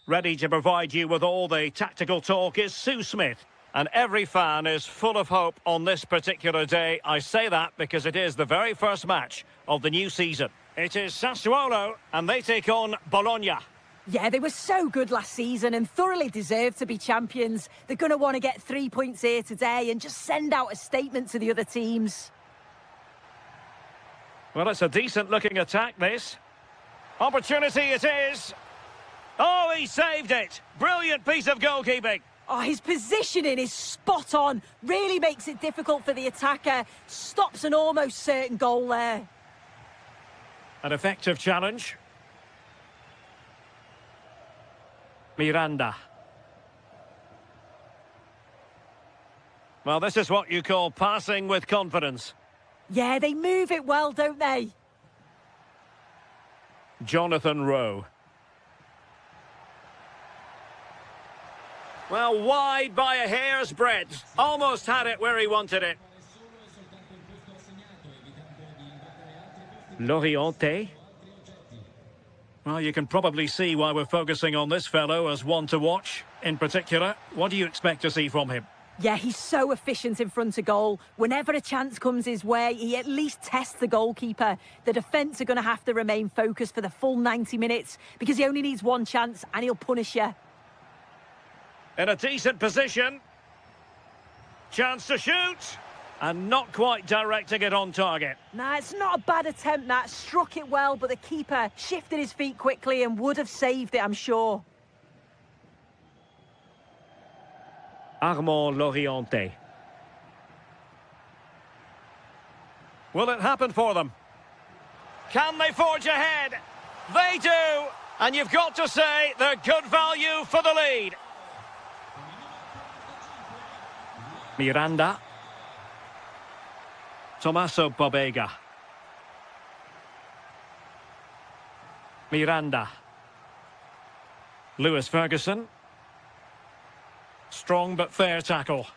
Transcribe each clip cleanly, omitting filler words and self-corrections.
Ready to provide you with all the tactical talk is Sue Smith. And every fan is full of hope on this particular day. I say that because it is the very first match of the new season. It is Sassuolo, and they take on Bologna. Yeah, they were so good last season and thoroughly deserved to be champions. They're going to want to get 3 points here today and just send out a statement to the other teams. Well, it's a decent-looking attack, this. Opportunity it is. Oh, he saved it. Brilliant piece of goalkeeping. Oh, his positioning is spot on. Really makes it difficult for the attacker. Stops an almost certain goal there. An effective challenge. Miranda. Well, this is what you call passing with confidence. Yeah, they move it well, don't they? Jonathan Rowe. Well, wide by a hair's breadth. Almost had it where he wanted it. Loriente. Well, you can probably see why we're focusing on this fellow as one to watch. In particular, what do you expect to see from him? Yeah, he's so efficient in front of goal. Whenever a chance comes his way, he at least tests the goalkeeper. The defence are going to have to remain focused for the full 90 minutes because he only needs one chance and he'll punish you. In a decent position. Chance to shoot. And not quite directing it on target. Nah, it's not a bad attempt, that. Struck it well, but the keeper shifted his feet quickly and would have saved it, I'm sure. Armand Loriente. Will it happen for them? Can they forge ahead? They do! And you've got to say they're good value for the lead. Miranda. Tommaso Pobega. Miranda. Lewis Ferguson. Strong but fair tackle.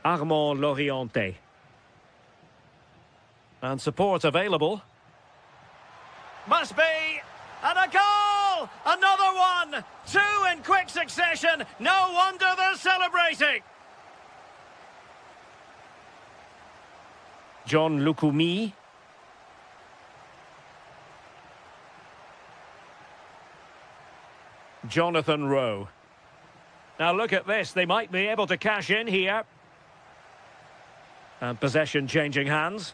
Armand Loriente. And support available. Must be! And a goal! Another one! Two in quick succession! No wonder they're celebrating! John Lukumi. Jonathan Rowe. Now look at this, they might be able to cash in here. And possession changing hands.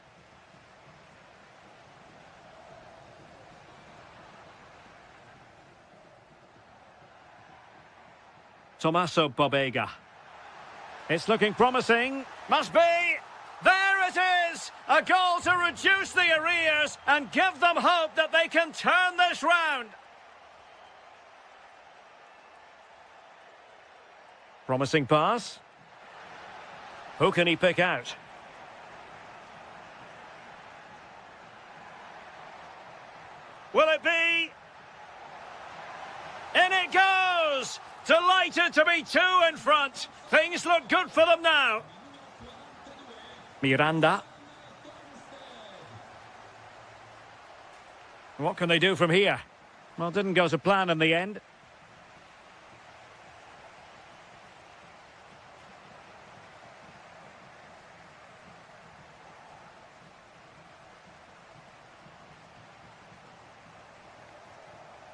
Tommaso Pobega. It's looking promising. Must be! There it is! A goal to reduce the arrears and give them hope that they can turn this round. Promising pass. Who can he pick out? Will it be? In it goes! Delighted to be two in front. Things look good for them now. Miranda. What can they do from here? Well, didn't go to plan in the end.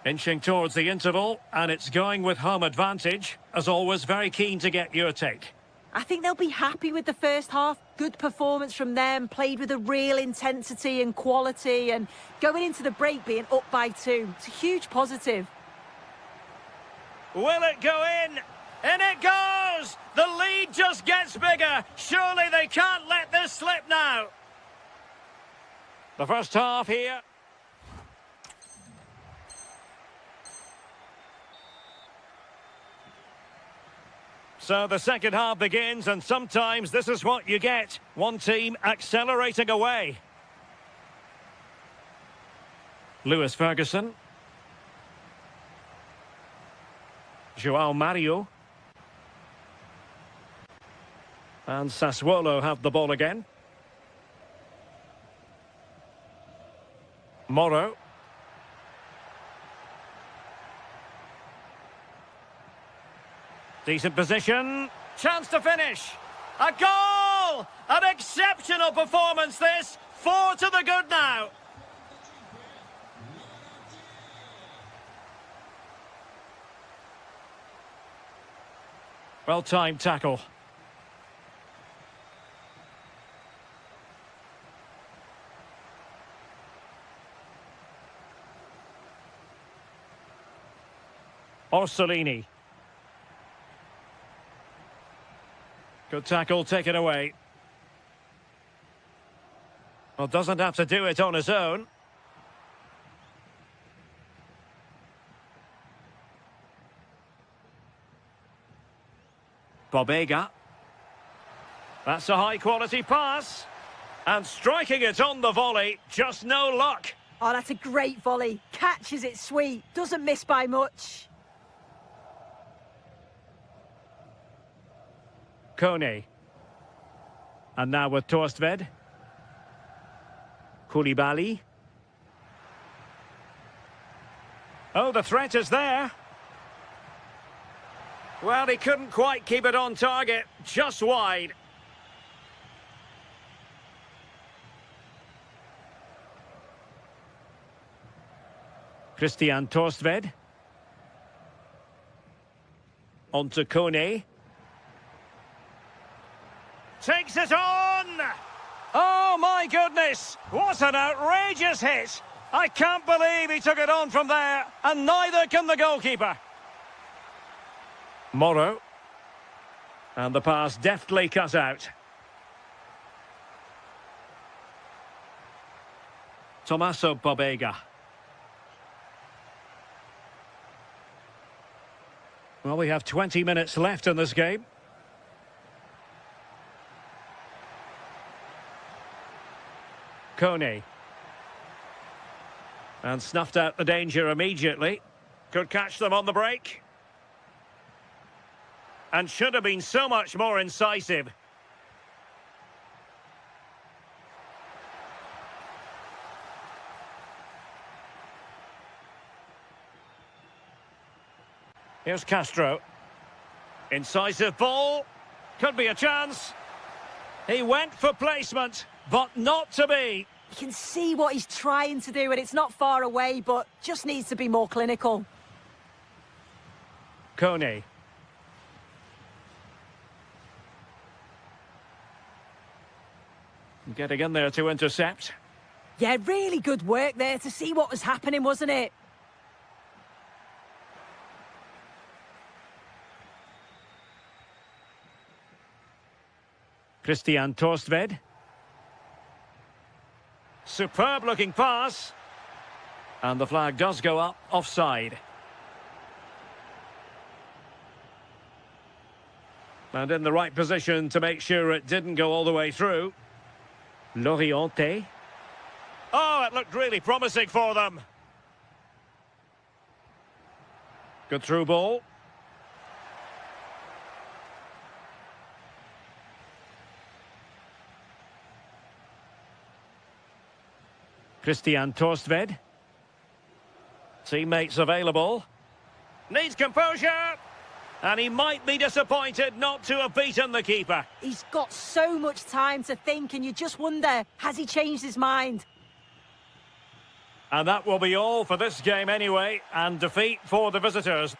Inching towards the interval, and it's going with home advantage. As always, very keen to get your take. I think they'll be happy with the first half. Good performance from them, played with a real intensity and quality, and going into the break being up by 2. It's a huge positive. Will it go in? In it goes! The lead just gets bigger. Surely they can't let this slip now. The first half here. So the second half begins, and sometimes this is what you get. One team accelerating away. Lewis Ferguson. João Mario. And Sassuolo have the ball again. Moro. Decent position. Chance to finish. A goal! An exceptional performance this. 4 to the good now. Well-timed tackle. Orsolini. Good tackle taken away. Well, doesn't have to do it on his own. Bobega. That's a high-quality pass. And striking it on the volley, just no luck. Oh, that's a great volley. Catches it sweet. Doesn't miss by much. Kone. And now with Torstved. Koulibaly. Oh, the threat is there. Well, he couldn't quite keep it on target. Just wide. Christian Torstved. On to Kone. Takes it on! Oh, my goodness! What an outrageous hit! I can't believe he took it on from there, and neither can the goalkeeper. Morrow. And the pass deftly cut out. Tommaso Bobega. Well, we have 20 minutes left in this game. Kone. And snuffed out the danger immediately. Could catch them on the break. And should have been so much more incisive. Here's Castro. Incisive ball. Could be a chance. He went for placement, but not to be. You can see what he's trying to do, and it's not far away, but just needs to be more clinical. Kone. Getting in there to intercept. Yeah, really good work there to see what was happening, wasn't it? Christian Torstved. Superb looking pass. And the flag does go up offside. And in the right position to make sure it didn't go all the way through. Loriente. Oh, it looked really promising for them. Good through ball. Christian Torstved. Teammates available. Needs composure. And he might be disappointed not to have beaten the keeper. He's got so much time to think, and you just wonder, has he changed his mind? And that will be all for this game anyway, and defeat for the visitors.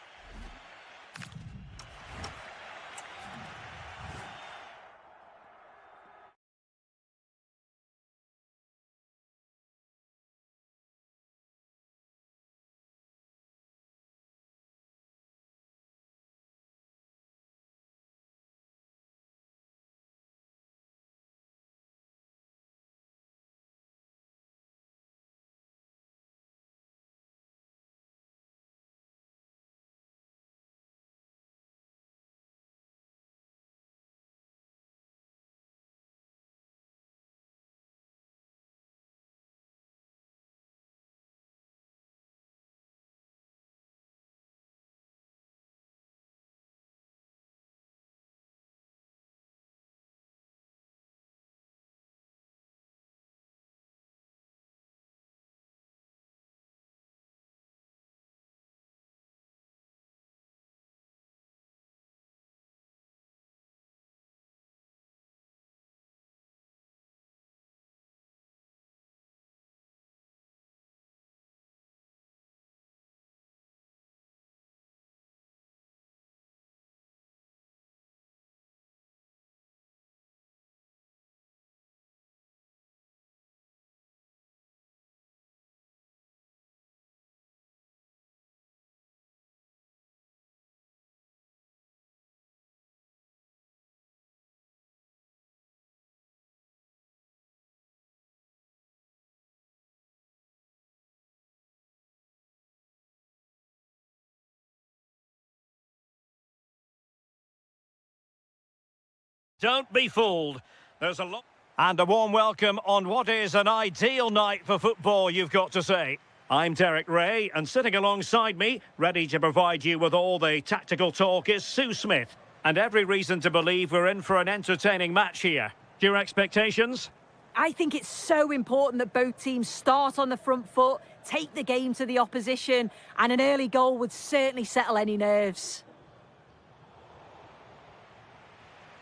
Don't be fooled. There's a lot. And a warm welcome on what is an ideal night for football, you've got to say. I'm Derek Ray, and sitting alongside me, ready to provide you with all the tactical talk, is Sue Smith. And every reason to believe we're in for an entertaining match here. Your expectations? I think it's so important that both teams start on the front foot, take the game to the opposition, and an early goal would certainly settle any nerves.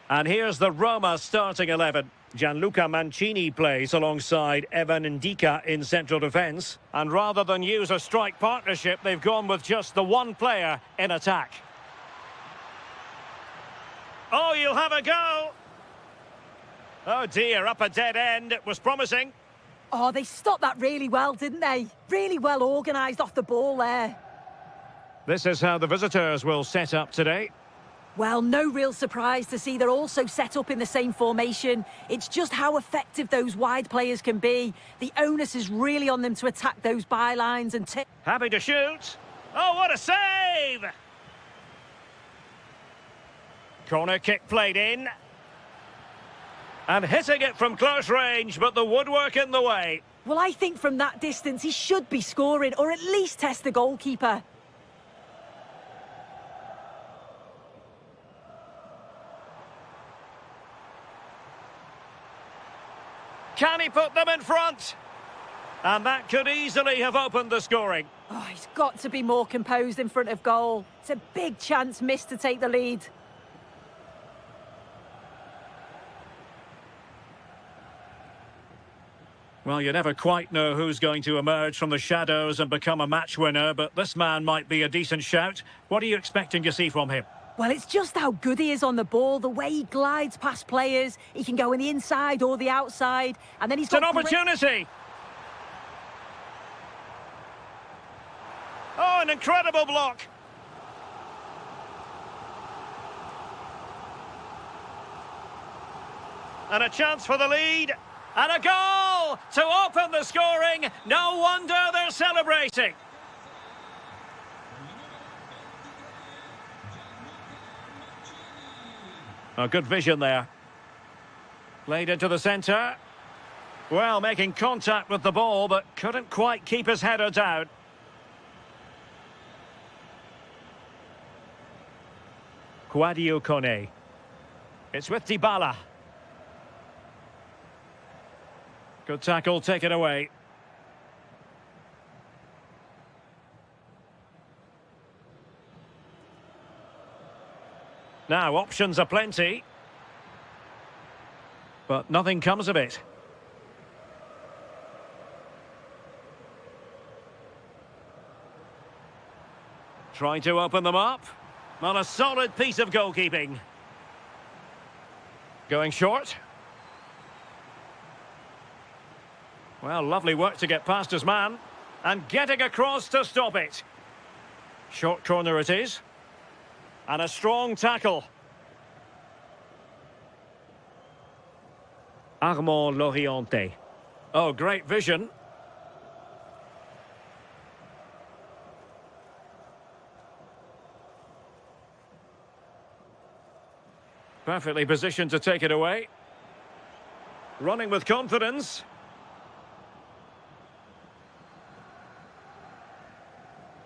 And here's the Roma starting 11. Gianluca Mancini plays alongside Evan Ndika in central defence. And rather than use a strike partnership, they've gone with just the one player in attack. Oh, you'll have a go! Oh dear, up a dead end. It was promising. Oh, they stopped that really well, didn't they? Really well organised off the ball there. This is how the visitors will set up today. Well, no real surprise to see they're also set up in the same formation. It's just how effective those wide players can be. The onus is really on them to attack those bylines and take... Happy to shoot. Oh, what a save! Corner kick played in. And hitting it from close range, but the woodwork in the way. Well, I think from that distance he should be scoring, or at least test the goalkeeper. Can he put them in front? And that could easily have opened the scoring. Oh, he's got to be more composed in front of goal. It's a big chance missed to take the lead. Well, you never quite know who's going to emerge from the shadows and become a match winner, but this man might be a decent shout. What are you expecting to see from him? Well, it's just how good he is on the ball, the way he glides past players. He can go in the inside or the outside, and then he's got... It's an opportunity! Oh, an incredible block! And a chance for the lead. And a goal to open the scoring. No wonder they're celebrating. A good vision there. Played into the centre. Well, making contact with the ball, but couldn't quite keep his header down. Quadio Kone. It's with Dybala. Good tackle, take it away. Now, options are plenty. But nothing comes of it. Trying to open them up. Well, a solid piece of goalkeeping. Going short. Well, lovely work to get past his man. And getting across to stop it. Short corner it is. And a strong tackle. Armand Loriente. Oh, great vision. Perfectly positioned to take it away. Running with confidence.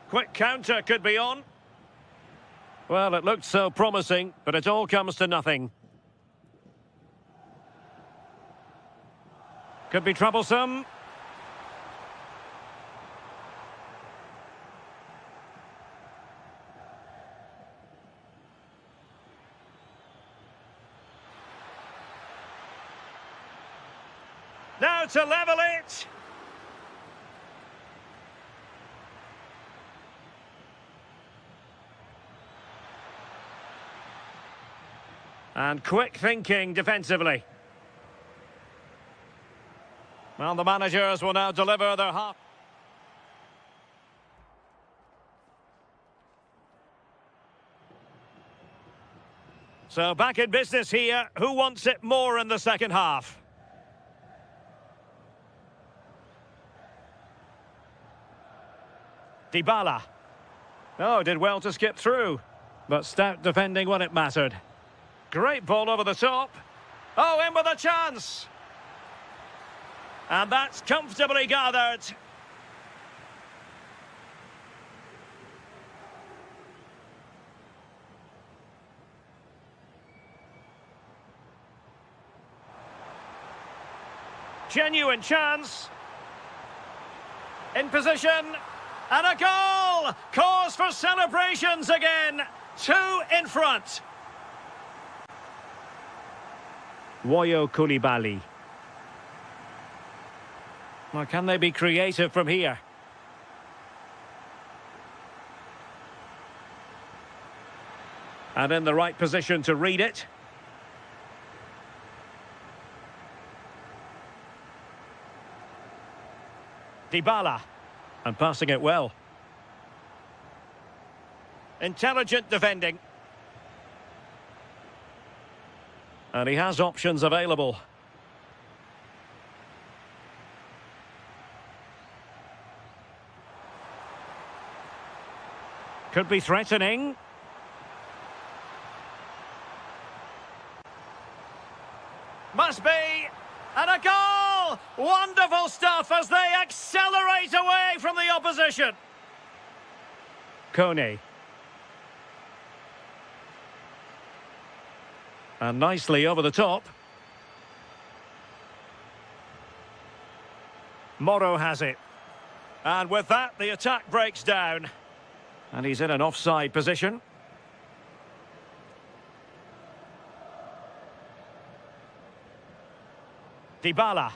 Quick counter could be on. Well, it looked so promising, but it all comes to nothing. Could be troublesome. Now to level it. And quick thinking defensively. Well, the managers will now deliver their half. So back in business here. Who wants it more in the second half? Dybala. Oh, did well to skip through. But stout defending when it mattered. Great ball over the top. Oh, in with a chance. And that's comfortably gathered. Genuine chance. In position. And a goal! Cause for celebrations again. 2 in front. Woyo Koulibaly. Well, can they be creative from here? And in the right position to read it. Dybala. And passing it well. Intelligent defending. And he has options available. Could be threatening. Must be. And a goal! Wonderful stuff as they accelerate away from the opposition. Kone. And nicely over the top. Morrow has it. And with that, the attack breaks down. And he's in an offside position. Dybala.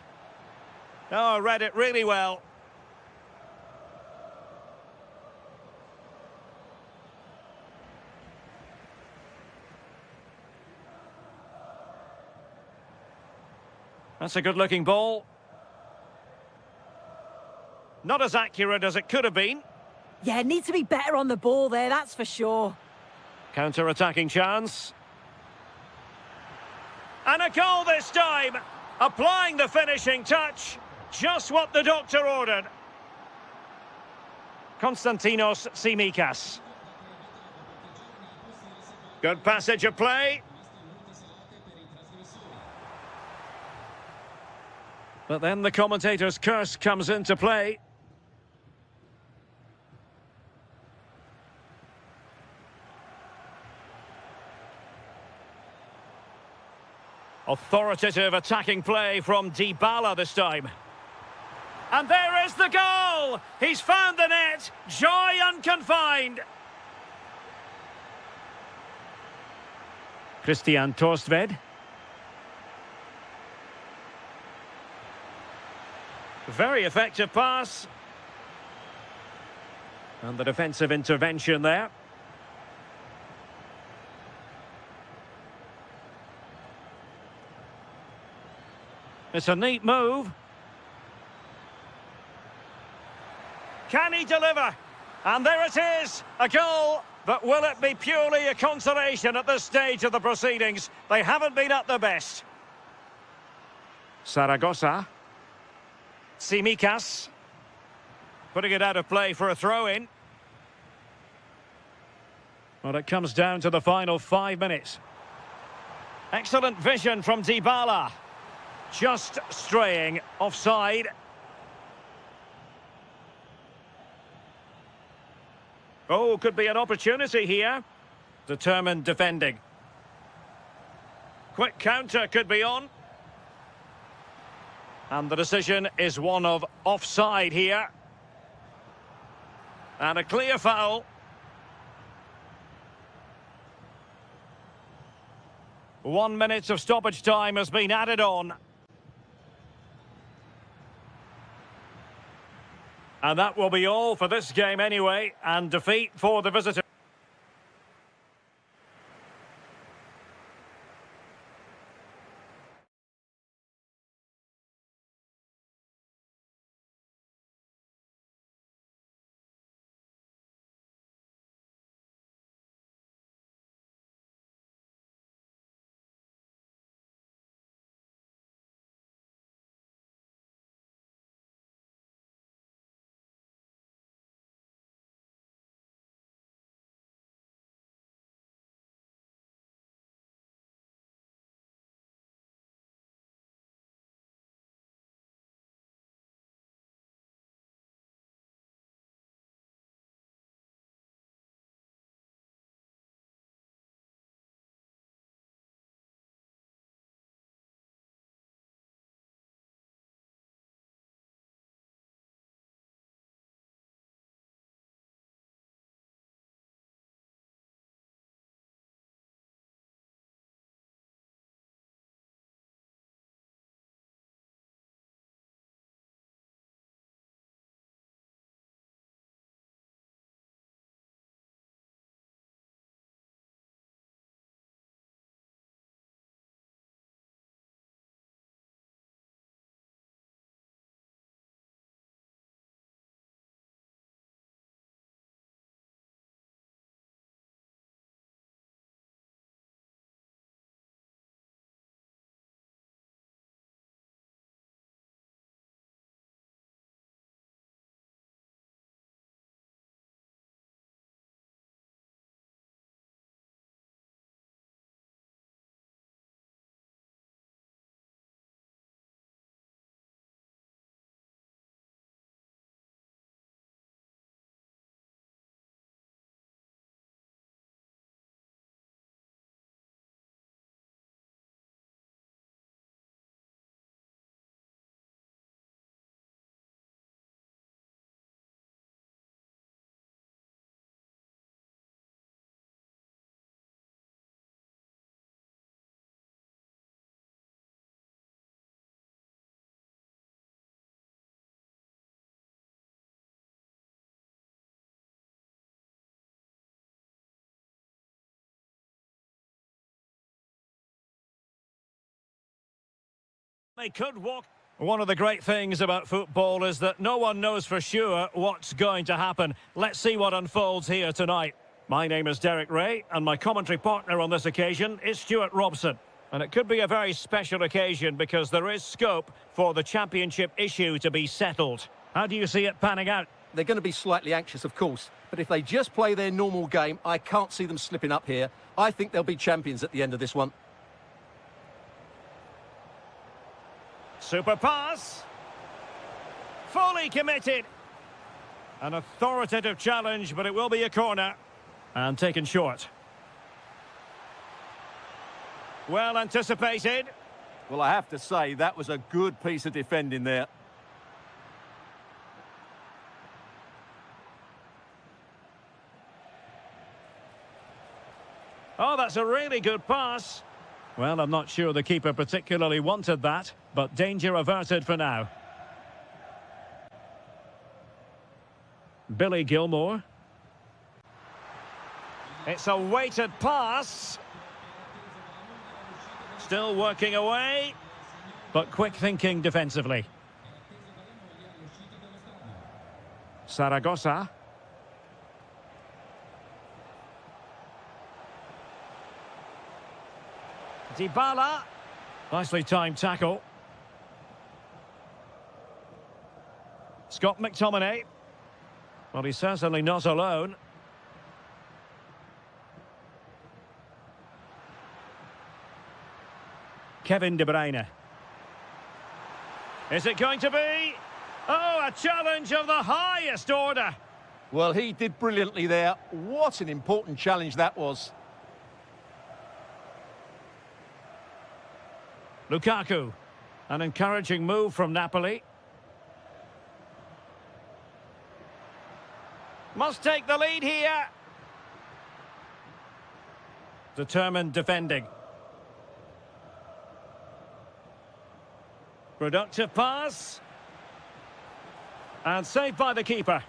Oh, read it really well. That's a good-looking ball. Not as accurate as it could have been. Yeah, needs to be better on the ball there, that's for sure. Counter-attacking chance. And a goal this time. Applying the finishing touch. Just what the doctor ordered. Konstantinos Tsimikas. Good passage of play. But then the commentator's curse comes into play. Authoritative attacking play from Dybala this time. And there is the goal! He's found the net. Joy unconfined. Christian Torstved. Very effective pass. And the defensive intervention there. It's a neat move. Can he deliver? And there it is, a goal. But will it be purely a consolation at this stage of the proceedings? They haven't been at their best. Saragossa. Tsimikas. Putting it out of play for a throw-in. Well, it comes down to the final 5 minutes. Excellent vision from Dybala. Just straying offside. Oh, could be an opportunity here. Determined defending. Quick counter could be on. And the decision is one of offside here. And a clear foul. One minute of stoppage time has been added on. And that will be all for this game anyway, and defeat for the visitors. They could walk. One of the great things about football is that no one knows for sure what's going to happen. Let's see what unfolds here tonight. My name is Derek Ray, and my commentary partner on this occasion is Stuart Robson. And it could be a very special occasion because there is scope for the championship issue to be settled. How do you see it panning out? They're going to be slightly anxious, of course, but if they just play their normal game, I can't see them slipping up here. I think they'll be champions at the end of this one. Super pass. Fully committed. An authoritative challenge, but it will be a corner. And taken short. Well anticipated. Well, I have to say, that was a good piece of defending there. Oh, that's a really good pass. Well, I'm not sure the keeper particularly wanted that, but danger averted for now. Billy Gilmore. It's a weighted pass. Still working away, but quick thinking defensively. Saragossa. Dybala. Nicely timed tackle. Scott McTominay. Well, he's certainly not alone. Kevin De Bruyne. Is it going to be? Oh, a challenge of the highest order. Well, he did brilliantly there. What an important challenge that was. Lukaku. An encouraging move from Napoli. Must take the lead here. Determined defending. Productive pass. And saved by the keeper.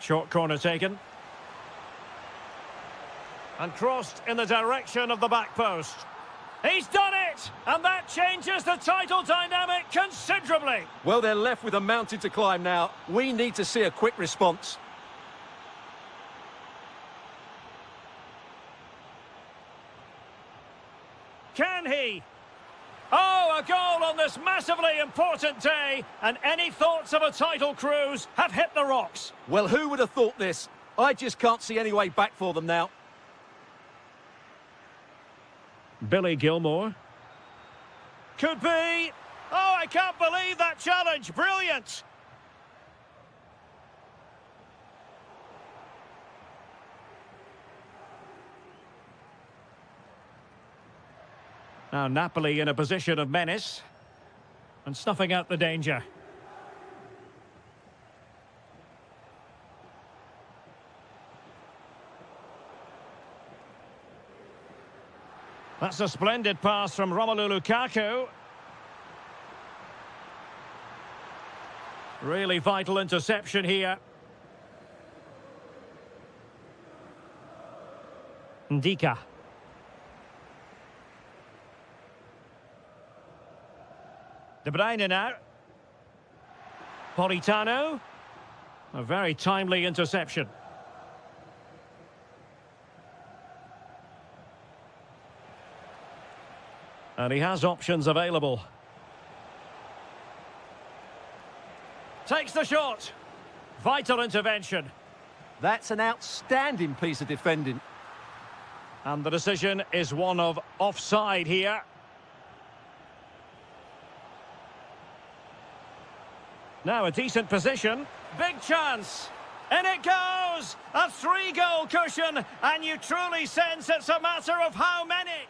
Short corner taken. And crossed in the direction of the back post. He's done it! And that changes the title dynamic considerably. Well, they're left with a mountain to climb now. We need to see a quick response. Can he? Oh, a goal on this massively important day, and any thoughts of a title cruise have hit the rocks. Well, who would have thought this? I just can't see any way back for them now. Billy Gilmore. Could be. Oh, I can't believe that challenge. Brilliant. Now Napoli in a position of menace and snuffing out the danger. That's a splendid pass from Romelu Lukaku. Really vital interception here. Ndika. De Bruyne now. Politano. A very timely interception. And he has options available. Takes the shot. Vital intervention. That's an outstanding piece of defending. And the decision is one of offside here. Now a decent position. Big chance. In it goes! A 3-goal cushion. And you truly sense it's a matter of how many.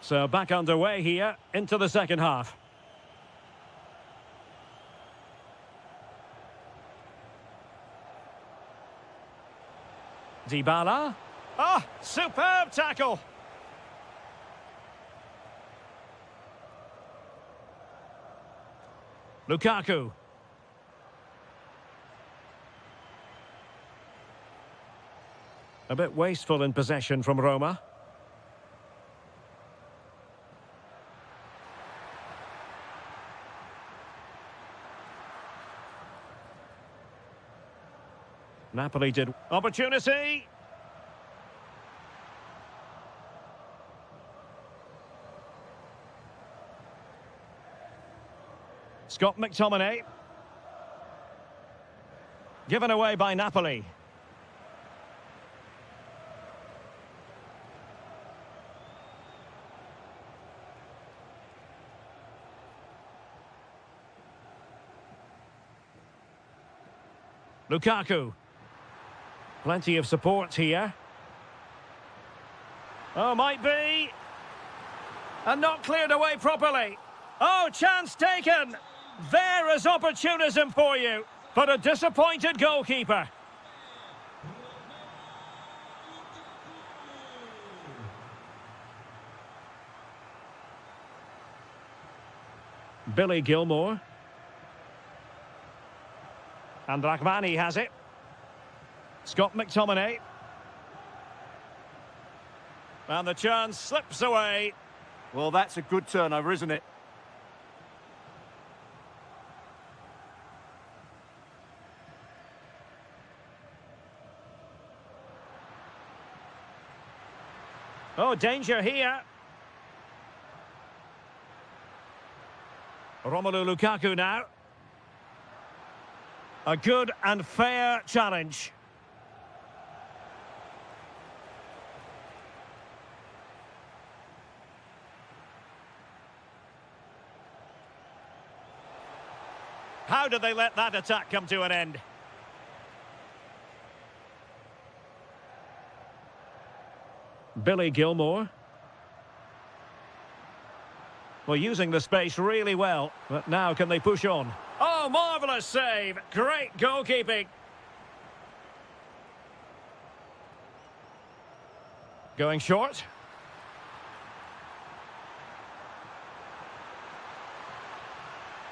So back underway here into the second half. Dybala. Oh, superb tackle. Lukaku. A bit wasteful in possession from Roma. Napoli did. Opportunity! Scott McTominay. Given away by Napoli. Lukaku. Plenty of support here. Oh, might be. And not cleared away properly. Oh, chance taken. There is opportunism for you, but a disappointed goalkeeper. Billy Gilmore. And Rahmani has it. Scott McTominay. And the chance slips away. Well, that's a good turnover, isn't it? Oh, danger here. Romelu Lukaku now. A good and fair challenge. How did they let that attack come to an end? Billy Gilmore. Well, using the space really well, but now can they push on? Oh, marvellous save. Great goalkeeping. Going short.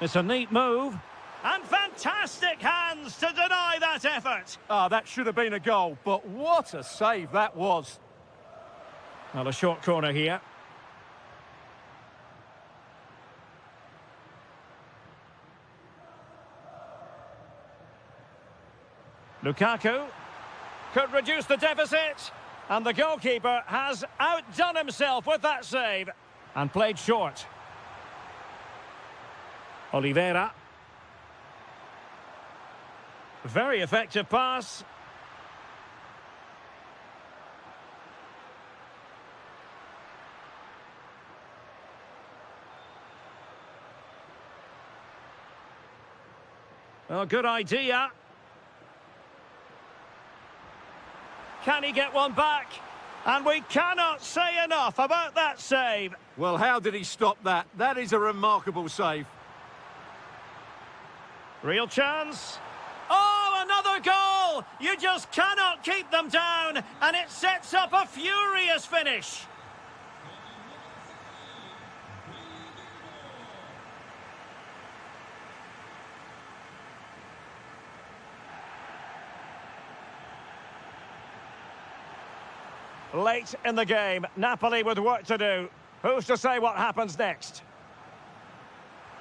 It's a neat move. And fantastic hands to deny that effort. Ah, that should have been a goal, but what a save that was. Well, a short corner here. Lukaku could reduce the deficit. And the goalkeeper has outdone himself with that save. And played short. Oliveira. Very effective pass. Oh, good idea. Can he get one back? And we cannot say enough about that save. Well, how did he stop that? That is a remarkable save. Real chance. Oh, another goal! You just cannot keep them down, and it sets up a furious finish. Late in the game, Napoli with work to do. Who's to say what happens next?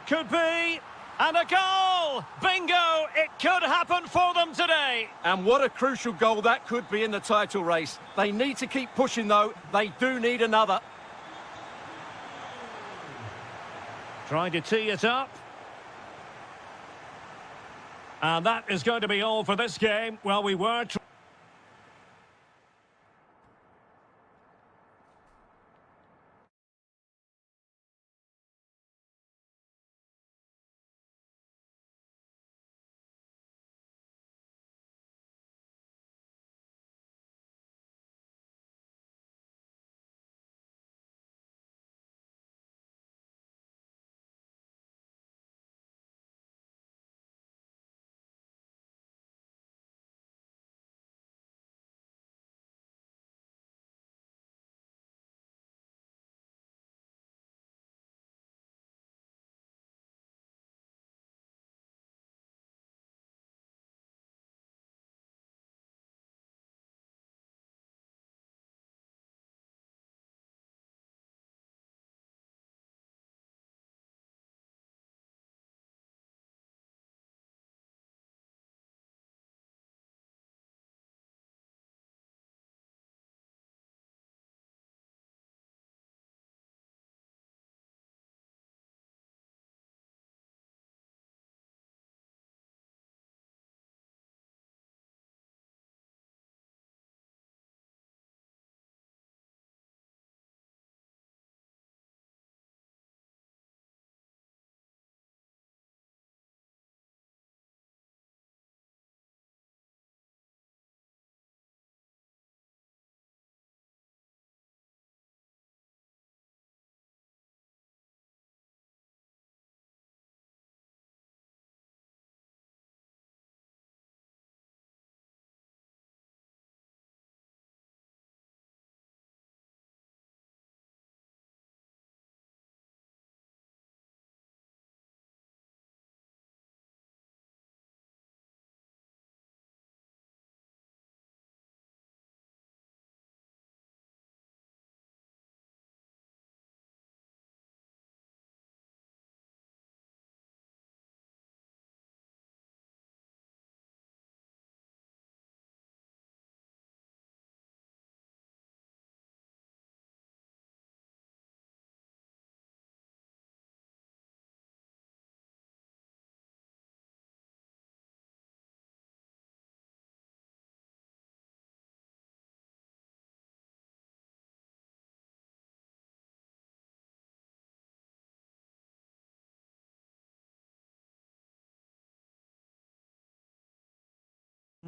Could be. And a goal! Bingo! It could happen for them today. And what a crucial goal that could be in the title race. They need to keep pushing, though. They do need another. Trying to tee it up. And that is going to be all for this game. Well, we were...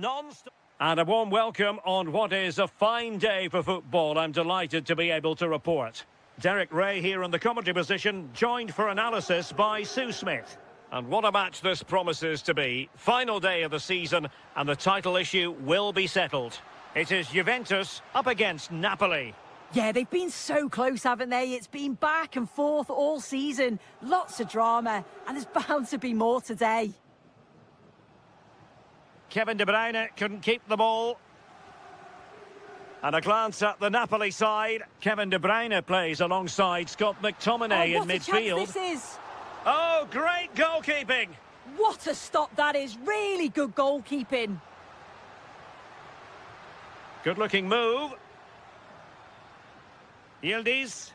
non-stop. And a warm welcome on what is a fine day for football. I'm delighted to be able to report. Derek Ray here in the commentary position, joined for analysis by Sue Smith. And what a match this promises to be. Final day of the season, and the title issue will be settled. It is Juventus up against Napoli. Yeah, they've been so close, haven't they? It's been back and forth all season. Lots of drama, and there's bound to be more today. Kevin De Bruyne couldn't keep the ball. And a glance at the Napoli side. Kevin De Bruyne plays alongside Scott McTominay in midfield. What a chance this is! Oh, great goalkeeping! What a stop that is! Really good goalkeeping. Good-looking move. Yildiz.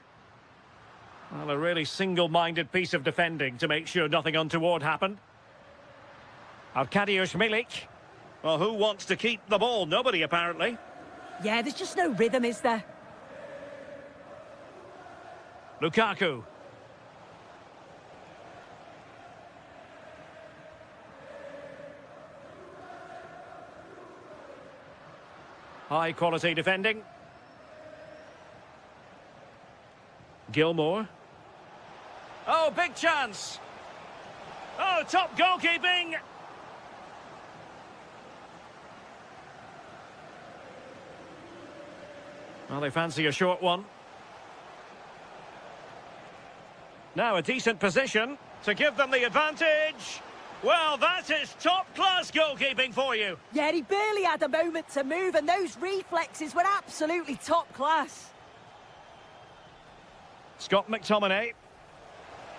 Well, a really single-minded piece of defending to make sure nothing untoward happened. Arkadiusz Milik. Well, who wants to keep the ball? Nobody, apparently. Yeah, there's just no rhythm, is there? Lukaku. High-quality defending. Gilmore. Oh, big chance. Oh, top goalkeeping. Well, they fancy a short one. Now a decent position to give them the advantage. Well, that is top-class goalkeeping for you. Yeah, he barely had a moment to move, and those reflexes were absolutely top class. Scott McTominay.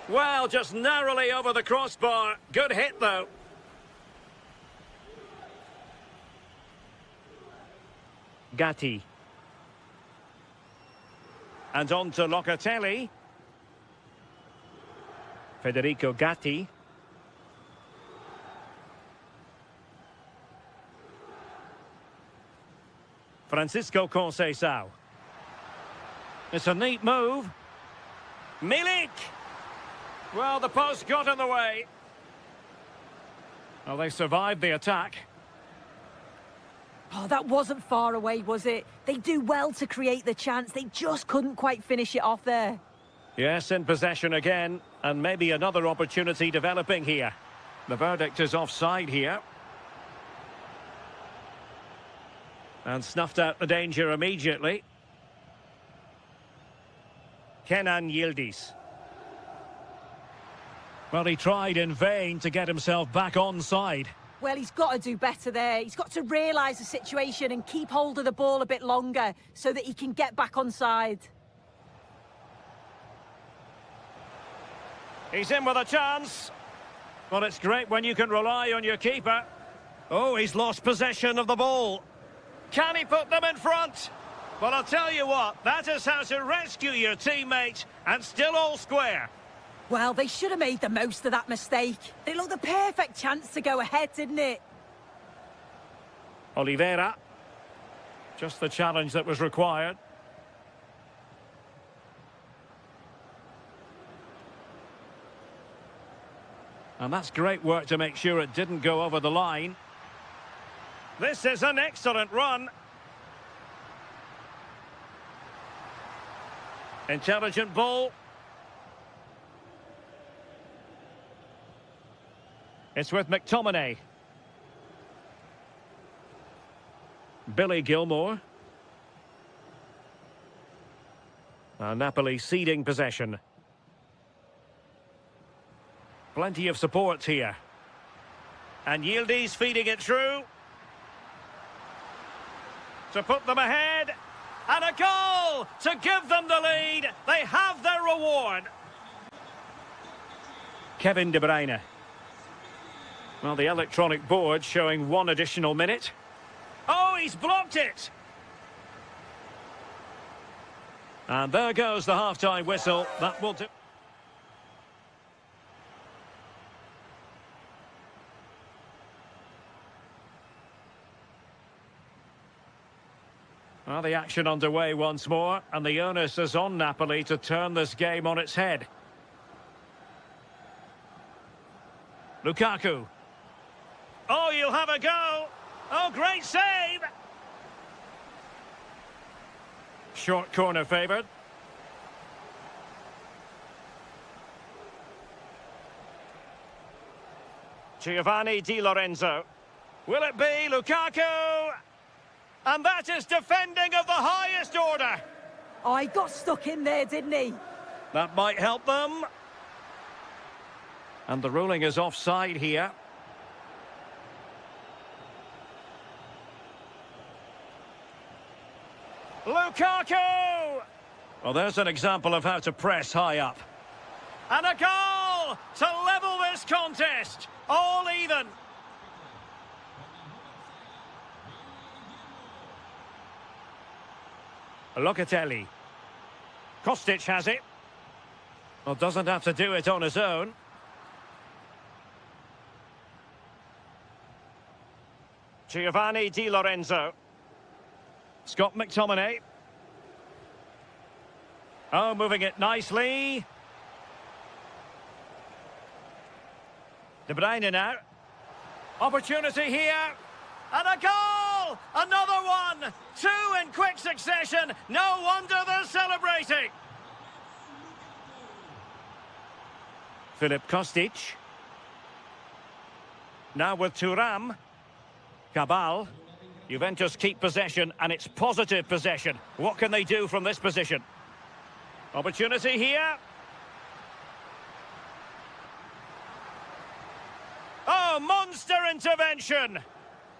Well, just narrowly over the crossbar. Good hit, though. Gatti. And on to Locatelli. Federico Gatti. Francisco Conceição. It's a neat move. Milik! Well, the post got in the way. Well, they survived the attack. Oh, that wasn't far away, was it? They do well to create the chance. They just couldn't quite finish it off there. Yes, in possession again, and maybe another opportunity developing here. The verdict is offside here. And snuffed out the danger immediately. Kenan Yildiz. Well, he tried in vain to get himself back onside. Well, he's got to do better there. He's got to realise the situation and keep hold of the ball a bit longer so that he can get back onside. He's in with a chance. Well, it's great when you can rely on your keeper. Oh, he's lost possession of the ball. Can he put them in front? Well, I'll tell you what, that is how to rescue your teammate and still all square. Well, they should have made the most of that mistake. It looked the perfect chance to go ahead, didn't it? Oliveira. Just the challenge that was required. And that's great work to make sure it didn't go over the line. This is an excellent run. Intelligent ball. It's with McTominay. Billy Gilmore. Napoli ceding possession. Plenty of support here. And Yildiz feeding it through. To put them ahead. And a goal to give them the lead. They have their reward. Kevin De Bruyne. Well, the electronic board showing one additional minute. Oh, he's blocked it. And there goes the half-time whistle. That will do. Well, the action underway once more, and the onus is on Napoli to turn this game on its head. Lukaku. Oh, you'll have a go. Oh, great save! Short corner favoured. Giovanni Di Lorenzo. Will it be Lukaku? And that is defending of the highest order. Oh, he got stuck in there, didn't he? That might help them. And the ruling is offside here. Lukaku! Well, there's an example of how to press high up. And a goal to level this contest. All even. Locatelli. Kostic has it. Well, doesn't have to do it on his own. Giovanni Di Lorenzo. Scott McTominay. Oh, moving it nicely. De Bruyne now. Opportunity here. And a goal! Another one! Two in quick succession. No wonder they're celebrating. Filip Kostic. Now with Thuram. Cabal. Juventus keep possession, and it's positive possession. What can they do from this position? Opportunity here. Oh, monster intervention!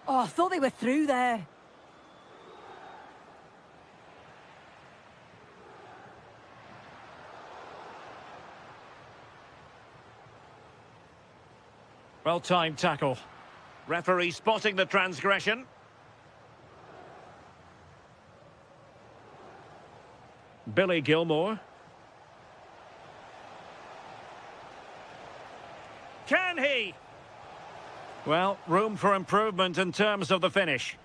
Oh, I thought they were through there. Well-timed tackle. Referee spotting the transgression. Billy Gilmore. Can he? Well, room for improvement in terms of the finish.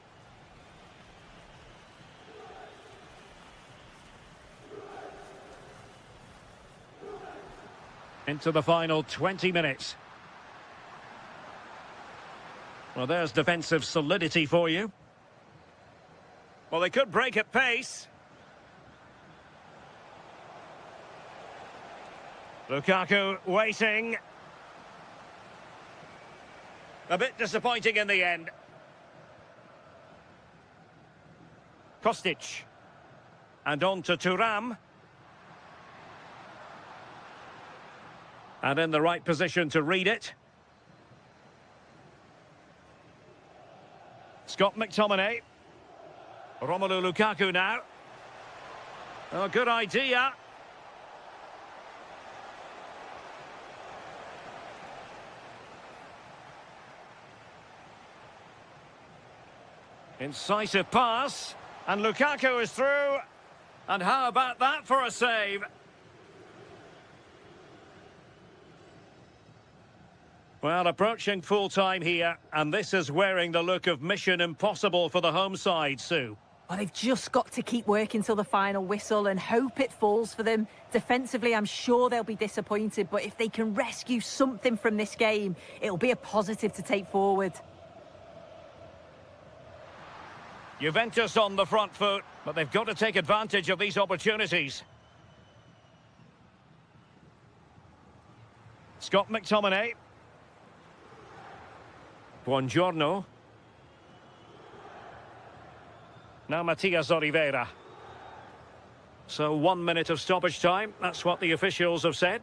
Into the final 20 minutes. Well, there's defensive solidity for you. Well, they could break at pace. Lukaku waiting. A bit disappointing in the end. Kostic. And on to Thuram. And in the right position to read it. Scott McTominay. Romelu Lukaku now. Oh, good idea. Incisive pass, and Lukaku is through. And how about that for a save? Well, approaching full-time here, and this is wearing the look of mission impossible for the home side, Sue. Well, they've just got to keep working till the final whistle and hope it falls for them. Defensively, I'm sure they'll be disappointed, but if they can rescue something from this game, it'll be a positive to take forward. Juventus on the front foot, but they've got to take advantage of these opportunities. Scott McTominay. Buongiorno. Now Matias Oliveira. So 1 minute of stoppage time. That's what the officials have said.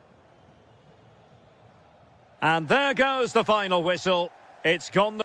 And there goes the final whistle. It's gone.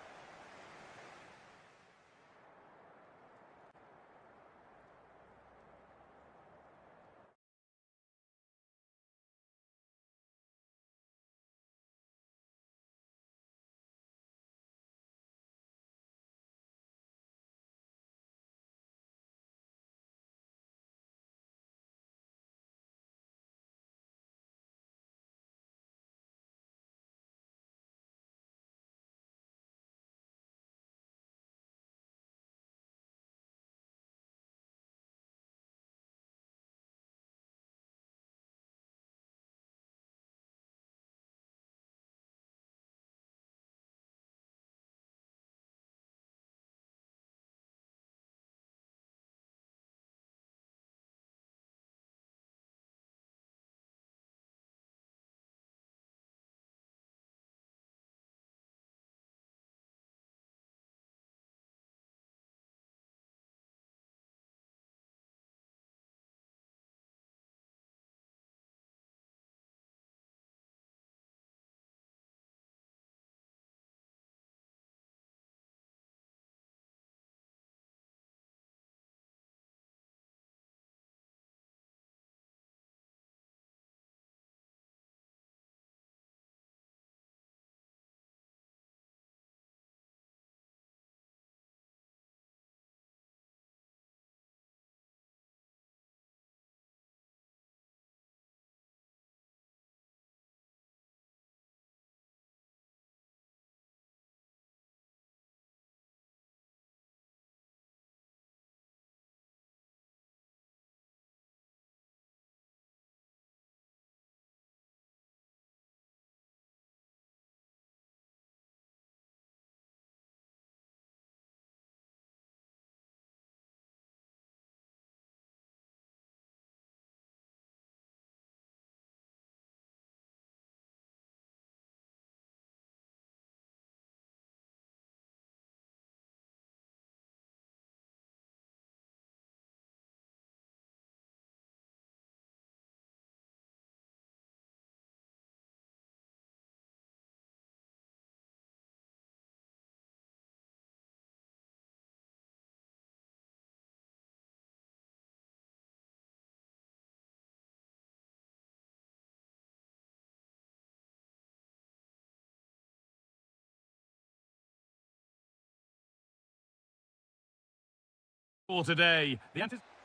For today,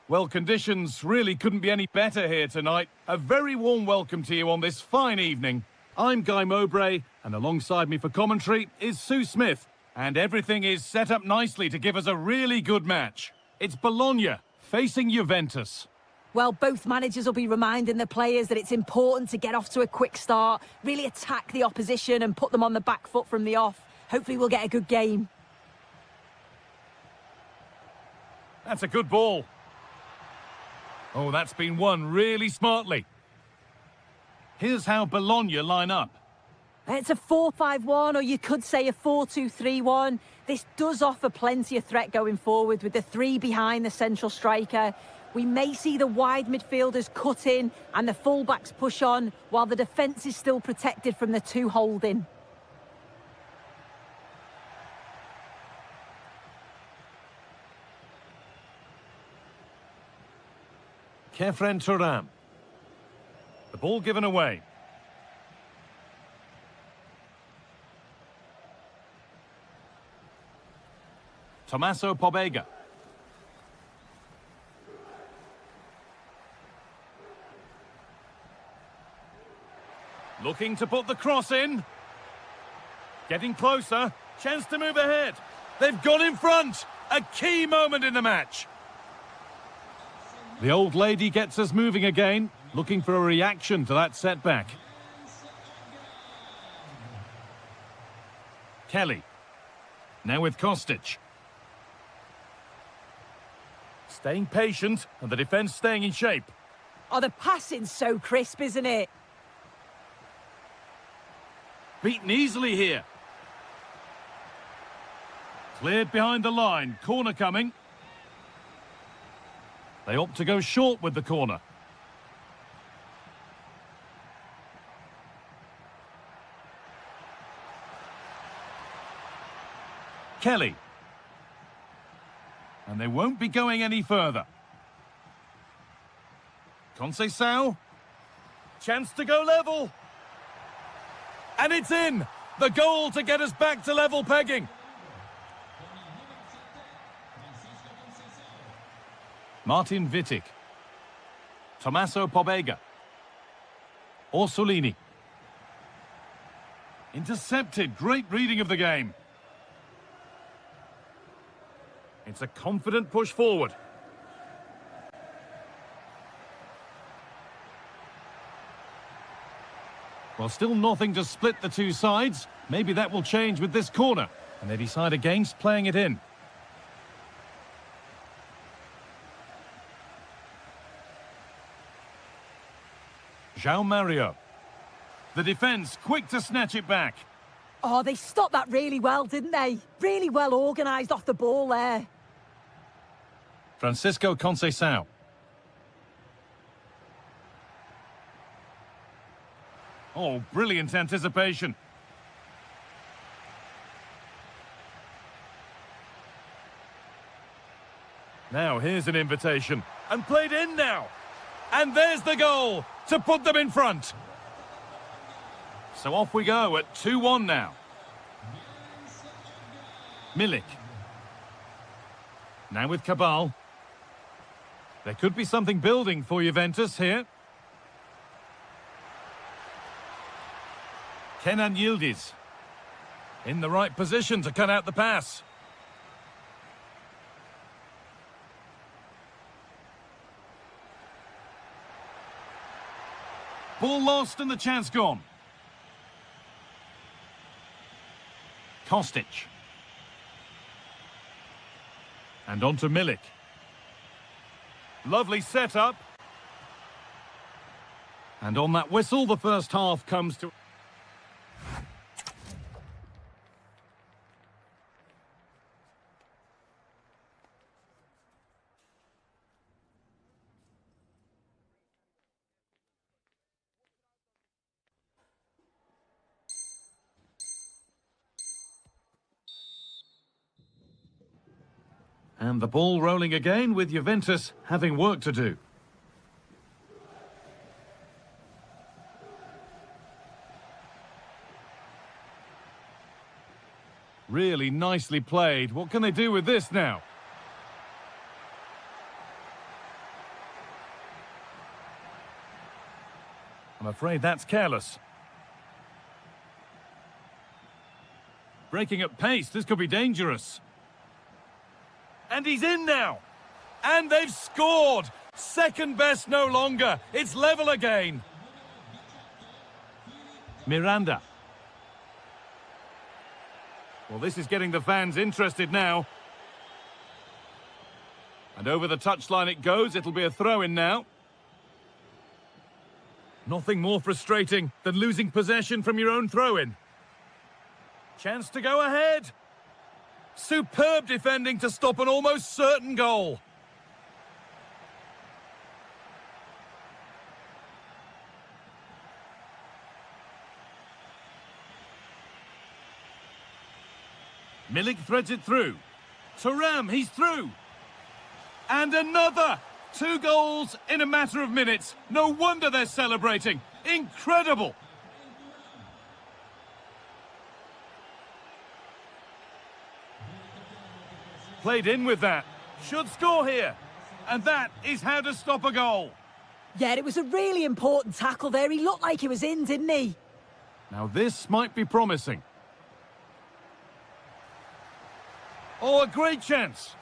well, conditions really couldn't be any better here tonight. A very warm welcome to you on this fine evening. I'm Guy Mowbray, and alongside me for commentary is Sue Smith. And everything is set up nicely to give us a really good match. It's Bologna facing Juventus. Well, both managers will be reminding the players that it's important to get off to a quick start, really attack the opposition and put them on the back foot from the off. Hopefully we'll get a good game. That's a good ball. Oh, that's been won really smartly. Here's how Bologna line up. It's a 4-5-1, or you could say a 4-2-3-1. This does offer plenty of threat going forward with the three behind the central striker. We may see the wide midfielders cut in and the fullbacks push on, while the defence is still protected from the two holding. Kefren Turam. The ball given away. Tommaso Pobega. Looking to put the cross in. Getting closer. Chance to move ahead. They've got in front. A key moment in the match. The old lady gets us moving again, looking for a reaction to that setback. Kelly. Now with Kostic. Staying patient, and the defence staying in shape. Oh, the passing's so crisp, isn't it? Beaten easily here. Cleared behind the line. Corner coming. They opt to go short with the corner. Kelly. And they won't be going any further. Conceição. Chance to go level. And it's in. The goal to get us back to level pegging. Martin Wittig. Tommaso Pobega. Orsolini. Intercepted. Great reading of the game. It's a confident push forward. Well, still nothing to split the two sides. Maybe that will change with this corner. And they decide against playing it in. João Mario. The defence quick to snatch it back. Oh, they stopped that really well, didn't they? Really well organised off the ball there. Francisco Conceição. Oh, brilliant anticipation. Now, here's an invitation. And played in now. And there's the goal to put them in front. So off we go at 2-1 now. Milik. Now with Cabal. There could be something building for Juventus here. Kenan Yildiz. In the right position to cut out the pass. Ball lost and the chance gone. Kostic. And on to Milik. Lovely setup. And on that whistle, the first half comes to... And the ball rolling again with Juventus having work to do. Really nicely played. What can they do with this now? I'm afraid that's careless. Breaking at pace, this could be dangerous. And he's in now. And they've scored. Second best no longer. It's level again. Miranda. Well, this is getting the fans interested now. And over the touchline it goes. It'll be a throw-in now. Nothing more frustrating than losing possession from your own throw-in. Chance to go ahead. Superb defending to stop an almost certain goal. Milik threads it through. Thuram, he's through. And another! 2 goals in a matter of minutes. No wonder they're celebrating. Incredible! Played in with that. Should score here. And that is how to stop a goal. Yeah, it was a really important tackle there. He looked like he was in, didn't he? Now this might be promising. Oh, a great chance.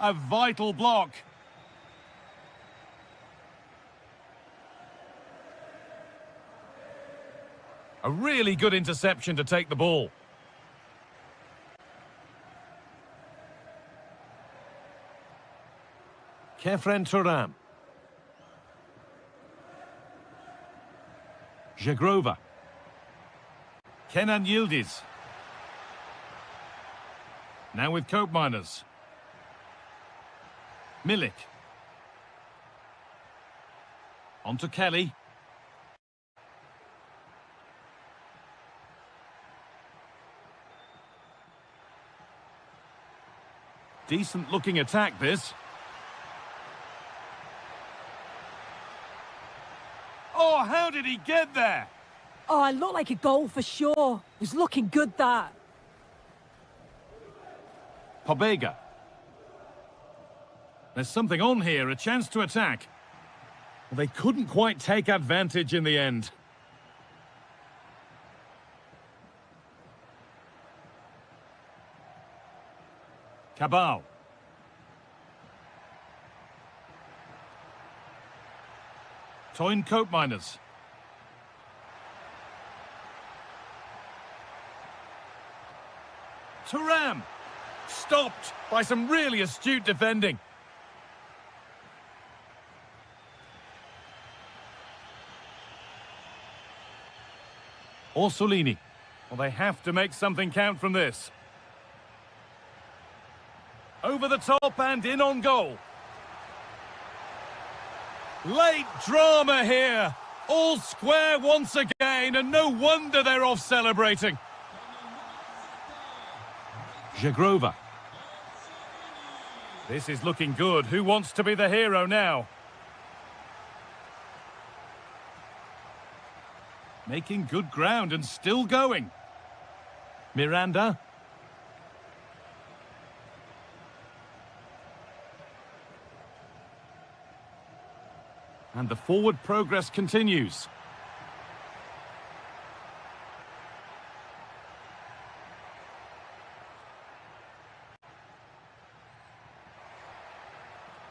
A vital block. A really good interception to take the ball. Kefren Thuram. Jagrova. Kenan Yildiz. Now with Cope Miners. Milik. On to Kelly. Decent looking attack this. Oh, how did he get there? Oh, it looked like a goal for sure. It was looking good, that. Pobega. There's something on here, a chance to attack. Well, they couldn't quite take advantage in the end. Cabal. Toyn Cope Miners. Thuram. Stopped by some really astute defending. Orsolini. Well, they have to make something count from this. Over the top and in on goal. Late drama here. All square once again, and no wonder they're off celebrating. Jagrova. This is looking good. Who wants to be the hero now? Making good ground and still going. Miranda. And the forward progress continues.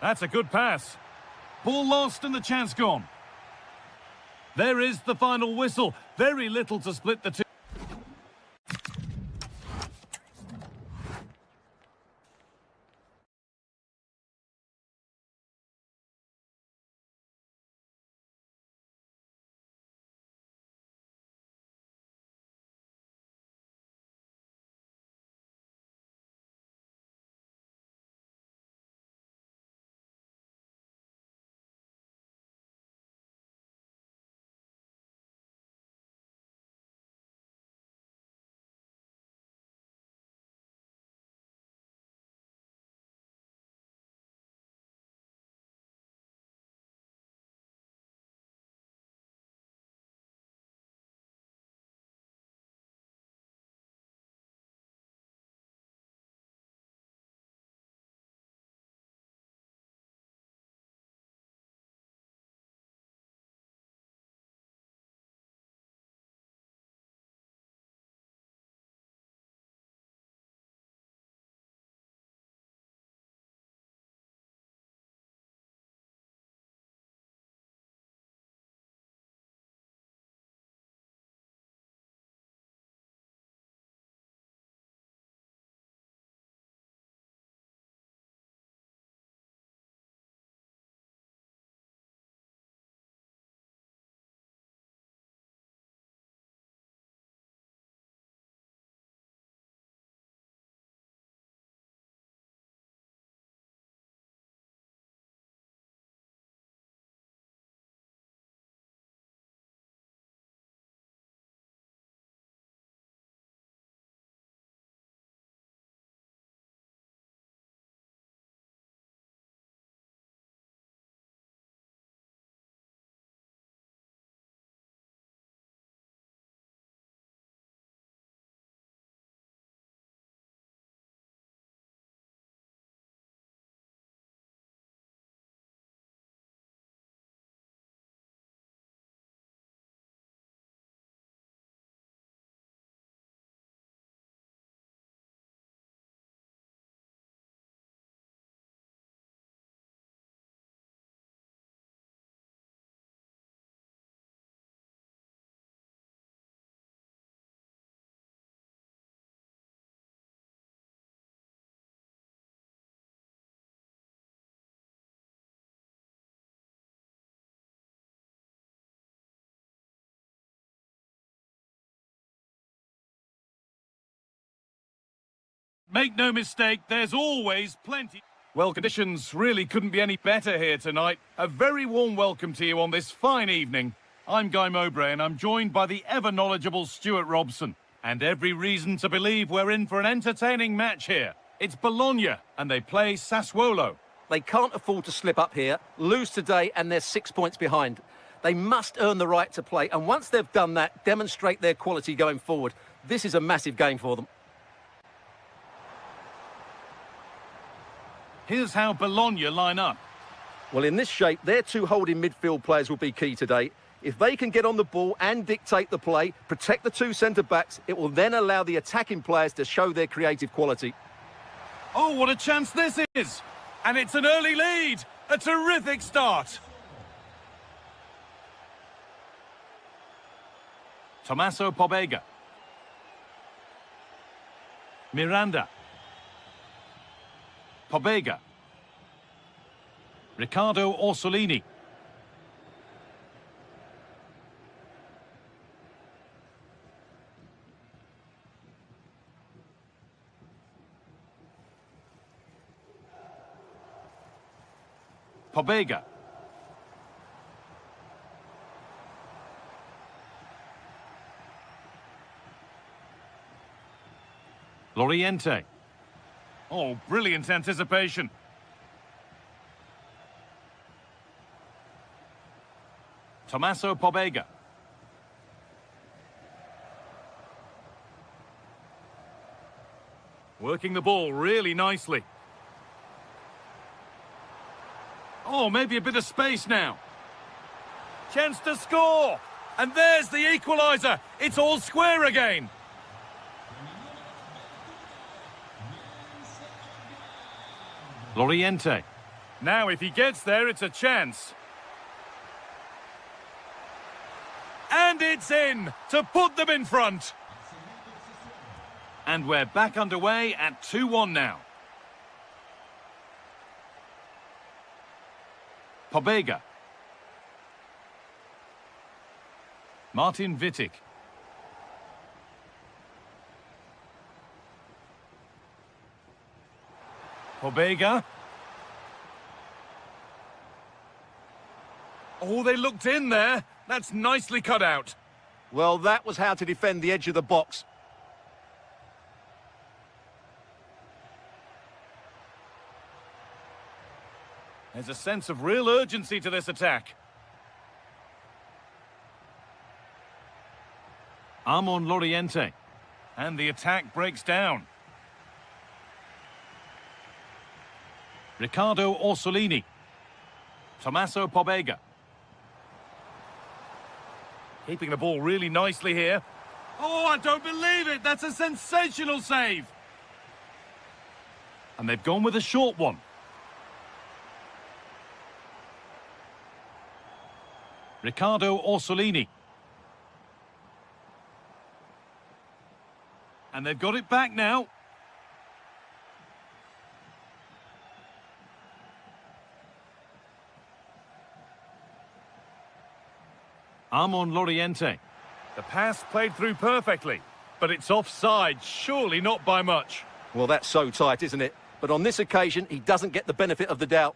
That's a good pass. Ball lost and the chance gone. There is the final whistle. Very little to split the two. Make no mistake, there's always plenty. Well, conditions really couldn't be any better here tonight. A very warm welcome to you on this fine evening. I'm Guy Mowbray and I'm joined by the ever-knowledgeable Stuart Robson. And every reason to believe we're in for an entertaining match here. It's Bologna and they play Sassuolo. They can't afford to slip up here, lose today, and they're 6 points behind. They must earn the right to play, and once they've done that, demonstrate their quality going forward. This is a massive game for them. Here's how Bologna line up. Well, in this shape, their two holding midfield players will be key today. If they can get on the ball and dictate the play, protect the two centre-backs, it will then allow the attacking players to show their creative quality. Oh, what a chance this is! And it's an early lead! A terrific start! Tommaso Pobega. Miranda. Pobega. Riccardo Orsolini. Pobega. Loriente. Oh, brilliant anticipation. Tommaso Pobega. Working the ball really nicely. Oh, maybe a bit of space now. Chance to score. And there's the equaliser. It's all square again. Loriente. Now, if he gets there, it's a chance. And it's in to put them in front. And we're back underway at 2-1 now. Pobega. Martin Wittig. Pobega. Oh, they looked in there. That's nicely cut out. Well, that was how to defend the edge of the box. There's a sense of real urgency to this attack. Armon Loriente. And the attack breaks down. Riccardo Orsolini. Tommaso Pobega. Keeping the ball really nicely here. Oh, I don't believe it! That's a sensational save! And they've gone with a short one. Riccardo Orsolini. And they've got it back now. Armon Loriente. The pass played through perfectly, but it's offside, surely not by much. Well, that's so tight, isn't it? But on this occasion, he doesn't get the benefit of the doubt.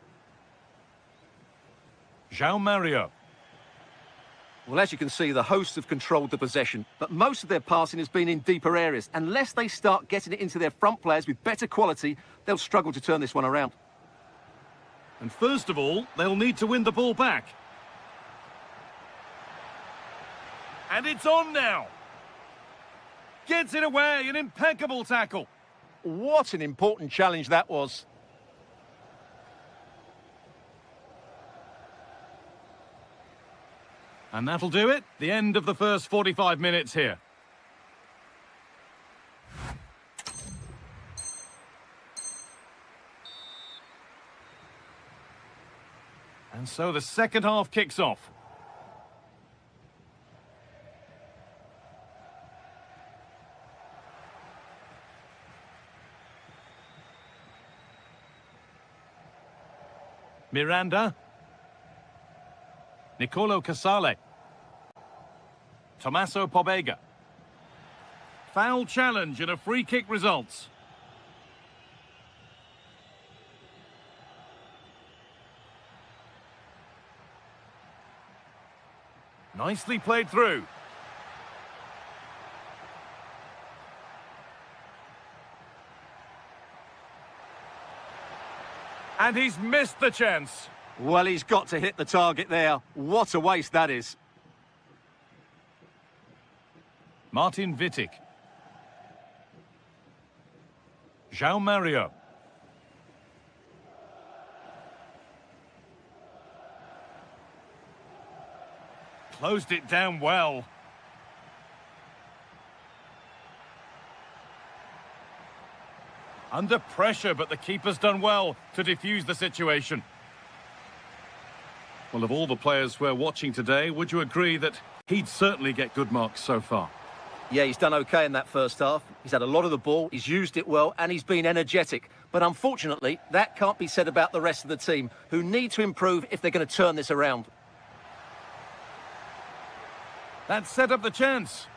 João Mario. Well, as you can see, the hosts have controlled the possession, but most of their passing has been in deeper areas. Unless they start getting it into their front players with better quality, they'll struggle to turn this one around. And first of all, they'll need to win the ball back. And it's on now. Gets it away, an impeccable tackle. What an important challenge that was. And that'll do it. The end of the first 45 minutes here. And so the second half kicks off. Miranda. Nicolo Casale. Tommaso Pobega. Foul challenge and a free kick results. Nicely played through. And he's missed the chance. Well, he's got to hit the target there. What a waste that is. Martin Wittig. João Mario. Closed it down well. Under pressure, but the keeper's done well to defuse the situation. Well, of all the players we're watching today, would you agree that he'd certainly get good marks so far? Yeah, he's done okay in that first half. He's had a lot of the ball, he's used it well, and he's been energetic. But unfortunately, that can't be said about the rest of the team, who need to improve if they're going to turn this around. That set up the chance.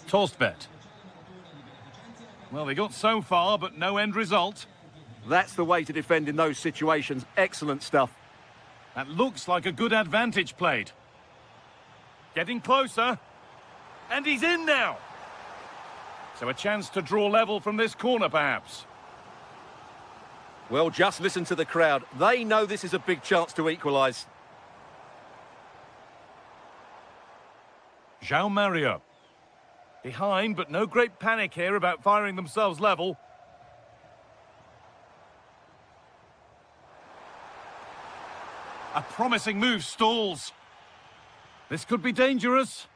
Torstbet. Well, they got so far, but no end result. That's the way to defend in those situations. Excellent stuff. That looks like a good advantage played. Getting closer. And he's in now. So a chance to draw level from this corner, perhaps. Well, just listen to the crowd. They know this is a big chance to equalise. João Mario. Behind, but no great panic here about firing themselves level. A promising move stalls. This could be dangerous.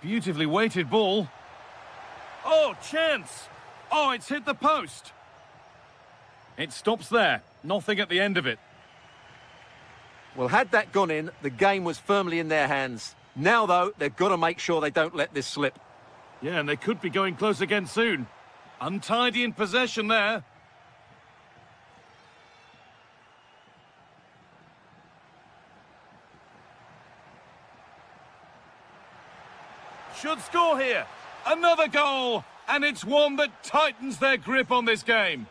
Beautifully weighted ball. Oh, chance! Oh, it's hit the post. It stops there. Nothing at the end of it. Well, had that gone in, the game was firmly in their hands. Now, though, they've got to make sure they don't let this slip. Yeah, and they could be going close again soon. Untidy in possession there. Should score here. Another goal. And it's one that tightens their grip on this game.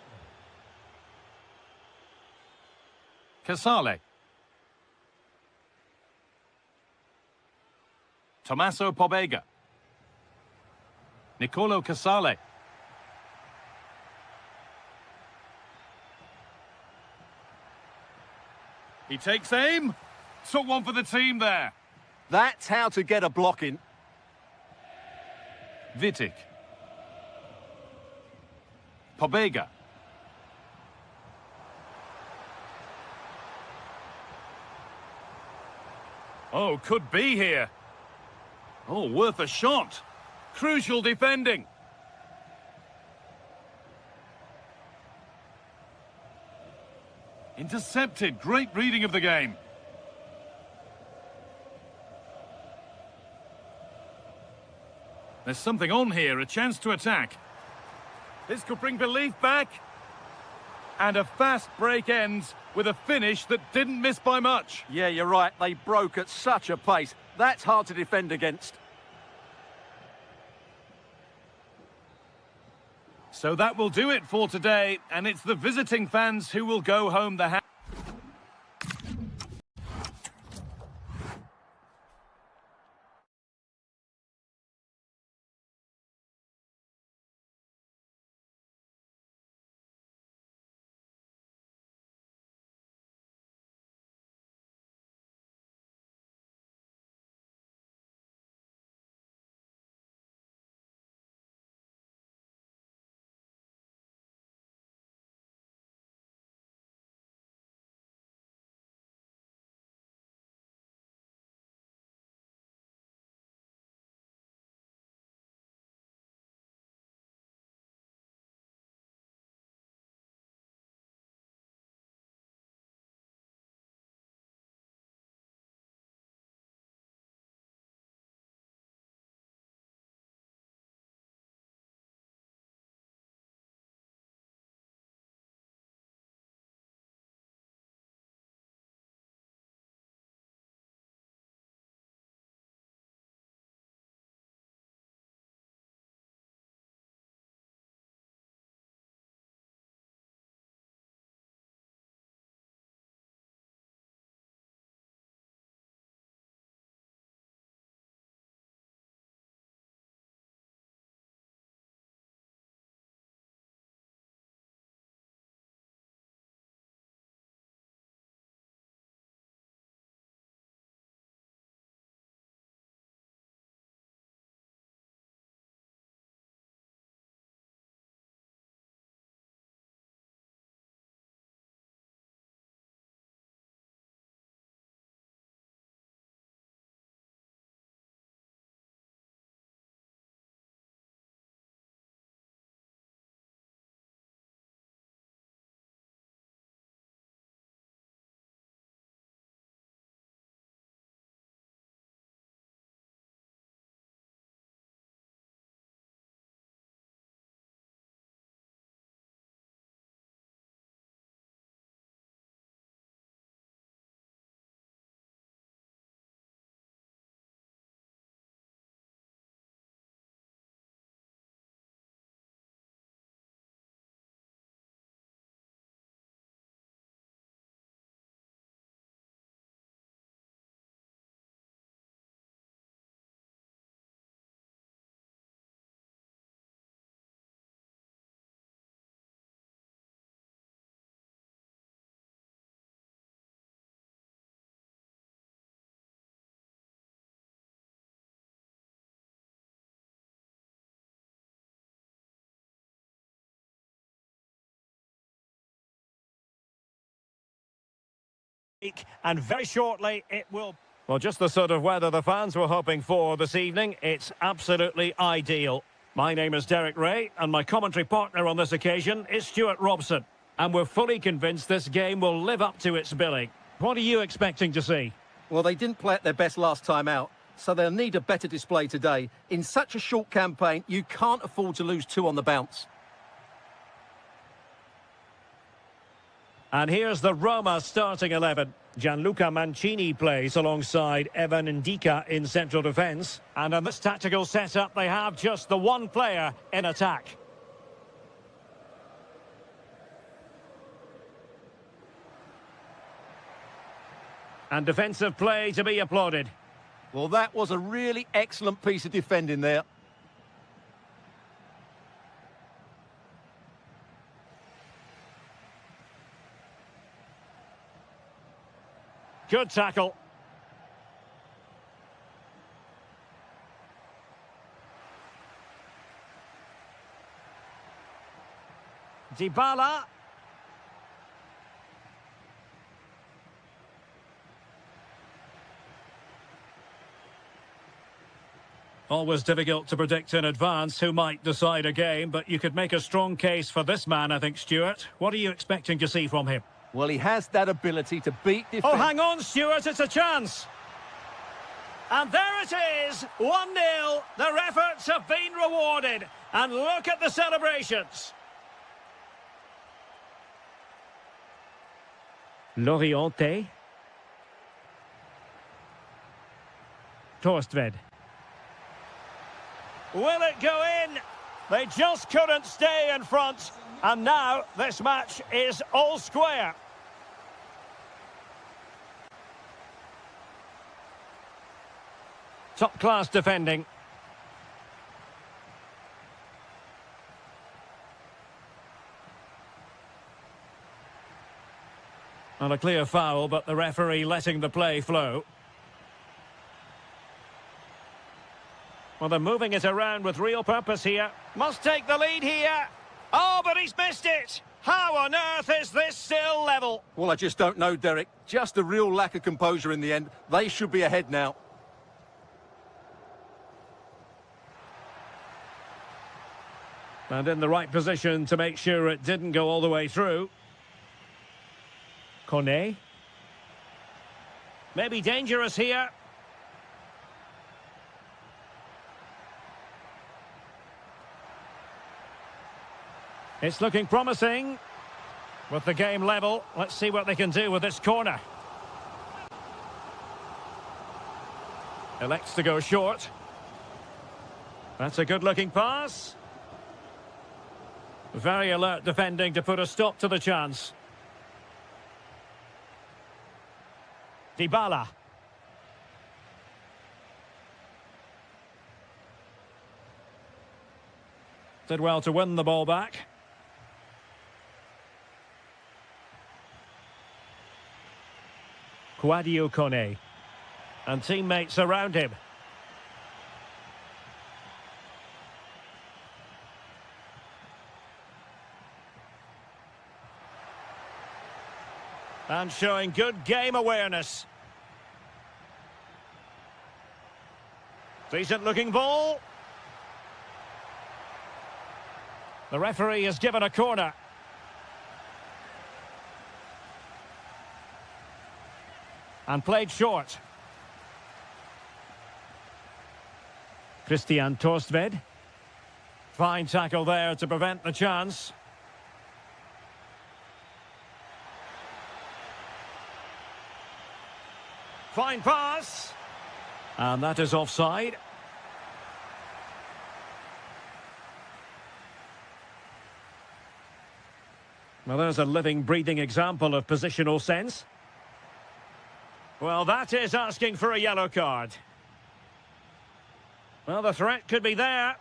Casale. Tommaso Pobega. Nicolo Casale. He takes aim. Took one for the team there. That's how to get a block in. Wittig. Pobega. Oh, could be here. Oh, worth a shot. Crucial defending. Intercepted. Great reading of the game. There's something on here, a chance to attack. This could bring belief back. And a fast break ends with a finish that didn't miss by much. Yeah, you're right. They broke at such a pace. That's hard to defend against. So that will do it for today, and it's the visiting fans who will go home the And very shortly it will... Well, just the sort of weather the fans were hoping for this evening. It's absolutely ideal. My name is Derek Ray, and my commentary partner on this occasion is Stuart Robson. And we're fully convinced this game will live up to its billing. What are you expecting to see? Well, they didn't play at their best last time out, so they'll need a better display today. In such a short campaign, you can't afford to lose two on the bounce. And here's the Roma starting 11. Gianluca Mancini plays alongside Evan Ndika in central defence. And in this tactical setup, they have just the one player in attack. And defensive play to be applauded. Well, that was a really excellent piece of defending there. Good tackle. Dybala. Always difficult to predict in advance who might decide a game, but you could make a strong case for this man, I think, Stuart. What are you expecting to see from him? Well, he has that ability to beat defence. Oh, hang on, Stuart, it's a chance. And there it is, 1-0. Their efforts have been rewarded. And look at the celebrations. Loriente. Torstved. Will it go in? They just couldn't stay in front. And now this match is all square. Top-class defending. And a clear foul, but the referee letting the play flow. Well, they're moving it around with real purpose here. Must take the lead here. Oh, but he's missed it. How on earth is this still level? Well, I just don't know, Derek. Just a real lack of composure in the end. They should be ahead now. And in the right position to make sure it didn't go all the way through. Kone. Maybe dangerous here. It's looking promising. With the game level, let's see what they can do with this corner. Elects to go short. That's a good-looking pass. Very alert defending to put a stop to the chance. Dybala. Did well to win the ball back. Quadio Kone. And teammates around him. And showing good game awareness. Decent looking ball. The referee has given a corner. And played short. Christian Torstved. Fine tackle there to prevent the chance. Fine pass. And that is offside. Well, there's a living, breathing example of positional sense. Well, that is asking for a yellow card. Well, the threat could be there.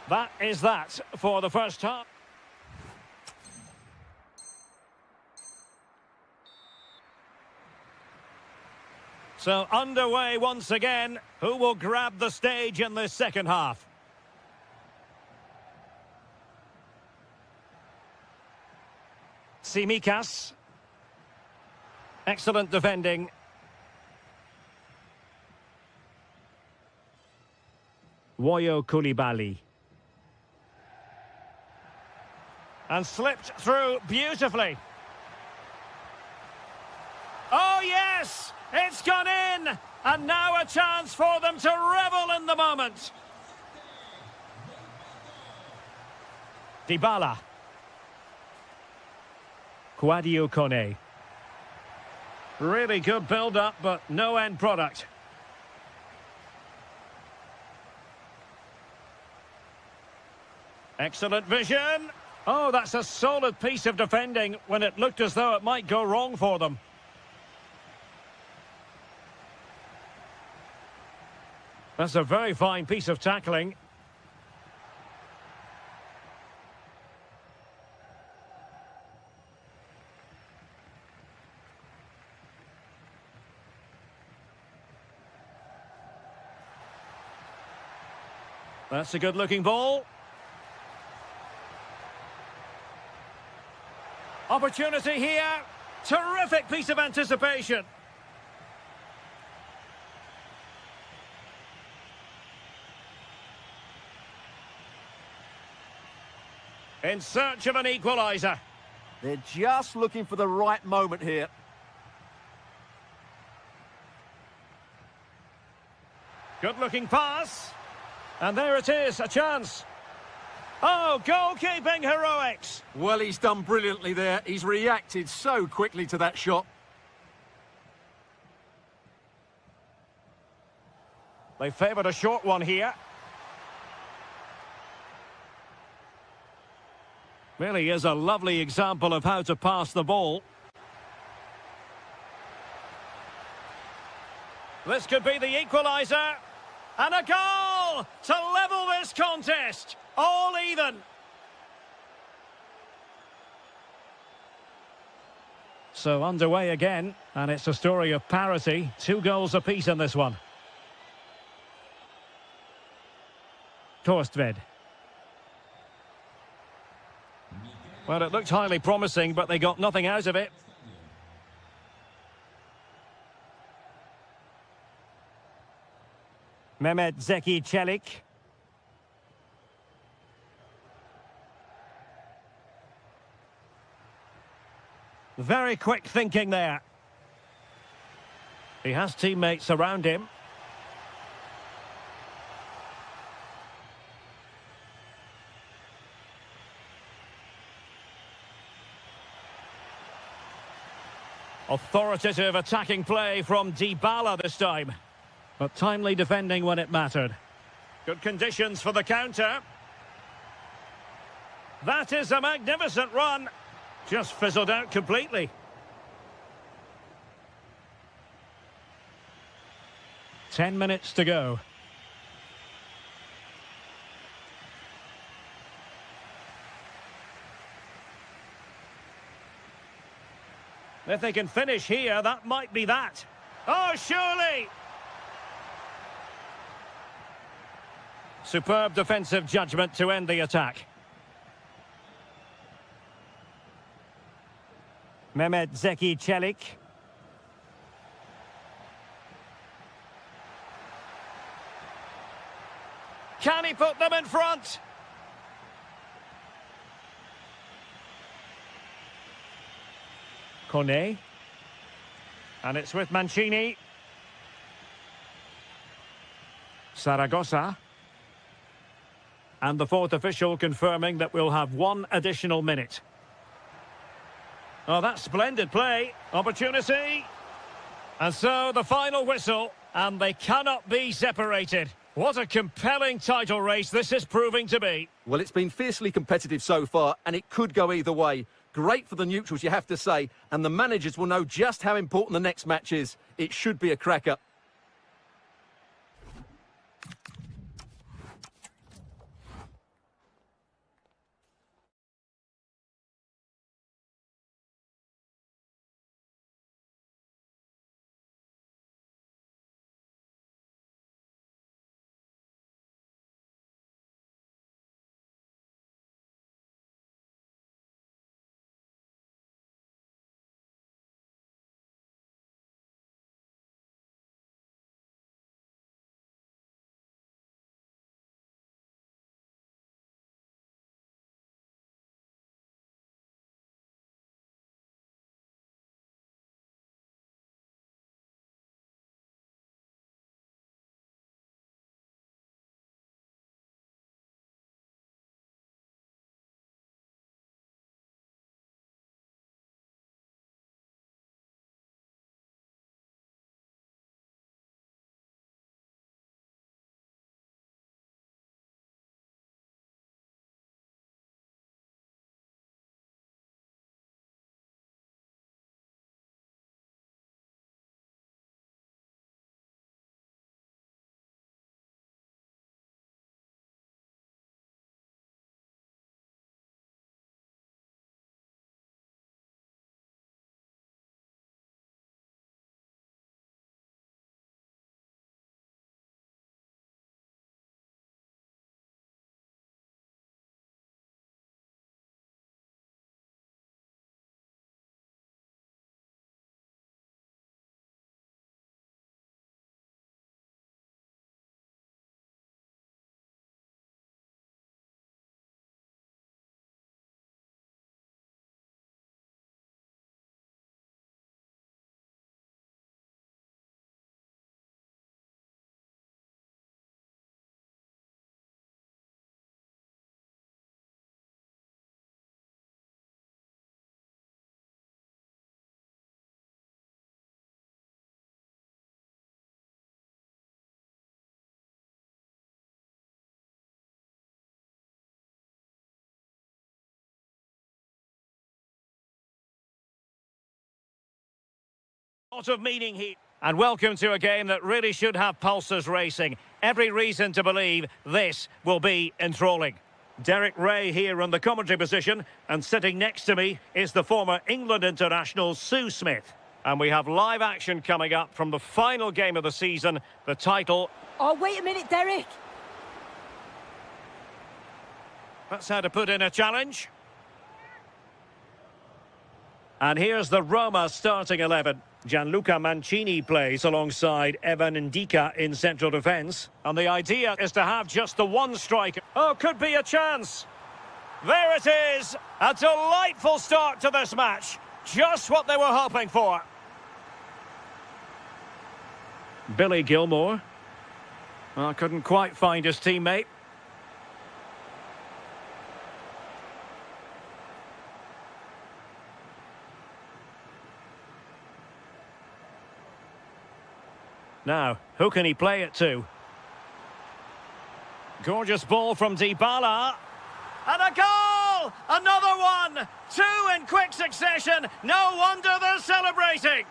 That is that for the first half. So underway once again. Who will grab the stage in this second half? Tsimikas. Excellent defending. Woyo Koulibaly. And slipped through beautifully. Oh yes! It's gone in! And now a chance for them to revel in the moment. Dybala. Kouadio Kone. Really good build-up, but no end product. Excellent vision. Oh, that's a solid piece of defending when it looked as though it might go wrong for them. That's a very fine piece of tackling. That's a good-looking ball. Opportunity here. Terrific piece of anticipation. In search of an equaliser. They're just looking for the right moment here. Good-looking pass. And there it is, a chance. Oh, goalkeeping heroics. Well, he's done brilliantly there. He's reacted so quickly to that shot. They favoured a short one here. Really is a lovely example of how to pass the ball. This could be the equaliser. And a goal to level this contest. All even. So underway again, and it's a story of parity. 2 goals apiece in this one. Torstved. Well, it looked highly promising, but they got nothing out of it. Mehmet Zeki Çelik. Very quick thinking there. He has teammates around him. Authoritative attacking play from Dybala this time. But timely defending when it mattered. Good conditions for the counter. That is a magnificent run. Just fizzled out completely. Ten minutes to go. If they can finish here, that might be that. Oh, surely! Superb defensive judgment to end the attack. Mehmet Zeki Çelik. Can he put them in front? Kone. And it's with Mancini. Saragossa. And the fourth official confirming that we'll have 1 additional minute. Oh, that's splendid play. Opportunity. And so the final whistle, and they cannot be separated. What a compelling title race this is proving to be. Well, it's been fiercely competitive so far, and it could go either way. Great for the neutrals, you have to say, and the managers will know just how important the next match is. It should be a cracker. Lot of meaning here. And welcome to a game that really should have pulses racing. Every reason to believe this will be enthralling. Derek Ray here on the commentary position, and sitting next to me is the former England international Sue Smith. And we have live action coming up from the final game of the season, the title. Oh, wait a minute, Derek. That's how to put in a challenge. And here's the Roma starting 11. Gianluca Mancini plays alongside Evan Ndika in central defence. And the idea is to have just the one striker. Oh, could be a chance. There it is. A delightful start to this match. Just what they were hoping for. Billy Gilmore. Well, couldn't quite find his teammate. Now, who can he play it to? Gorgeous ball from Dybala. And a goal! Another one! Two in quick succession. No wonder they're celebrating.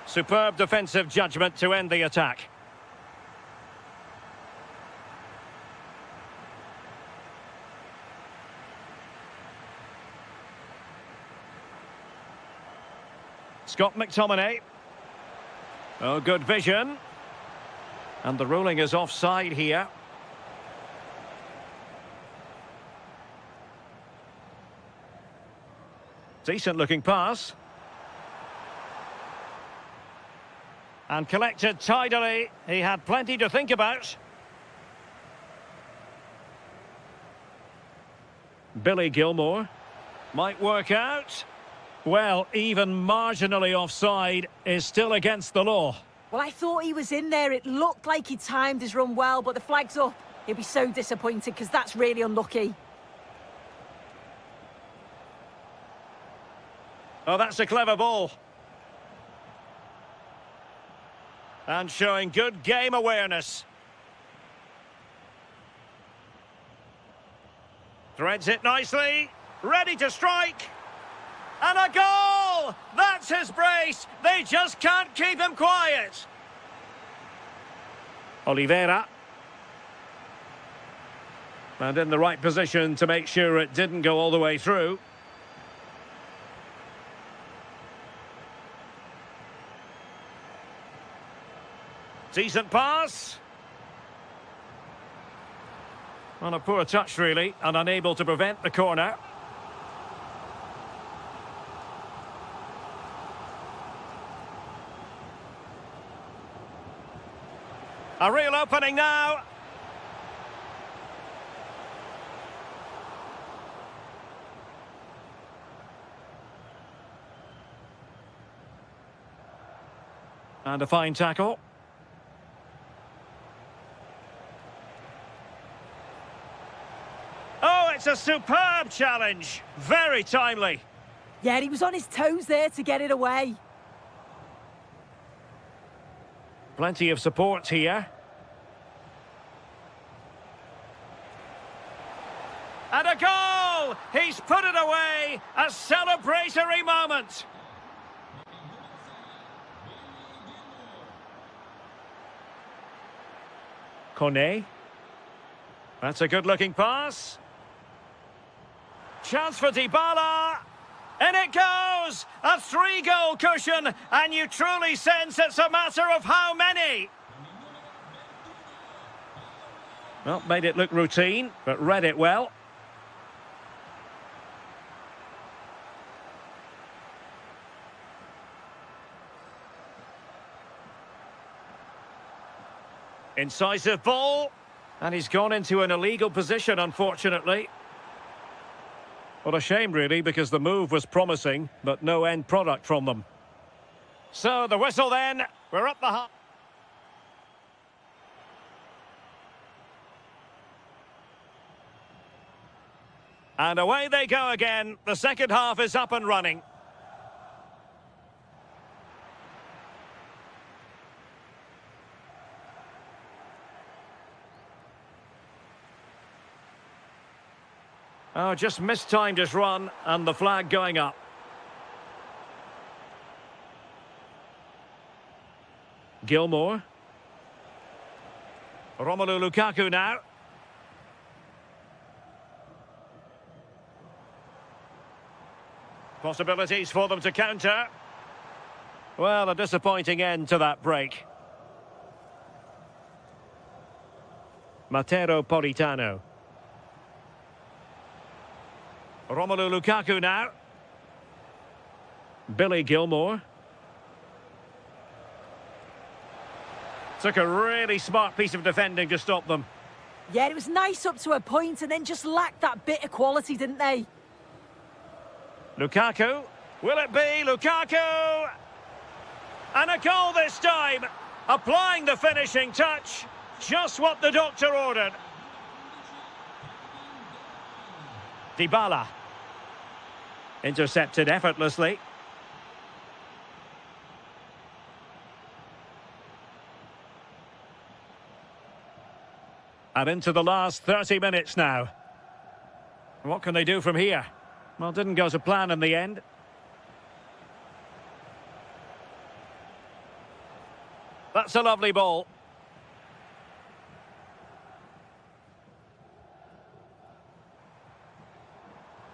Superb defensive judgment to end the attack. Scott McTominay. Oh, good vision. And the ruling is offside here. Decent looking pass. And collected tidily. He had plenty to think about. Billy Gilmore. Might work out. Well, even marginally offside is still against the law. Well, I thought he was in there. It looked like he timed his run well, but the flag's up. He'll be so disappointed because that's really unlucky. Oh, that's a clever ball. And showing good game awareness. Threads it nicely. Ready to strike. And a goal! That's his brace. They just can't keep him quiet. Oliveira. And in the right position to make sure it didn't go all the way through. Decent pass. On a poor touch, really, and unable to prevent the corner. A real opening now. And a fine tackle. Oh, it's a superb challenge. Very timely. Yeah, he was on his toes there to get it away. Plenty of support here. And a goal! He's put it away! A celebratory moment! Kone. That's a good-looking pass. Chance for Dybala. And it goes! A 3-goal cushion, and you truly sense it's a matter of how many. Well, made it look routine, but read it well. Incisive ball. And he's gone into an illegal position, unfortunately. What a shame, really, because the move was promising, but no end product from them. So, the whistle then. We're at the half. And away they go again. The second half is up and running. Oh, just mistimed his run and the flag going up. Gilmore. Romelu Lukaku now. Possibilities for them to counter. Well, a disappointing end to that break. Matteo Politano. Romelu Lukaku now. Billy Gilmore. Took a really smart piece of defending to stop them. Yeah, it was nice up to a point and then just lacked that bit of quality, didn't they? Lukaku. Will it be Lukaku? And a goal this time. Applying the finishing touch. Just what the doctor ordered. Dybala. Intercepted effortlessly. And into the last 30 minutes now. What can they do from here? Well, didn't go to plan in the end. That's a lovely ball.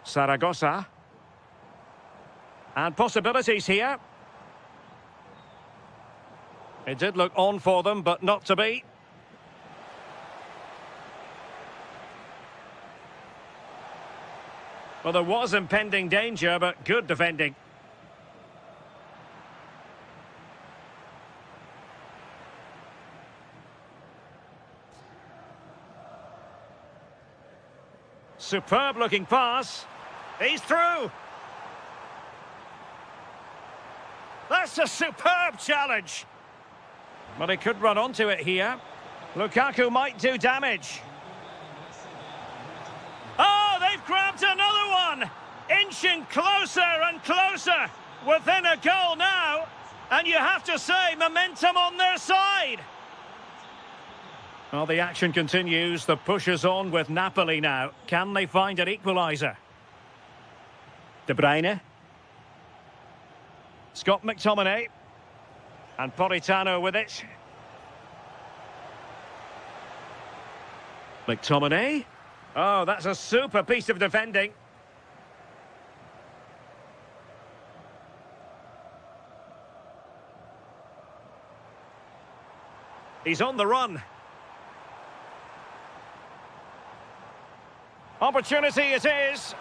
Zaragoza. And possibilities here. It did look on for them, but not to be. Well, there was impending danger, but good defending. Superb looking pass. He's through. That's a superb challenge. But he could run onto it here. Lukaku might do damage. Oh, they've grabbed another one. Inching closer and closer. Within a goal now. And you have to say, momentum on their side. Well, the action continues. The push is on with Napoli now. Can they find an equaliser? De Bruyne. Scott McTominay. And Politano with it. McTominay. Oh, that's a super piece of defending. He's on the run. Opportunity it is.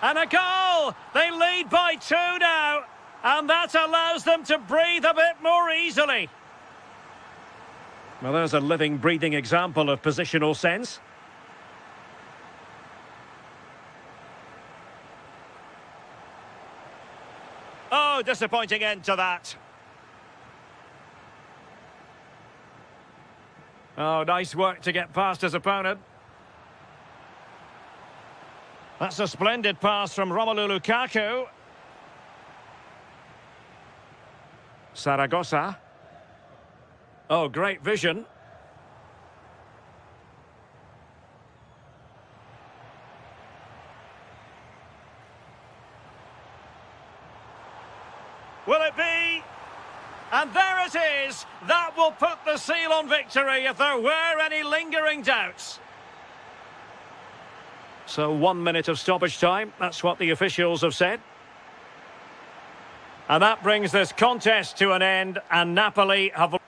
And a goal! They lead by 2 now. And that allows them to breathe a bit more easily. Well, there's a living, breathing example of positional sense. Oh, disappointing end to that. Oh, nice work to get past his opponent. That's a splendid pass from Romelu Lukaku. Zaragoza. Oh, great vision. Will it be? And there it is. That will put the seal on victory if there were any lingering doubts. So 1 minute of stoppage time. That's what the officials have said. And that brings this contest to an end, and Napoli have...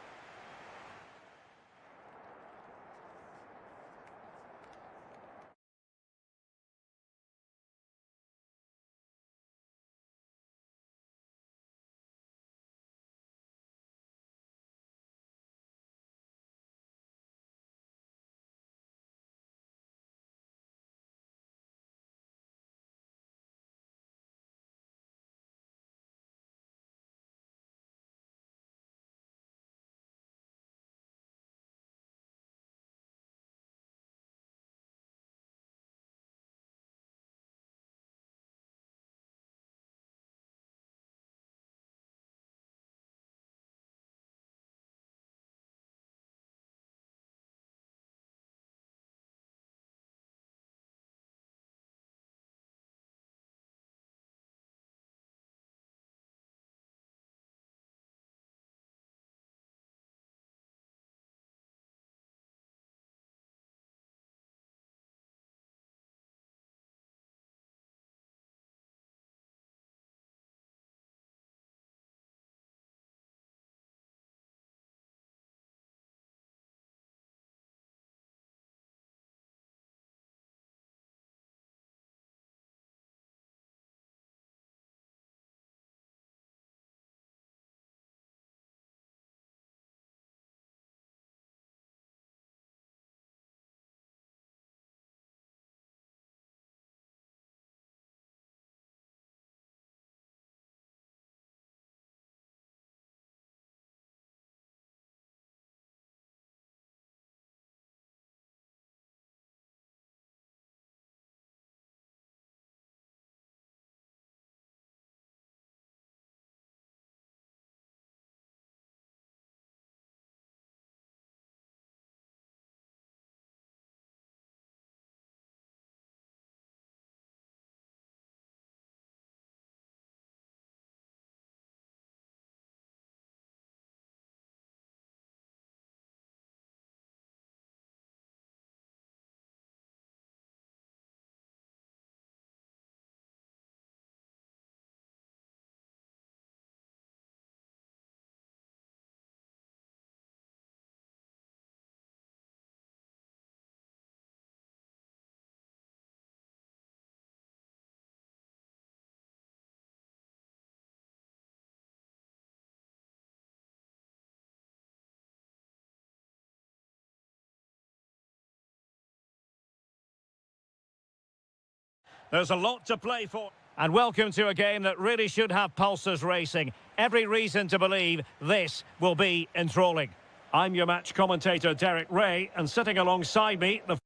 There's a lot to play for. And welcome to a game that really should have pulses racing. Every reason to believe this will be enthralling. I'm your match commentator, Derek Ray, and sitting alongside me, the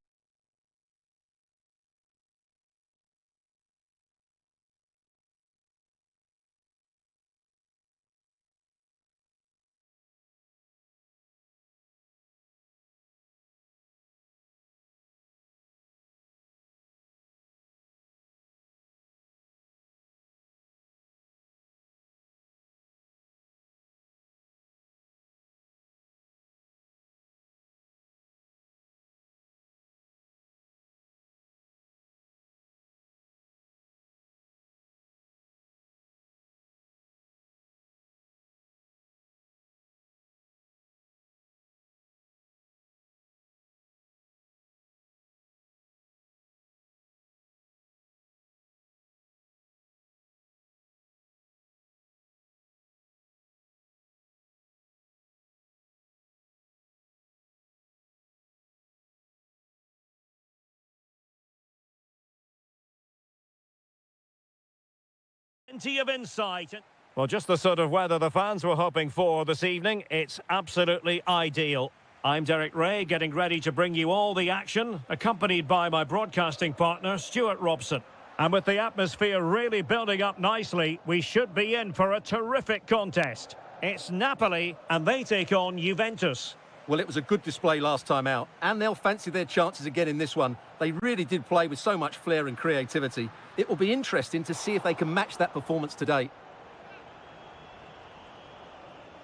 plenty of insight. Well, just the sort of weather the fans were hoping for this evening. It's absolutely ideal. I'm Derek Ray, getting ready to bring you all the action, accompanied by my broadcasting partner, Stuart Robson. And with the atmosphere really building up nicely, we should be in for a terrific contest. It's Napoli, and they take on Juventus. Well, it was a good display last time out, and they'll fancy their chances again in this one. They really did play with so much flair and creativity. It will be interesting to see if they can match that performance today.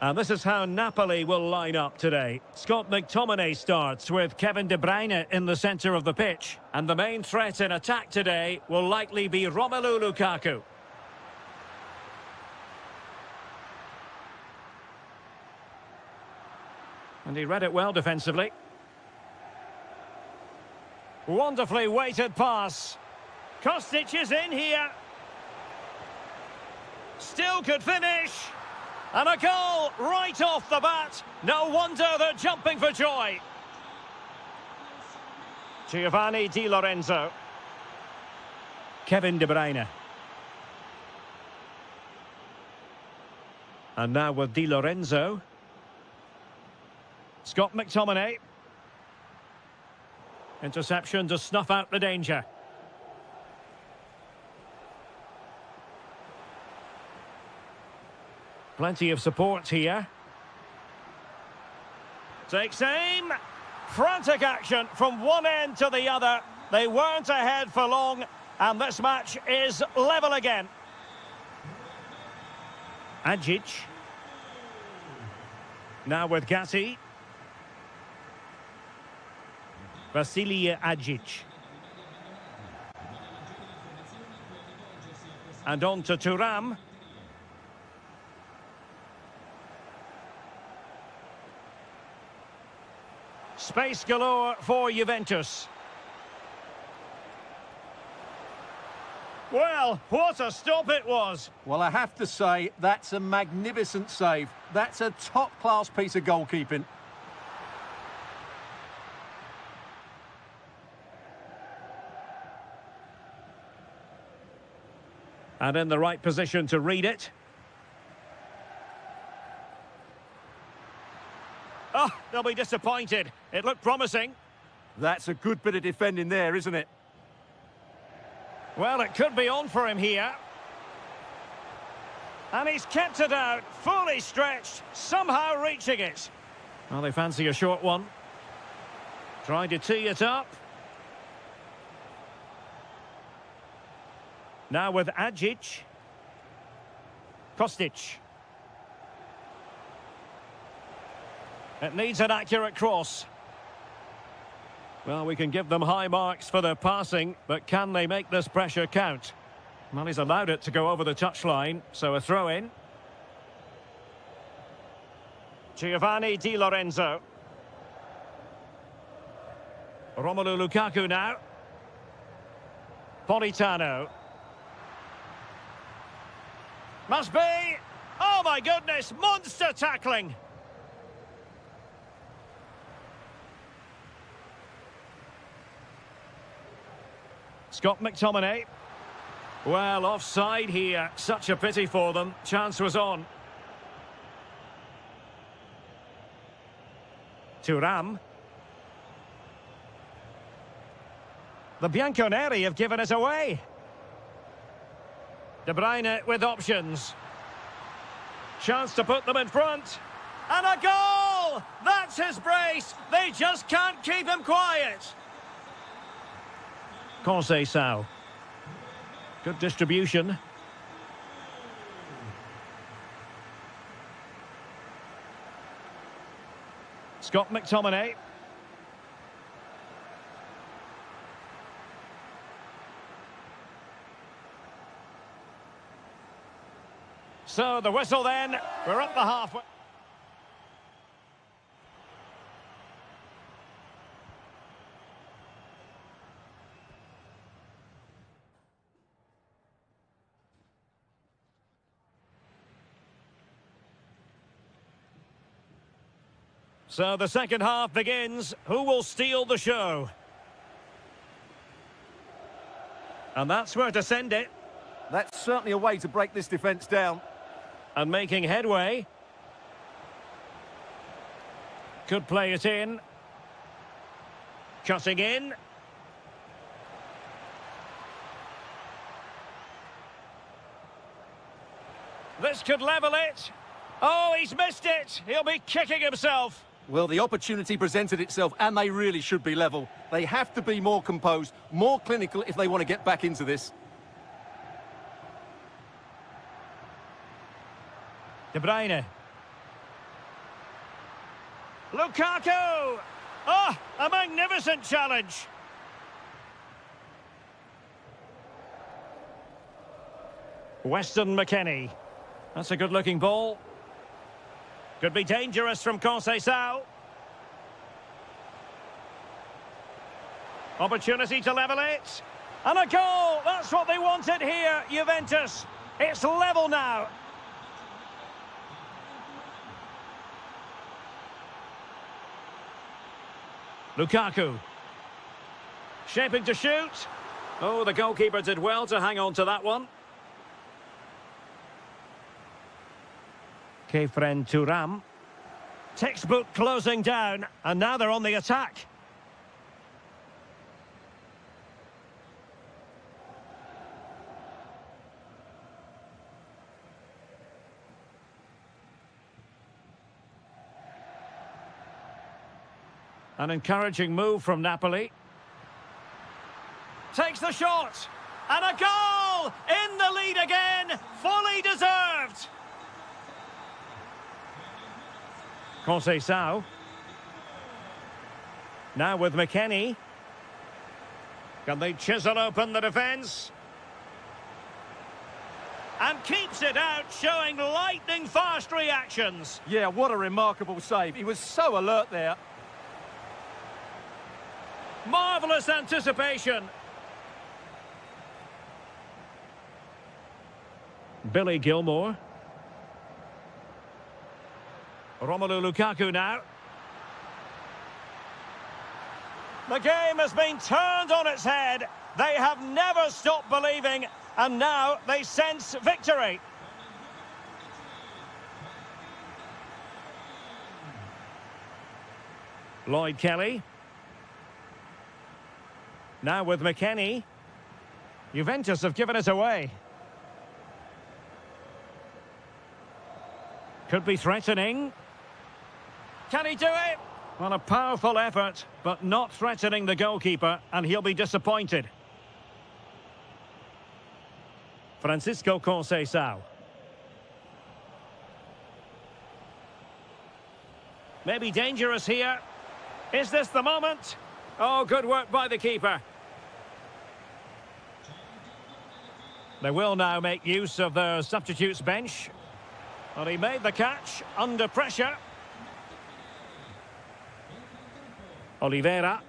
And this is how Napoli will line up today. Scott McTominay starts with Kevin De Bruyne in the centre of the pitch. And the main threat in attack today will likely be Romelu Lukaku. And he read it well defensively. Wonderfully weighted pass. Kostic is in here. Still could finish. And a goal right off the bat. No wonder they're jumping for joy. Giovanni Di Lorenzo. Kevin De Bruyne. And now with Di Lorenzo. Scott McTominay. Interception to snuff out the danger. Plenty of support here. Takes aim. Frantic action from one end to the other. They weren't ahead for long, and this match is level again. Agic. Now with Gatti. Vasilije Agic. And on to Thuram. Space galore for Juventus. Well, what a stop it was. Well, I have to say, that's a magnificent save. That's a top-class piece of goalkeeping. And in the right position to read it. Oh, they'll be disappointed. It looked promising. That's a good bit of defending there, isn't it? Well, it could be on for him here. And he's kept it out, fully stretched, somehow reaching it. Well, they fancy a short one. Trying to tee it up. Now with Agic. Kostic. It needs an accurate cross. Well, we can give them high marks for their passing, but can they make this pressure count? Well, he's allowed it to go over the touchline, so a throw-in. Giovanni Di Lorenzo. Romelu Lukaku now. Politano. Must be! Oh my goodness, monster tackling! Scott McTominay. Well, offside here. Such a pity for them. Chance was on. Thuram. The Bianconeri have given it away. De Bruyne with options. Chance to put them in front. And a goal! That's his brace. They just can't keep him quiet. Conceição. Good distribution. Scott McTominay. So the whistle then. We're up the halfway. So the second half begins. Who will steal the show? And that's where to send it. That's certainly a way to break this defence down. And making headway. Could play it in. Cutting in. This could level it. Oh, he's missed it. He'll be kicking himself. Well, the opportunity presented itself, and they really should be level. They have to be more composed, more clinical if they want to get back into this. De Bruyne. Lukaku! Oh, a magnificent challenge. Weston McKennie. That's a good-looking ball. Could be dangerous from Conceição. Opportunity to level it. And a goal! That's what they wanted here, Juventus. It's level now. Lukaku. Shaping to shoot. Oh, the goalkeeper did well to hang on to that one. Kefren Thuram. Textbook closing down, and now they're on the attack. An encouraging move from Napoli. Takes the shot. And a goal! In the lead again! Fully deserved! Conceição. Now with McKennie. Can they chisel open the defence? And keeps it out, showing lightning-fast reactions. Yeah, what a remarkable save. He was so alert there. Marvellous anticipation. Billy Gilmore. Romelu Lukaku now. The game has been turned on its head. They have never stopped believing, and now they sense victory. Lloyd Kelly. Now with McKennie. Juventus have given it away. Could be threatening. Can he do it? Well, a powerful effort, but not threatening the goalkeeper, and he'll be disappointed. Francisco Conceição. Maybe dangerous here. Is this the moment? Oh, good work by the keeper. They will now make use of their substitutes bench. Well, he made the catch under pressure. Oliveira.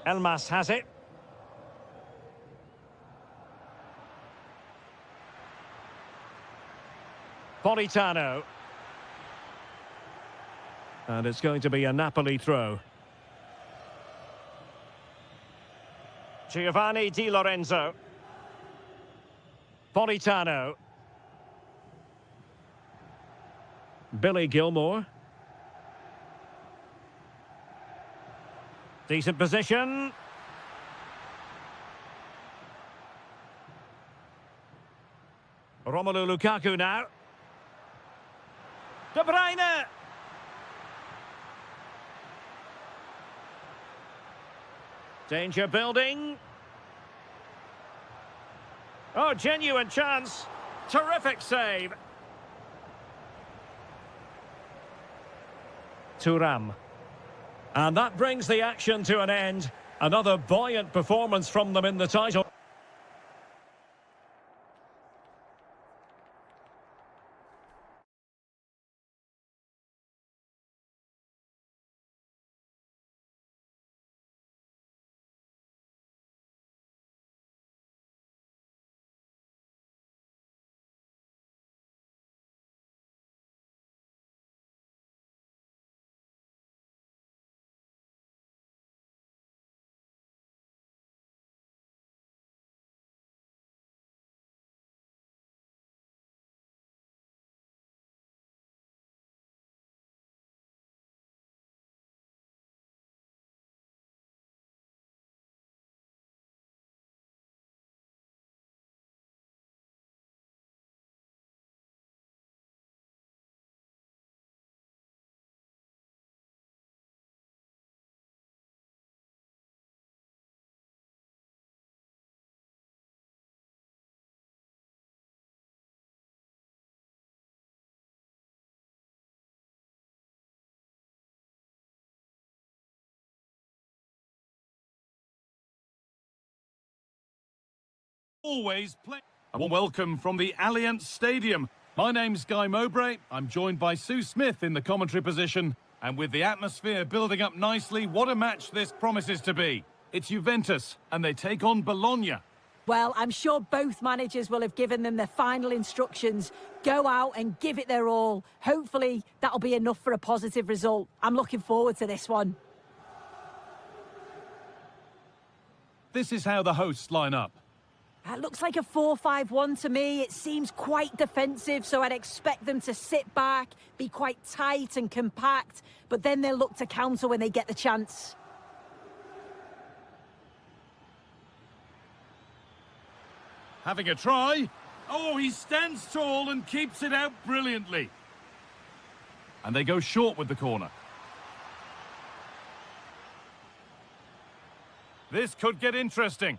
Elmas has it. Politano. And it's going to be a Napoli throw. Giovanni Di Lorenzo. Politano. Billy Gilmore. Decent position. Romelu Lukaku now. De Bruyne. Danger building. Oh, genuine chance. Terrific save. Thuram. And that brings the action to an end. Another buoyant performance from them in the title. Always play. A warm welcome from the Allianz Stadium. My name's Guy Mowbray. I'm joined by Sue Smith in the commentary position. And with the atmosphere building up nicely, what a match this promises to be. It's Juventus, and they take on Bologna. Well, I'm sure both managers will have given them their final instructions. Go out and give it their all. Hopefully, that'll be enough for a positive result. I'm looking forward to this one. This is how the hosts line up. It looks like a 4-5-1 to me. It seems quite defensive, so I'd expect them to sit back, be quite tight and compact, but then they'll look to counter when they get the chance. Having a try. Oh, he stands tall and keeps it out brilliantly. And they go short with the corner. This could get interesting.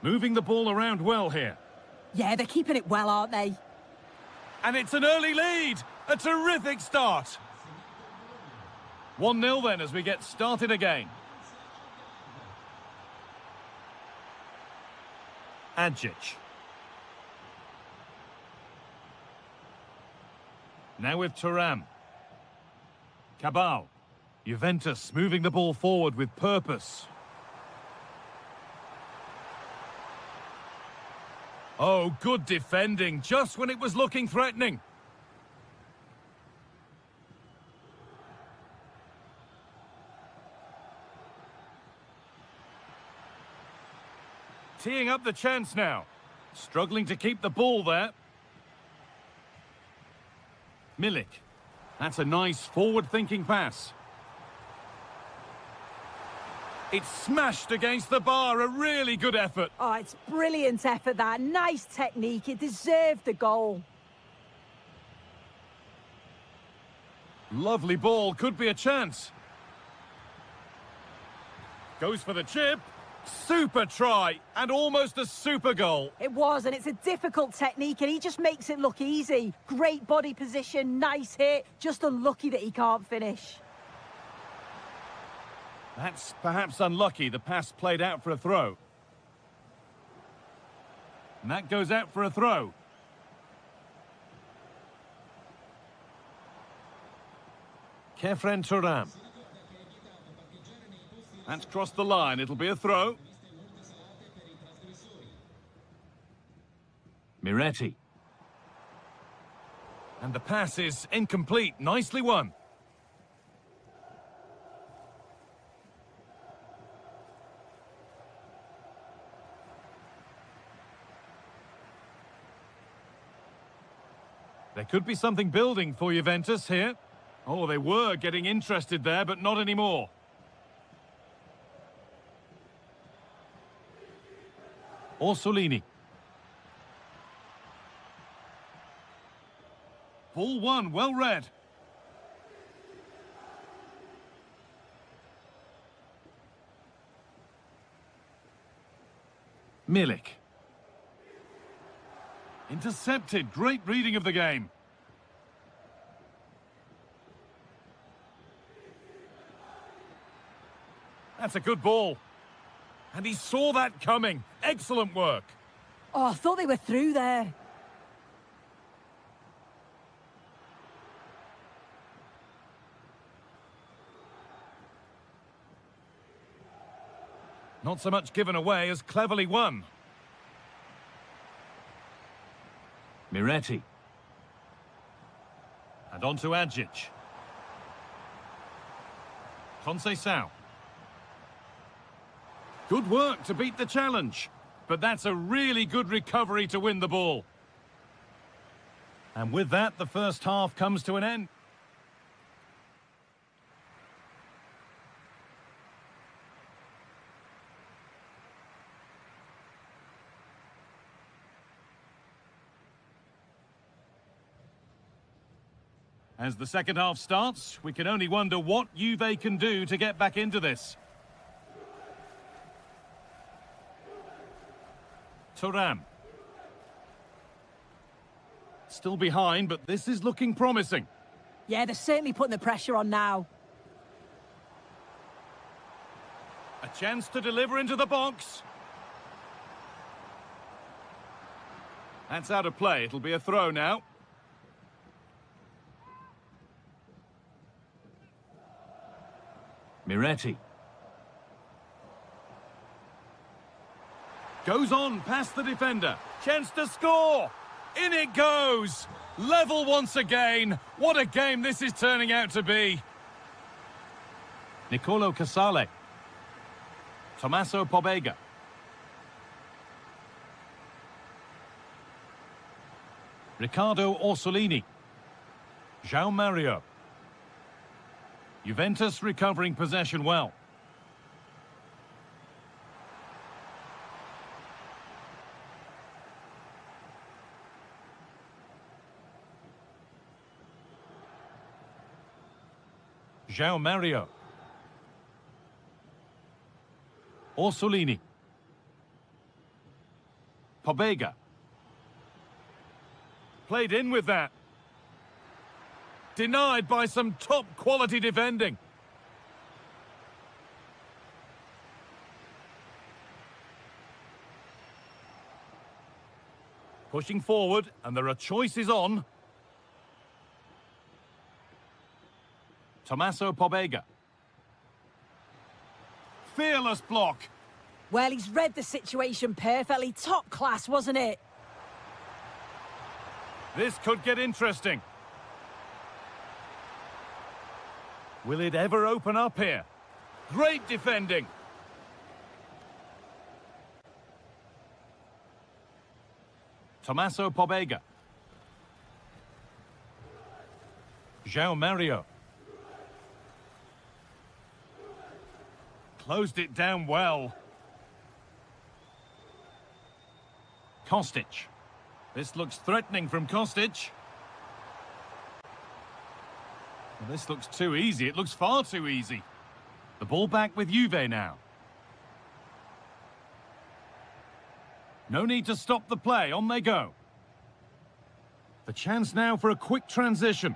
Moving the ball around well here. Yeah, they're keeping it well, aren't they? And it's an early lead. A terrific start. 1-0 then as we get started again. Adjic. Now with Thuram. Cabal. Juventus moving the ball forward with purpose. Oh, good defending, just when it was looking threatening. Teeing up the chance now. Struggling to keep the ball there. Milik. That's a nice forward-thinking pass. It's smashed against the bar, a really good effort. Oh, it's brilliant effort, that. Nice technique. It deserved the goal. Lovely ball, could be a chance. Goes for the chip. Super try, and almost a super goal. It was, and it's a difficult technique, and he just makes it look easy. Great body position, nice hit. Just unlucky that he can't finish. That's perhaps unlucky. The pass played out for a throw. And that goes out for a throw. Kefren Thuram. That's crossed the line. It'll be a throw. Miretti. And the pass is incomplete. Nicely won. There could be something building for Juventus here. Oh, they were getting interested there, but not anymore. Orsolini. Ball one, well read. Milik. Intercepted. Great reading of the game. That's a good ball. And he saw that coming. Excellent work. Oh, I thought they were through there. Not so much given away as cleverly won. Miretti. And on to Adjic. Conceição. Good work to beat the challenge. But that's a really good recovery to win the ball. And with that, the first half comes to an end. As the second half starts, we can only wonder what Juve can do to get back into this. Thuram. Still behind, but this is looking promising. Yeah, they're certainly putting the pressure on now. A chance to deliver into the box. That's out of play. It'll be a throw now. Miretti. Goes on past the defender. Chance to score. In it goes. Level once again. What a game this is turning out to be. Nicolo Casale. Tommaso Pobega. Riccardo Orsolini. João Mario. Juventus recovering possession well. João Mario. Orsolini. Pobega. Played in with that. Denied by some top-quality defending. Pushing forward, and there are choices on. Tommaso Pobega. Fearless block. Well, he's read the situation perfectly. Top class, wasn't it? This could get interesting. Will it ever open up here? Great defending. Tommaso Pobega. João Mario. Closed it down well. Kostic. This looks threatening from Kostic. Well, this looks too easy. It looks far too easy. The ball back with Juve now. No need to stop the play. On they go. The chance now for a quick transition.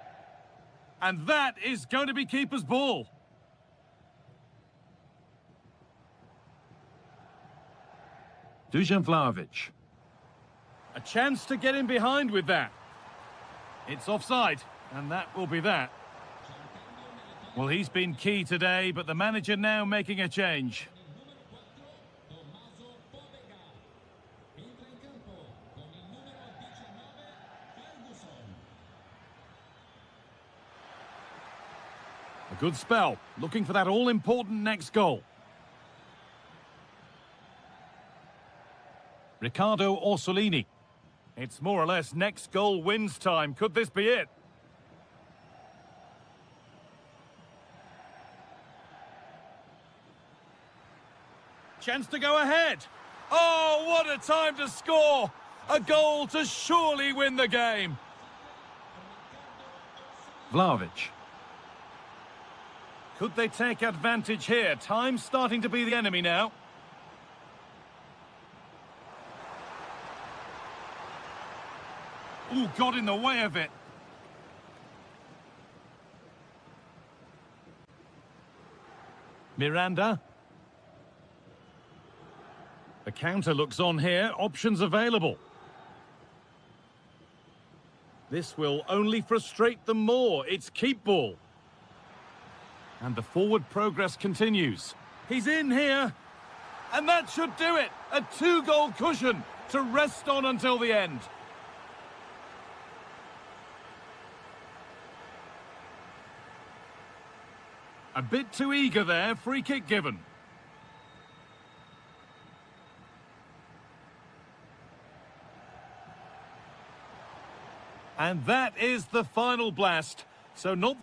And that is going to be keeper's ball. Dusan Vlahovic. A chance to get in behind with that. It's offside, and that will be that. Well, he's been key today, but the manager now making a change. A good spell, looking for that all-important next goal. Riccardo Orsolini. It's more or less next goal wins time. Could this be it? Chance to go ahead. Oh, what a time to score! A goal to surely win the game. Vlahovic. Could they take advantage here? Time's starting to be the enemy now. Ooh, got in the way of it. Miranda. The counter looks on here. Options available. This will only frustrate them more. It's keep ball. And the forward progress continues. He's in here. And that should do it. A 2-goal cushion to rest on until the end. A bit too eager there. Free kick given. And that is the final blast. So not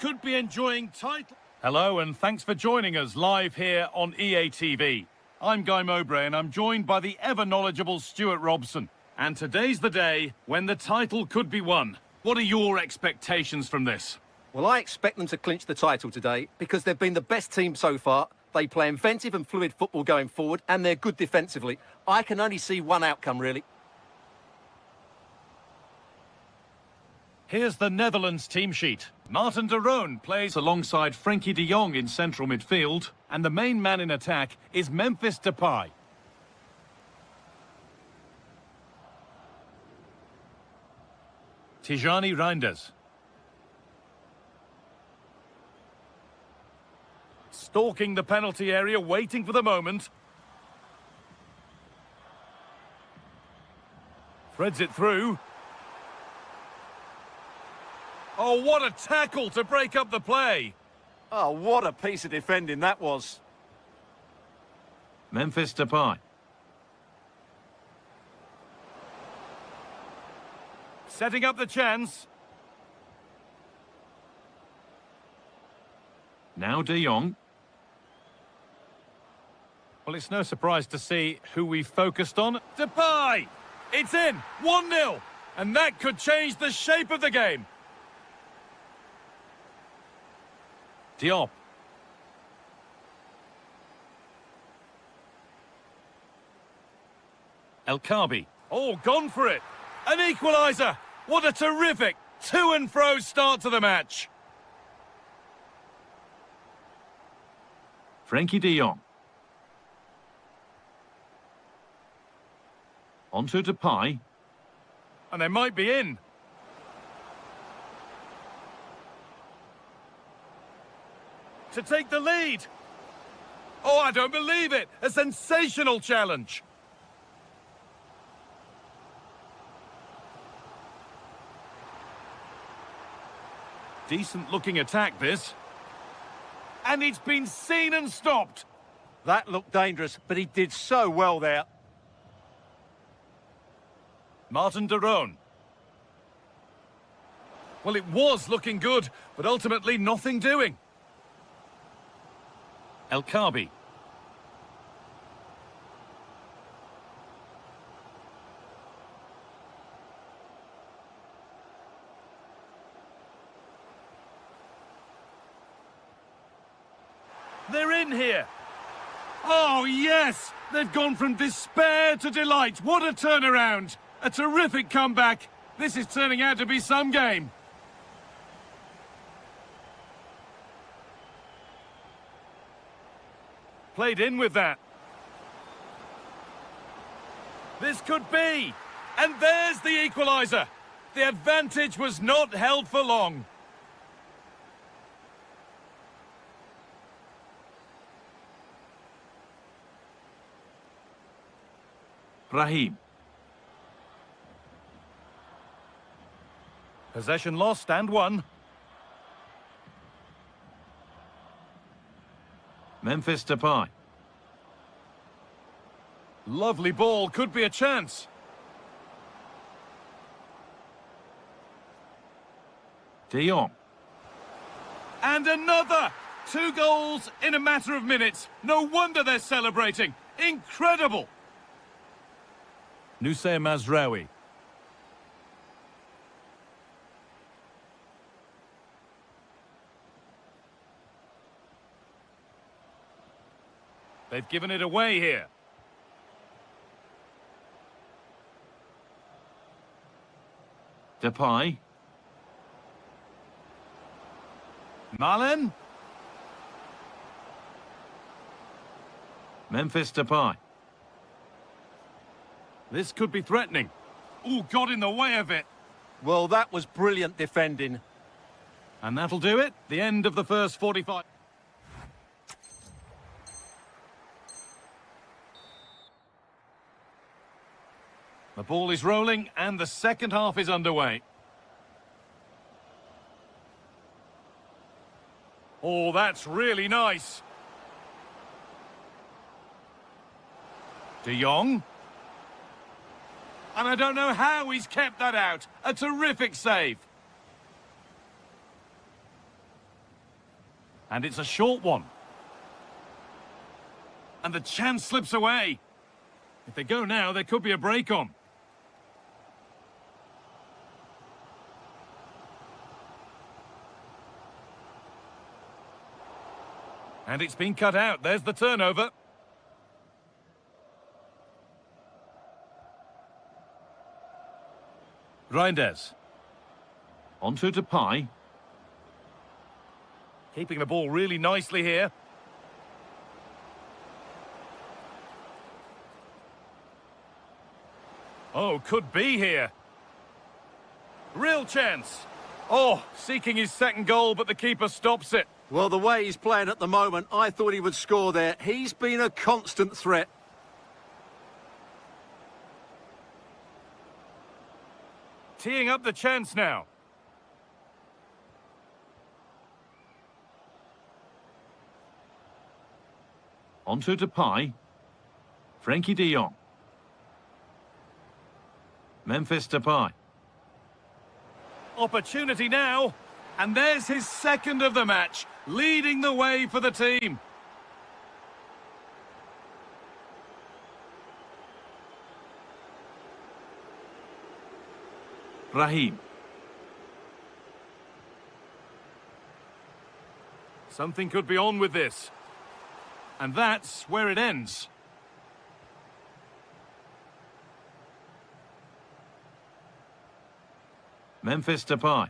could be enjoying title. Hello, and thanks for joining us live here on EA TV. I'm Guy Mowbray, and I'm joined by the ever-knowledgeable Stuart Robson. And today's the day when the title could be won. What are your expectations from this? Well, I expect them to clinch the title today because they've been the best team so far. They play inventive and fluid football going forward, and they're good defensively. I can only see one outcome, really. Here's the Netherlands team sheet. Martin de Roon plays alongside Frenkie de Jong in central midfield, and the main man in attack is Memphis Depay. Tijani Reinders. Stalking the penalty area, waiting for the moment. Threads it through. Oh, what a tackle to break up the play. Oh, what a piece of defending that was. Memphis Depay. Setting up the chance. Now de Jong. Well, it's no surprise to see who we focused on. Depay! It's in! 1-0! And that could change the shape of the game. Diop. El Khabi. Oh, gone for it. An equaliser. What a terrific to and fro start to the match. Frenkie de Jong. Onto Depay. And they might be in. To take the lead. Oh, I don't believe it. A sensational challenge. Decent looking attack, this. And it's been seen and stopped. That looked dangerous, but he did so well there. Martin de Roon. Well, it was looking good, but ultimately nothing doing. El Khabi. They're in here. Oh, yes! They've gone from despair to delight. What a turnaround. A terrific comeback. This is turning out to be some game. Played in with that. This could be. And there's the equaliser. The advantage was not held for long. Raheem. Possession lost and won. Memphis Depay. Lovely ball, could be a chance. De Jong. And another! 2 goals in a matter of minutes. No wonder they're celebrating. Incredible! Nusayr Mazraoui. They've given it away here. Depay. Malen. Memphis Depay. This could be threatening. Ooh, got in the way of it. Well, that was brilliant defending. And that'll do it. The end of the first 45. The ball is rolling and the second half is underway. Oh, that's really nice. De Jong. And I don't know how he's kept that out. A terrific save. And it's a short one. And the chance slips away. If they go now, there could be a break on. And it's been cut out. There's the turnover. Reinders. Onto Depay. Keeping the ball really nicely here. Oh, could be here. Real chance. Oh, seeking his second goal, but the keeper stops it. Well, the way he's playing at the moment, I thought he would score there. He's been a constant threat. Teeing up the chance now. Onto Depay. Frankie de Jong. Memphis Depay. Opportunity now. And there's his second of the match, leading the way for the team. Raheem. Something could be on with this. And that's where it ends. Memphis Depay.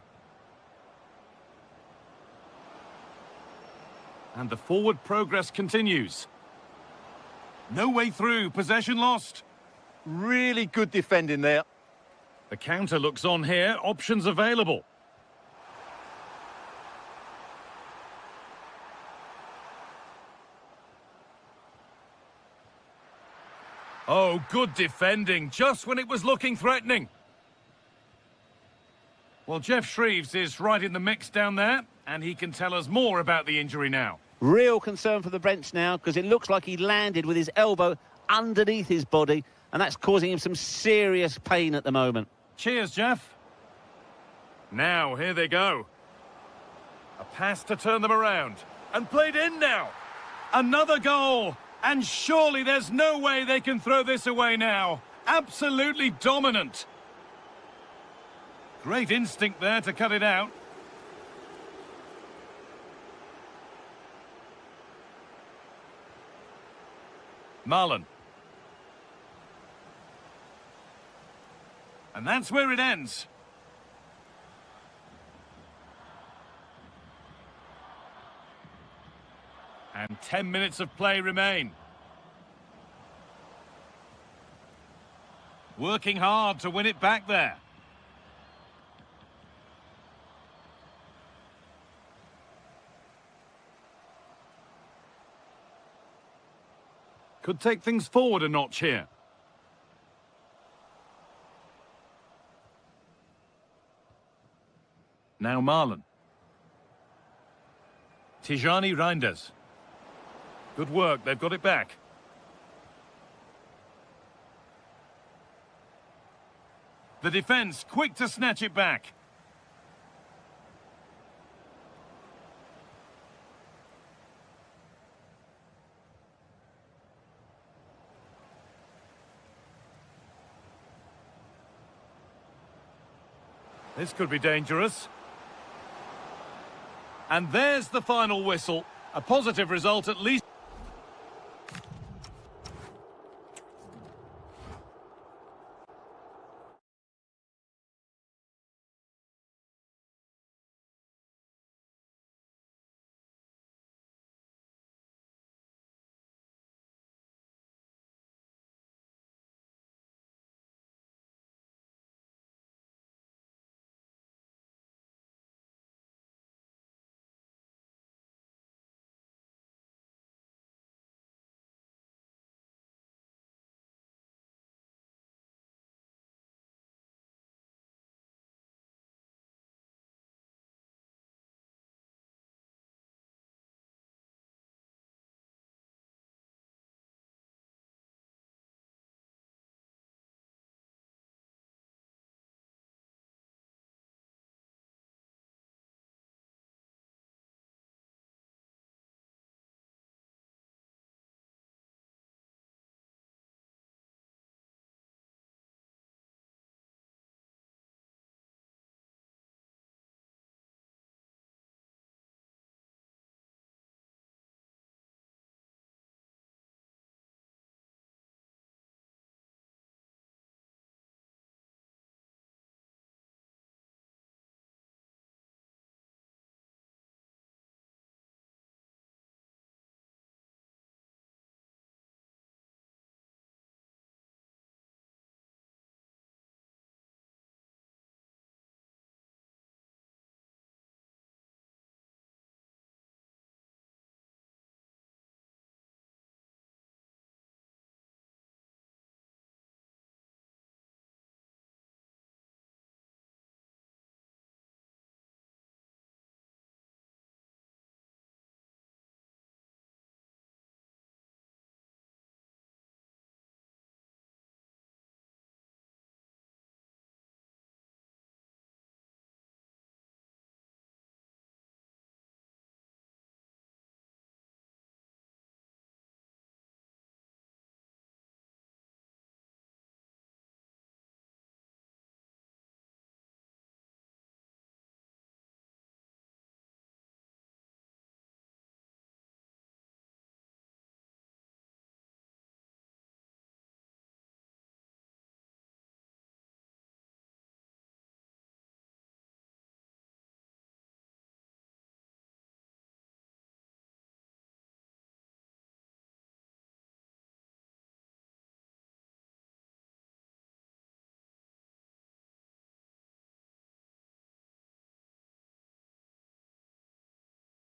And the forward progress continues. No way through, possession lost. Really good defending there. The counter looks on here, options available. Oh, good defending, just when it was looking threatening. Well, Jeff Shreves is right in the mix down there, and he can tell us more about the injury now. Real concern for the bench now, because it looks like he landed with his elbow underneath his body, and that's causing him some serious pain at the moment. Cheers, Jeff. Now, here they go. A pass to turn them around. And played in now. Another goal. And surely there's no way they can throw this away now. Absolutely dominant. Great instinct there to cut it out. Marlon. And that's where it ends. And 10 minutes of play remain. Working hard to win it back there. Could take things forward a notch here. Now Marlon. Tijani Reinders. Good work, they've got it back. The defence quick to snatch it back. This could be dangerous. And there's the final whistle. A positive result at least.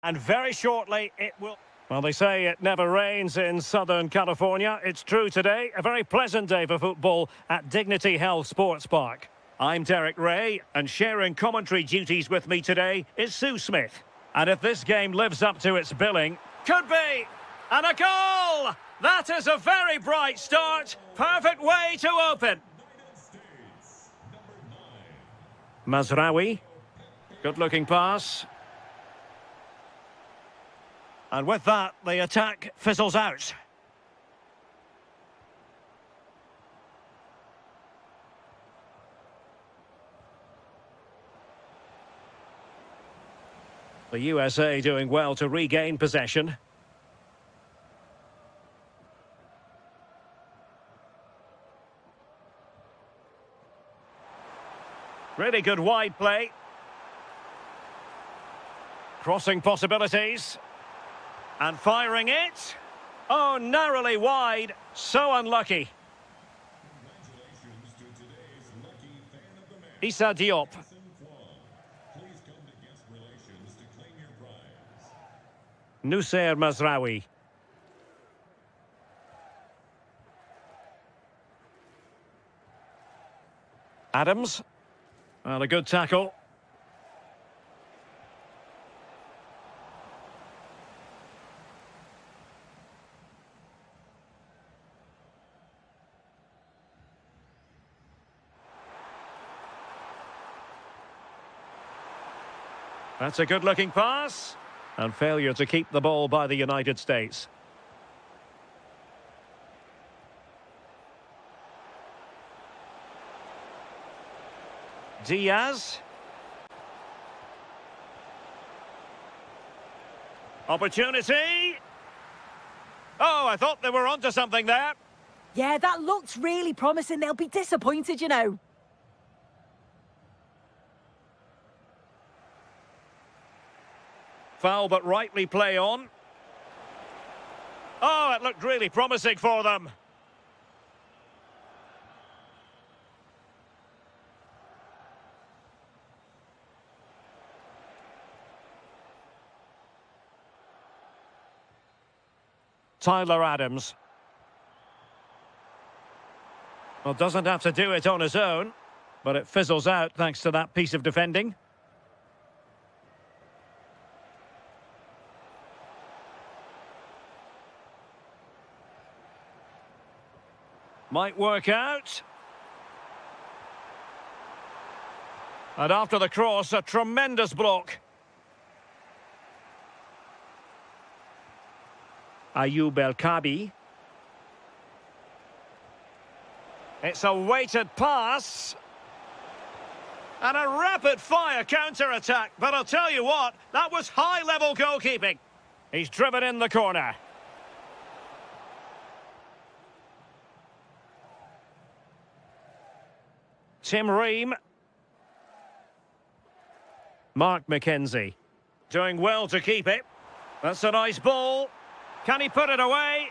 And very shortly it will... Well, they say it never rains in Southern California. It's true today. A very pleasant day for football at Dignity Health Sports Park. I'm Derek Ray, and sharing commentary duties with me today is Sue Smith. And if this game lives up to its billing, could be! And a goal! That is a very bright start. Perfect way to open. Mazraoui. Good-looking pass. And with that, the attack fizzles out. The USA doing well to regain possession. Really good wide play. Crossing possibilities. And firing it. Oh, narrowly wide. So unlucky. Issa Diop. Noussair Mazraoui. Adams. Well, a good tackle. That's a good-looking pass. And failure to keep the ball by the United States. Diaz. Opportunity. Oh, I thought they were onto something there. Yeah, that looked really promising. They'll be disappointed, you know. Foul, but rightly play on. Oh, it looked really promising for them. Tyler Adams. Well, doesn't have to do it on his own, but it fizzles out thanks to that piece of defending. Might work out. And after the cross, a tremendous block. Ayoub El-Kabi. It's a weighted pass. And a rapid-fire counter-attack. But I'll tell you what, that was high-level goalkeeping. He's driven in the corner. Tim Ream. Mark McKenzie. Doing well to keep it. That's a nice ball. Can he put it away?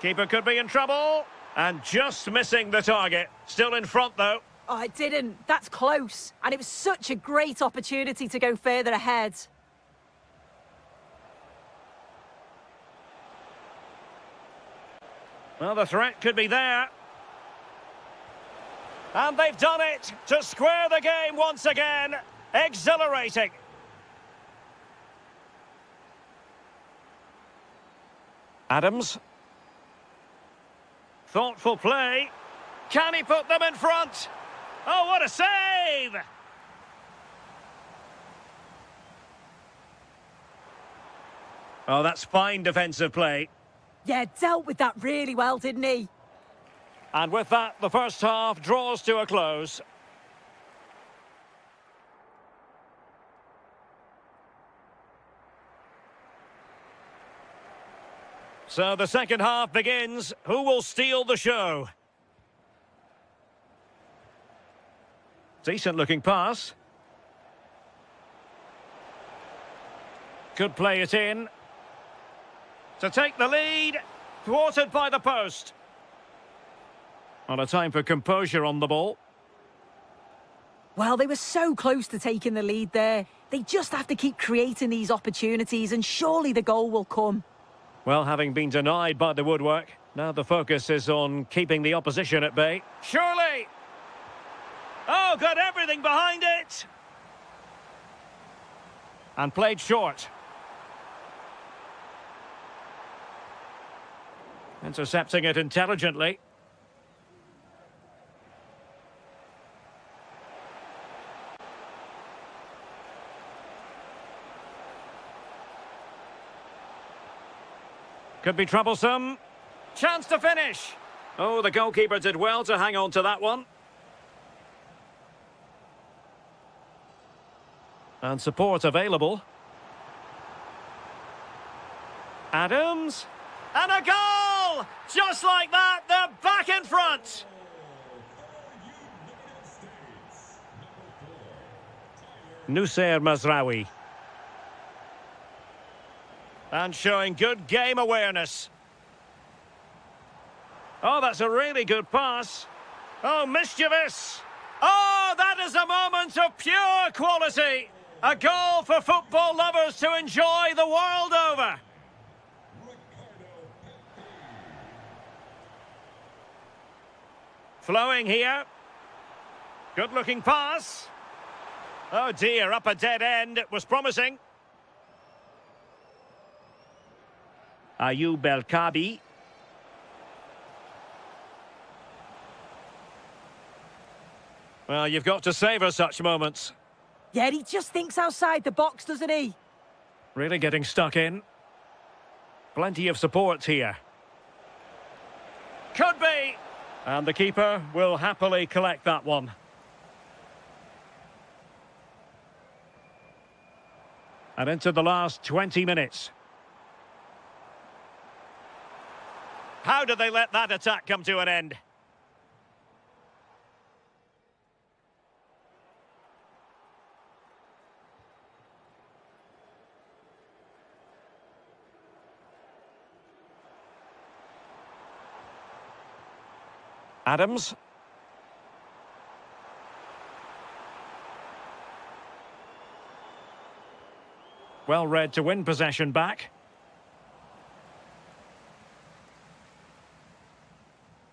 Keeper could be in trouble. And just missing the target. Still in front, though. Oh, it didn't. That's close. And it was such a great opportunity to go further ahead. Well, the threat could be there. And they've done it to square the game once again. Exhilarating. Adams. Thoughtful play. Can he put them in front? Oh, what a save! Oh, that's fine defensive play. Yeah, dealt with that really well, didn't he? And with that, the first half draws to a close. So the second half begins. Who will steal the show? Decent looking pass. Could play it in. To take the lead. Thwarted by the post. On a time for composure on the ball. Well, they were so close to taking the lead there. They just have to keep creating these opportunities and surely the goal will come. Well, having been denied by the woodwork, now the focus is on keeping the opposition at bay. Surely! Oh, got everything behind it! And played short. Intercepting it intelligently. Could be troublesome. Chance to finish. Oh, the goalkeeper did well to hang on to that one. And support available. Adams. And a goal! Just like that, they're back in front. Nusayr Mazraoui. And showing good game awareness. Oh, that's a really good pass. Oh, mischievous. Oh, that is a moment of pure quality. A goal for football lovers to enjoy the world over. Flowing here. Good-looking pass. Oh dear, up a dead end. It was promising. Ayoub El-Kabi. Well, you've got to savour such moments. Yeah, he just thinks outside the box, doesn't he? Really getting stuck in. Plenty of support here. Could be! And the keeper will happily collect that one. And into the last 20 minutes. How did they let that attack come to an end? Adams. Well read to win possession back.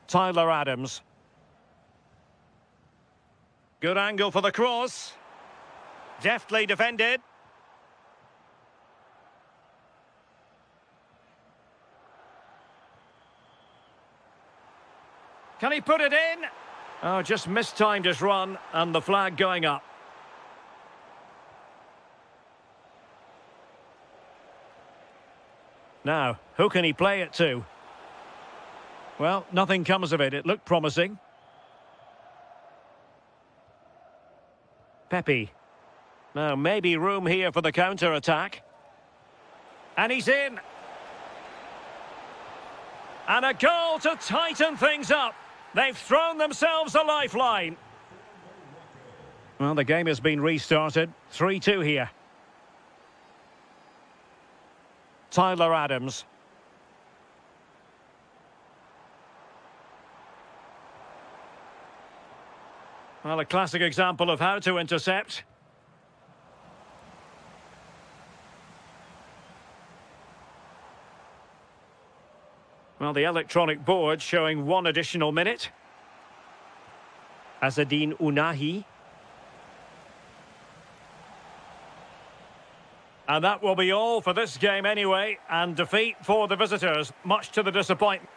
Tyler Adams. Good angle for the cross. Deftly defended. Can he put it in? Oh, just mistimed his run and the flag going up. Now, who can he play it to? Well, nothing comes of it. It looked promising. Pepe. Now, maybe room here for the counter-attack. And he's in. And a goal to tighten things up. They've thrown themselves a lifeline. Well, the game has been restarted. 3-2 here. Tyler Adams. Well, a classic example of how to intercept. Well, the electronic board showing one additional minute. Azzedine Ounahi. And that will be all for this game anyway, and defeat for the visitors, much to the disappointment.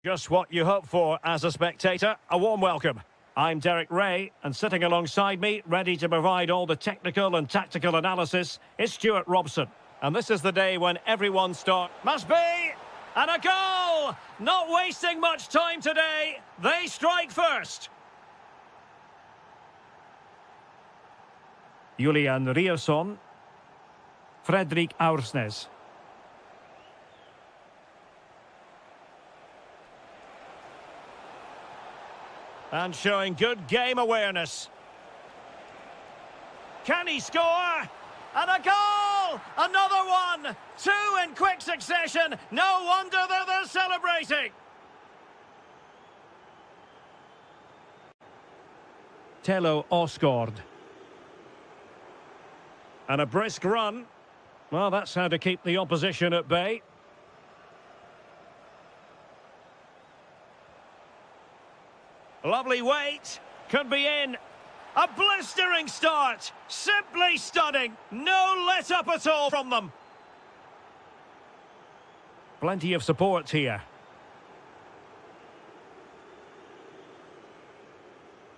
Just what you hope for as a spectator. A warm welcome. I'm Derek Ray, and sitting alongside me, ready to provide all the technical and tactical analysis, is Stuart Robson. And this is the day when everyone starts. Must be! And a goal! Not wasting much time today. They strike first. Julian Rierson. Fredrik Aursnes. And showing good game awareness. Can he score? And a goal! Another one! Two in quick succession. No wonder they're celebrating. Telo Osgård. And a brisk run. Well, that's how to keep the opposition at bay. Lovely weight. Could be in. A blistering start. Simply stunning. No let up at all from them. Plenty of support here.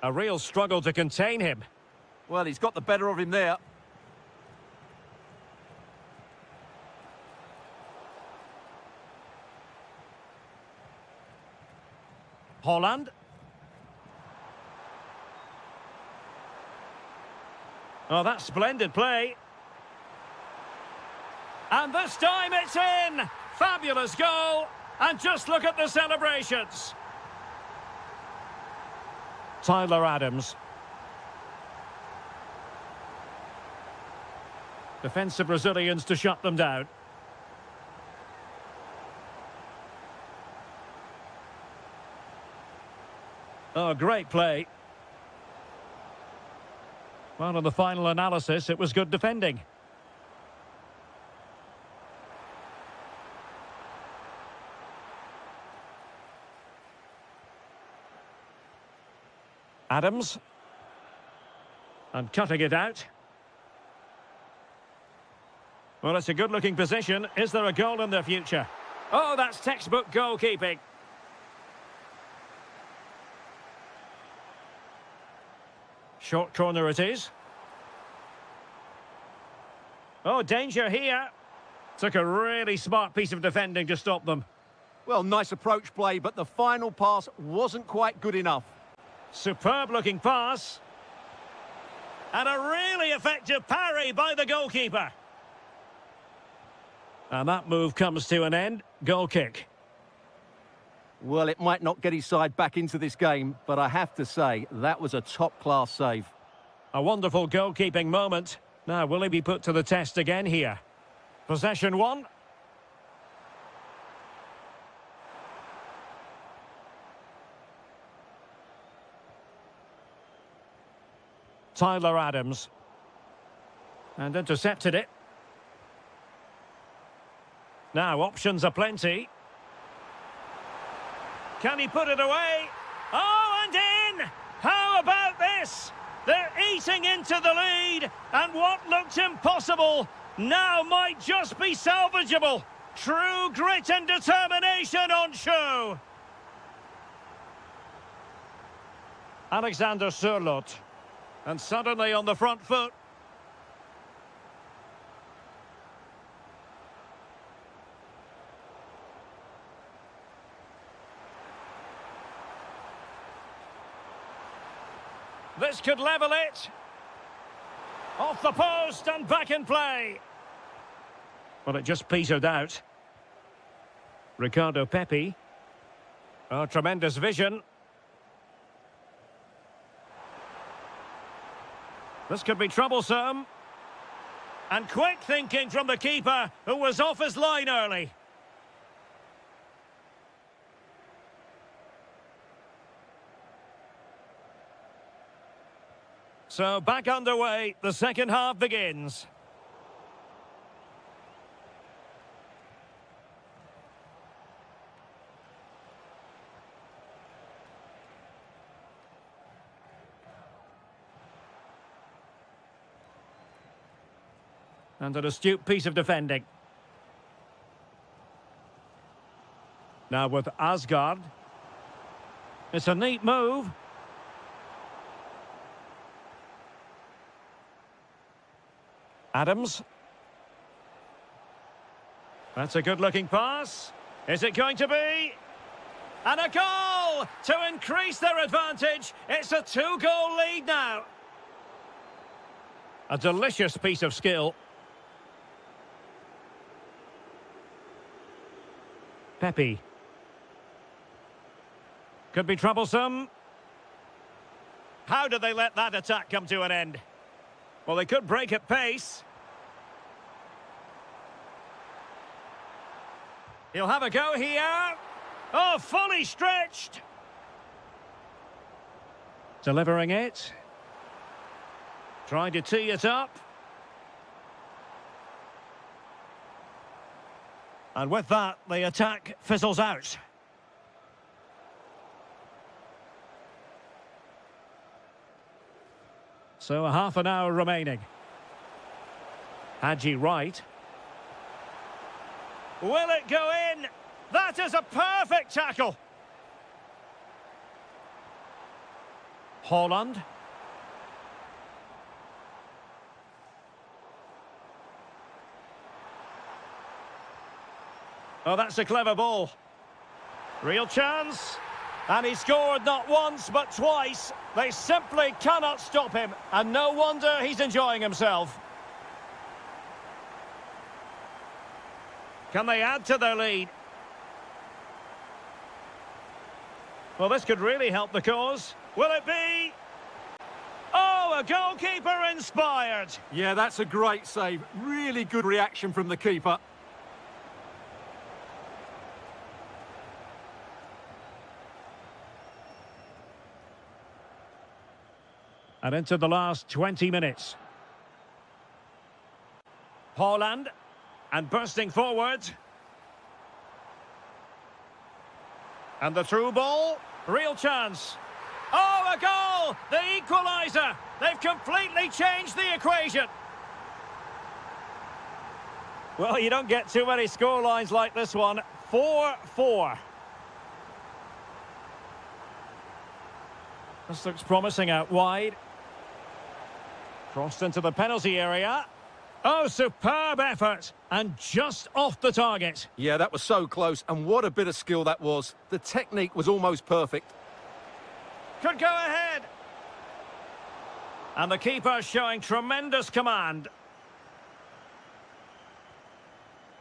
A real struggle to contain him. Well, he's got the better of him there. Holland. Oh, that's splendid play. And this time it's in! Fabulous goal! And just look at the celebrations. Tyler Adams. Defensive Brazilians to shut them down. Oh, great play. Well, in the final analysis, it was good defending. Adams. And cutting it out. Well, it's a good-looking position. Is there a goal in their future? Oh, that's textbook goalkeeping. Short corner it is. Oh, danger here. Took a really smart piece of defending to stop them. Well, nice approach play, but the final pass wasn't quite good enough. Superb looking pass. And a really effective parry by the goalkeeper. And that move comes to an end. Goal kick. Well, it might not get his side back into this game, but I have to say, that was a top-class save. A wonderful goalkeeping moment. Now, will he be put to the test again here? Possession one. Tyler Adams. And intercepted it. Now, options are plenty. Can he put it away? Oh, and in! How about this? They're eating into the lead, and what looked impossible now might just be salvageable. True grit and determination on show. Alexander Sørloth. And suddenly on the front foot. This could level it. Off the post and back in play. Well, it just petered out. Ricardo Pepi. Oh, tremendous vision. This could be troublesome. And quick thinking from the keeper, who was off his line early. So back underway, the second half begins. And an astute piece of defending. Now with Asgard. It's a neat move. Adams. That's a good-looking pass. Is it going to be? And a goal to increase their advantage. It's a 2-goal lead now. A delicious piece of skill. Pepe. Could be troublesome. How did they let that attack come to an end? Well, they could break at pace. He'll have a go here. Oh, fully stretched. Delivering it. Trying to tee it up. And with that, the attack fizzles out. So a half an hour remaining. Hadji right. Will it go in? That is a perfect tackle. Holland. Oh, that's a clever ball. Real chance. And he scored not once, but twice. They simply cannot stop him. And no wonder he's enjoying himself. Can they add to their lead? Well, this could really help the cause. Will it be? Oh, a goalkeeper inspired. Yeah, that's a great save. Really good reaction from the keeper. And into the last 20 minutes. Holland. And bursting forward. And the through ball. Real chance. Oh, a goal! The equaliser! They've completely changed the equation. Well, you don't get too many scorelines like this one. 4-4. This looks promising out wide. Crossed into the penalty area. Oh, superb effort. And just off the target. Yeah, that was so close. And what a bit of skill that was. The technique was almost perfect. Could go ahead. And the keeper showing tremendous command.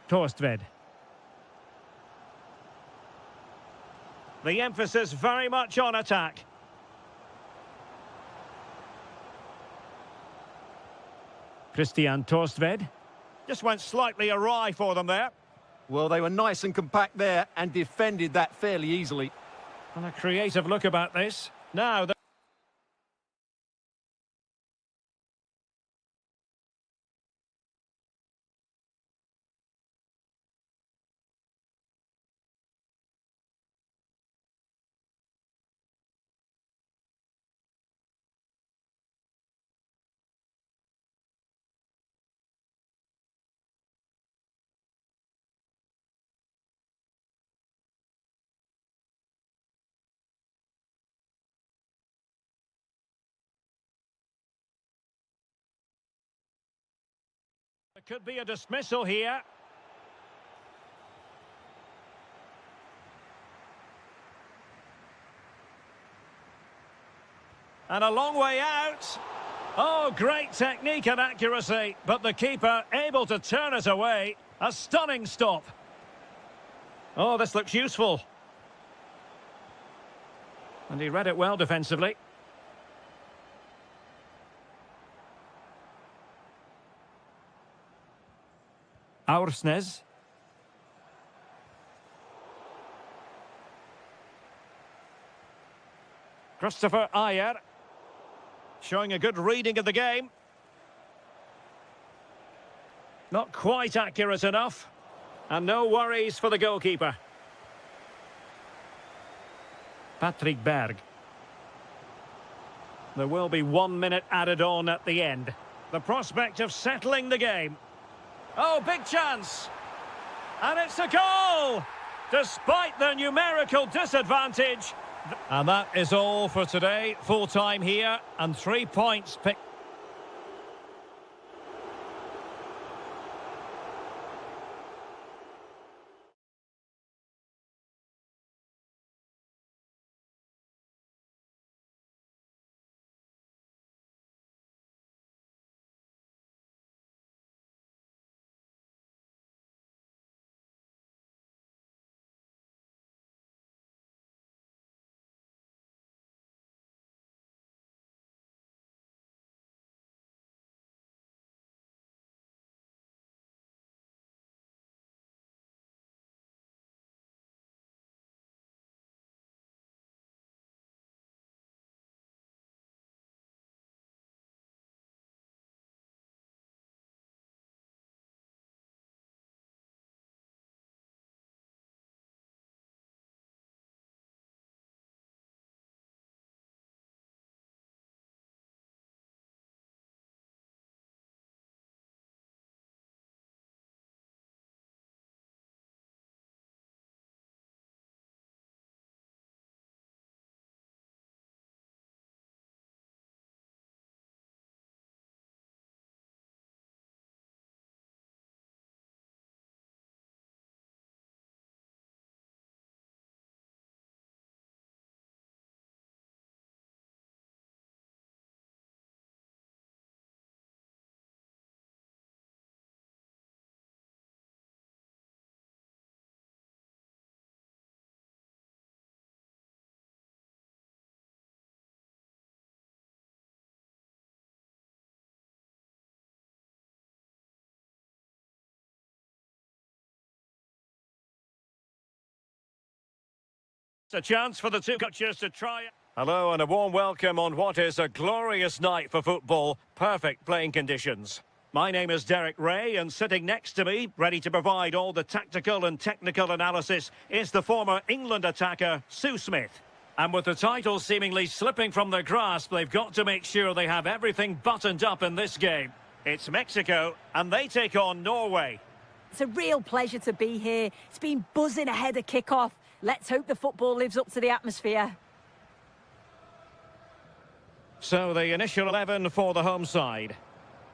Torstved. The emphasis very much on attack. Christian Torstved. Just went slightly awry for them there. Well, they were nice and compact there and defended that fairly easily. And a creative look about this. Now, there could be a dismissal here. And a long way out. Oh, great technique and accuracy, but the keeper able to turn it away. A stunning stop. Oh, this looks useful. And he read it well defensively. Aursnes. Christopher Ayer. Showing a good reading of the game. Not quite accurate enough. And no worries for the goalkeeper. Patrick Berg. There will be 1 minute added on at the end. The prospect of settling the game. Oh, big chance. And it's a goal! despite the numerical disadvantage. And that is all for today. Full time here and 3 points picked. It's a chance for the two coaches to try it. Hello and a warm welcome on what is a glorious night for football. Perfect playing conditions. My name is Derek Ray, and sitting next to me, ready to provide all the tactical and technical analysis, is the former England attacker, Sue Smith. And with the title seemingly slipping from their grasp, they've got to make sure they have everything buttoned up in this game. It's Mexico, and they take on Norway. It's a real pleasure to be here. It's been buzzing ahead of kick-off. Let's hope the football lives up to the atmosphere. So the initial 11 for the home side.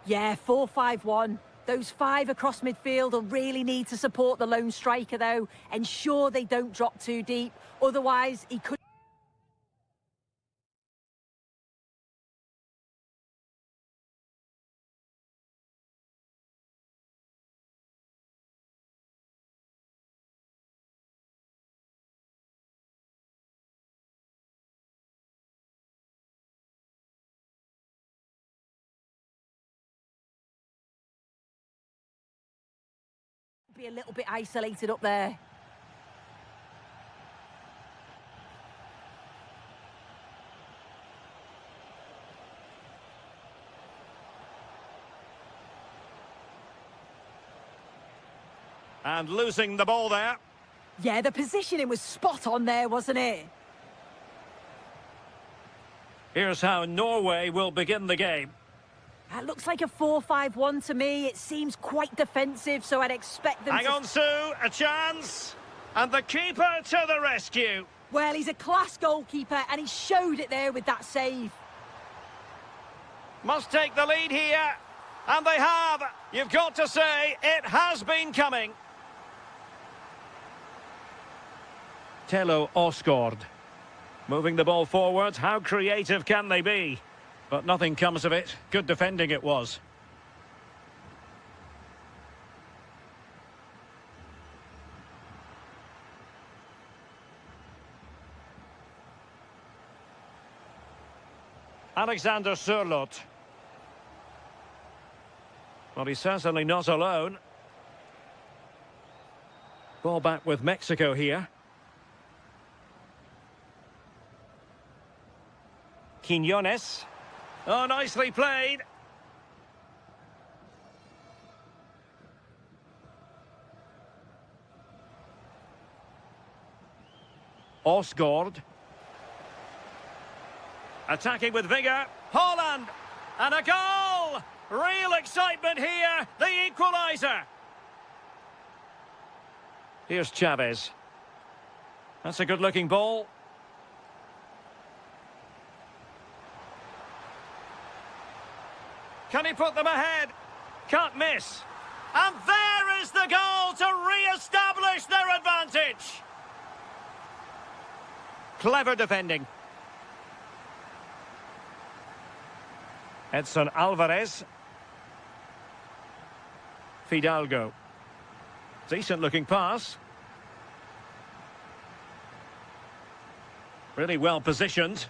Yeah, 4-5-1. Those five across midfield will really need to support the lone striker, though. Ensure they don't drop too deep. Otherwise, he could... be a little bit isolated up there. And losing the ball there. Yeah, the positioning was spot on there, wasn't it? Here's how Norway will begin the game. It looks like a 4-5-1 to me. It seems quite defensive, so I'd expect them Hang on, Sue, a chance. And the keeper to the rescue. Well, he's a class goalkeeper, and he showed it there with that save. Must take the lead here. And they have. You've got to say, it has been coming. Telo Osgård. Moving the ball forward. How creative can they be? But nothing comes of it. Good defending it was. Alexander Sørloth. Well, he's certainly not alone. Ball back with Mexico here. Quiñones. Oh, nicely played. Osgård. Attacking with vigour. Holland. And a goal! Real excitement here. The equaliser. Here's Chavez. That's a good-looking ball. Can he put them ahead? Can't miss. And there is the goal to re-establish their advantage. Clever defending. Edson Alvarez. Fidalgo. Decent-looking pass. Really well positioned.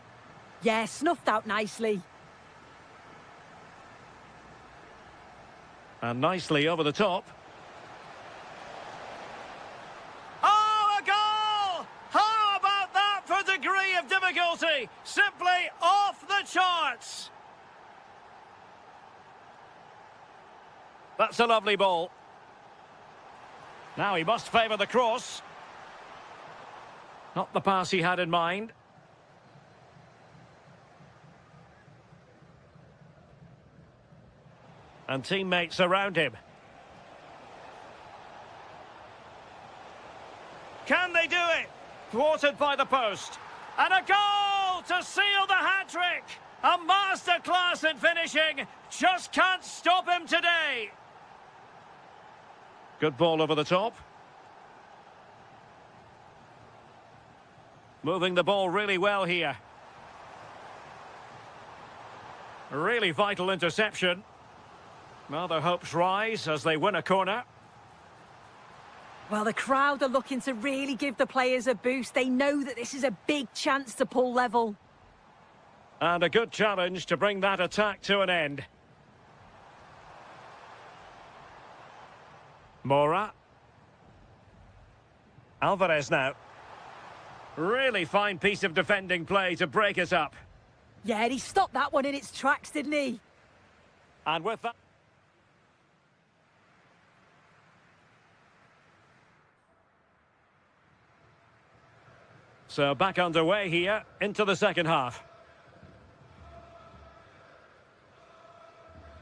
Yeah, snuffed out nicely. And nicely over the top. Oh, a goal! How about that for degree of difficulty? Simply off the charts. That's a lovely ball. Now he must favour the cross. Not the pass he had in mind. And teammates around him. Can they do it? Thwarted by the post. And a goal to seal the hat-trick! A masterclass in finishing. Just can't stop him today. Good ball over the top. Moving the ball really well here. Really vital interception. Well, their hopes rise as they win a corner. Well, the crowd are looking to really give the players a boost. They know that this is a big chance to pull level. And a good challenge to bring that attack to an end. Mora. Alvarez now. Really fine piece of defending play to break us up. Yeah, he stopped that one in its tracks, didn't he? And with that... So back underway here into the second half.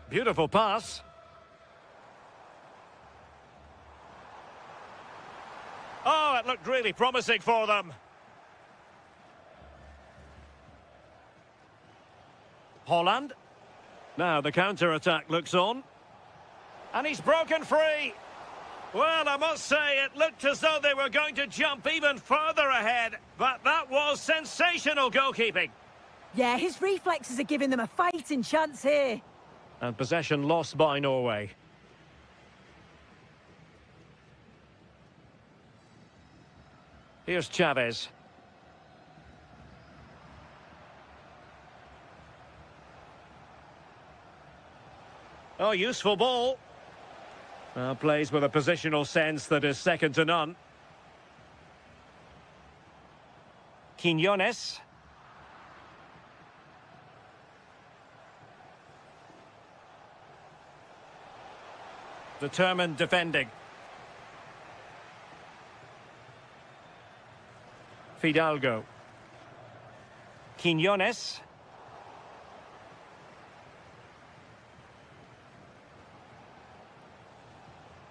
Beautiful pass. Oh, it looked really promising for them. Holland. Now the counter-attack looks on. And he's broken free. Well, I must say, it looked as though they were going to jump even further ahead. But that was sensational goalkeeping. Yeah, his reflexes are giving them a fighting chance here. And possession lost by Norway. Here's Chavez. Oh, useful ball. Plays with a positional sense that is second to none. Quiñones. Determined defending. Fidalgo. Quiñones.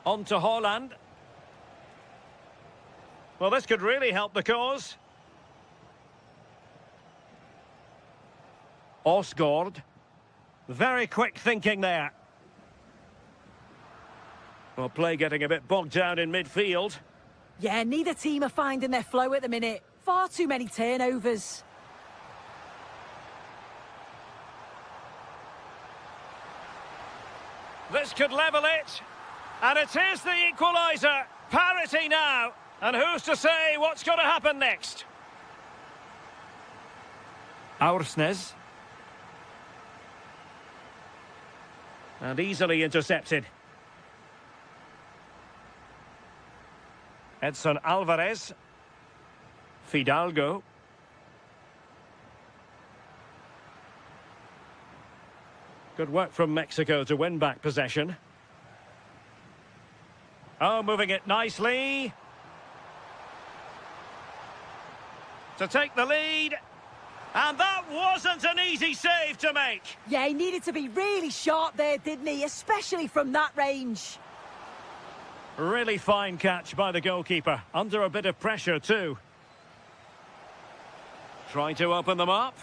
On to Holland. Well, this could really help the cause. Osgaard. Very quick thinking there. Well, play getting a bit bogged down in midfield. Yeah, neither team are finding their flow at the minute. Far too many turnovers. This could level it. And it is the equaliser. Parity now. And who's to say what's going to happen next? Aursnes. And easily intercepted. Edson Alvarez. Fidalgo. Good work from Mexico to win back possession. Oh, moving it nicely. To take the lead. And that wasn't an easy save to make. Yeah, he needed to be really sharp there, didn't he? Especially from that range. Really fine catch by the goalkeeper. Under a bit of pressure too. Trying to open them up.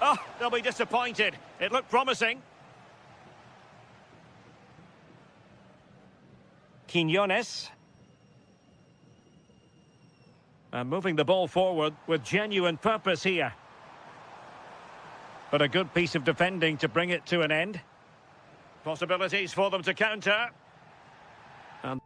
Oh, they'll be disappointed. It looked promising. Quinones. And moving the ball forward with genuine purpose here. But a good piece of defending to bring it to an end. Possibilities for them to counter. And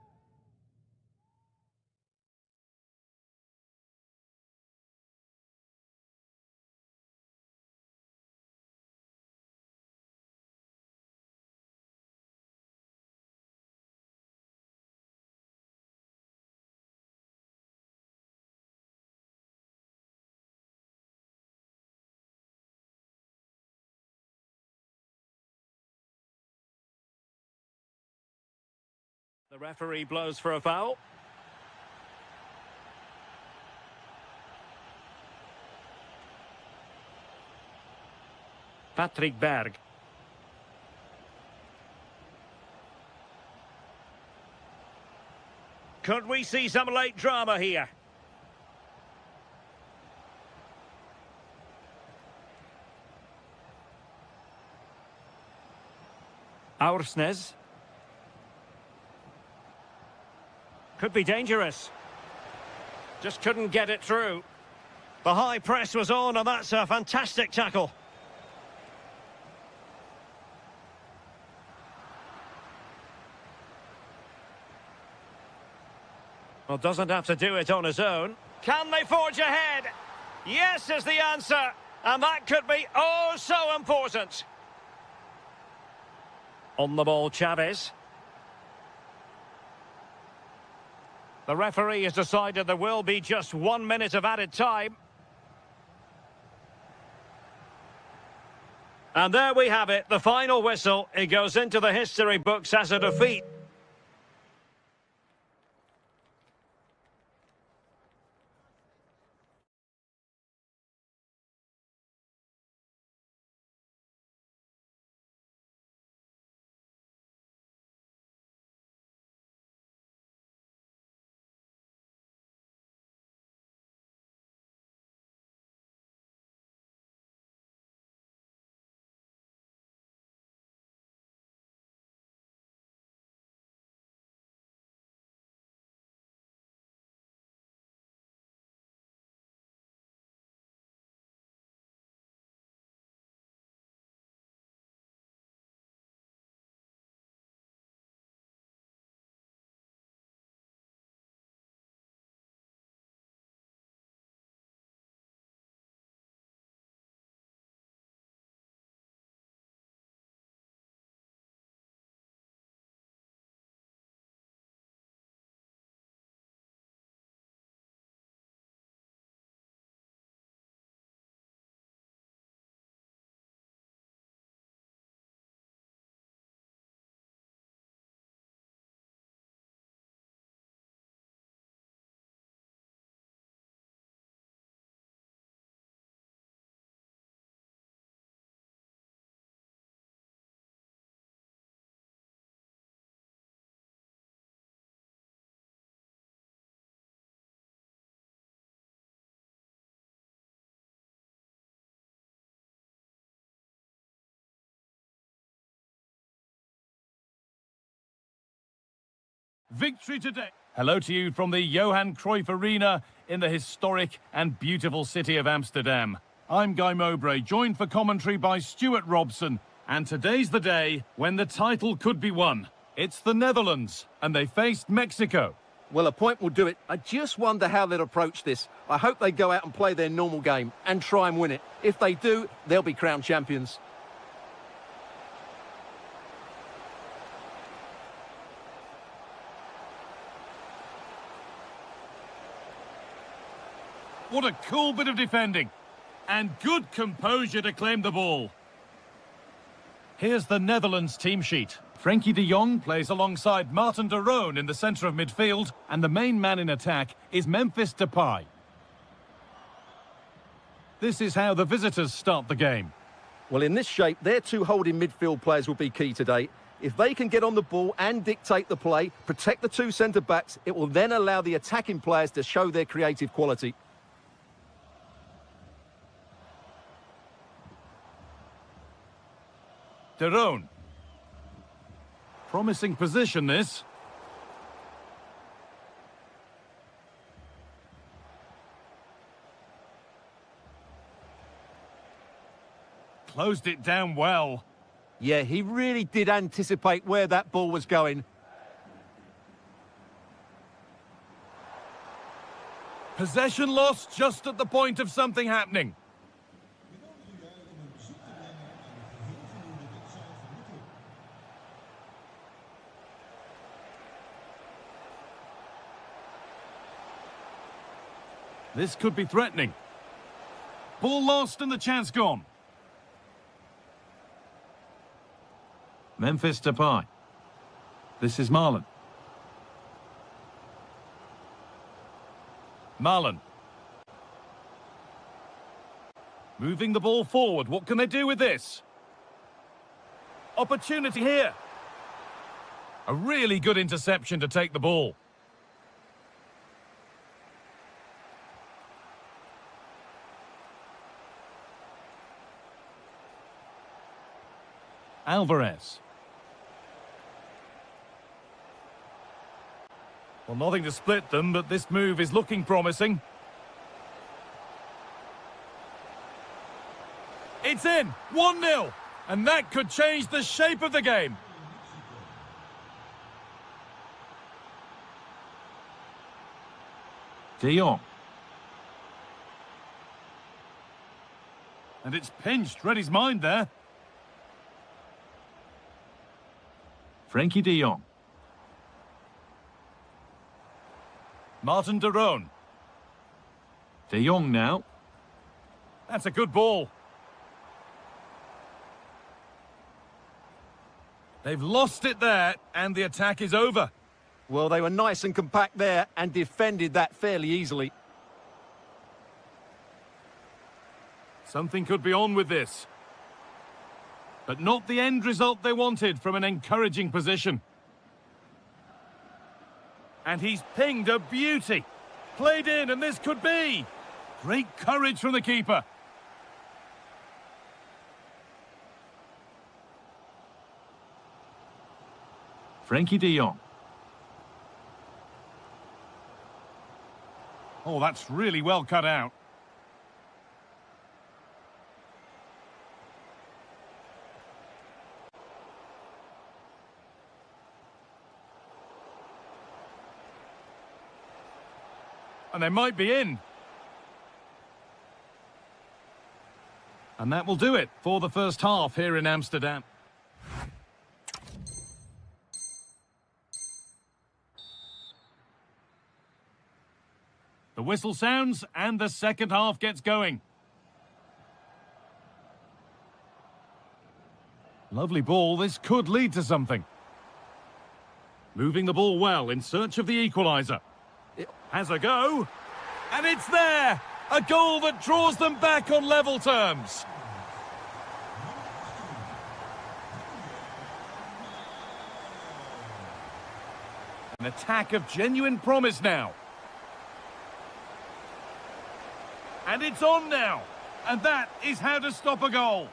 the referee blows for a foul. Patrick Berg. Could we see some late drama here? Aursnes. Could be dangerous. Just couldn't get it through. The high press was on, and that's a fantastic tackle. Well, doesn't have to do it on his own. Can they forge ahead? Yes is the answer. And that could be oh so important. On the ball, Chavez. The referee has decided there will be just 1 minute of added time. And there we have it, the final whistle. It goes into the history books as a defeat. Victory today. Hello to you from the Johan Cruyff Arena in the historic and beautiful city of Amsterdam. I'm Guy Mowbray, joined for commentary by Stuart Robson. And today's the day when the title could be won. It's the Netherlands, and they faced Mexico. Well, a point will do it. I just wonder how they'll approach this. I hope they go out and play their normal game and try and win it. If they do, they'll be crowned champions. What a cool bit of defending. And good composure to claim the ball. Here's the Netherlands team sheet. Frenkie de Jong plays alongside Martin de Roon in the centre of midfield, and the main man in attack is Memphis Depay. This is how the visitors start the game. Well, in this shape, their two holding midfield players will be key today. If they can get on the ball and dictate the play, protect the two centre-backs, it will then allow the attacking players to show their creative quality. Derone. Promising position, this. Closed it down well. Yeah, he really did anticipate where that ball was going. Possession lost just at the point of something happening. This could be threatening. Ball lost and the chance gone. Memphis Depay. This is Marlon. Marlon. Moving the ball forward. What can they do with this? Opportunity here. A really good interception to take the ball. Alvarez. Well, nothing to split them, but this move is looking promising. It's in! 1-0! And that could change the shape of the game. De Jong. And it's pinched, read his mind there. Frankie de Jong. Martin Derone. De Jong now. That's a good ball. They've lost it there, and the attack is over. Well, they were nice and compact there and defended that fairly easily. Something could be on with this. But not the end result they wanted from an encouraging position. And he's pinged a beauty. Played in, and this could be. Great courage from the keeper. Frankie de Jong. Oh, that's really well cut out. And they might be in. And that will do it for the first half here in Amsterdam. The whistle sounds and the second half gets going. Lovely ball, this could lead to something. Moving the ball well in search of the equaliser. Has a go, and it's there! A goal that draws them back on level terms. An attack of genuine promise now. And it's on now, and that is how to stop a goal.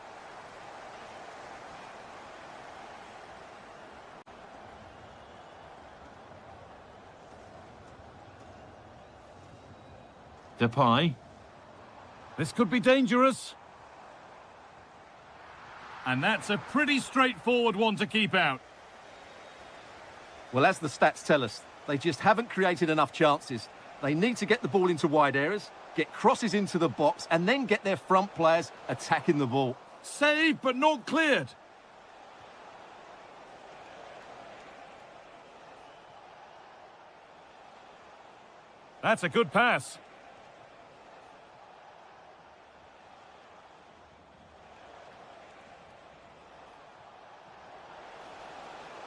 Depay. This could be dangerous. And that's a pretty straightforward one to keep out. Well, as the stats tell us, they just haven't created enough chances. They need to get the ball into wide areas, get crosses into the box, and then get their front players attacking the ball. Saved, but not cleared. That's a good pass.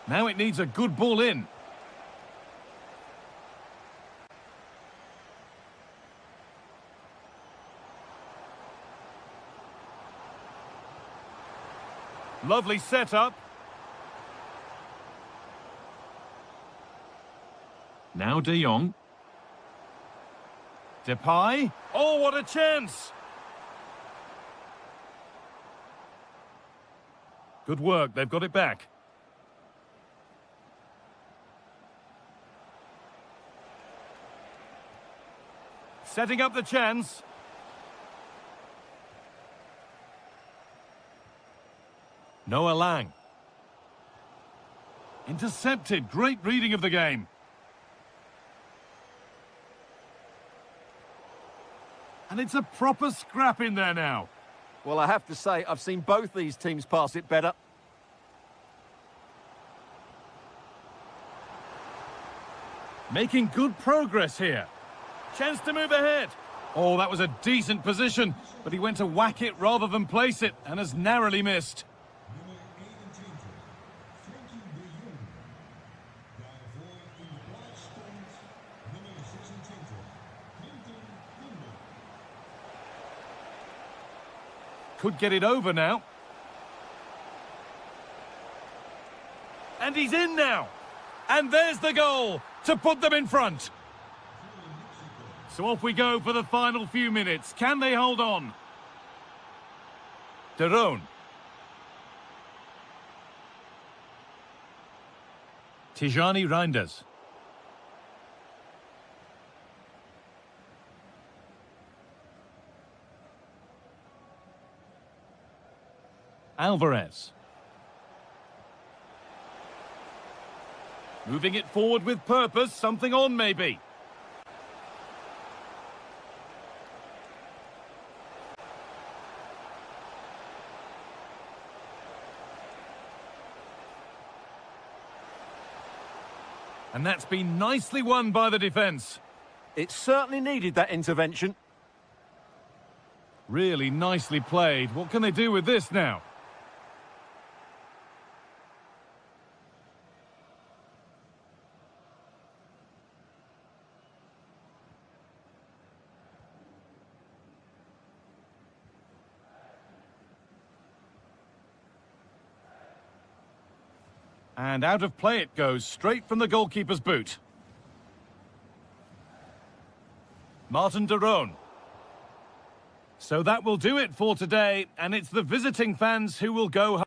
Now it needs a good ball in. Lovely setup. Now De Jong. Depay. Oh, what a chance! Good work, they've got it back. Setting up the chance. Noah Lang. Intercepted. Great reading of the game. And it's a proper scrap in there now. Well, I have to say, I've seen both these teams pass it better. Making good progress here. Chance to move ahead. Oh, that was a decent position, but he went to whack it rather than place it and has narrowly missed. Could get it over now. And he's in now. And there's the goal to put them in front. So off we go for the final few minutes. Can they hold on? De Roon. Tijani Reinders. Alvarez. Moving it forward with purpose, something on maybe. And that's been nicely won by the defence. It certainly needed that intervention. Really nicely played. What can they do with this now? And out of play it goes, straight from the goalkeeper's boot. Martin de Roon. So that will do it for today, and it's the visiting fans who will go home.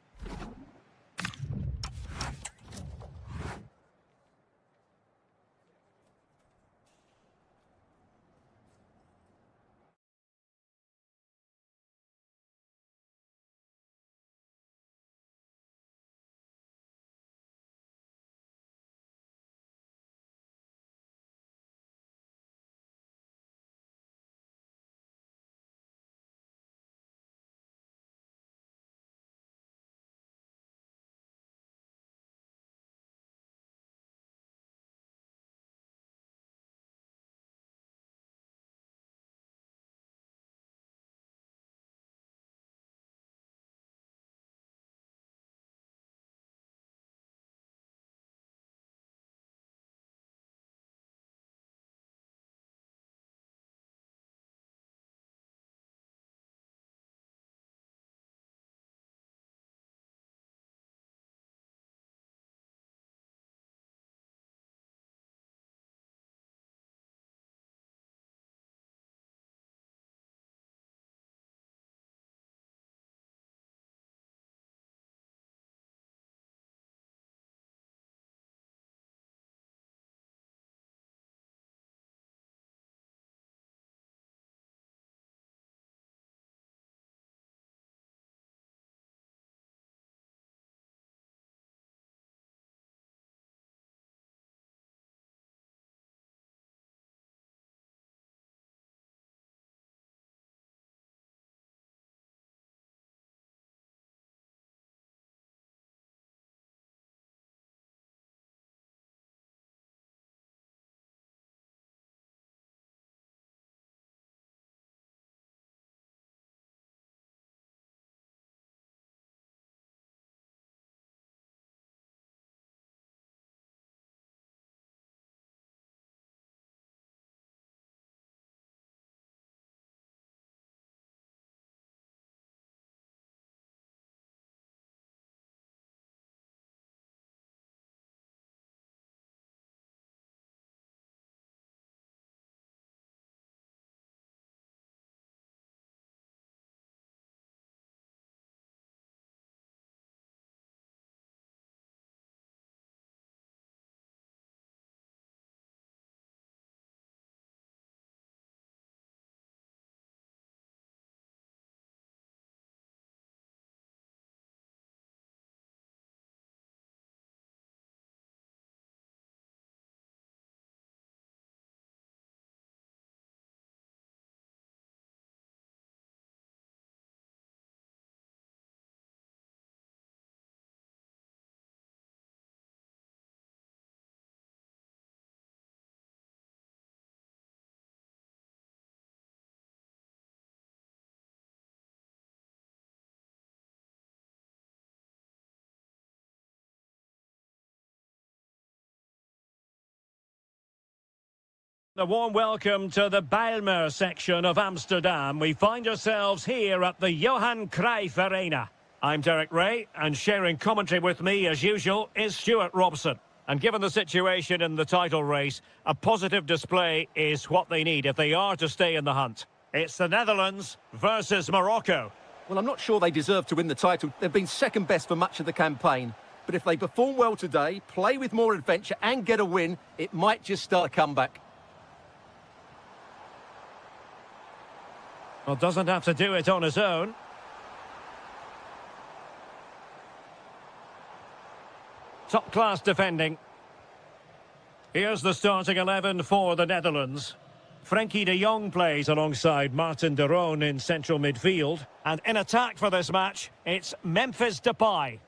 A warm welcome to the Bijlmer section of Amsterdam. We find ourselves here at the Johan Cruijff Arena. I'm Derek Ray, and sharing commentary with me, as usual, is Stuart Robson. And given the situation in the title race, a positive display is what they need if they are to stay in the hunt. It's the Netherlands versus Morocco. Well, I'm not sure they deserve to win the title. They've been second best for much of the campaign. But if they perform well today, play with more adventure and get a win, it might just start a comeback. Well, doesn't have to do it on his own. Top-class defending. Here's the starting 11 for the Netherlands. Frenkie de Jong plays alongside Martin de Roon in central midfield. And in attack for this match, it's Memphis Depay.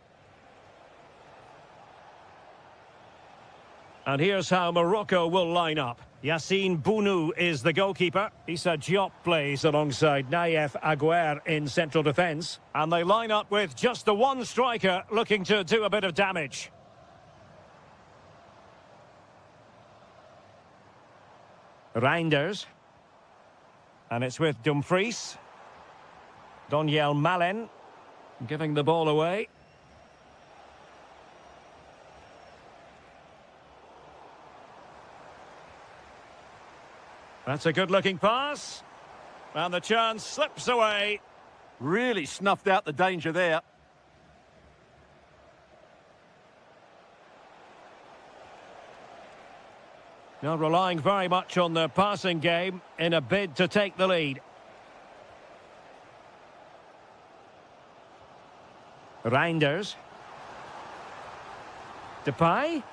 And here's how Morocco will line up. Yassine Bounou is the goalkeeper. Issa Diop plays alongside Naïef Aguer in central defence. And they line up with just the one striker looking to do a bit of damage. Reinders. And it's with Dumfries. Doniel Malen giving the ball away. That's a good-looking pass. And the chance slips away. Really snuffed out the danger there. Now relying very much on their passing game in a bid to take the lead. Reinders. Depay.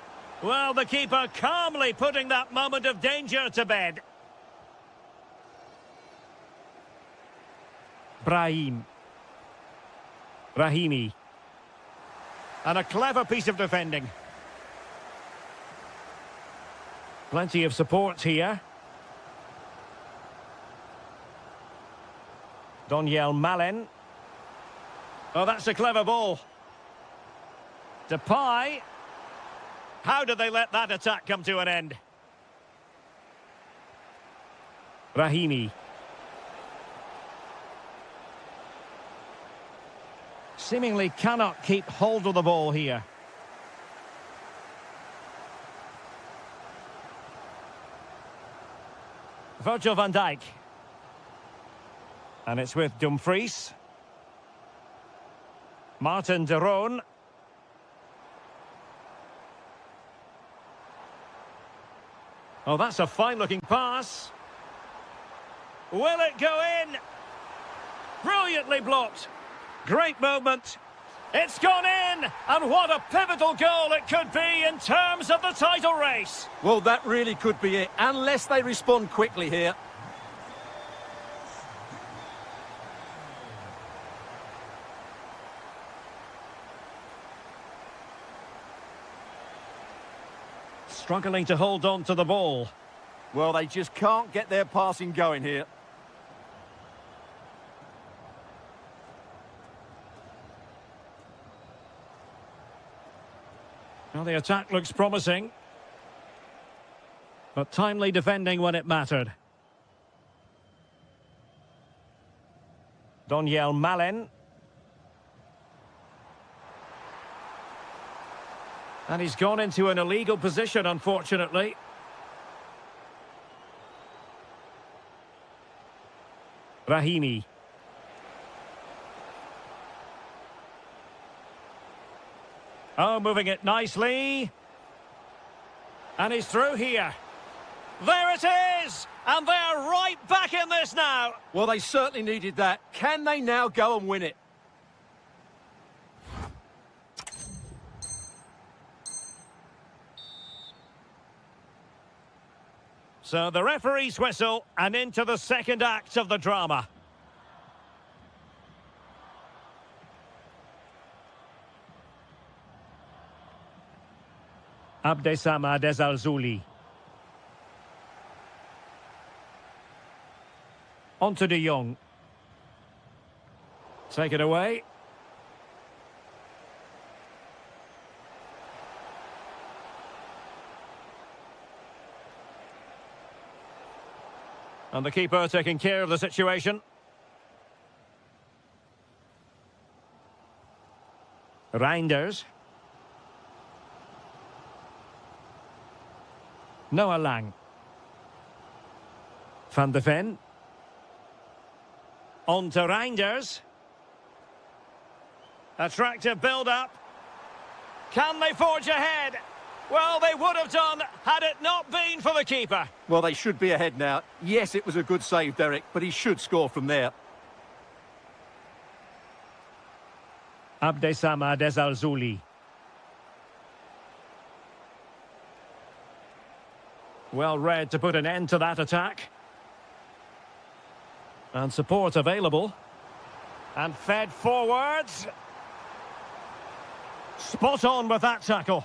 Well, the keeper calmly putting that moment of danger to bed. Brahimi. And a clever piece of defending. Plenty of support here. Doniel Malen. Oh, that's a clever ball. Depay. How did they let that attack come to an end? Brahimi. Seemingly cannot keep hold of the ball here. Virgil van Dijk. And it's with Dumfries. Martin de Roon. Oh, that's a fine-looking pass. Will it go in? Brilliantly blocked. Great moment. It's gone in, and what a pivotal goal it could be in terms of the title race. Well, that really could be it, unless they respond quickly here. Struggling to hold on to the ball. Well, they just can't get their passing going here. Well, the attack looks promising, but timely defending when it mattered. Doniel Malen. And he's gone into an illegal position, unfortunately. Brahimi. Oh, moving it nicely. And he's through here. There it is! And they're right back in this now. Well, they certainly needed that. Can they now go and win it? So the referee's whistle, and into the second act of the drama. Abdessamad Ezalzouli. On to de Jong. Take it away. And the keeper taking care of the situation. Reinders. Noah Lang. Van de Ven. On to Reinders. Attractive build-up. Can they forge ahead? Well, they would have done had it not been for the keeper. Well, they should be ahead now. Yes, it was a good save, Derek, but he should score from there. Abdessamad Ezalzouli. Well read to put an end to that attack. And support available. And fed forwards. Spot on with that tackle.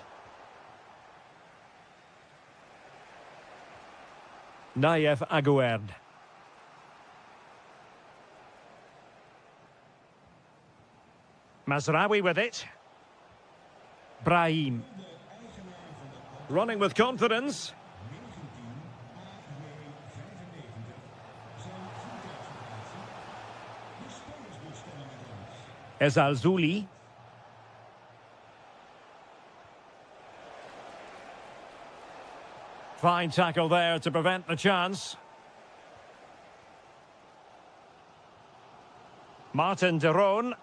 Nayef Aguerd. Mazraoui with it. Brahim. Running with confidence. Ezalzouli. Fine tackle there to prevent the chance. Martin de Roon.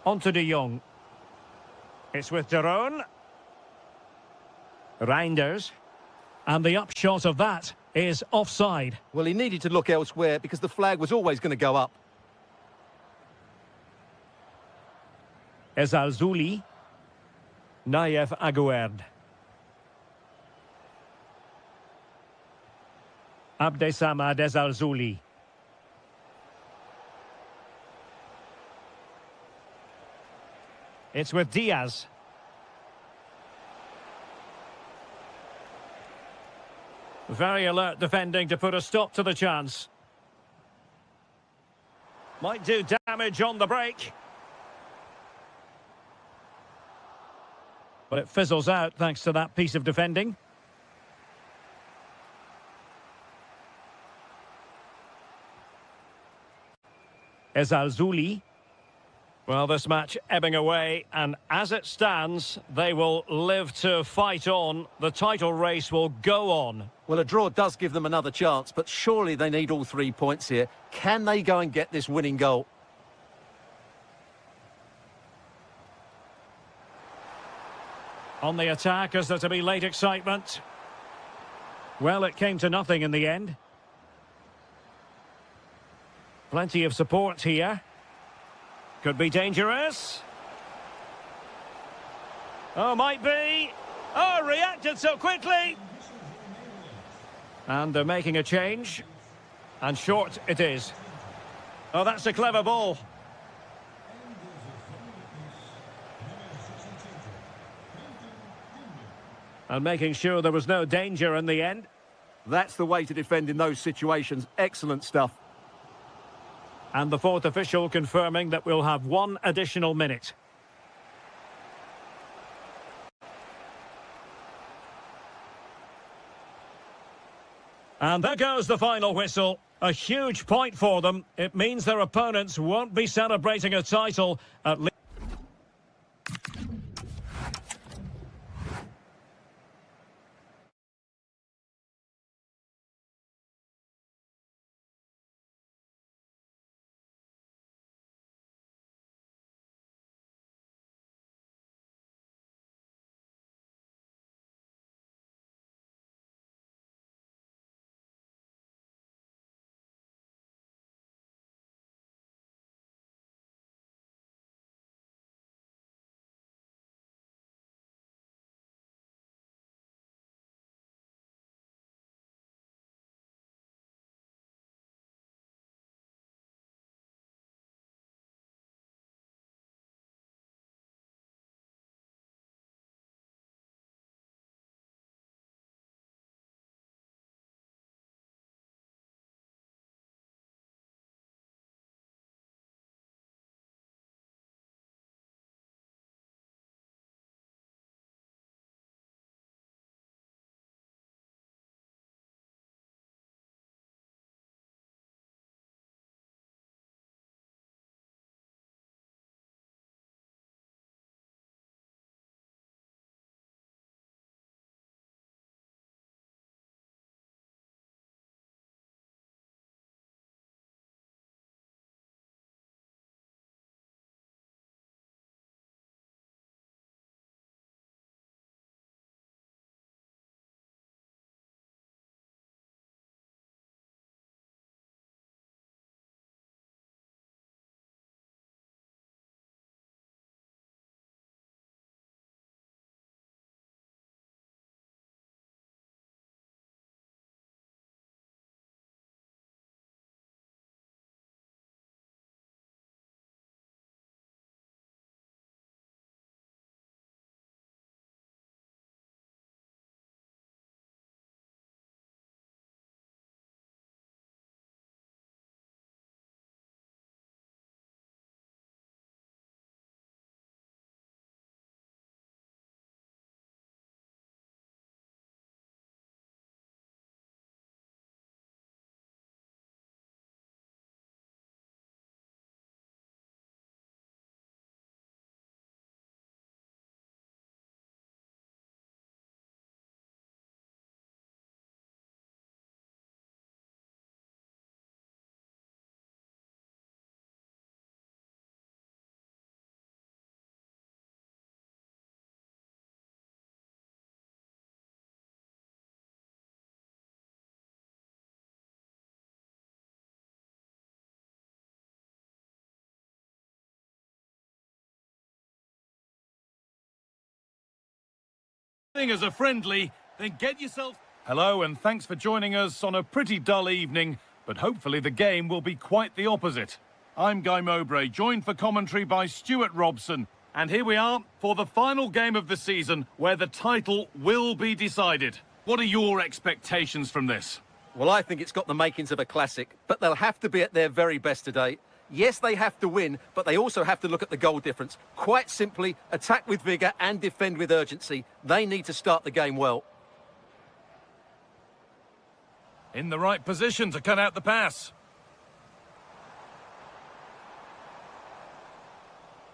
On to de Jong. It's with de Roon. Reinders. And the upshot of that is offside. Well, he needed to look elsewhere because the flag was always going to go up. Ezalzouli. Nayef Aguerd. Abdessamad Ezalzouli. It's with Diaz. Very alert defending to put a stop to the chance. Might do damage on the break. But it fizzles out thanks to that piece of defending. Ezalzouli. Well, this match ebbing away, and as it stands, they will live to fight on. The title race will go on. Well, a draw does give them another chance, but surely they need all 3 points here. Can they go and get this winning goal? On the attack, is there to be late excitement? Well, it came to nothing in the end. Plenty of support here. Could be dangerous. Oh, might be. Oh, reacted so quickly. And they're making a change. And short it is. Oh, that's a clever ball. And making sure there was no danger in the end. That's the way to defend in those situations. Excellent stuff. And the fourth official confirming that we'll have 1 additional minute. And there goes the final whistle. A huge point for them. It means their opponents won't be celebrating a title, at least. As a friendly, then get yourself... Hello, and thanks for joining us on a pretty dull evening, but hopefully the game will be quite the opposite. I'm Guy Mowbray, joined for commentary by Stuart Robson, and here we are for the final game of the season, where the title will be decided. What are your expectations from this? Well, I think it's got the makings of a classic, but they'll have to be at their very best today. Yes, they have to win, but they also have to look at the goal difference. Quite simply, attack with vigour and defend with urgency. They need to start the game well. In the right position to cut out the pass.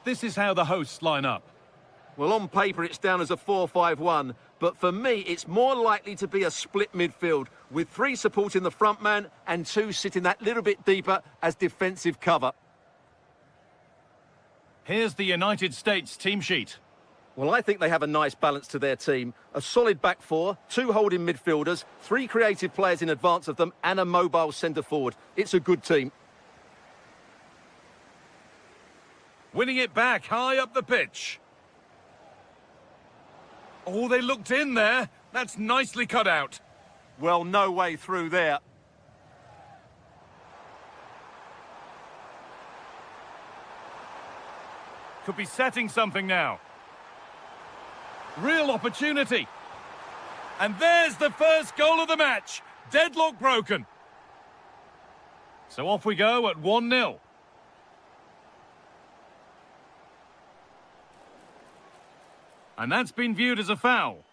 This is how the hosts line up. Well, on paper, it's down as a 4-5-1, but for me, it's more likely to be a split midfield, with 3 supporting the front man and 2 sitting that little bit deeper as defensive cover. Here's the United States team sheet. Well, I think they have a nice balance to their team. A solid back 4, 2 holding midfielders, 3 creative players in advance of them, and a mobile centre-forward. It's a good team. Winning it back high up the pitch. Oh, they looked in there. That's nicely cut out. Well, no way through there. Could be setting something now. Real opportunity. And there's the first goal of the match. Deadlock broken. So off we go at 1-0. And that's been viewed as a foul.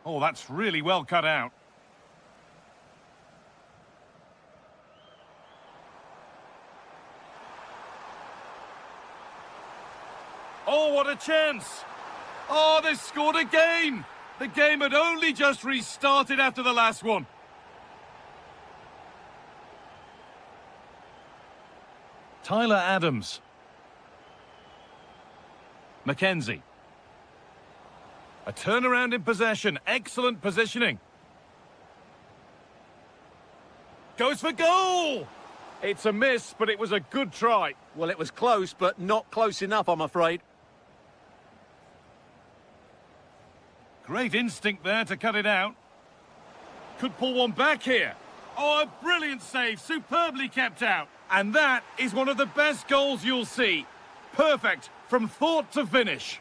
Oh, that's really well cut out. Oh, what a chance! Oh, they scored again! The game had only just restarted after the last one. Tyler Adams. Mackenzie. A turnaround in possession. Excellent positioning. Goes for goal! It's a miss, but it was a good try. Well, it was close, but not close enough, I'm afraid. Great instinct there to cut it out. Could pull one back here. Oh, a brilliant save. Superbly kept out. And that is one of the best goals you'll see. Perfect from thought to finish.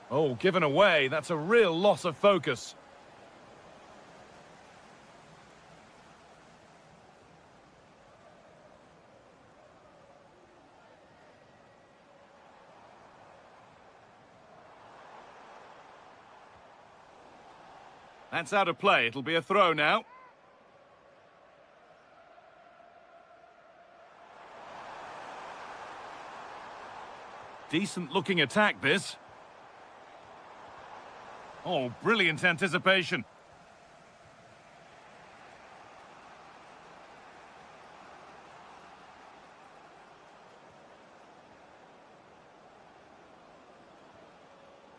Oh, given away. That's a real loss of focus. That's out of play. It'll be a throw now. Decent looking attack, this. Oh, brilliant anticipation.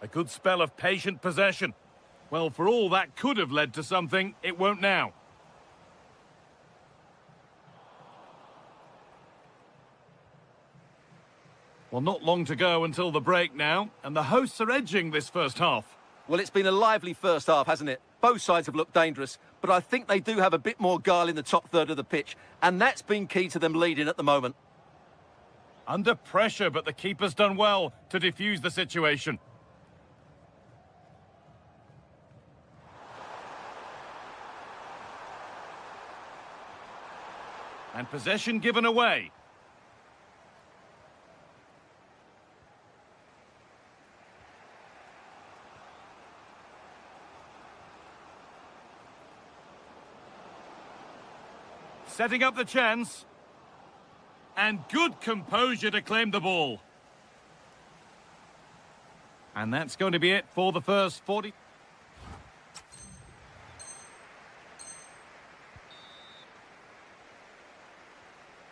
A good spell of patient possession. Well, for all that could have led to something, it won't now. Well, not long to go until the break now, and the hosts are edging this first half. Well, it's been a lively first half, hasn't it? Both sides have looked dangerous, but I think they do have a bit more guile in the top third of the pitch, and that's been key to them leading at the moment. Under pressure, but the keeper's done well to defuse the situation. And possession given away. Setting up the chance. And good composure to claim the ball. And that's going to be it for the first 40.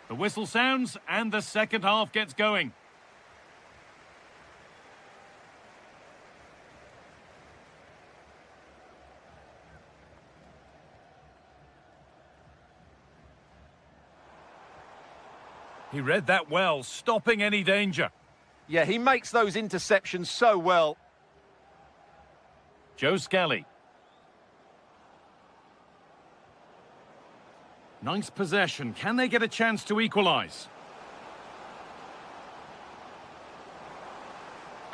The whistle sounds and the second half gets going. He read that well, stopping any danger. Yeah, he makes those interceptions so well. Joe Scally. Nice possession. Can they get a chance to equalise?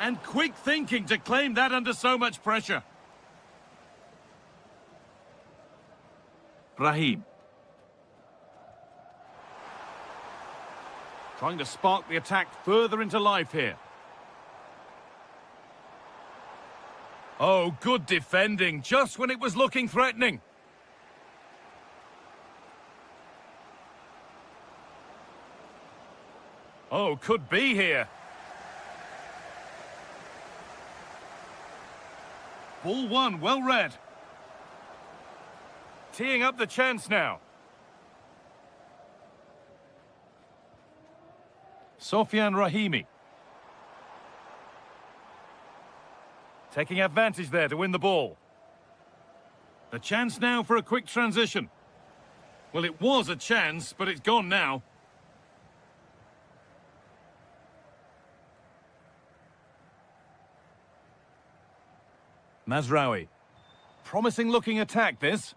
And quick thinking to claim that under so much pressure. Brahim. Trying to spark the attack further into life here. Oh, good defending, just when it was looking threatening. Oh, could be here. Ball one, well read. Teeing up the chance now. Sofian Rahimi. Taking advantage there to win the ball. The chance now for a quick transition. Well, it was a chance, but it's gone now. Mazraoui. Promising looking attack, this.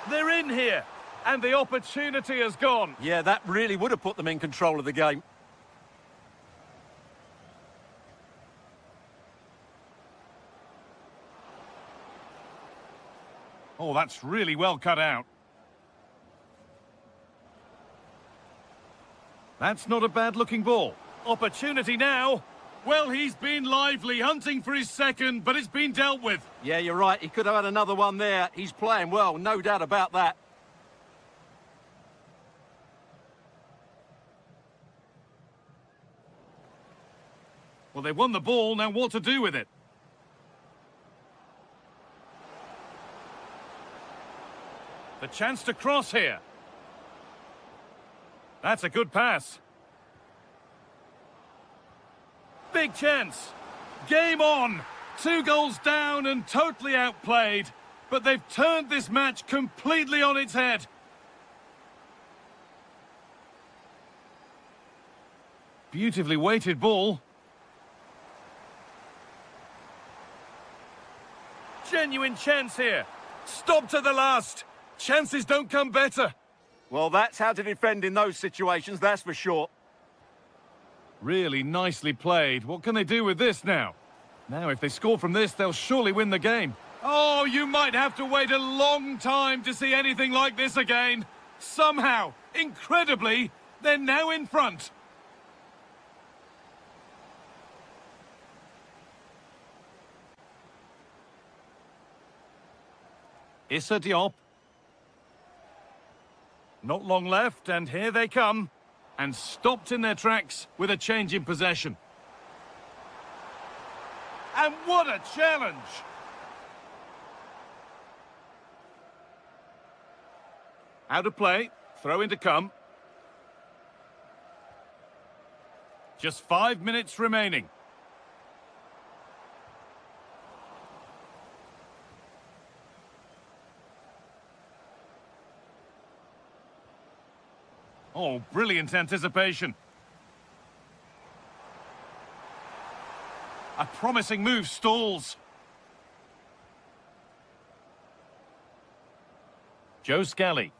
They're in here, and the opportunity has gone. Yeah, that really would have put them in control of the game. Oh, that's really well cut out. That's not a bad-looking ball. Opportunity now. Well, he's been lively, hunting for his second, but it's been dealt with. Yeah, you're right. He could have had another one there. He's playing well, no doubt about that. Well, they won the ball, now what to do with it? The chance to cross here. That's a good pass. Big chance. Game on. 2 goals down and totally outplayed. But they've turned this match completely on its head. Beautifully weighted ball. Genuine chance here. Stop to the last. Chances don't come better. Well, that's how to defend in those situations, that's for sure. Really nicely played. What can they do with this now? Now, if they score from this, they'll surely win the game. Oh, you might have to wait a long time to see anything like this again. Somehow, incredibly, they're now in front. Issa Diop. Not long left, and here they come. And stopped in their tracks with a change in possession. And what a challenge! Out of play, throw in to come. Just 5 minutes remaining. Oh, brilliant anticipation. A promising move stalls. Joe Scally.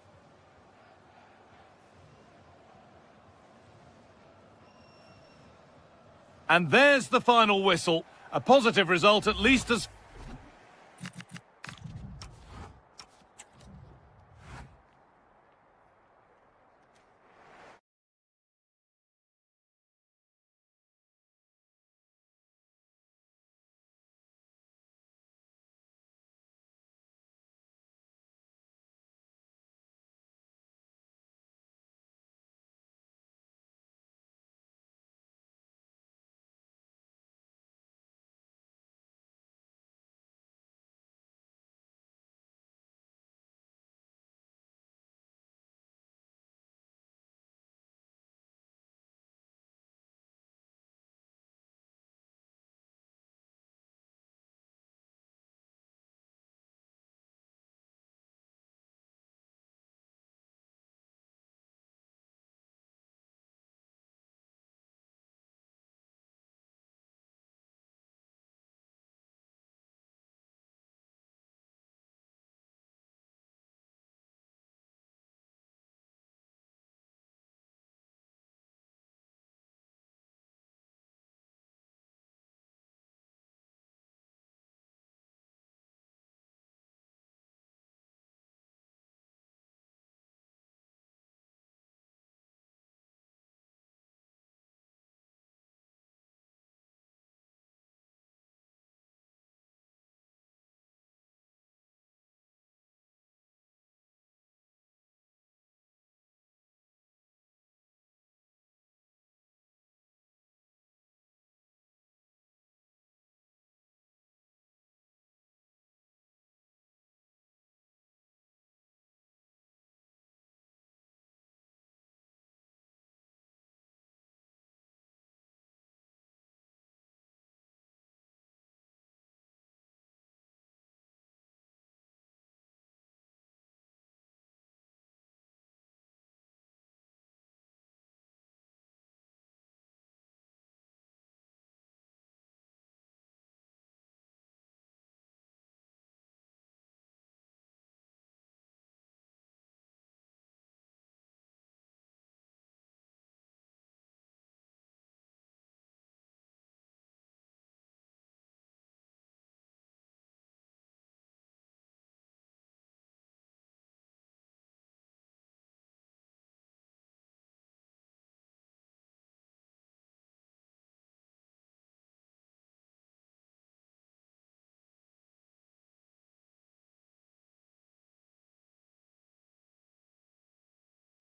And there's the final whistle. A positive result, at least as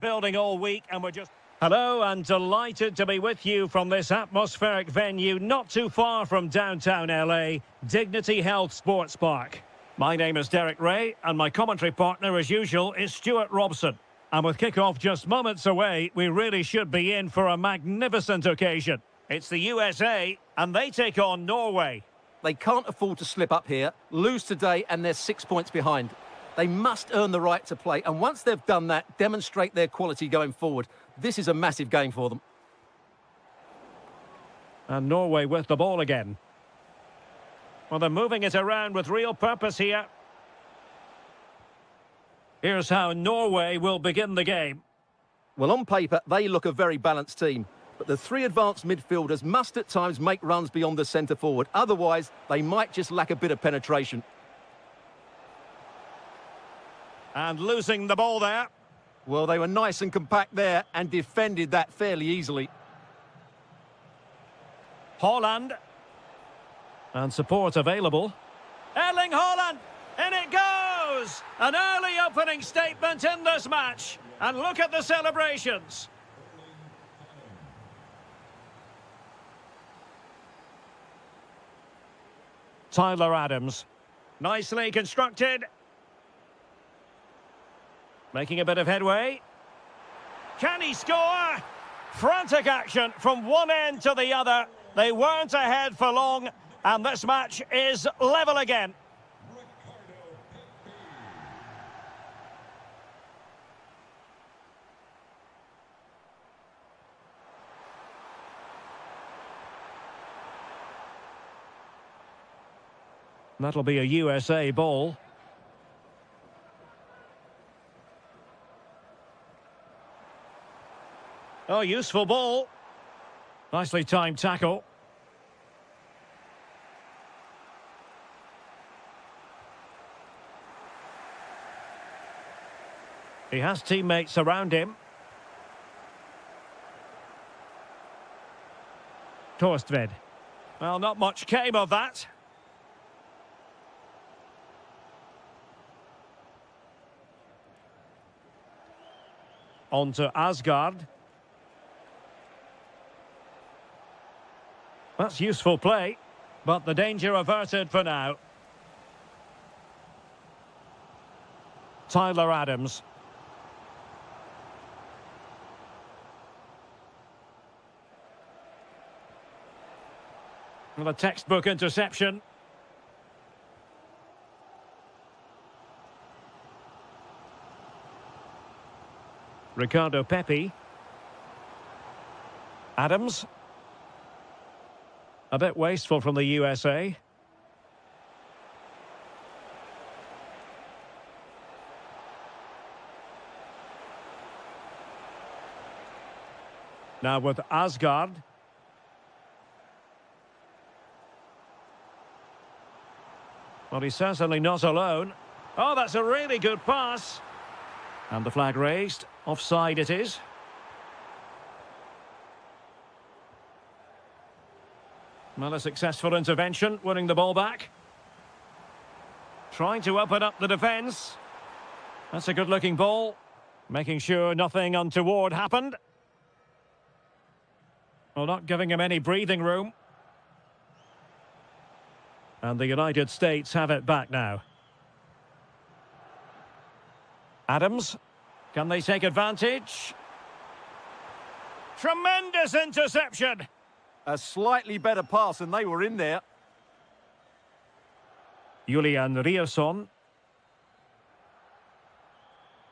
building all week and we're just... Hello, and delighted to be with you from this atmospheric venue not too far from downtown LA, Dignity Health Sports Park. My name is Derek Ray, and my commentary partner, as usual, is Stuart Robson. And with kick-off just moments away, we really should be in for a magnificent occasion. It's the USA, and they take on Norway. They can't afford to slip up here, lose today, and they're 6 points behind. They must earn the right to play, and once they've done that, demonstrate their quality going forward. This is a massive game for them. And Norway with the ball again. Well, they're moving it around with real purpose here. Here's how Norway will begin the game. Well, on paper, they look a very balanced team. But the three advanced midfielders must at times make runs beyond the centre forward. Otherwise, they might just lack a bit of penetration. And losing the ball there. Well, they were nice and compact there and defended that fairly easily. Haaland. And support available. Erling Haaland! In it goes! An early opening statement in this match. And look at the celebrations. Tyler Adams. Nicely constructed. Making a bit of headway. Can he score? Frantic action from one end to the other. They weren't ahead for long, and this match is level again. That'll be a USA ball. Oh, useful ball. Nicely timed tackle. He has teammates around him. Torstved. Well, not much came of that. On to Asgard. That's useful play, but the danger averted for now. Tyler Adams. Well, a textbook interception. Ricardo Pepi. Adams. A bit wasteful from the USA. Now with Asgard. Well, he's certainly not alone. Oh, that's a really good pass. And the flag raised. Offside it is. Well, a successful intervention, winning the ball back. Trying to open up the defence. That's a good-looking ball. Making sure nothing untoward happened. Well, not giving him any breathing room. And the United States have it back now. Adams. Can they take advantage? Tremendous interception. A slightly better pass and they were in there. Julian Riasson.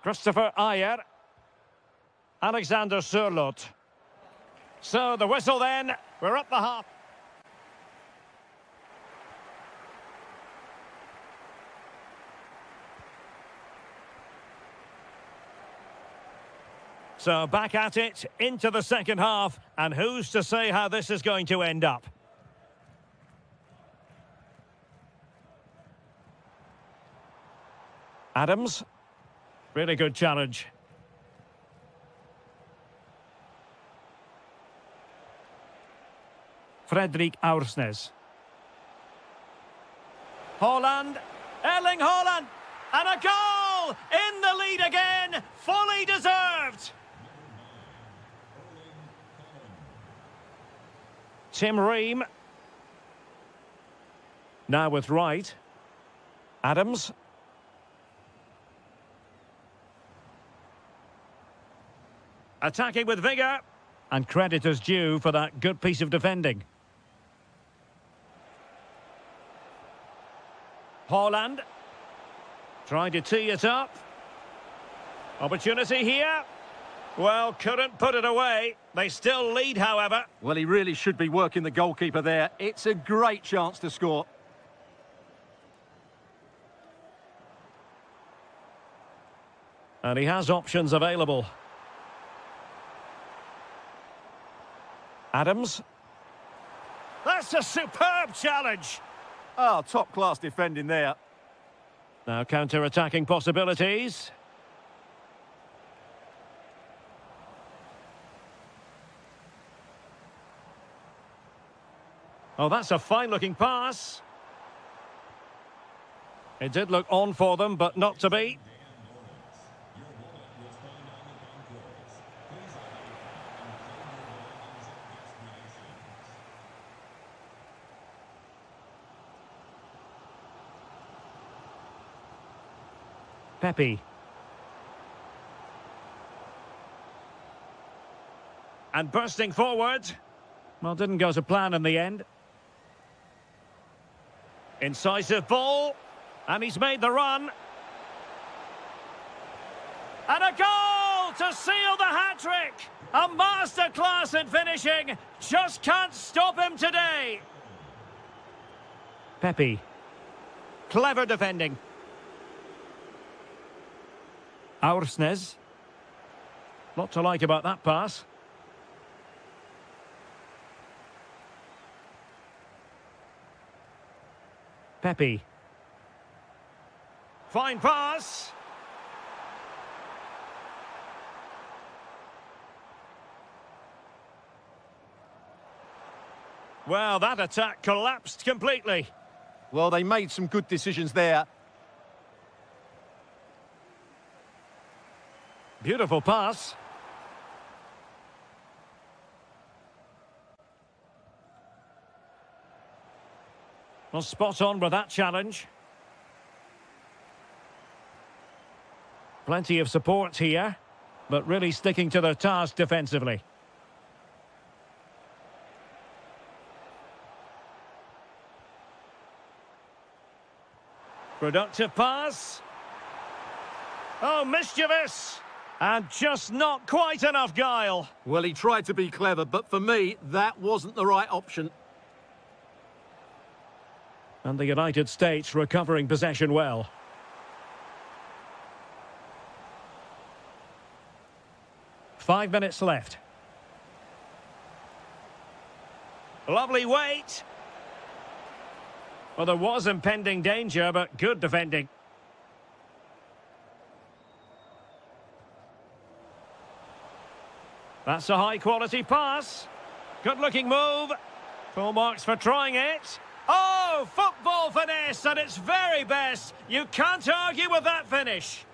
Christopher Ayer. Alexander Sørloth. So the whistle then. We're up the half. So back at it, into the second half, and who's to say how this is going to end up? Adams, really good challenge. Fredrik Aursnes. Haaland, Erling Haaland, and a goal! In the lead again, fully deserved! Tim Ream. Now with Wright. Adams. Attacking with vigour. And credit is due for that good piece of defending. Haaland. Trying to tee it up. Opportunity here. Well, couldn't put it away. They still lead, however. Well, he really should be working the goalkeeper there. It's a great chance to score. And he has options available. Adams. That's a superb challenge. Oh, top-class defending there. Now counter-attacking possibilities. Oh, that's a fine-looking pass. It did look on for them, but not to be. Pepe. And bursting forward. Well, didn't go to plan in the end. Incisive ball. And he's made the run. And a goal to seal the hat-trick. A masterclass in finishing. Just can't stop him today. Pepe. Clever defending. Aursnes. Lot to like about that pass. Pepe. Fine pass. Well, that attack collapsed completely. Well, they made some good decisions there. Beautiful pass. Well, spot on with that challenge. Plenty of support here, but really sticking to their task defensively. Productive pass. Oh, mischievous. And just not quite enough guile. Well, he tried to be clever, but for me, that wasn't the right option. And the United States recovering possession well. Five minutes left. Lovely wait. Well, there was impending danger, but good defending. That's a high-quality pass. Good-looking move. Full marks for trying it. Oh, football finesse at its very best. You can't argue with that finish.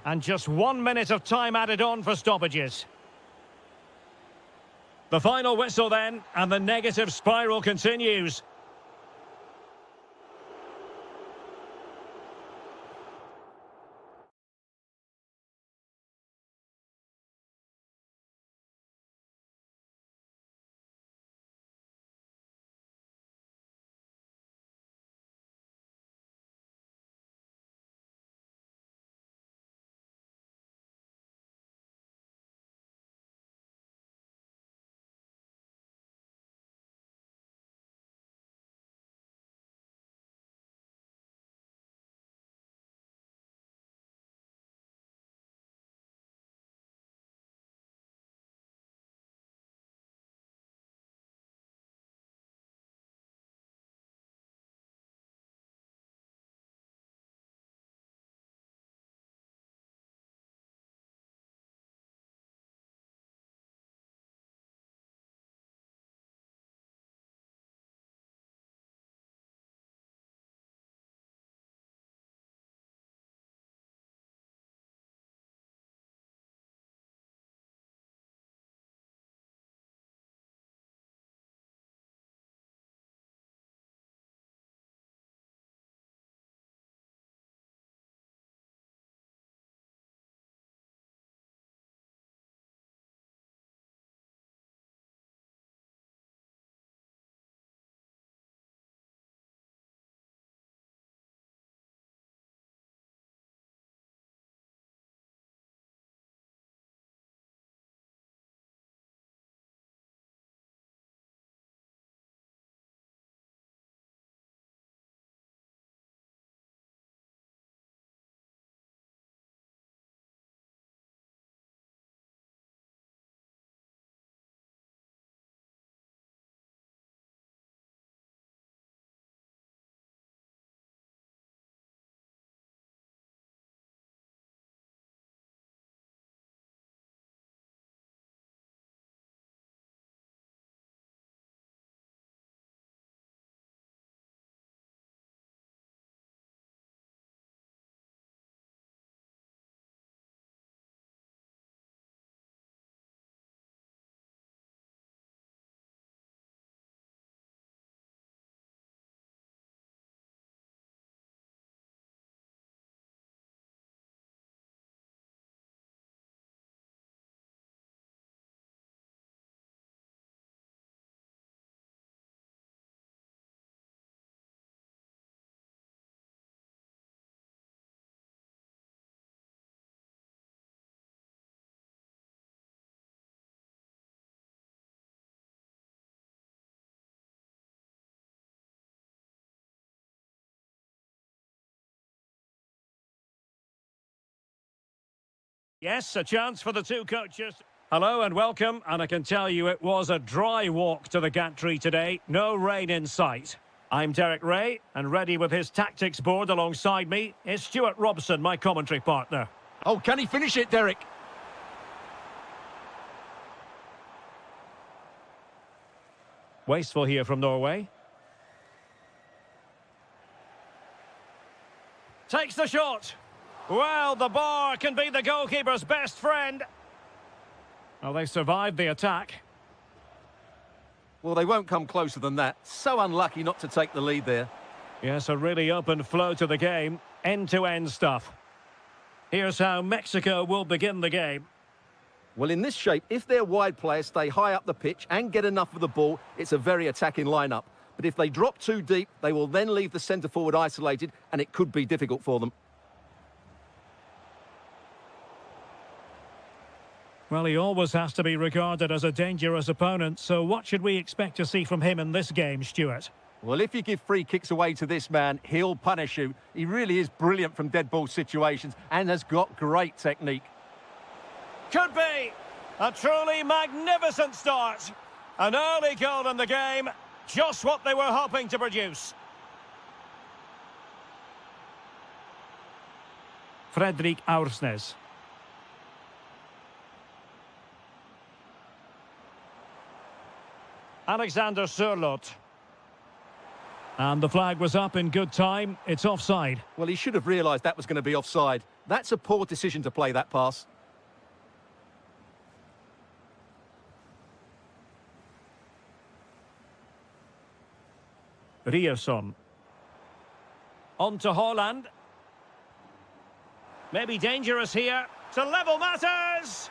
And just 1 minute of time added on for stoppages. The final whistle then, and the negative spiral continues. Yes, a chance for the two coaches. Hello and welcome, and I can tell you it was a dry walk to the gantry today. No rain in sight. I'm Derek Ray, and ready with his tactics board alongside me is Stuart Robson, my commentary partner. Oh, can he finish it, Derek? Wasteful here from Norway. Takes the shot. Well, the bar can be the goalkeeper's best friend. Well, they survived the attack. Well, they won't come closer than that. So unlucky not to take the lead there. Yes, a really open flow to the game. End-to-end stuff. Here's how Mexico will begin the game. Well, in this shape, if their wide players stay high up the pitch and get enough of the ball, it's a very attacking lineup. But if they drop too deep, they will then leave the centre-forward isolated, and it could be difficult for them. Well, he always has to be regarded as a dangerous opponent, so what should we expect to see from him in this game, Stuart? Well, if you give free kicks away to this man, he'll punish you. He really is brilliant from dead ball situations and has got great technique. Could be a truly magnificent start. An early goal in the game, just what they were hoping to produce. Fredrik Aursnes. Alexander Sørloth. And the flag was up in good time. It's offside. Well, he should have realised that was going to be offside. That's a poor decision to play that pass. Ryerson. On to Haaland. Maybe dangerous here. To level matters!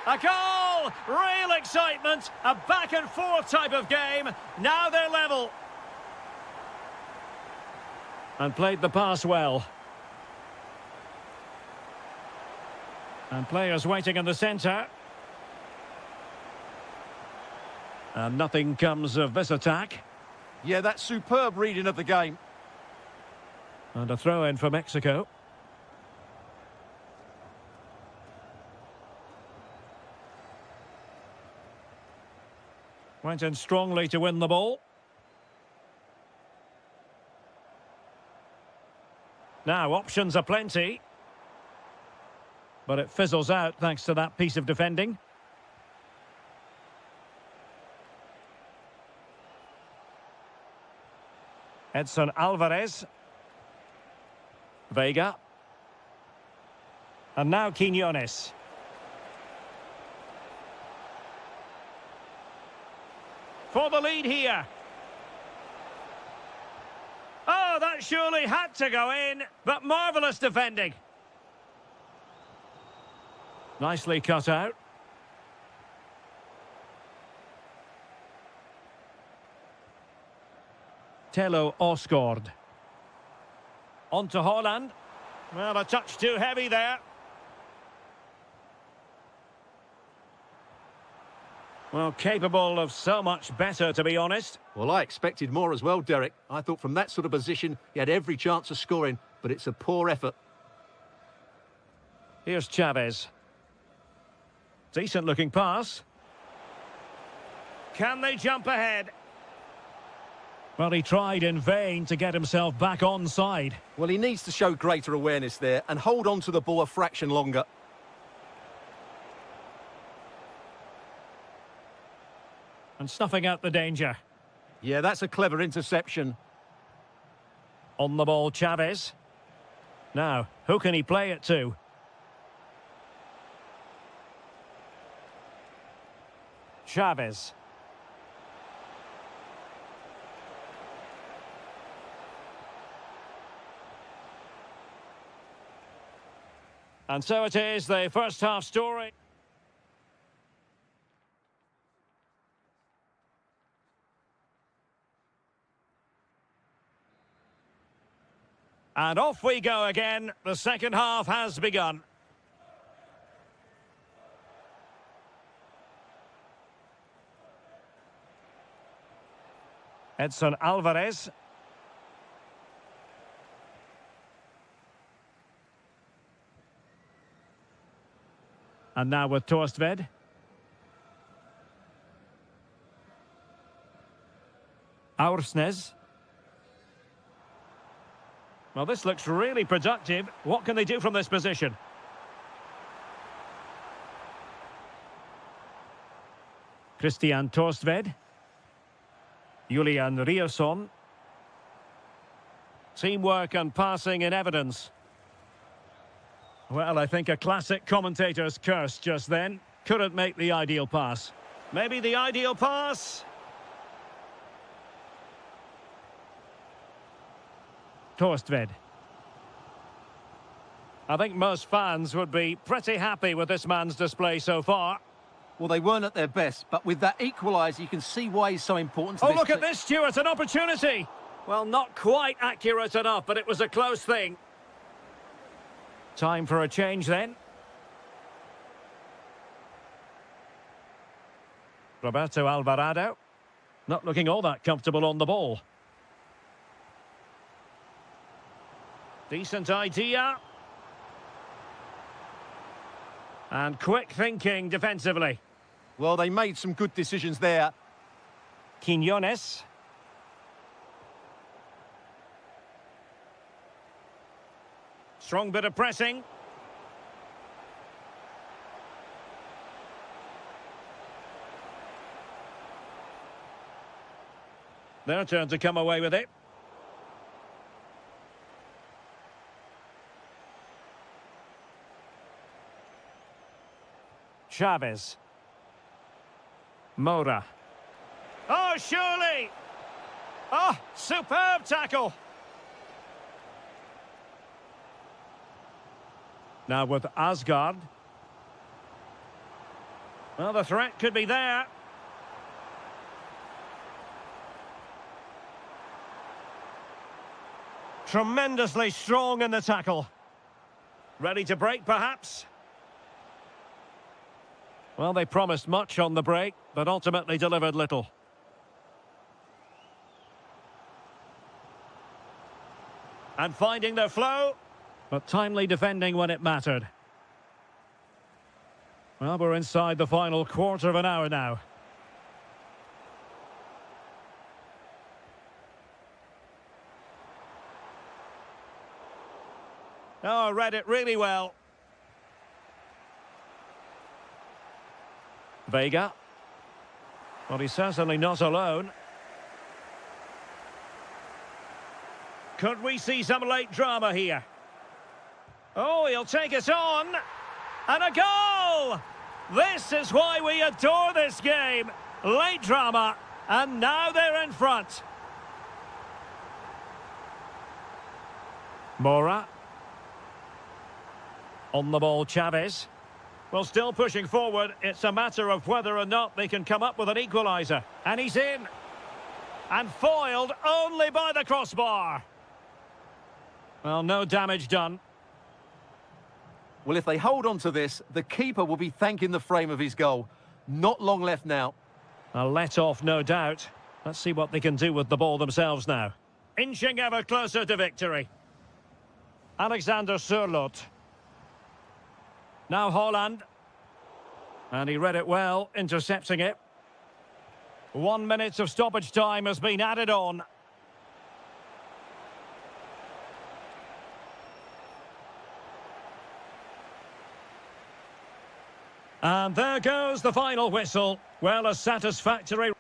A goal! Real excitement! A back-and-forth type of game. Now they're level. And played the pass well. And players waiting in the centre. And nothing comes of this attack. Yeah, that's superb reading of the game. And a throw-in for Mexico. Went in strongly to win the ball. Now, options are plenty. But it fizzles out thanks to that piece of defending. Edson Alvarez. Vega. And now Quiñones. For the lead here. Oh, that surely had to go in, but marvellous defending. Nicely cut out. Telo Osgård. On to Haaland. Well, a touch too heavy there. Well, capable of so much better, to be honest. Well, I expected more as well, Derek. I thought from that sort of position, he had every chance of scoring, but it's a poor effort. Here's Chavez. Decent-looking pass. Can they jump ahead? Well, he tried in vain to get himself back onside. Well, he needs to show greater awareness there and hold on to the ball a fraction longer. And snuffing out the danger. Yeah, that's a clever interception. On the ball, Chavez. Now, who can he play it to? Chavez. And so it is, the first half story. And off we go again. The second half has begun. Edson Alvarez. And now with Torstved. Aursnes. Well, this looks really productive. What can they do from this position? Christian Torstved. Julian Rierson. Teamwork and passing in evidence. Well, I think a classic commentator's curse just then. Couldn't make the ideal pass. Maybe the ideal pass. Torstved. I think most fans would be pretty happy with this man's display so far. Well, they weren't at their best, but with that equaliser, you can see why he's so important to Oh, this look at team. this, Stuart, an opportunity! Well, not quite accurate enough, but it was a close thing. Time for a change then. Roberto Alvarado. Not looking all that comfortable on the ball. Decent idea. And quick thinking defensively. Well, they made some good decisions there. Quinones. Strong bit of pressing. Their turn to come away with it. Chavez. Moura. Oh, surely! Oh, superb tackle! Now with Asgard. Well, the threat could be there. Tremendously strong in the tackle. Ready to break, perhaps? Well, they promised much on the break, but ultimately delivered little. And finding their flow, but timely defending when it mattered. Well, we're inside the final quarter of an hour now. Oh, read it really well. Vega. Well, he's certainly not alone. Could we see some late drama here? Oh, he'll take it on. And a goal! This is why we adore this game. Late drama, and now they're in front. Moura. On the ball, Chavez. Well, still pushing forward. It's a matter of whether or not they can come up with an equaliser. And he's in. And foiled only by the crossbar. Well, no damage done. Well, if they hold on to this, the keeper will be thanking the frame of his goal. Not long left now. A let-off, no doubt. Let's see what they can do with the ball themselves now. Inching ever closer to victory. Alexander Sørloth. Now Holland. And he read it well, intercepting it. 1 minute of stoppage time has been added on. And there goes the final whistle. Well, a satisfactory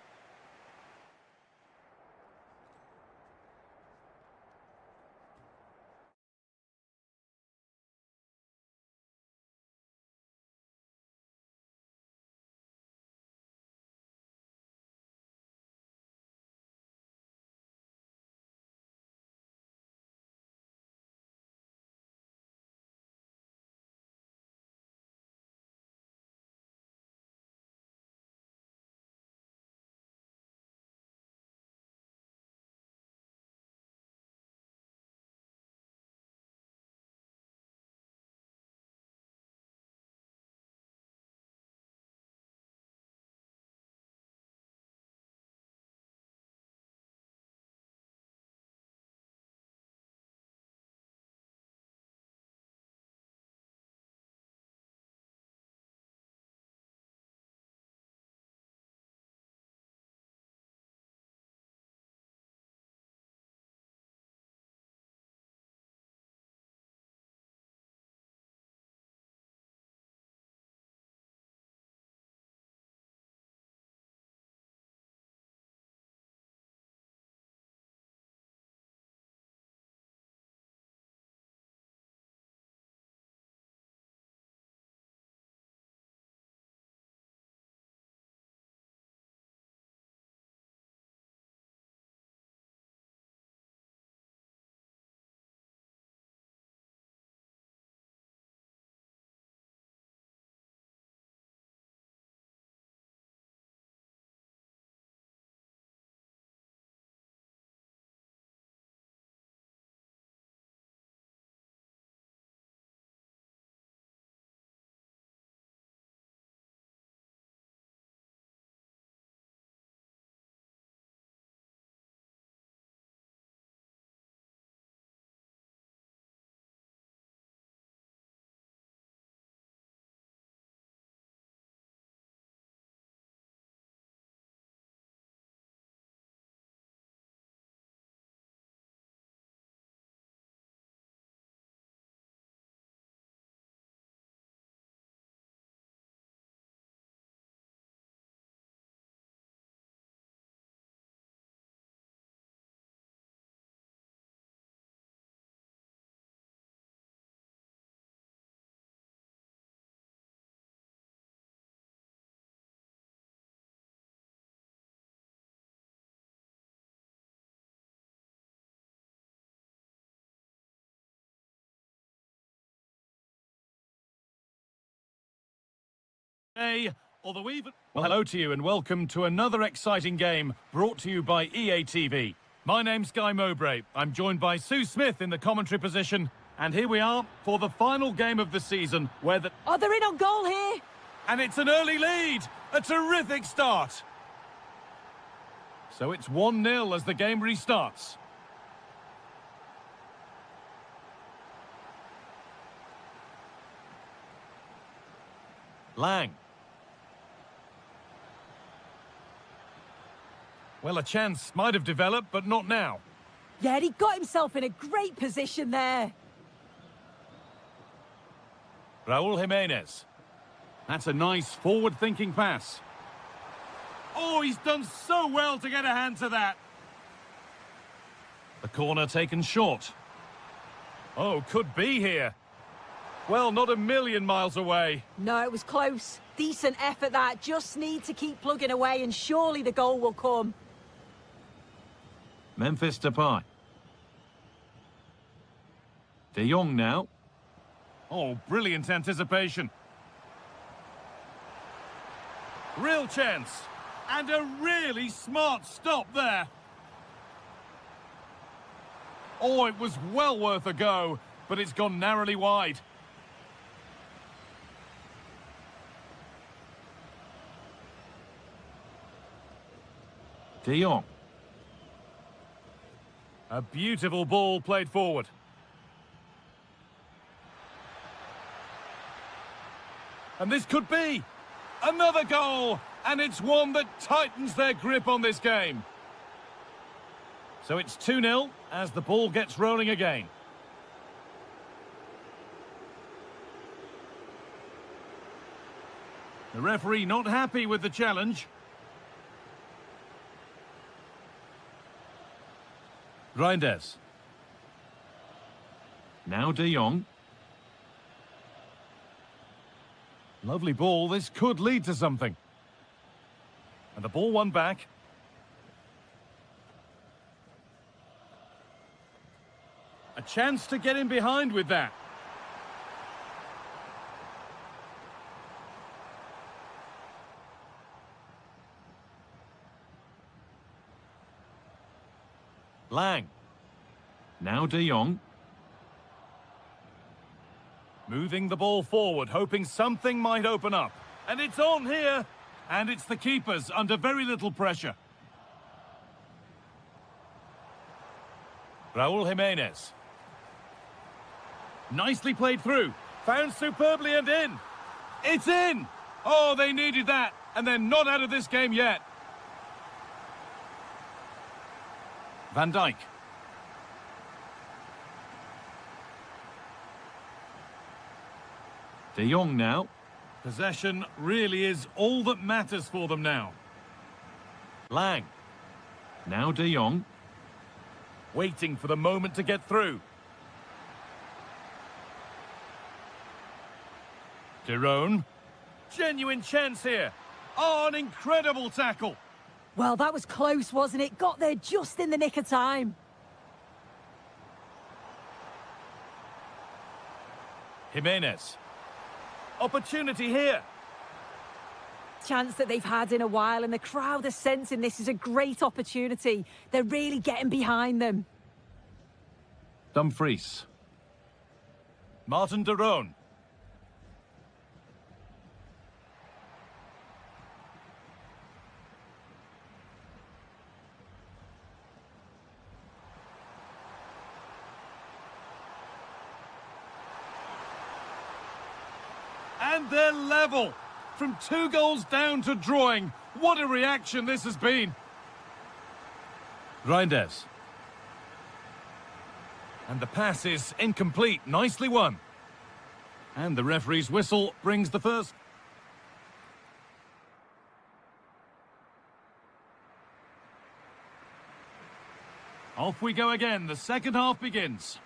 Hey, although even... Well, hello to you and welcome to another exciting game brought to you by EA TV. My name's Guy Mowbray. I'm joined by Sue Smith in the commentary position. And here we are for the final game of the season where the... Oh, they're in on goal here. And it's an early lead. A terrific start. So it's 1-0 as the game restarts. Lang. Well, a chance might have developed, but not now. Yeah, he got himself in a great position there. Raul Jimenez. That's a nice forward-thinking pass. Oh, he's done so well to get a hand to that. The corner taken short. Oh, could be here. Well, not a million miles away. No, it was close. Decent effort that. Just need to keep plugging away and surely the goal will come. Memphis Depay. De Jong now. Oh, brilliant anticipation. Real chance. And a really smart stop there. Oh, it was well worth a go, but it's gone narrowly wide. De Jong. A beautiful ball played forward. And this could be another goal, and it's one that tightens their grip on this game. So it's 2-0 as the ball gets rolling again. The referee not happy with the challenge. Reinders. Now De Jong. Lovely ball. This could lead to something. And the ball won back. A chance to get in behind with that. Lang. Now De Jong. Moving the ball forward, hoping something might open up. And it's on here. And it's the keepers under very little pressure. Raul Jimenez. Nicely played through. Found superbly and in. It's in! Oh, they needed that. And they're not out of this game yet. Van Dijk. De Jong now. Possession really is all that matters for them now. Lang. Now De Jong. Waiting for the moment to get through. De Roon. Genuine chance here. Oh, an incredible tackle. Well, that was close, wasn't it? Got there just in the nick of time. Jimenez. Opportunity here. Chance that they've had in a while, and the crowd are sensing this is a great opportunity. They're really getting behind them. Dumfries. Martin de Roon. And they're level. From 2 goals down to drawing. What a reaction this has been. Reinders. And the pass is incomplete. Nicely won. And the referee's whistle brings the first. Off we go again. The second half begins.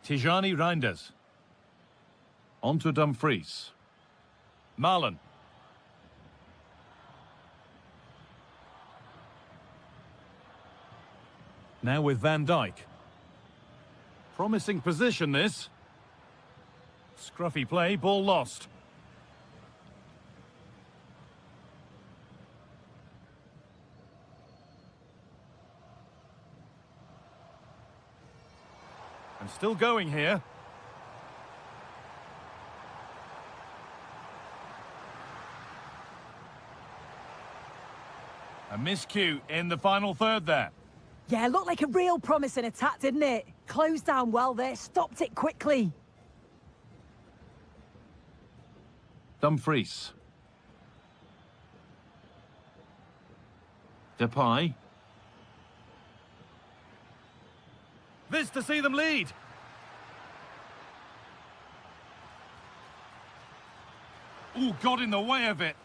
Tijani Reinders. On to Dumfries. Marlon. Now with Van Dijk. Promising position, this. Scruffy play, ball lost. And still going here. A miscue in the final third there. Yeah, looked like a real promising attack, didn't it? Closed down well there, stopped it quickly. Dumfries. Depay. This to see them lead. Ooh, got in the way of it.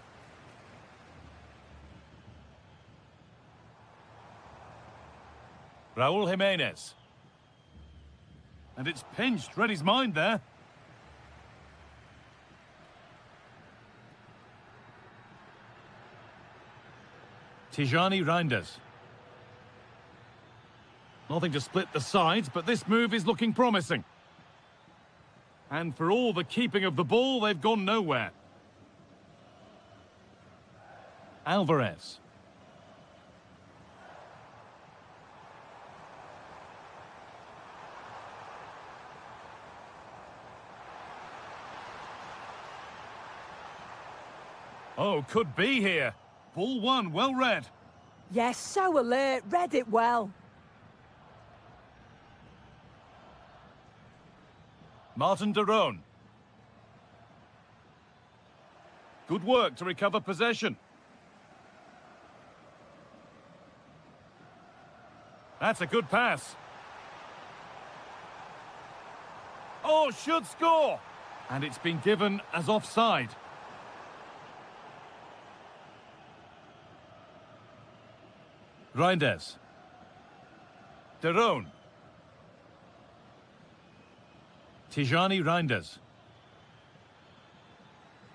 Raul Jimenez. And it's pinched, read his mind there. Tijani Reinders. Nothing to split the sides, but this move is looking promising. And for all the keeping of the ball, they've gone nowhere. Alvarez. Oh, could be here. Ball one, well read. Yes, so alert, read it well. Martin de Roon. Good work to recover possession. That's a good pass. Oh, should score! And it's been given as offside. Reinders. De Roon. Tijani Reinders.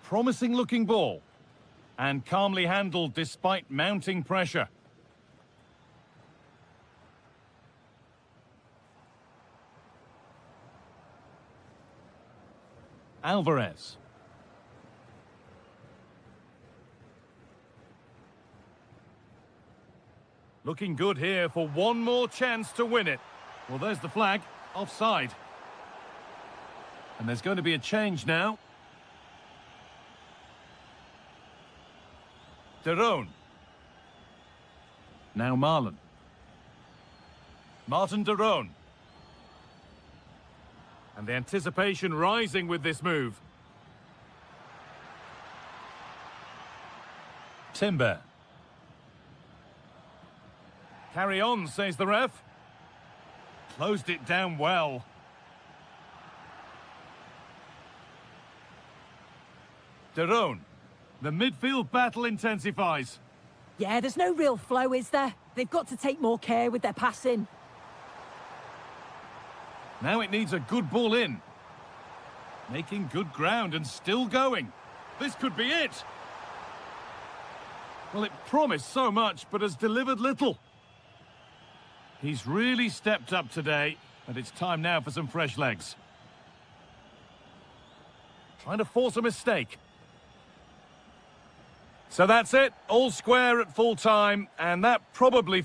Promising looking ball. And calmly handled despite mounting pressure. Alvarez. Looking good here for one more chance to win it. Well, there's the flag. Offside. And there's going to be a change now. De Roon. Now Marlon. Martin de Roon. And the anticipation rising with this move. Timber. Carry on, says the ref. Closed it down well. De Roon. The midfield battle intensifies. Yeah, there's no real flow, is there? They've got to take more care with their passing. Now it needs a good ball in. Making good ground and still going. This could be it. Well, it promised so much, but has delivered little. He's really stepped up today, but it's time now for some fresh legs. Trying to force a mistake. So that's it, all square at full time, and that probably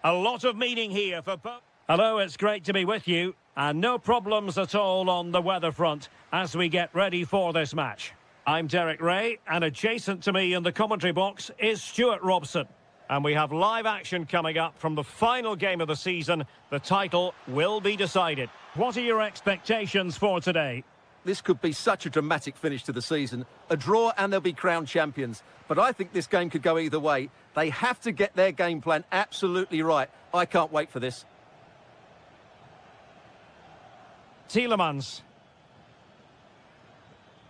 A lot of meaning here for both. Hello, it's great to be with you. And no problems at all on the weather front as we get ready for this match. I'm Derek Ray, and adjacent to me in the commentary box is Stuart Robson. And we have live action coming up from the final game of the season. The title will be decided. What are your expectations for today? This could be such a dramatic finish to the season. A draw and they'll be crowned champions. But I think this game could go either way. They have to get their game plan absolutely right. I can't wait for this. Tielemans.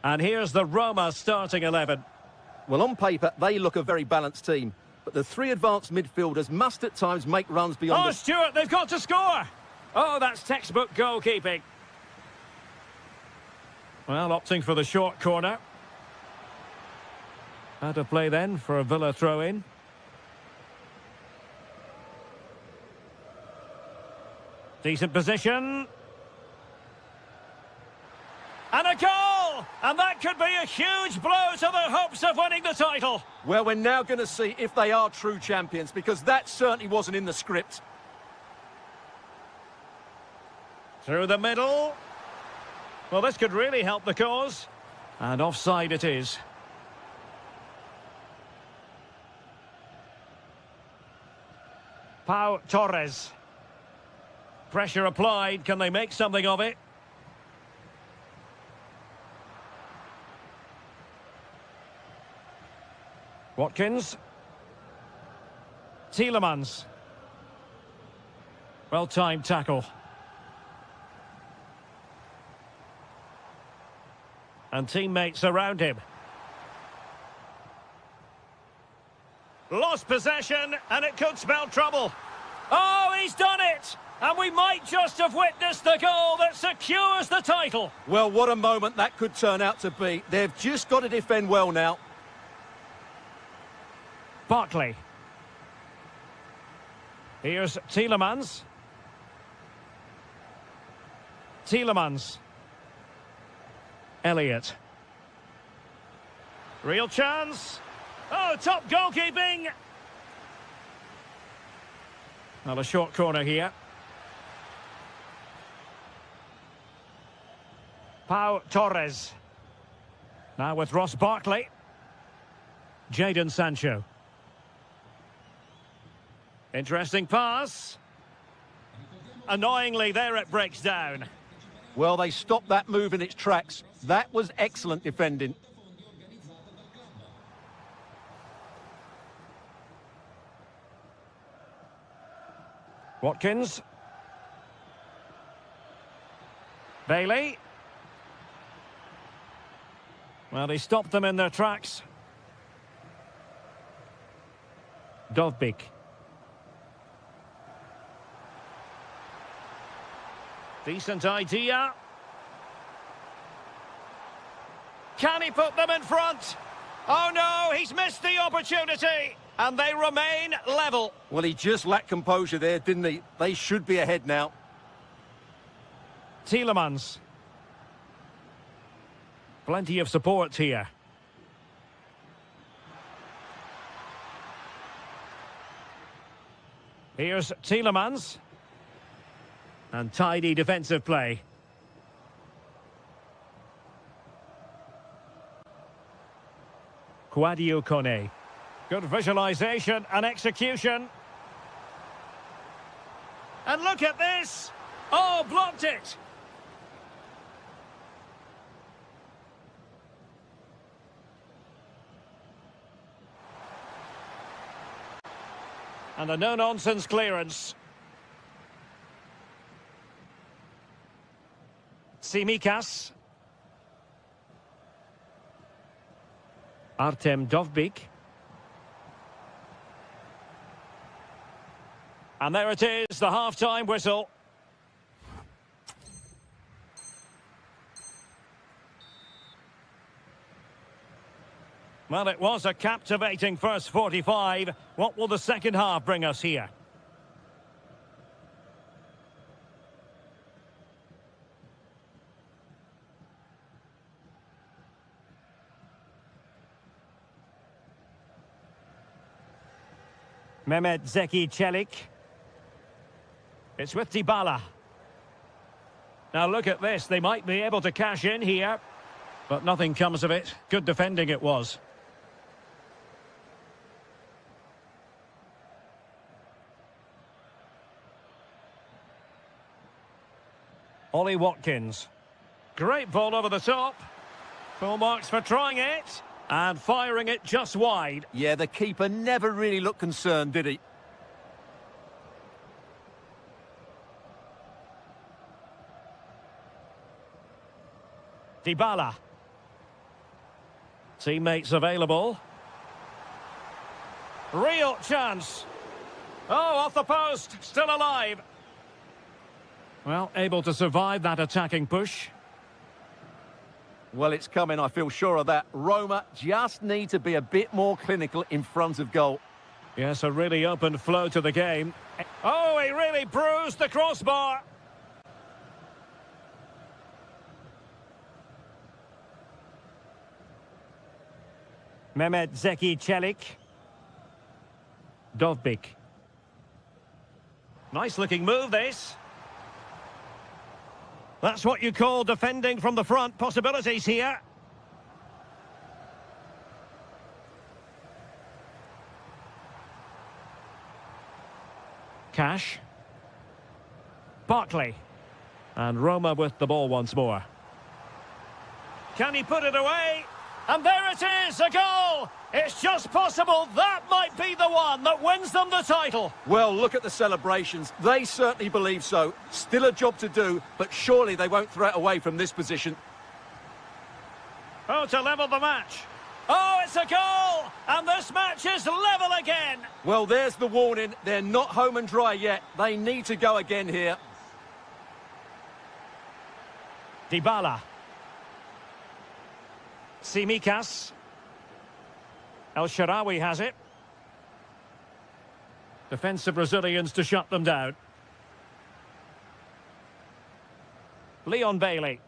And here's the Roma starting 11. Well, on paper, they look a very balanced team. But the three advanced midfielders must at times make runs beyond... Oh, Stuart, they've got to score! Oh, that's textbook goalkeeping. Well, opting for the short corner. How to play then for a Villa throw-in. Decent position. And a goal! And that could be a huge blow to their hopes of winning the title. Well, we're now going to see if they are true champions, because that certainly wasn't in the script. Through the middle. Well, this could really help the cause. And offside it is. Pau Torres. Pressure applied. Can they make something of it? Watkins. Tielemans. Well-timed tackle. And teammates around him. Lost possession, and it could spell trouble. Oh, he's done it! And we might just have witnessed the goal that secures the title. Well, what a moment that could turn out to be. They've just got to defend well now. Barkley. Here's Tielemans. Tielemans. Elliott. Real chance. Oh, top goalkeeping. Well, a short corner here. Pau Torres. Now with Ross Barkley. Jadon Sancho. Interesting pass. Annoyingly, there it breaks down. Well, they stopped that move in its tracks. That was excellent defending. Watkins. Bailey. Well, he stopped them in their tracks. Dovbyk. Decent idea. Can he put them in front? Oh no, he's missed the opportunity. And they remain level. Well, he just lacked composure there, didn't he? They should be ahead now. Tielemans. Plenty of support here. Here's Tielemans. And tidy defensive play. Kouadio Kone. Good visualisation and execution. And look at this! Oh, blocked it! And a no-nonsense clearance. Tsimikas. Artem Dovbyk. And there it is, the half-time whistle. Well, it was a captivating first 45. What will the second half bring us here? Mehmet Zeki Çelik. It's with Dybala. Now look at this. They might be able to cash in here. But nothing comes of it. Good defending it was. Ollie Watkins. Great ball over the top. Full marks for trying it. And firing it just wide. Yeah, the keeper never really looked concerned, did he? Dybala. Teammates available. Real chance. Oh, off the post. Still alive. Well, able to survive that attacking push. Well, it's coming, I feel sure of that. Roma just need to be a bit more clinical in front of goal. Yes, a really open flow to the game. Oh, he really bruised the crossbar. Mehmet Zeki Çelik. Dovbik. Nice looking move, this. That's what you call defending from the front. Possibilities here. Cash. Barkley. And Roma with the ball once more. Can he put it away? And there it is, a goal! It's just possible that might be the one that wins them the title. Well, look at the celebrations. They certainly believe so. Still a job to do, but surely they won't throw it away from this position. Oh, to level the match. Oh, it's a goal! And this match is level again. Well, there's the warning. They're not home and dry yet. They need to go again here. Dybala. Tsimikas. El Shaarawy has it. Defensive Brazilians to shut them down. Leon Bailey.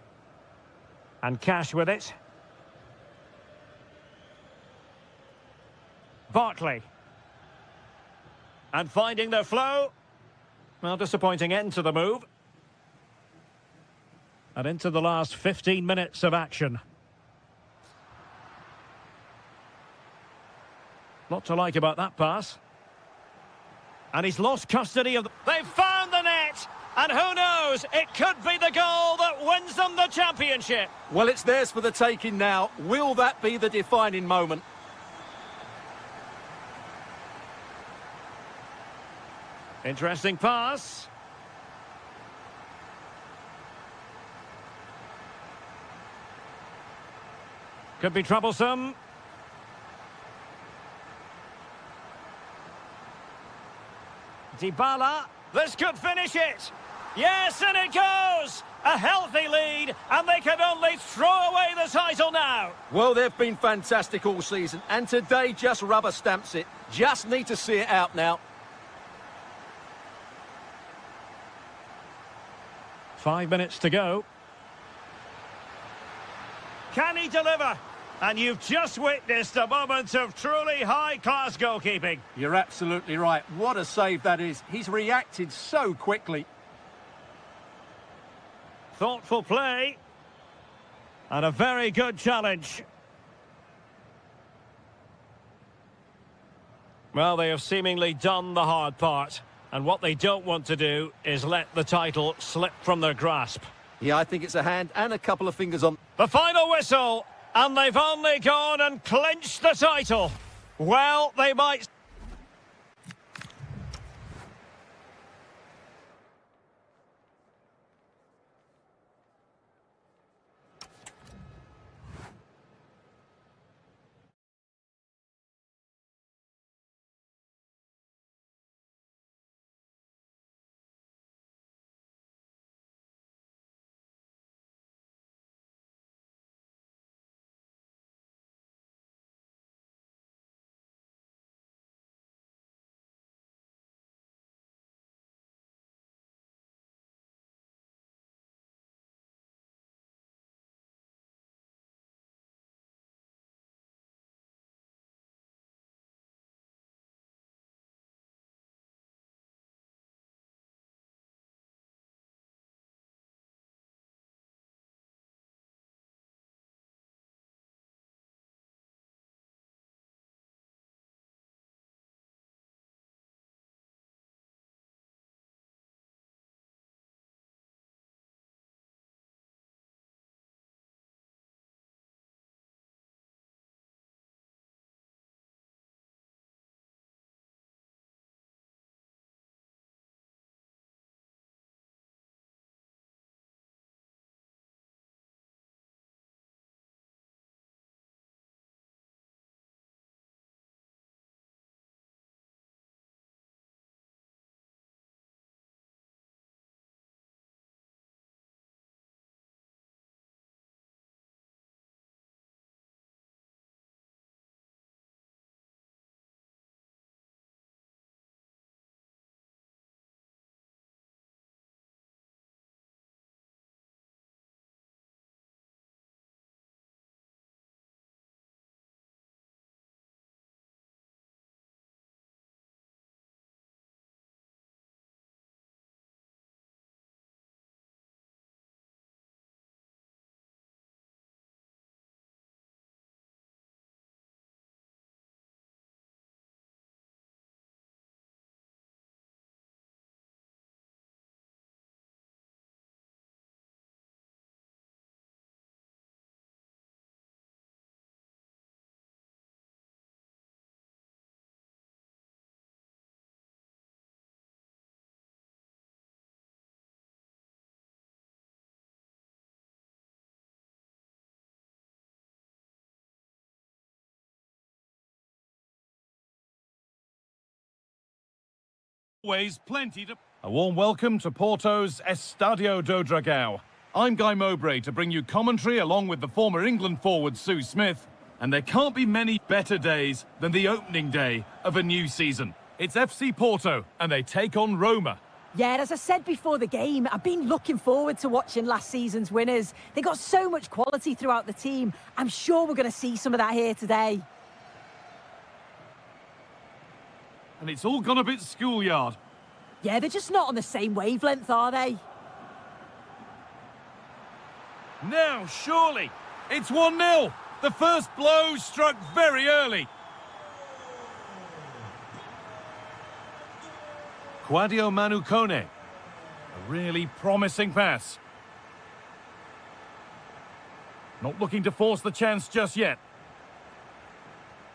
And Cash with it. Barkley. And finding their flow. Well, disappointing end to the move. And into the last 15 minutes of action. Lot to like about that pass. And he's lost custody of... They've found the net! And who knows, it could be the goal that wins them the championship. Well, it's theirs for the taking now. Will that be the defining moment? Interesting pass. Could be troublesome. Dybala, this could finish it. Yes, and it goes. A healthy lead, and they can only throw away the title now. Well, they've been fantastic all season, and today just rubber stamps it. Just need to see it out now. 5 minutes to go. Can he deliver? And you've just witnessed a moment of truly high-class goalkeeping. You're absolutely right. What a save that is. He's reacted so quickly. Thoughtful play. And a very good challenge. Well, they have seemingly done the hard part. And what they don't want to do is let the title slip from their grasp. Yeah, I think it's a hand and a couple of fingers on. The final whistle. And they've only gone and clinched the title. Well, they might... Always plenty to... A warm welcome to Porto's Estadio do Dragão. I'm Guy Mowbray to bring you commentary along with the former England forward Sue Smith. And there can't be many better days than the opening day of a new season. It's FC Porto and they take on Roma. Yeah, as I said before the game, I've been looking forward to watching last season's winners. They got so much quality throughout the team. I'm sure we're going to see some of that here today. And it's all gone a bit schoolyard. Yeah, they're just not on the same wavelength, are they? Now, surely, it's 1-0. The first blow struck very early. Quadio Manukone. A really promising pass. Not looking to force the chance just yet.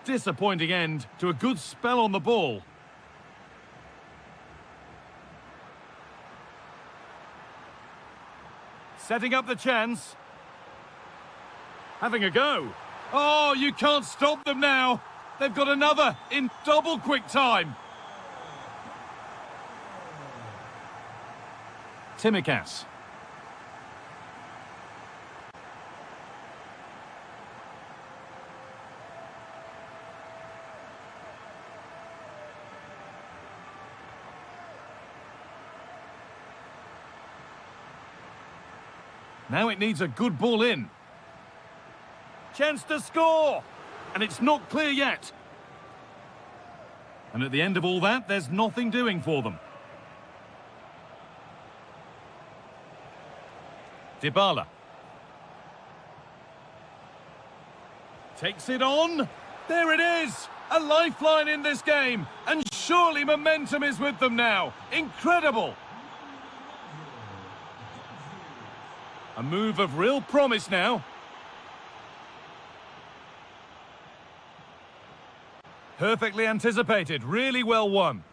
Disappointing end to a good spell on the ball. Setting up the chance. Having a go. Oh, you can't stop them now. They've got another in double quick time. Timikas. Now it needs a good ball in. Chance to score! And it's not clear yet. And at the end of all that, there's nothing doing for them. Dybala. Takes it on. There it is! A lifeline in this game. And surely momentum is with them now. Incredible! A move of real promise now. Perfectly anticipated, really well won.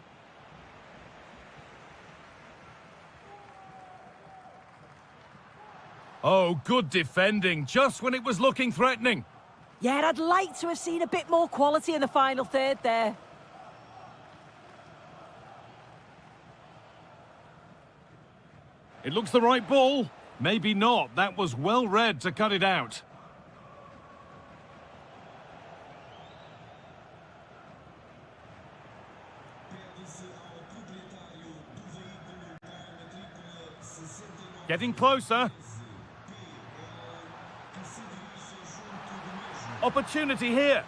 Oh, good defending, just when it was looking threatening. Yeah, I'd like to have seen a bit more quality in the final third there. It looks the right ball. Maybe not. That was well read to cut it out. Getting closer. Opportunity here.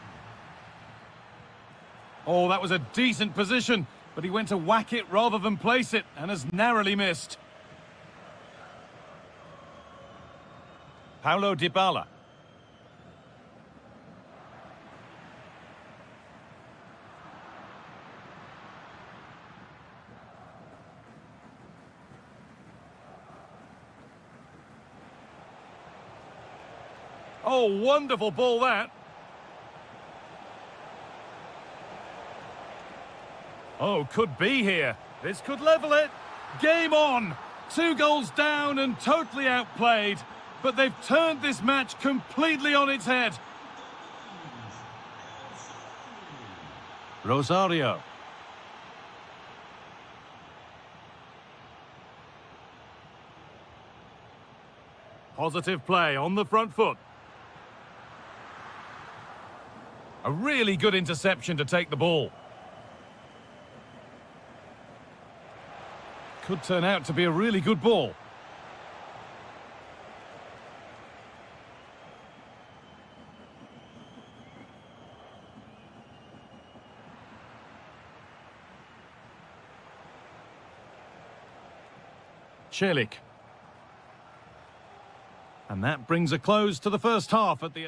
Oh, that was a decent position, but he went to whack it rather than place it and has narrowly missed. Paulo Dybala. Oh, wonderful ball that. Oh, could be here. This could level it. Game on. 2 goals down and totally outplayed. But they've turned this match completely on its head. Rosario. Positive play on the front foot. A really good interception to take the ball. Could turn out to be a really good ball. Celik. And that brings a close to the first half at the...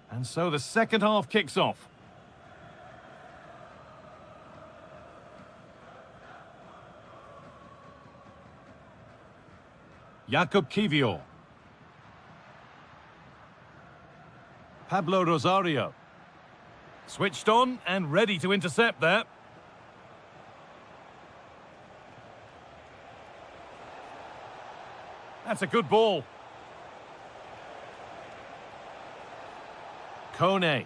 And so the second half kicks off. Jakub Kiwior. Pablo Rosario. Switched on and ready to intercept that. That's a good ball. Kone.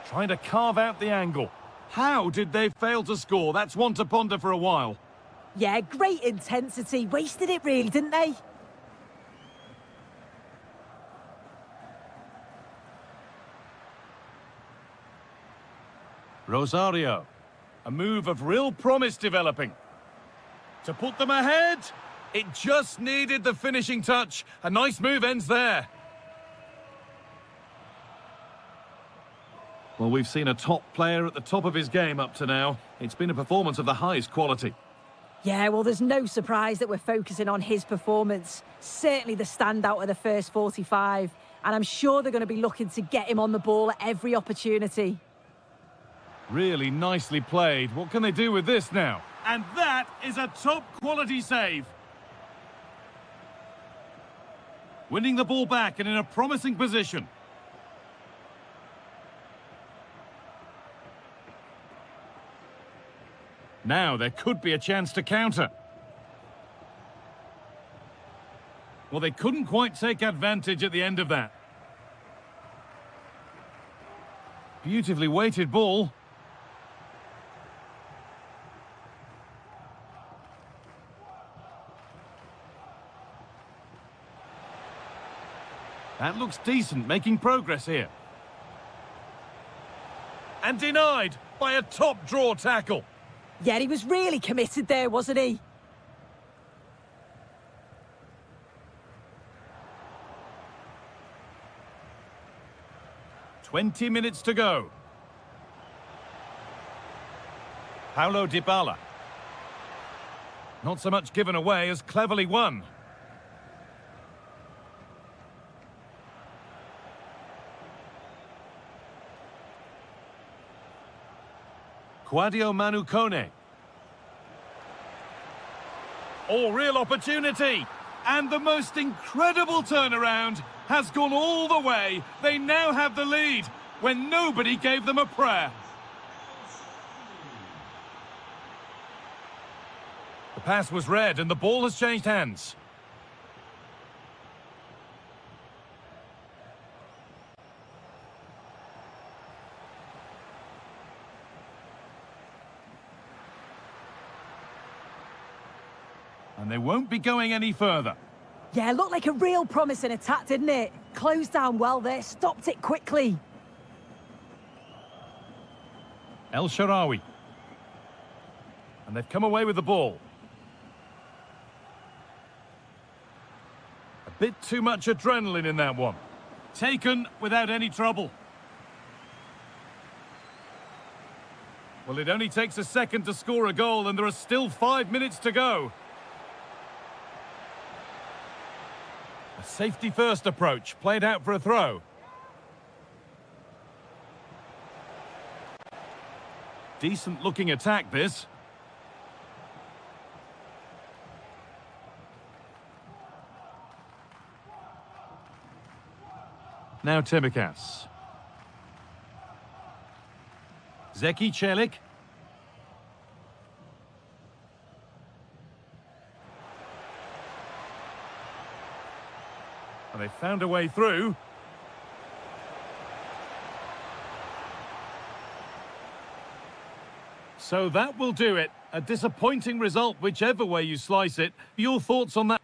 Trying to carve out the angle. How did they fail to score? That's one to ponder for a while. Yeah, great intensity. Wasted it really, didn't they? Rosario. A move of real promise developing. To put them ahead, it just needed the finishing touch. A nice move ends there. Well, we've seen a top player at the top of his game up to now. It's been a performance of the highest quality. Yeah, well, there's no surprise that we're focusing on his performance. Certainly the standout of the first 45. And I'm sure they're going to be looking to get him on the ball at every opportunity. Really nicely played. What can they do with this now? And that is a top-quality save. Winning the ball back and in a promising position. Now there could be a chance to counter. Well, they couldn't quite take advantage at the end of that. Beautifully weighted ball. That looks decent, making progress here. And denied by a top draw tackle. Yeah, he was really committed there, wasn't he? "20 minutes to go. Paulo Dybala. Not so much given away as cleverly won. Quadio Manu Kone. Oh, real opportunity. And the most incredible turnaround has gone all the way. They now have the lead when nobody gave them a prayer. The pass was read and the ball has changed hands. And they won't be going any further. Yeah, looked like a real promising attack, didn't it? Closed down well there, stopped it quickly. El Shaarawy. And they've come away with the ball. A bit too much adrenaline in that one. Taken without any trouble. Well, it only takes a second to score a goal and there are still 5 minutes to go. A safety-first approach, played out for a throw. Decent-looking attack, this. Now Timikas. Zeki Celik. And they found a way through. So that will do it. A disappointing result, whichever way you slice it. Your thoughts on that?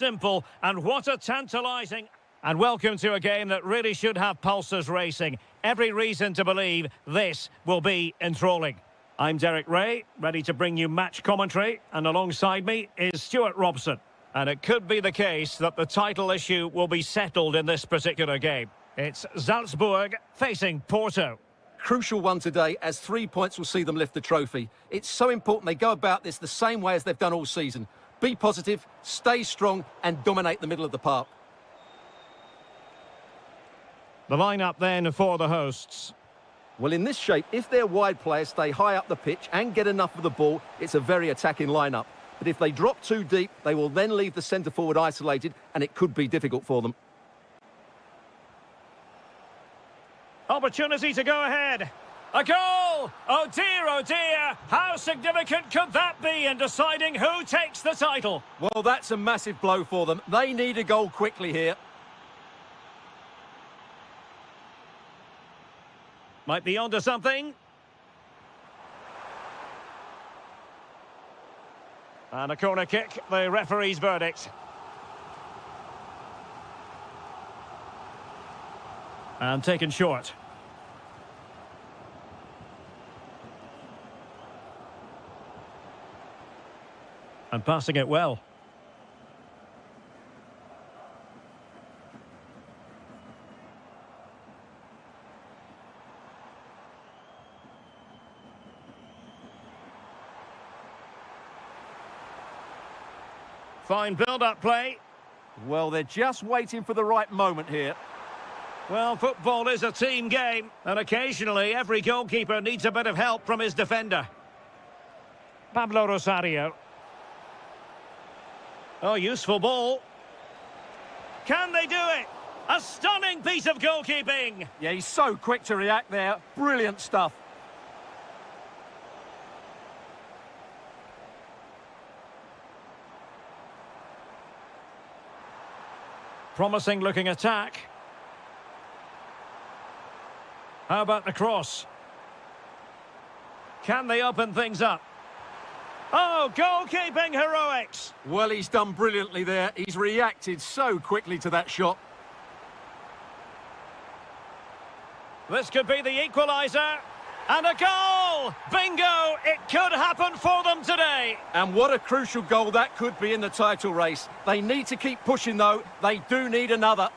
Simple, and what a tantalising... And welcome to a game that really should have pulses racing. Every reason to believe this will be enthralling. I'm Derek Ray, ready to bring you match commentary, and alongside me is Stuart Robson. And it could be the case that the title issue will be settled in this particular game. It's Salzburg facing Porto. Crucial one today, as 3 points will see them lift the trophy. It's so important they go about this the same way as they've done all season. Be positive, stay strong, and dominate the middle of the park. The lineup then for the hosts. Well, in this shape, if their wide players stay high up the pitch and get enough of the ball, it's a very attacking lineup. But if they drop too deep, they will then leave the centre-forward isolated, and it could be difficult for them. Opportunity to go ahead. A goal! Oh dear, how significant could that be in deciding who takes the title? Well, that's a massive blow for them. They need a goal quickly here. Might be onto something. And a corner kick, the referee's verdict. And taken short. And passing it well. Fine build-up play. Well, they're just waiting for the right moment here. Well, football is a team game, and occasionally every goalkeeper needs a bit of help from his defender. Pablo Rosario. Oh, useful ball. Can they do it? A stunning piece of goalkeeping. Yeah, he's so quick to react there. Brilliant stuff. Promising looking attack. How about the cross? Can they open things up? Oh, goalkeeping heroics! Well, he's done brilliantly there. He's reacted so quickly to that shot. This could be the equaliser. And a goal! Bingo! It could happen for them today. And what a crucial goal that could be in the title race. They need to keep pushing, though. They do need another.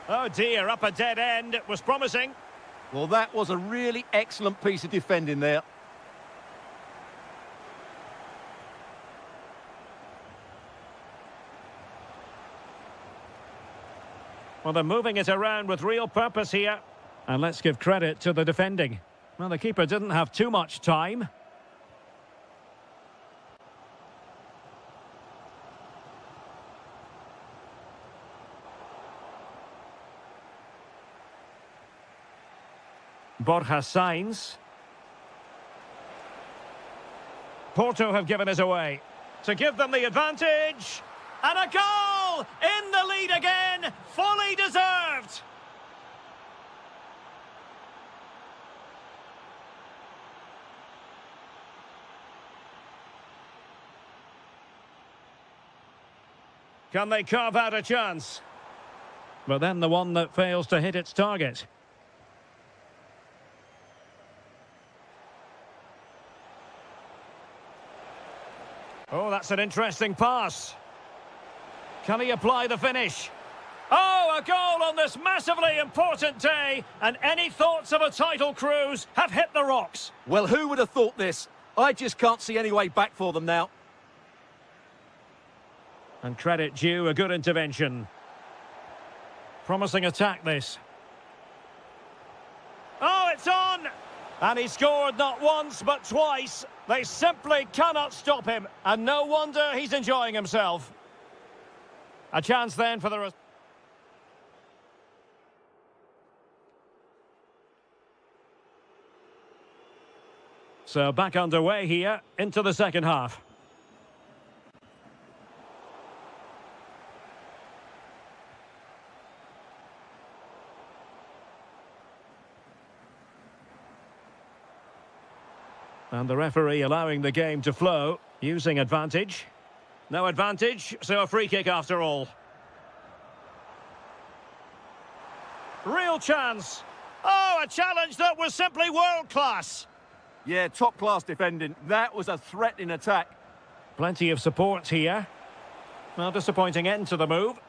Oh dear, up a dead end. It was promising. Well, that was a really excellent piece of defending there. Well, they're moving it around with real purpose here. And let's give credit to the defending. Well, the keeper didn't have too much time. Borja Sainz. Porto have given us away. To give them the advantage. And a goal! In the lead again! Fully deserved! Can they carve out a chance? But then the one that fails to hit its target. Oh, that's an interesting pass. Can he apply the finish? Oh, a goal on this massively important day, and any thoughts of a title cruise have hit the rocks. Well, who would have thought this? I just can't see any way back for them now. And credit due, a good intervention. Promising attack, this. Oh, it's on! And he scored not once, but twice. They simply cannot stop him, and no wonder he's enjoying himself. A chance then for the... So back underway here into the second half. And the referee allowing the game to flow, using advantage. No advantage, so a free kick after all. Real chance. Oh, a challenge that was simply world-class. Yeah, top-class defending. That was a threatening attack. Plenty of support here. Well, disappointing end to the move.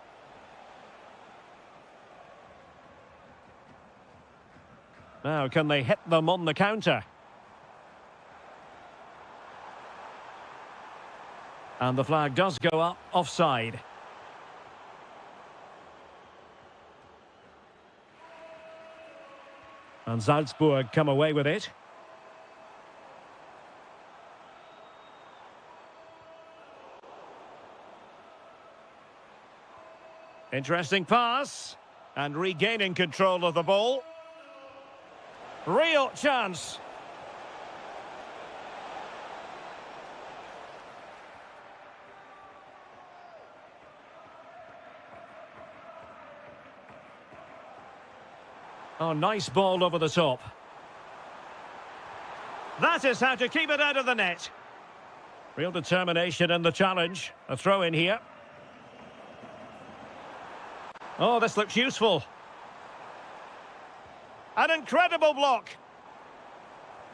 Now, can they hit them on the counter? And the flag does go up offside. And Salzburg come away with it. Interesting pass. And regaining control of the ball. Real chance. Oh, nice ball over the top. That is how to keep it out of the net. Real determination in the challenge. A throw in here. Oh, this looks useful. An incredible block.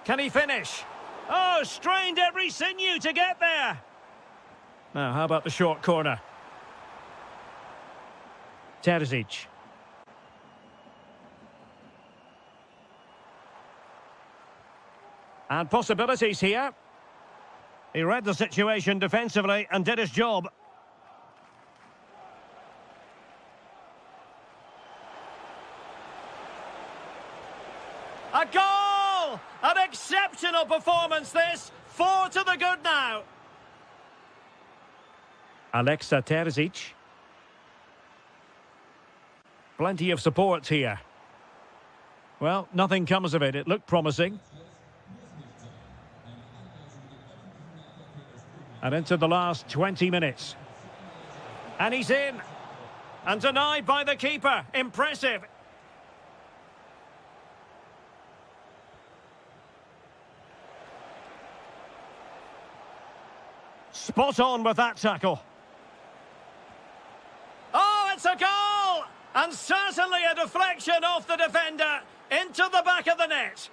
Can he finish? Oh, strained every sinew to get there. Now, how about the short corner? Terzic. And possibilities here. He read the situation defensively and did his job. A goal! An exceptional performance this. 4 to the good now. Alexa Terzic. Plenty of support here. Well, nothing comes of it. It looked promising. And into the last 20 minutes. And he's in. And denied by the keeper. Impressive. Spot on with that tackle. Oh, it's a goal! And certainly a deflection off the defender into the back of the net.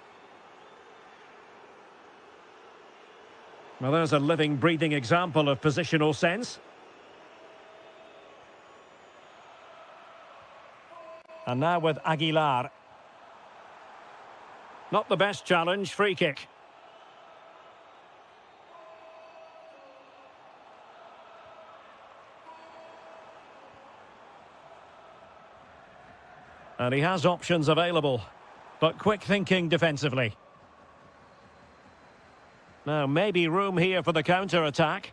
Well, there's a living, breathing example of positional sense. And now with Aguilar. Not the best challenge, free kick. And he has options available, but quick thinking defensively. Now, maybe room here for the counter-attack.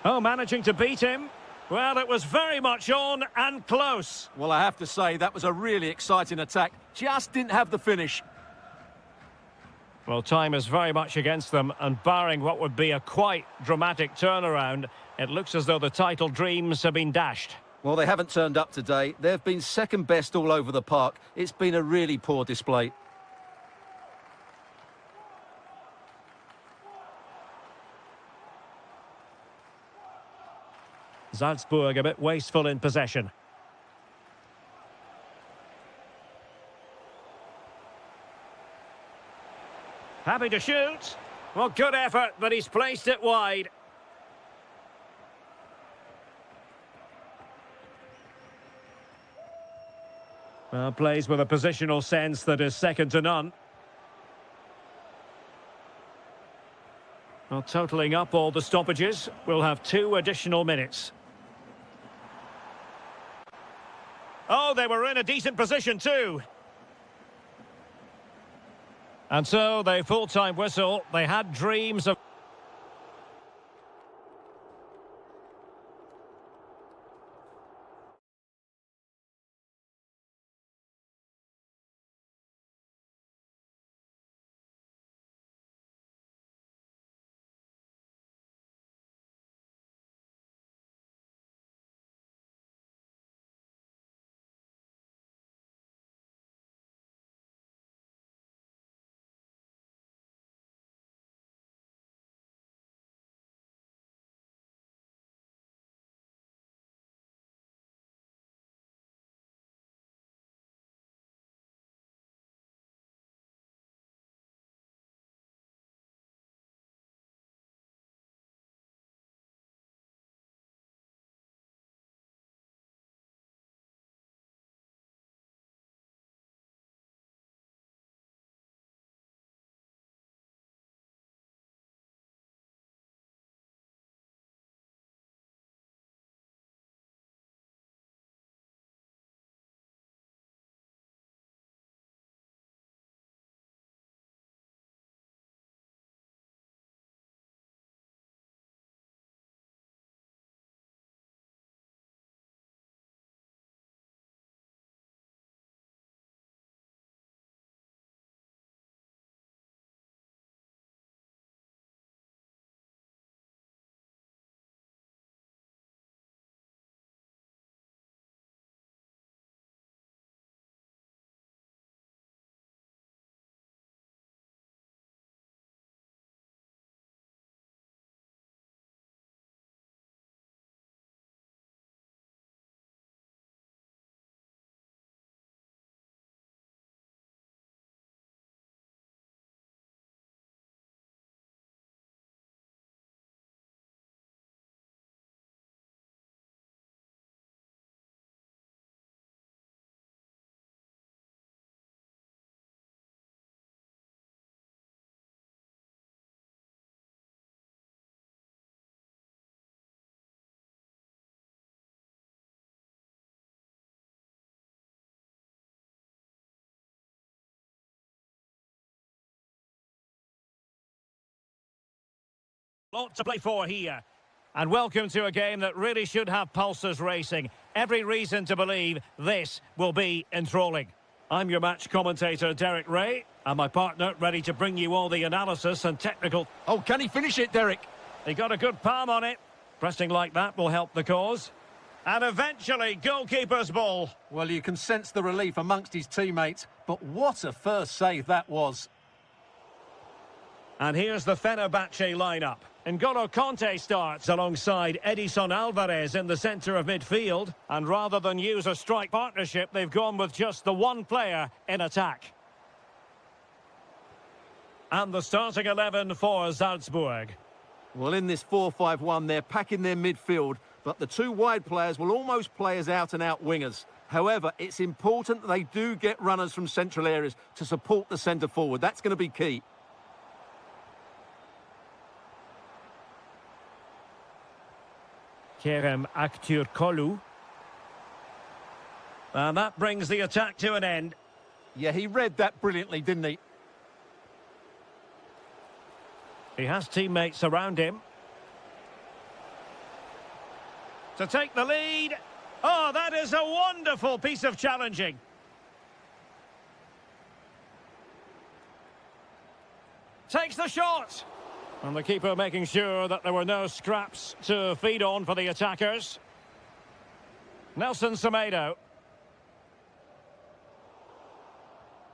Oh, managing to beat him. Well, it was very much on and close. Well, I have to say, that was a really exciting attack. Just didn't have the finish. Well, time is very much against them, and barring what would be a quite dramatic turnaround, it looks as though the title dreams have been dashed. Well, they haven't turned up today. They've been second best all over the park. It's been a really poor display. Salzburg a bit wasteful in possession. Happy to shoot. Well, good effort, but he's placed it wide. Well, plays with a positional sense that is second to none. Well, totalling up all the stoppages, we'll have 2 additional minutes. Oh, they were in a decent position too. And so, they full-time whistle. They had dreams of... Lot to play for here. And welcome to a game that really should have pulses racing. Every reason to believe this will be enthralling. I'm your match commentator, Derek Ray, and my partner ready to bring you all the analysis and technical... Oh, can he finish it, Derek? He got a good palm on it. Pressing like that will help the cause. And eventually, goalkeeper's ball. Well, you can sense the relief amongst his teammates, but what a first save that was. And here's the Fenerbahce lineup. N'Golo Kanté starts alongside Edison Alvarez in the centre of midfield. And rather than use a strike partnership, they've gone with just the one player in attack. And the starting 11 for Salzburg. Well, in this 4-5-1, they're packing their midfield, but the two wide players will almost play as out-and-out wingers. However, it's important that they do get runners from central areas to support the centre forward. That's going to be key. Kerem Aktürkoğlu. And that brings the attack to an end. Yeah, he read that brilliantly, didn't he? He has teammates around him. To take the lead. Oh, that is a wonderful piece of challenging. Takes the shot. And the keeper making sure that there were no scraps to feed on for the attackers. Nelson Semedo.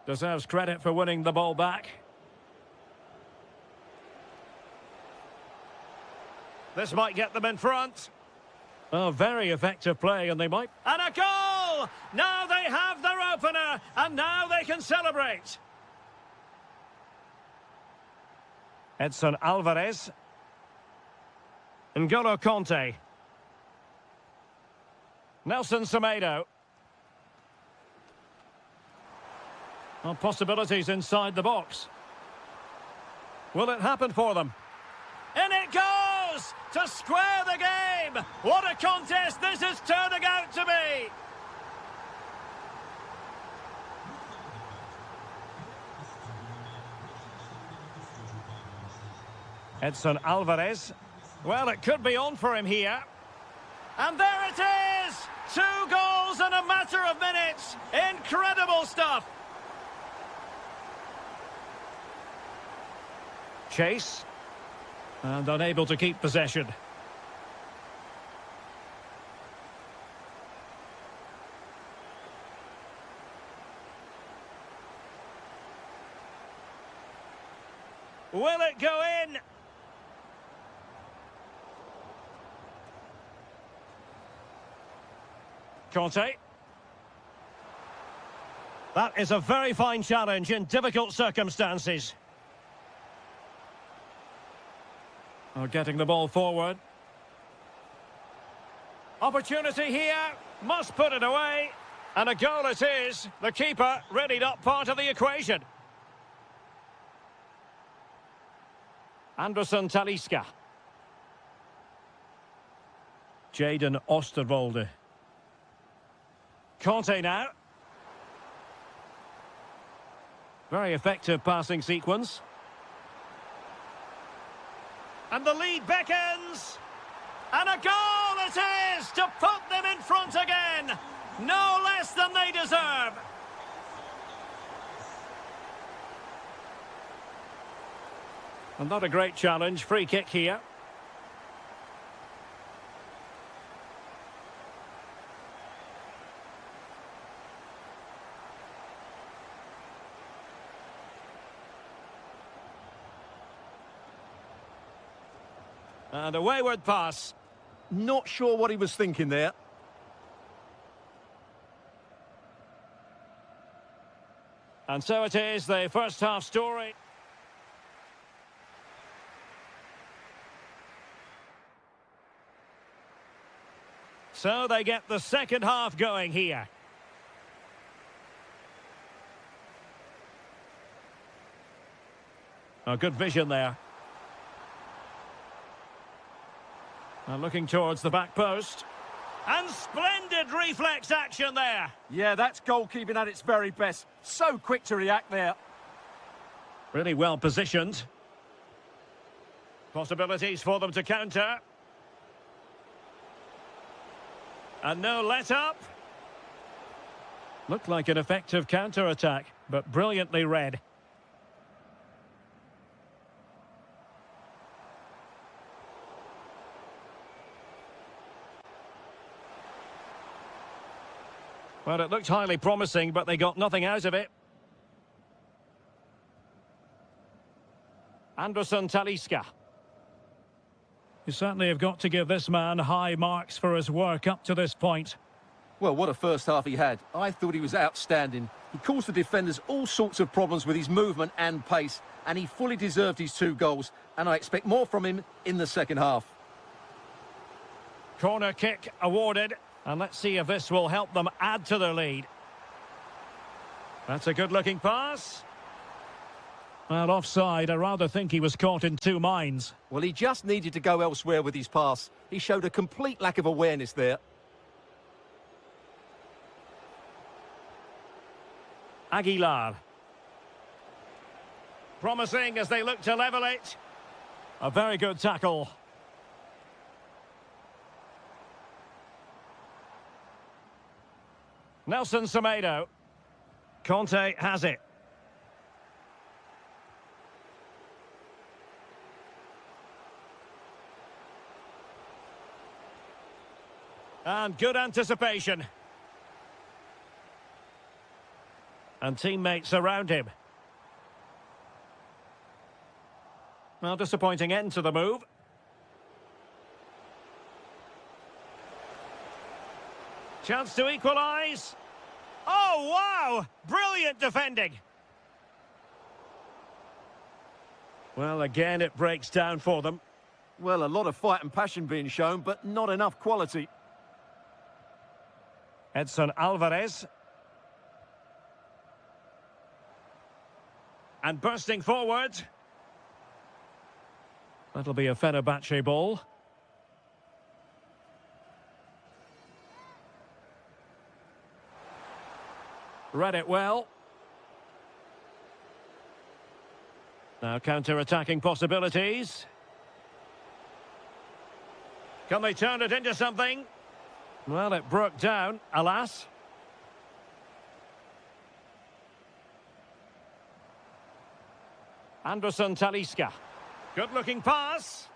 Deserves credit for winning the ball back. This might get them in front. Oh, very effective play, and they might... And a goal! Now they have their opener, and now they can celebrate. Edson Alvarez. N'Golo Kanté. Nelson Semedo. Well, possibilities inside the box. Will it happen for them? In it goes! To square the game! What a contest this is turning out to be! Edson Alvarez. Well, it could be on for him here. And there it is! 2 goals in a matter of minutes! Incredible stuff! Chase. And unable to keep possession. Will it go in? Kanté. That is a very fine challenge in difficult circumstances. Oh, getting the ball forward. Opportunity here. Must put it away. And a goal it is. The keeper really not part of the equation. Anderson Talisca. Jaden Osterwolde. Kanté now. Very effective passing sequence. And the lead beckons. And a goal it is to put them in front again. No less than they deserve. And not a great challenge. Free kick here. And a wayward pass. Not sure what he was thinking there. And so it is, the first half story. So they get the second half going here. Oh, good vision there. And looking towards the back post. And splendid reflex action there. Yeah, that's goalkeeping at its very best. So quick to react there. Really well positioned. Possibilities for them to counter. And no let-up. Looked like an effective counter-attack, but brilliantly read. Well, it looked highly promising, but they got nothing out of it. Anderson Talisca. You certainly have got to give this man high marks for his work up to this point. Well, what a first half he had. I thought he was outstanding. He caused the defenders all sorts of problems with his movement and pace, and he fully deserved his 2 goals, and I expect more from him in the second half. Corner kick awarded, and let's see if this will help them add to their lead. That's a good-looking pass. Well, offside. I rather think he was caught in 2 minds. Well, he just needed to go elsewhere with his pass. He showed a complete lack of awareness there. Aguilar. Promising as they look to level it. A very good tackle. Nelson Semedo. Conte has it. And good anticipation. And teammates around him. Well, disappointing end to the move. Chance to equalise. Oh, wow! Brilliant defending. Well, again, it breaks down for them. Well, a lot of fight and passion being shown, but not enough quality. Edson Alvarez. And bursting forward. That'll be a Fenerbahce ball. Read it well. Now counter-attacking possibilities. Can they turn it into something? Well, it broke down, alas. Anderson Talisca. Good-looking pass.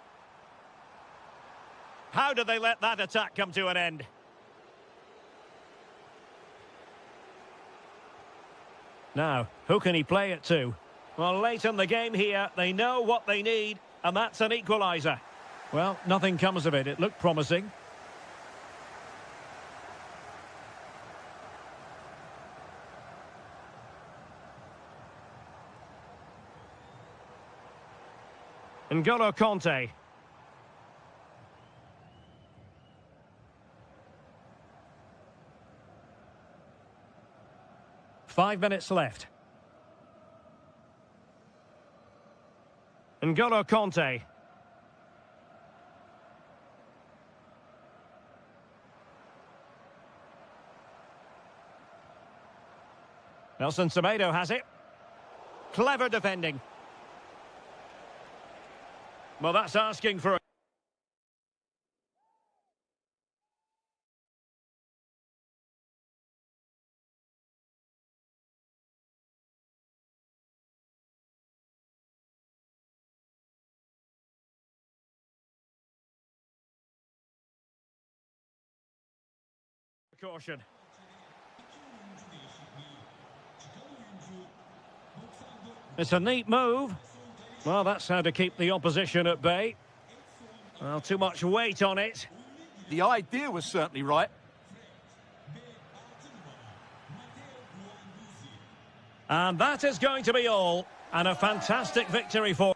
How did they let that attack come to an end? Now, who can he play it to? Well, late in the game here, they know what they need, and that's an equaliser. Well, nothing comes of it. It looked promising. N'Golo Conte. Five minutes left. N'Golo Conte. Nelson Semedo has it. Clever defending. Well, that's asking for a caution. It's a neat move. Well, that's how to keep the opposition at bay. Well, too much weight on it. The idea was certainly right. And that is going to be all. And a fantastic victory for...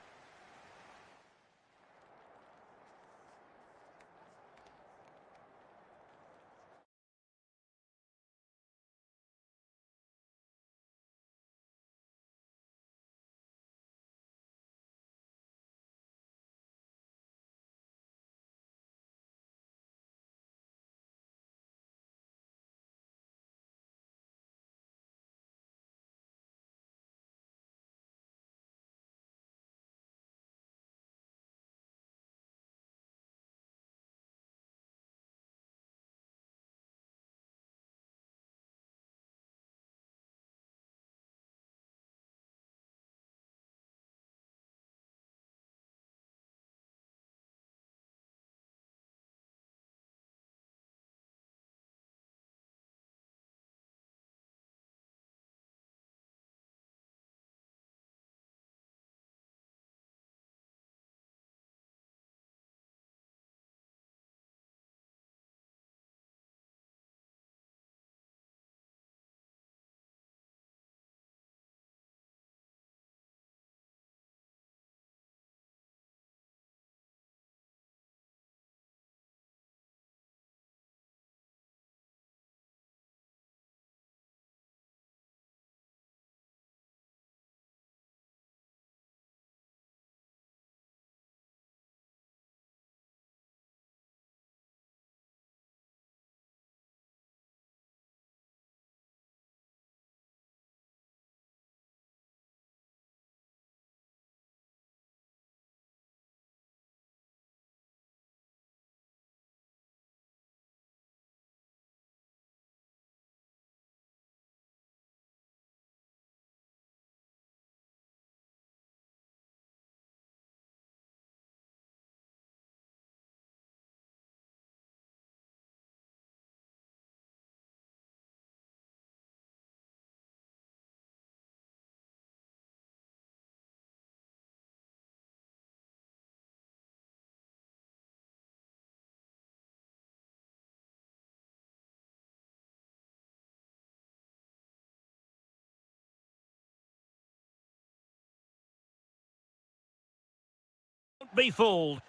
Don't be fooled.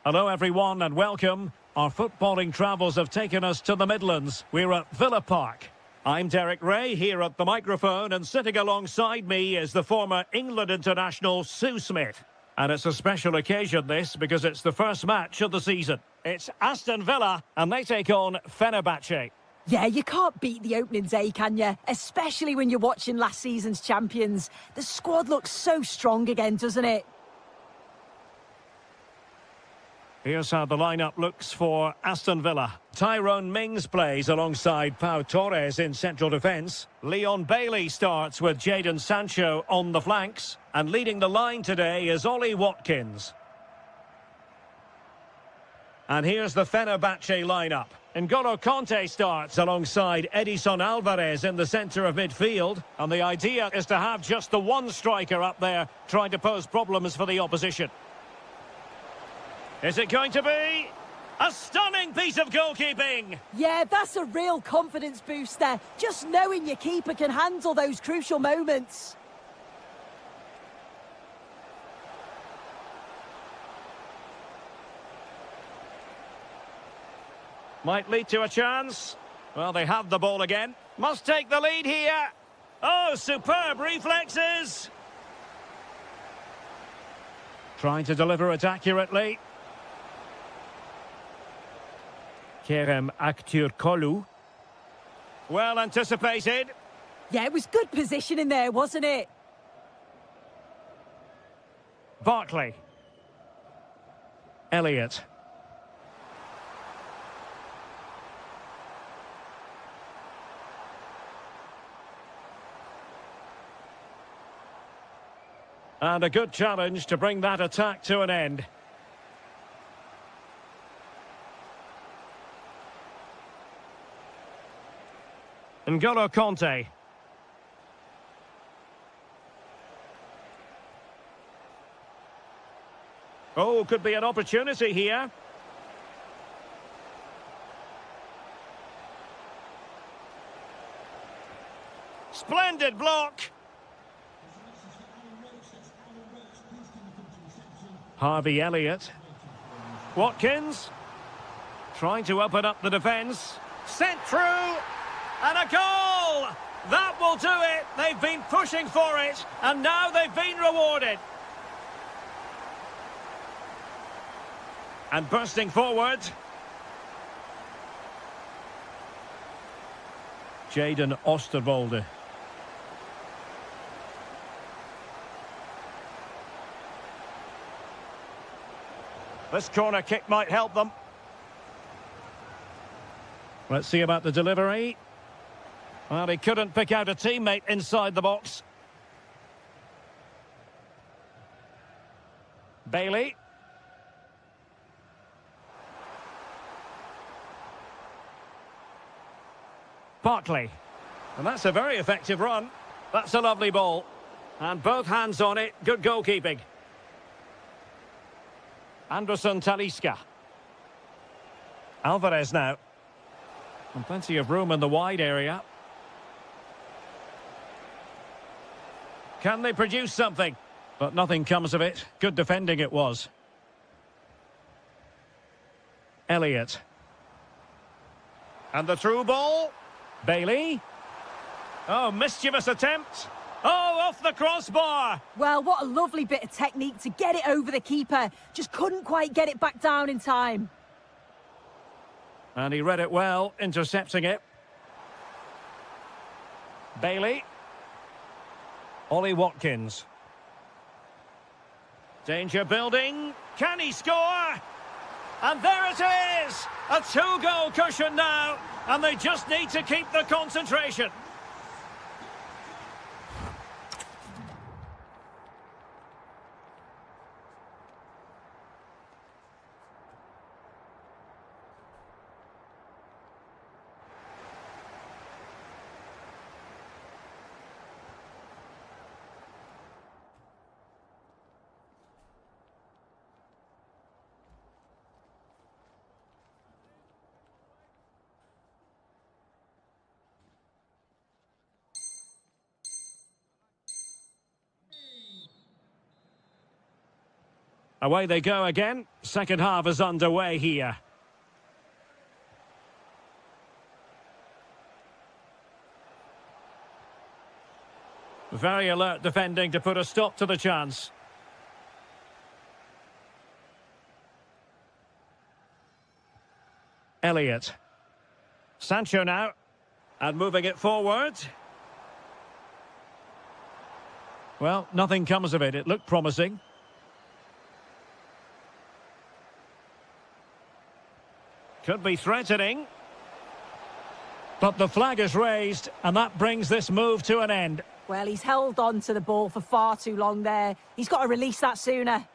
Hello everyone and welcome. Our footballing travels have taken us to the Midlands. We're at Villa Park. I'm Derek Ray here at the microphone, and sitting alongside me is the former England international Sue Smith. And it's a special occasion this, because it's the first match of the season. It's Aston Villa and they take on Fenerbahce. Yeah, you can't beat the opening day, can you? Especially when you're watching last season's champions. The squad looks so strong again, doesn't it? Here's how the lineup looks for Aston Villa. Tyrone Mings plays alongside Pau Torres in central defence. Leon Bailey starts with Jadon Sancho on the flanks. And leading the line today is Ollie Watkins. And here's the Fenerbahce lineup. N'Golo Conte starts alongside Edison Alvarez in the centre of midfield. And the idea is to have just the one striker up there trying to pose problems for the opposition. Is it going to be a stunning piece of goalkeeping? Yeah, that's a real confidence booster. Just knowing your keeper can handle those crucial moments. Might lead to a chance. Well, they have the ball again. Must take the lead here. Oh, superb reflexes. Trying to deliver it accurately. Kerem Aktürkoğlu. Well anticipated. Yeah, it was good positioning there, wasn't it? Barkley. Elliott. And a good challenge to bring that attack to an end. N'Golo Conte. Oh, could be an opportunity here. Splendid block. Harvey Elliott. Watkins. Trying to open up the defence. Sent through. And a goal! That will do it. They've been pushing for it, and now they've been rewarded. And bursting forward. Jadon Oosterwolde. This corner kick might help them. Let's see about the delivery. Well, he couldn't pick out a teammate inside the box. Bailey. Barkley. And that's a very effective run. That's a lovely ball. And both hands on it. Good goalkeeping. Anderson Talisca. Alvarez now. And plenty of room in the wide area. Can they produce something? But nothing comes of it. Good defending it was. Elliott. And the through ball. Bailey. Oh, mischievous attempt. Oh, off the crossbar. Well, what a lovely bit of technique to get it over the keeper. Just couldn't quite get it back down in time. And he read it well, intercepting it. Bailey. Ollie Watkins. Danger building. Can he score? And there it is! A two-goal cushion now, and they just need to keep the concentration. Away they go again. Second half is underway here. Very alert defending to put a stop to the chance. Elliott. Sancho now. And moving it forward. Well, nothing comes of it. It looked promising. Could be threatening. But the flag is raised, and that brings this move to an end. Well, he's held on to the ball for far too long there. He's got to release that sooner.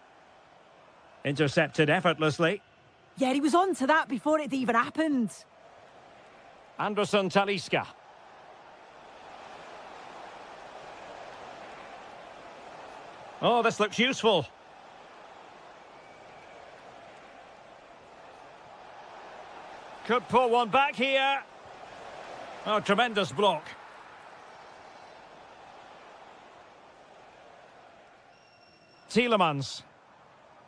Intercepted effortlessly. Yeah, he was on to that before it even happened. Anderson Talisca. Oh, this looks useful. Could pull one back here. Oh, tremendous block. Tielemans.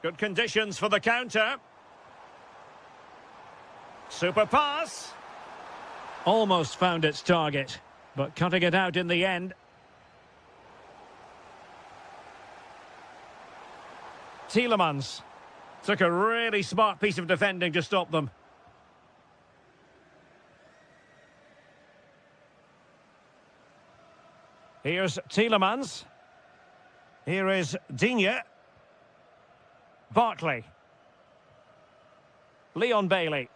Good conditions for the counter. Super pass. Almost found its target, but cutting it out in the end. Tielemans. Took a really smart piece of defending to stop them. Here's Tielemans. Here is Digne. Barkley. Leon Bailey.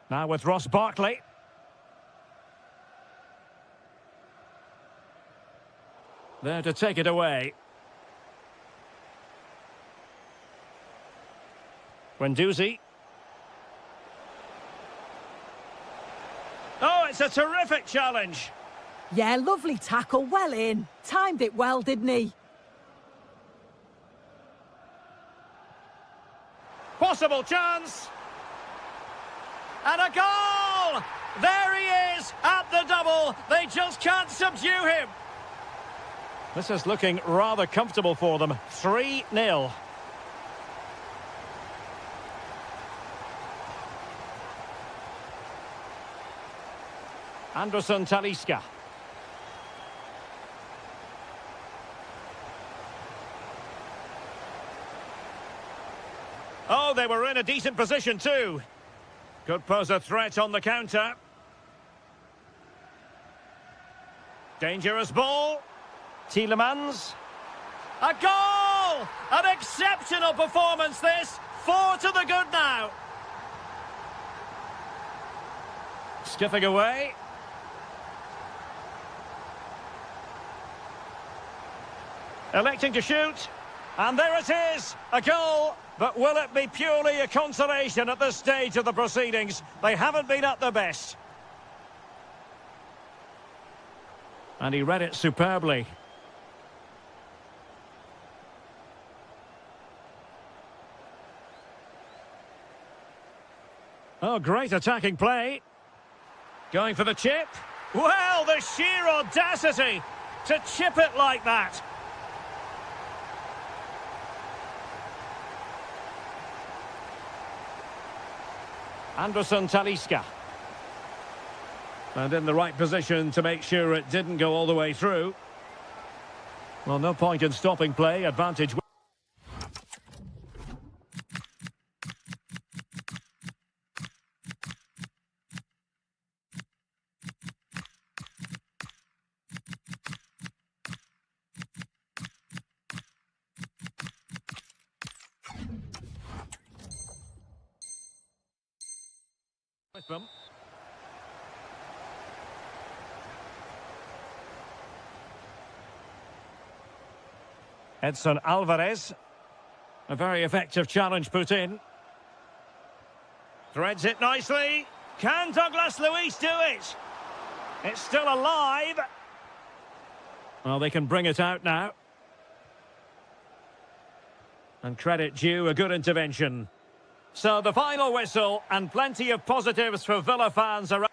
Now with Ross Barkley. There to take it away. Guendouzi. Oh, it's a terrific challenge. Yeah, lovely tackle, well in. Timed it well, didn't he? Possible chance. And a goal! There he is at the double. They just can't subdue him. This is looking rather comfortable for them. 3-0. Anderson Talisca. Oh, they were in a decent position too. Could pose a threat on the counter. Dangerous ball. Tielemans. A goal! An exceptional performance this. 4 to the good now. Skipping away. Electing to shoot. And there it is. A goal. But will it be purely a consolation at this stage of the proceedings? They haven't been at their best. And he read it superbly. Oh, great attacking play. Going for the chip. Well, the sheer audacity to chip it like that. Anderson Talisca. And in the right position to make sure it didn't go all the way through. Well, no point in stopping play. Advantage. With them. Edson Alvarez. A very effective challenge put in. Threads it nicely. Can Douglas Luiz do it? It's still alive. Well, they can bring it out now. And credit due, a good intervention. So the final whistle, and plenty of positives for Villa fans around.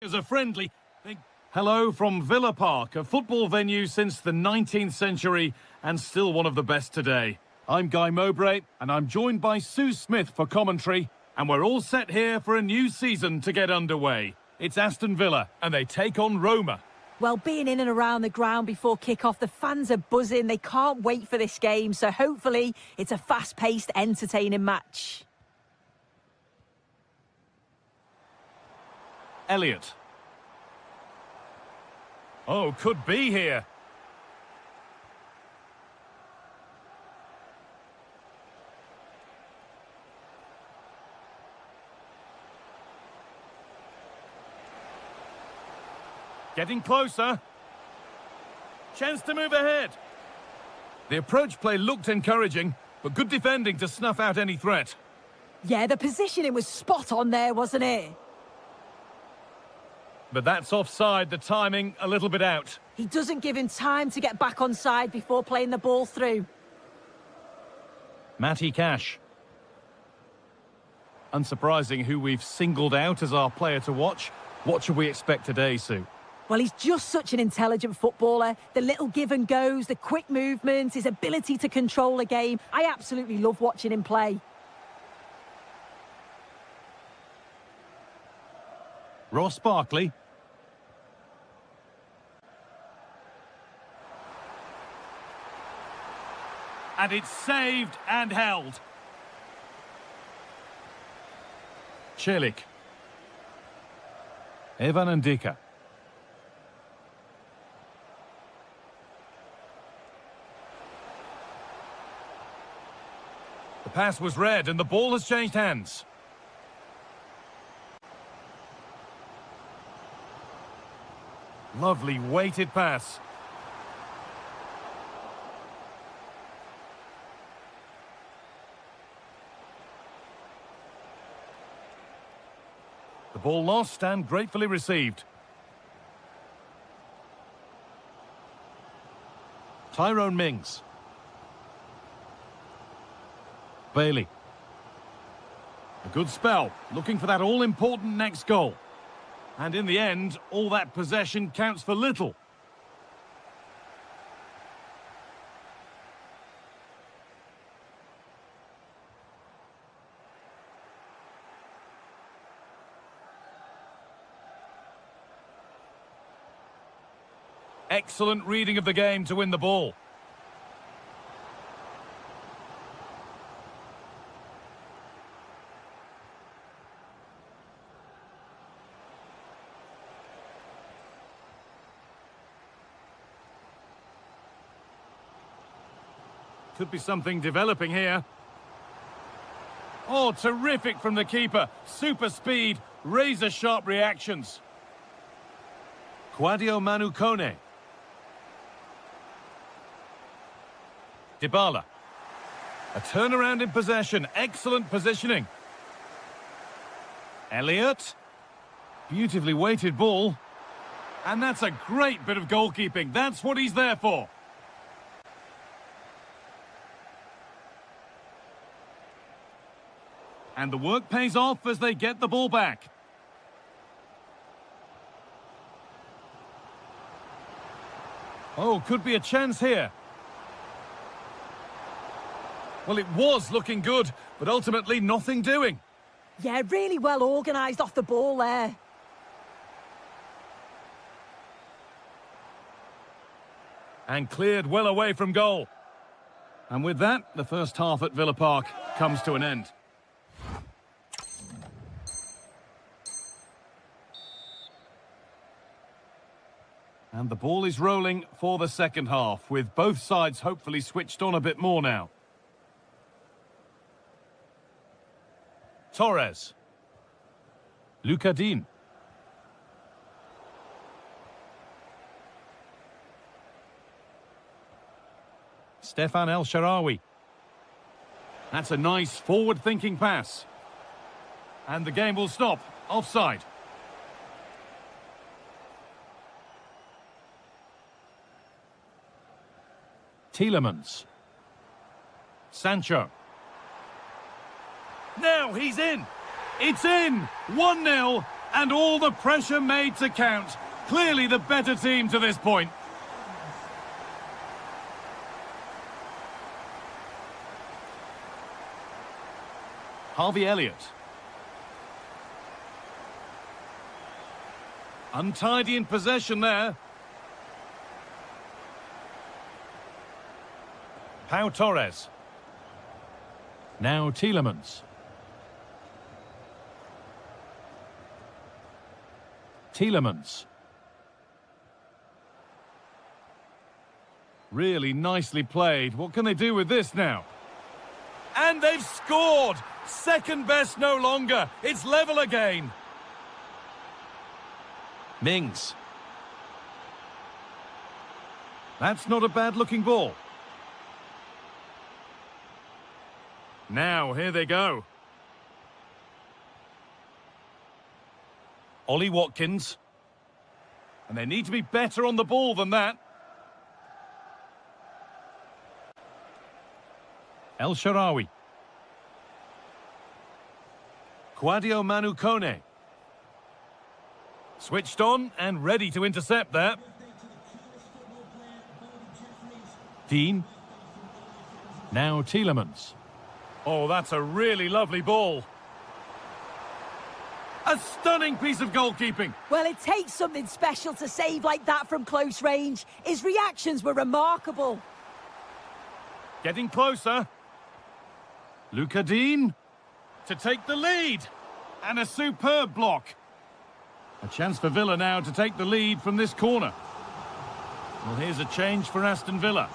As a friendly... Hello from Villa Park, a football venue since the 19th century and still one of the best today. I'm Guy Mowbray and I'm joined by Sue Smith for commentary, and we're all set here for a new season to get underway. It's Aston Villa and they take on Roma. Well, being in and around the ground before kick-off, the fans are buzzing. They can't wait for this game, so hopefully it's a fast-paced, entertaining match. Elliott. Oh, could be here. Getting closer. Chance to move ahead. The approach play looked encouraging, but good defending to snuff out any threat. Yeah, the positioning was spot on there, wasn't it? But that's offside, the timing a little bit out. He doesn't give him time to get back on side before playing the ball through. Matty Cash. Unsurprising who we've singled out as our player to watch. What should we expect today, Sue? Well, he's just such an intelligent footballer. The little give and goes, the quick movements, his ability to control a game. I absolutely love watching him play. Ross Barkley. And it's saved and held. Celik. Evan Ndika. The pass was read and the ball has changed hands. Lovely weighted pass. The ball lost and gratefully received. Tyrone Mings. Bailey. A good spell, looking for that all-important next goal. And in the end, all that possession counts for little. Excellent reading of the game to win the ball. Could be something developing here. Oh, terrific from the keeper. Super speed, razor-sharp reactions. Quadio Manu Kone. Dybala. A turnaround in possession. Excellent positioning. Elliott. Beautifully weighted ball. And that's a great bit of goalkeeping. That's what he's there for. And the work pays off as they get the ball back. Oh, could be a chance here. Well, it was looking good, but ultimately nothing doing. Yeah, really well organised off the ball there. And cleared well away from goal. And with that, the first half at Villa Park comes to an end. And the ball is rolling for the second half, with both sides hopefully switched on a bit more now. Torres. Lucadin. Stefan El Shaarawy. That's a nice forward-thinking pass. And the game will stop. Offside. Tielemans. Sancho. Now he's in. It's in. 1-0. And all the pressure made to count. Clearly the better team to this point. Harvey Elliott. Untidy in possession there. Pau Torres. Now Tielemans. Tielemans. Really nicely played. What can they do with this now? And they've scored! Second best no longer. It's level again. Mings. That's not a bad-looking ball. Now, here they go. Ollie Watkins. And they need to be better on the ball than that. El Shaarawy. Kwadwo Manu Kone. Switched on and ready to intercept there. Dean. Now Tielemans. Oh, that's a really lovely ball. A stunning piece of goalkeeping. Well, it takes something special to save like that from close range. His reactions were remarkable. Getting closer. Luca Dean to take the lead. And a superb block. A chance for Villa now to take the lead from this corner. Well, here's a change for Aston Villa.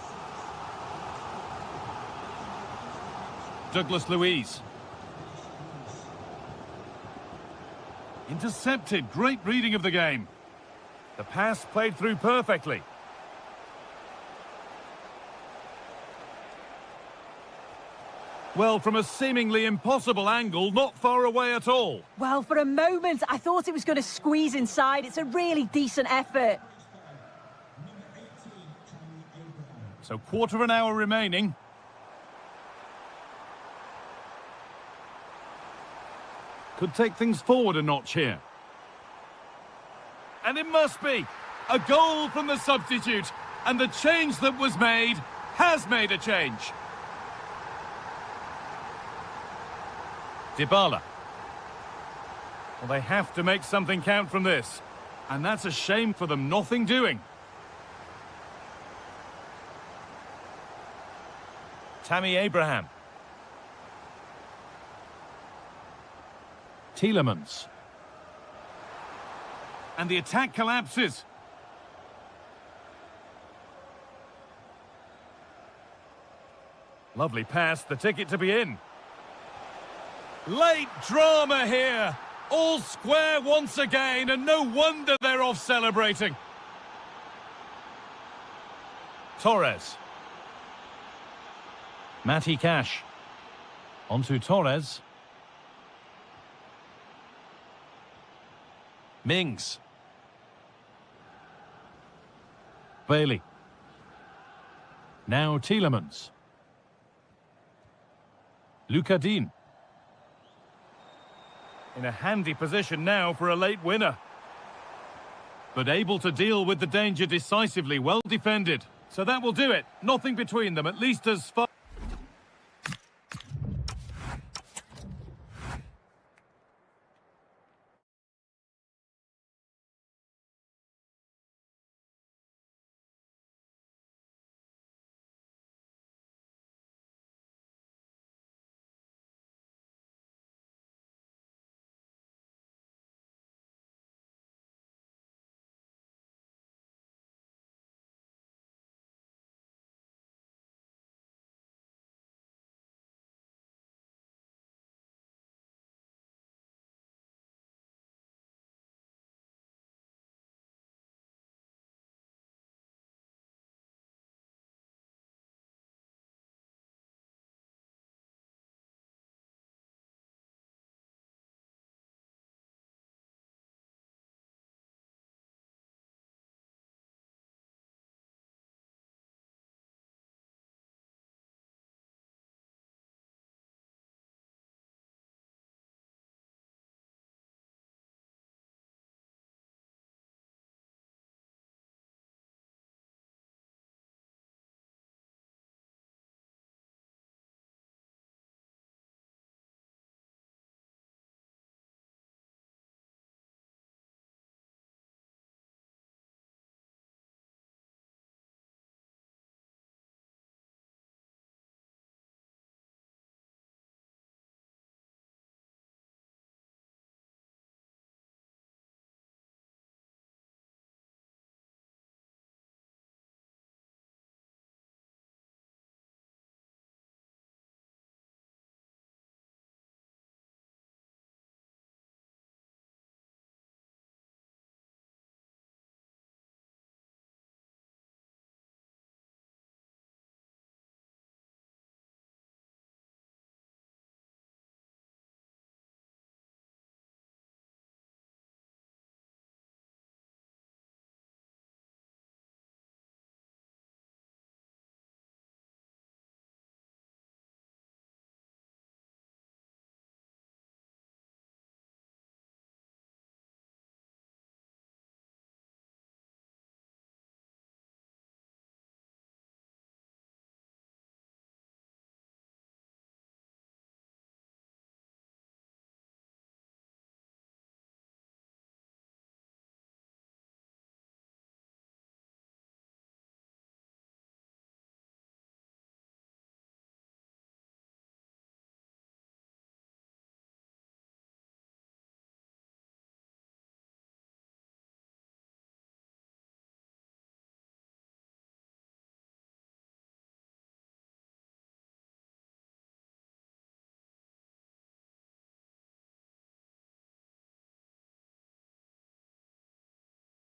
Douglas Luiz. Intercepted. Great reading of the game. The pass played through perfectly. Well, from a seemingly impossible angle, not far away at all. Well, for a moment, I thought it was going to squeeze inside. It's a really decent effort. So quarter of an hour remaining. Could take things forward a notch here. And it must be a goal from the substitute. And the change that was made has made a change. Dybala. Well, they have to make something count from this. And that's a shame for them. Nothing doing. Tammy Abraham. Tielemans. And the attack collapses. Lovely pass, the ticket to be in. Late drama here. All square once again, and no wonder they're off celebrating. Torres. Matty Cash. Onto Torres. Mings. Bailey. Now Tielemans. Luca Dean. In a handy position now for a late winner. But able to deal with the danger decisively, well defended. So that will do it. Nothing between them, at least as far...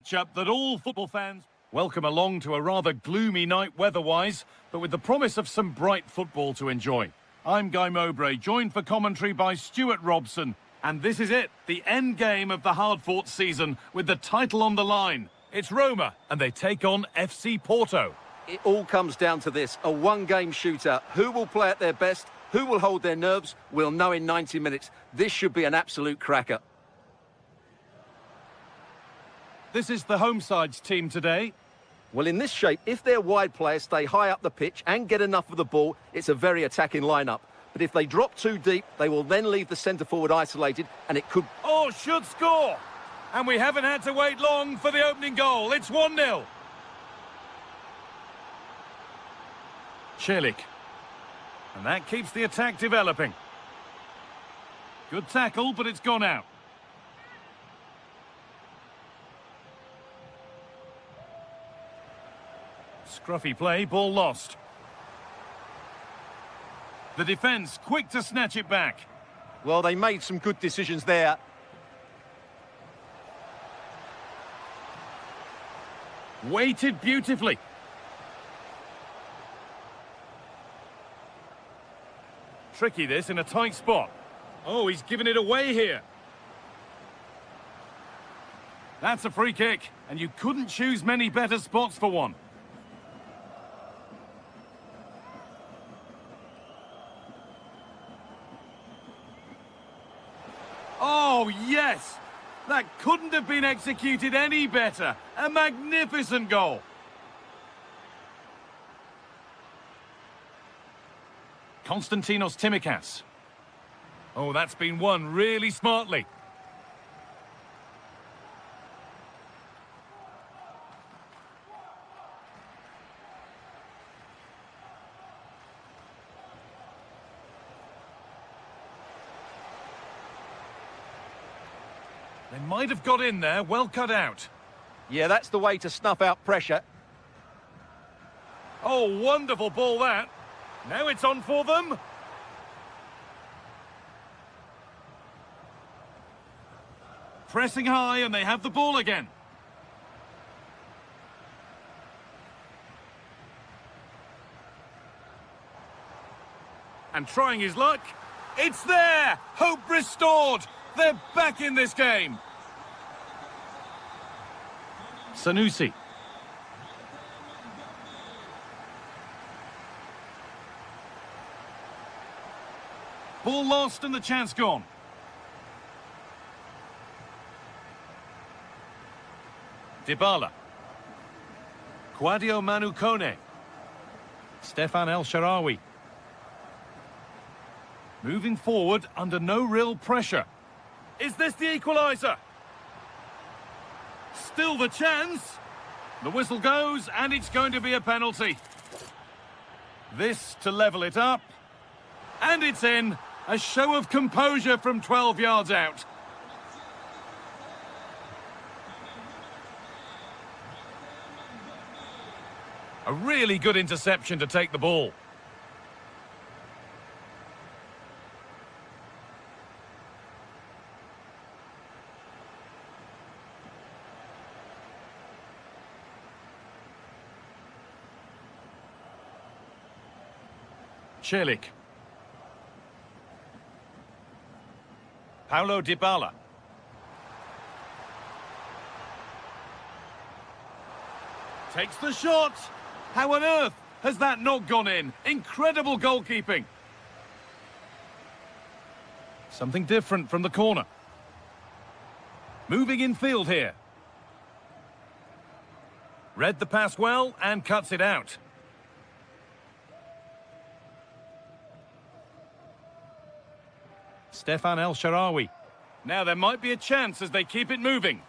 matchup that all football fans welcome along to a rather gloomy night weather-wise, but with the promise of some bright football to enjoy. I'm Guy Mowbray, joined for commentary by Stuart Robson, and this is it, the end game of the hard-fought season, with the title on the line. It's Roma, and they take on FC Porto. It all comes down to this, a one-game shootout. Who will play at their best? Who will hold their nerves? We'll know in 90 minutes. This should be an absolute cracker. This is the home side's team today. Well, in this shape, if their wide players stay high up the pitch and get enough of the ball, it's a very attacking lineup. But if they drop too deep, they will then leave the centre-forward isolated, and it could... Oh, should score! And we haven't had to wait long for the opening goal. It's 1-0. Celik. And that keeps the attack developing. Good tackle, but it's gone out. Scruffy play, ball lost. The defence quick to snatch it back. Well, they made some good decisions there. Weighted beautifully. Tricky this in a tight spot. Oh, he's given it away here. That's a free kick, and you couldn't choose many better spots for one. Oh, yes! That couldn't have been executed any better. A magnificent goal. Konstantinos Tsimikas. Oh, that's been won really smartly. They might have got in there, well cut out. Yeah, that's the way to snuff out pressure. Oh, wonderful ball that. Now it's on for them. Pressing high and they have the ball again. And trying his luck. It's there! Hope restored! They're back in this game. Sanusi. Ball lost and the chance gone. Dybala. Quadio Manu Kone. Stefan El Shaarawy. Moving forward under no real pressure. Is this the equaliser? Still the chance. The whistle goes and it's going to be a penalty. This to level it up. And it's in. A show of composure from 12 yards out. A really good interception to take the ball. Celik. Paulo Dybala. Takes the shot. How on earth has that not gone in? Incredible goalkeeping. Something different from the corner. Moving in field here. Read the pass well and cuts it out. Stefan El Shaarawy. Now there might be a chance as they keep it moving.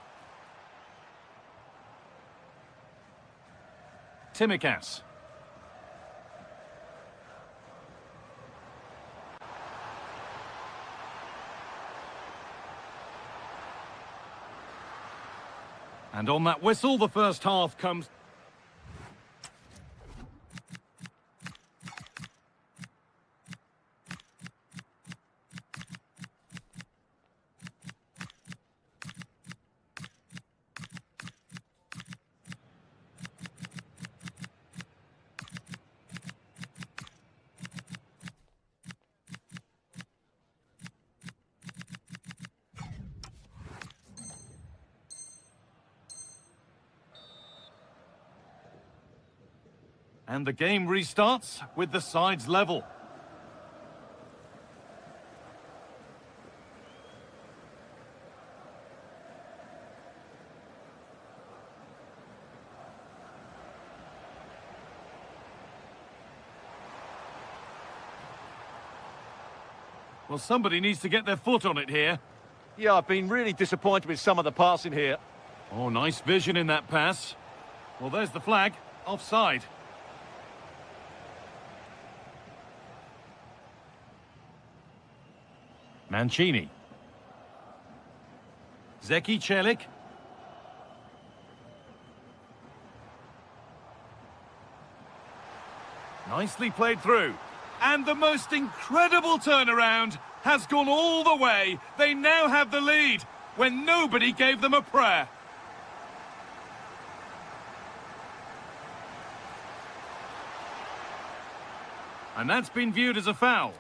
Tsimikas. And on that whistle, the first half comes. And the game restarts with the sides level. Well, somebody needs to get their foot on it here. Yeah, I've been really disappointed with some of the passing here. Oh, nice vision in that pass. Well, there's the flag. Offside. Mancini. Zeki Celik. Nicely played through. And the most incredible turnaround has gone all the way. They now have the lead when nobody gave them a prayer. And that's been viewed as a foul.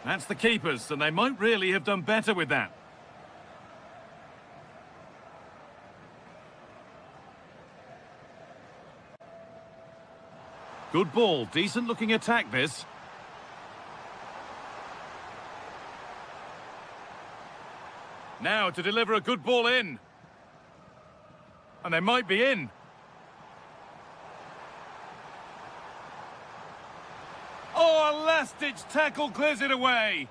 That's the keepers, and they might really have done better with that. Good ball, decent looking attack this. Now to deliver a good ball in. And they might be in. Oh, a last-ditch tackle clears it away.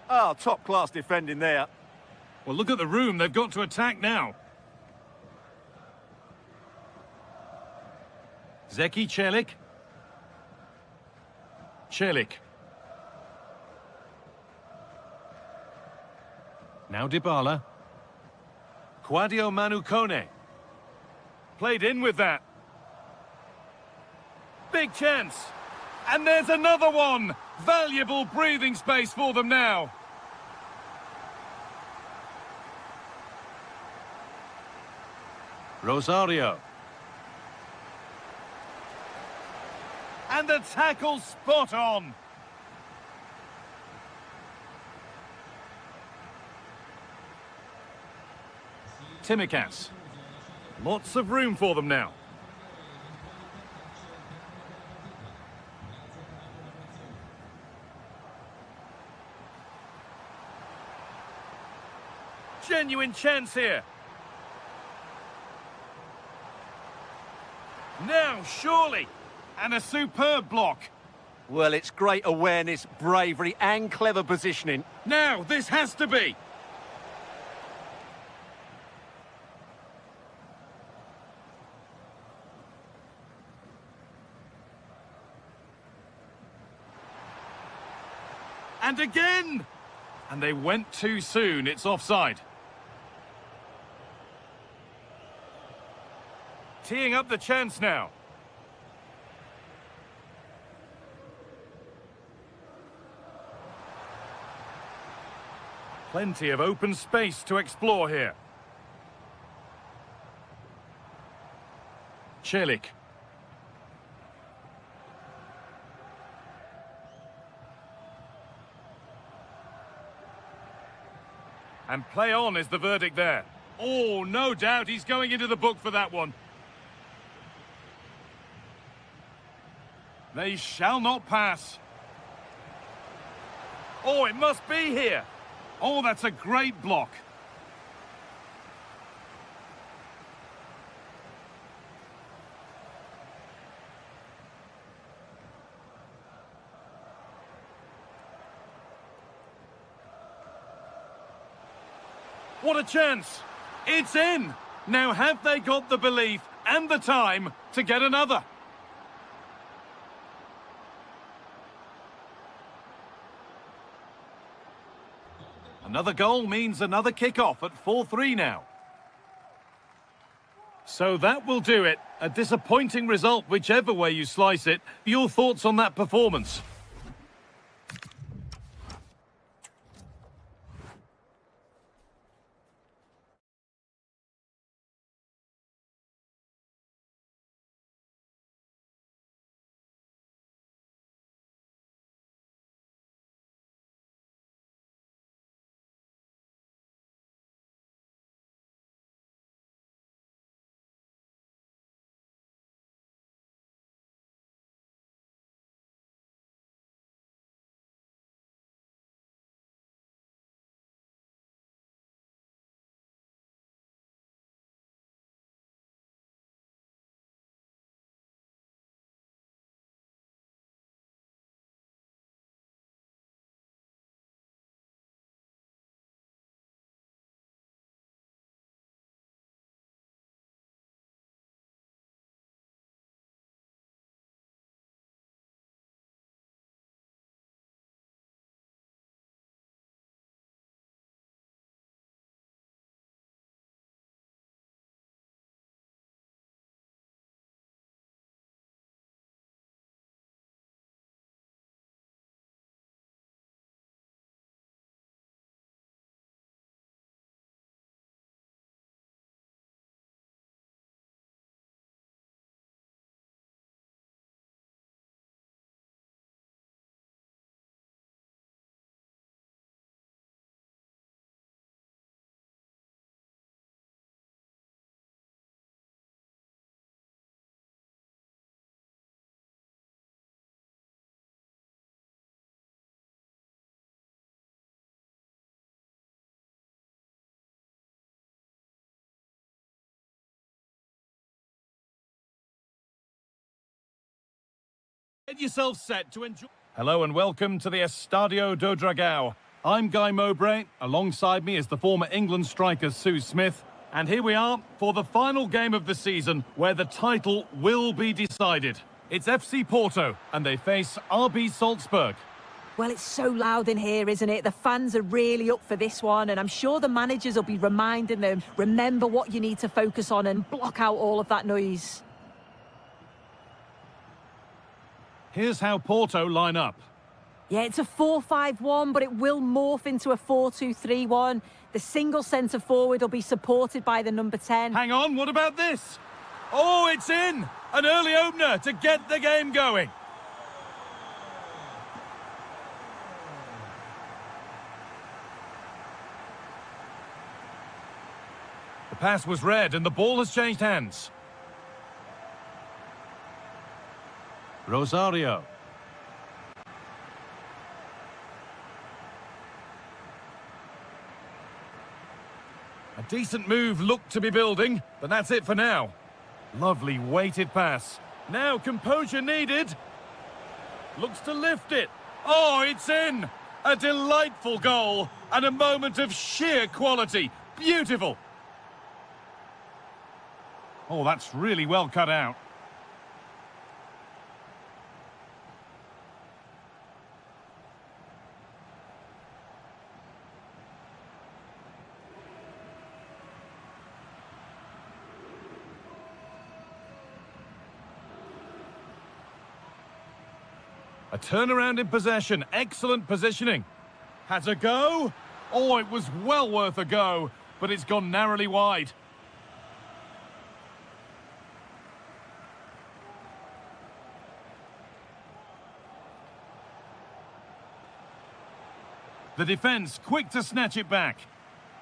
Oh, top-class defending there. Well, look at the room they've got to attack now. Zeki Celik. Celik. Now Dybala. Quadio Manu Kone. Played in with that. Big chance. And there's another one. Valuable breathing space for them now. Rosario. And the tackle spot on. Timikas. Lots of room for them now. Genuine chance here. Now, surely. And a superb block. Well, it's great awareness, bravery, and clever positioning. Now, this has to be. And again! And they went too soon. It's offside. Teeing up the chance now. Plenty of open space to explore here. Celik. And play on is the verdict there. Oh, no doubt he's going into the book for that one. They shall not pass. Oh, it must be here. Oh, that's a great block. What a chance! It's in! Now have they got the belief and the time to get another? Another goal means another kick-off at 4-3 now. So that will do it. A disappointing result, whichever way you slice it. Your thoughts on that performance? Get yourself set to enjoy. Hello and welcome to the Estadio do Dragão. I'm Guy Mowbray. Alongside me is the former England striker Sue Smith. And here we are for the final game of the season where the title will be decided. It's FC Porto and they face RB Salzburg. Well, it's so loud in here, isn't it? The fans are really up for this one, and I'm sure the managers will be reminding them, remember what you need to focus on and block out all of that noise. Here's how Porto line up. Yeah, it's a 4-5-1, but it will morph into a 4-2-3-1. The single centre forward will be supported by the number 10. Hang on, what about this? Oh, it's in! An early opener to get the game going. The pass was read and the ball has changed hands. Rosario. A decent move looked to be building, but that's it for now. Lovely weighted pass. Now composure needed. Looks to lift it. Oh, it's in! A delightful goal and a moment of sheer quality. Beautiful. Oh, that's really well cut out. A turnaround in possession. Excellent positioning. Has a go. Oh, it was well worth a go, but it's gone narrowly wide. The defence quick to snatch it back.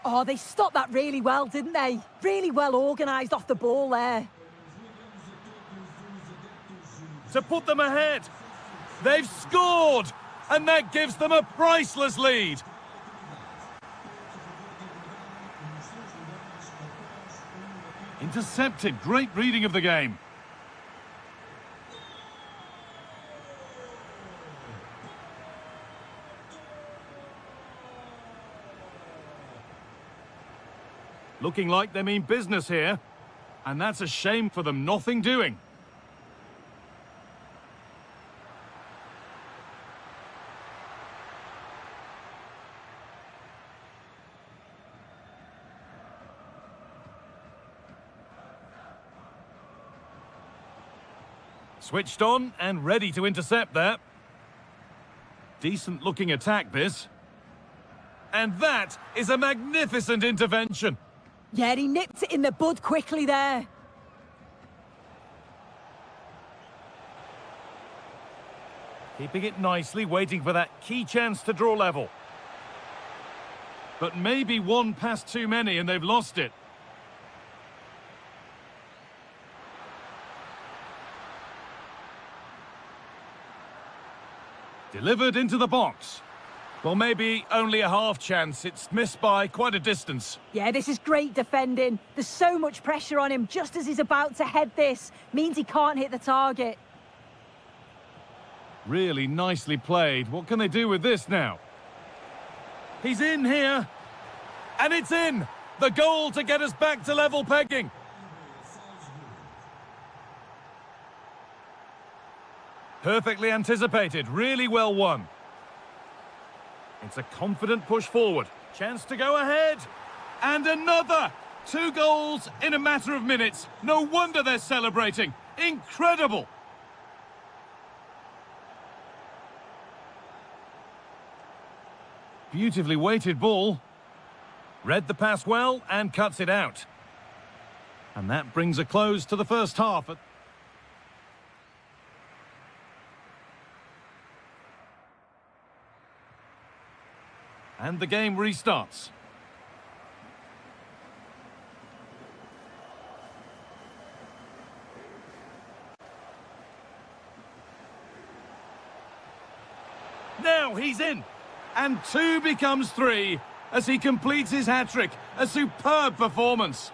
Oh, they stopped that really well, didn't they? Really well organised off the ball there. To put them ahead. They've scored, and that gives them a priceless lead. Intercepted, great reading of the game. Looking like they mean business here, and that's a shame for them, nothing doing. Switched on and ready to intercept there. Decent looking attack this. And that is a magnificent intervention. Yeah, he nipped it in the bud quickly there. Keeping it nicely, waiting for that key chance to draw level. But maybe one pass too many and they've lost it. Delivered into the box. Well, maybe only a half chance. It's missed by quite a distance. Yeah, this is great defending. There's so much pressure on him just as he's about to head this. Means he can't hit the target. Really nicely played. What can they do with this now? He's in here. And it's in. The goal to get us back to level pegging. Perfectly anticipated, really well won. It's a confident push forward. Chance to go ahead. And another! 2 goals in a matter of minutes. No wonder they're celebrating. Incredible! Beautifully weighted ball. Read the pass well and cuts it out. And that brings a close to the first half. And the game restarts. Now he's in. And 2 becomes 3 as he completes his hat-trick. A superb performance.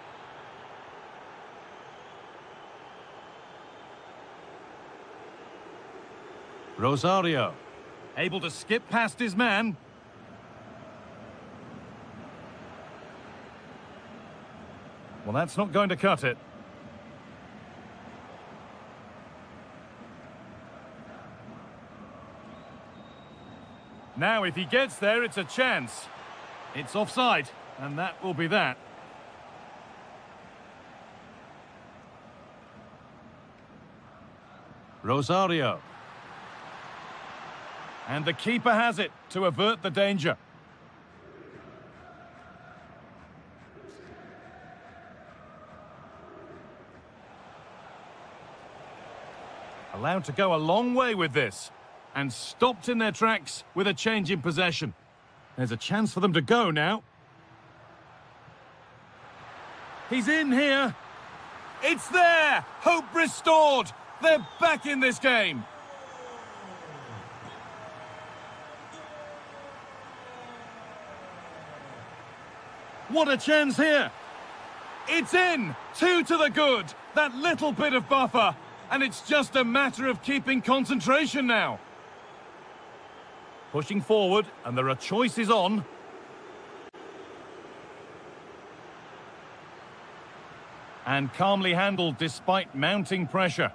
Rosario, able to skip past his man. Well, that's not going to cut it. Now, if he gets there, it's a chance. It's offside, and that will be that. Rosario. And the keeper has it to avert the danger. Allowed to go a long way with this. And stopped in their tracks with a change in possession. There's a chance for them to go now. He's in here. It's there! Hope restored! They're back in this game. What a chance here! It's in! 2 to the good! That little bit of buffer! And it's just a matter of keeping concentration now. Pushing forward, and there are choices on. And calmly handled despite mounting pressure.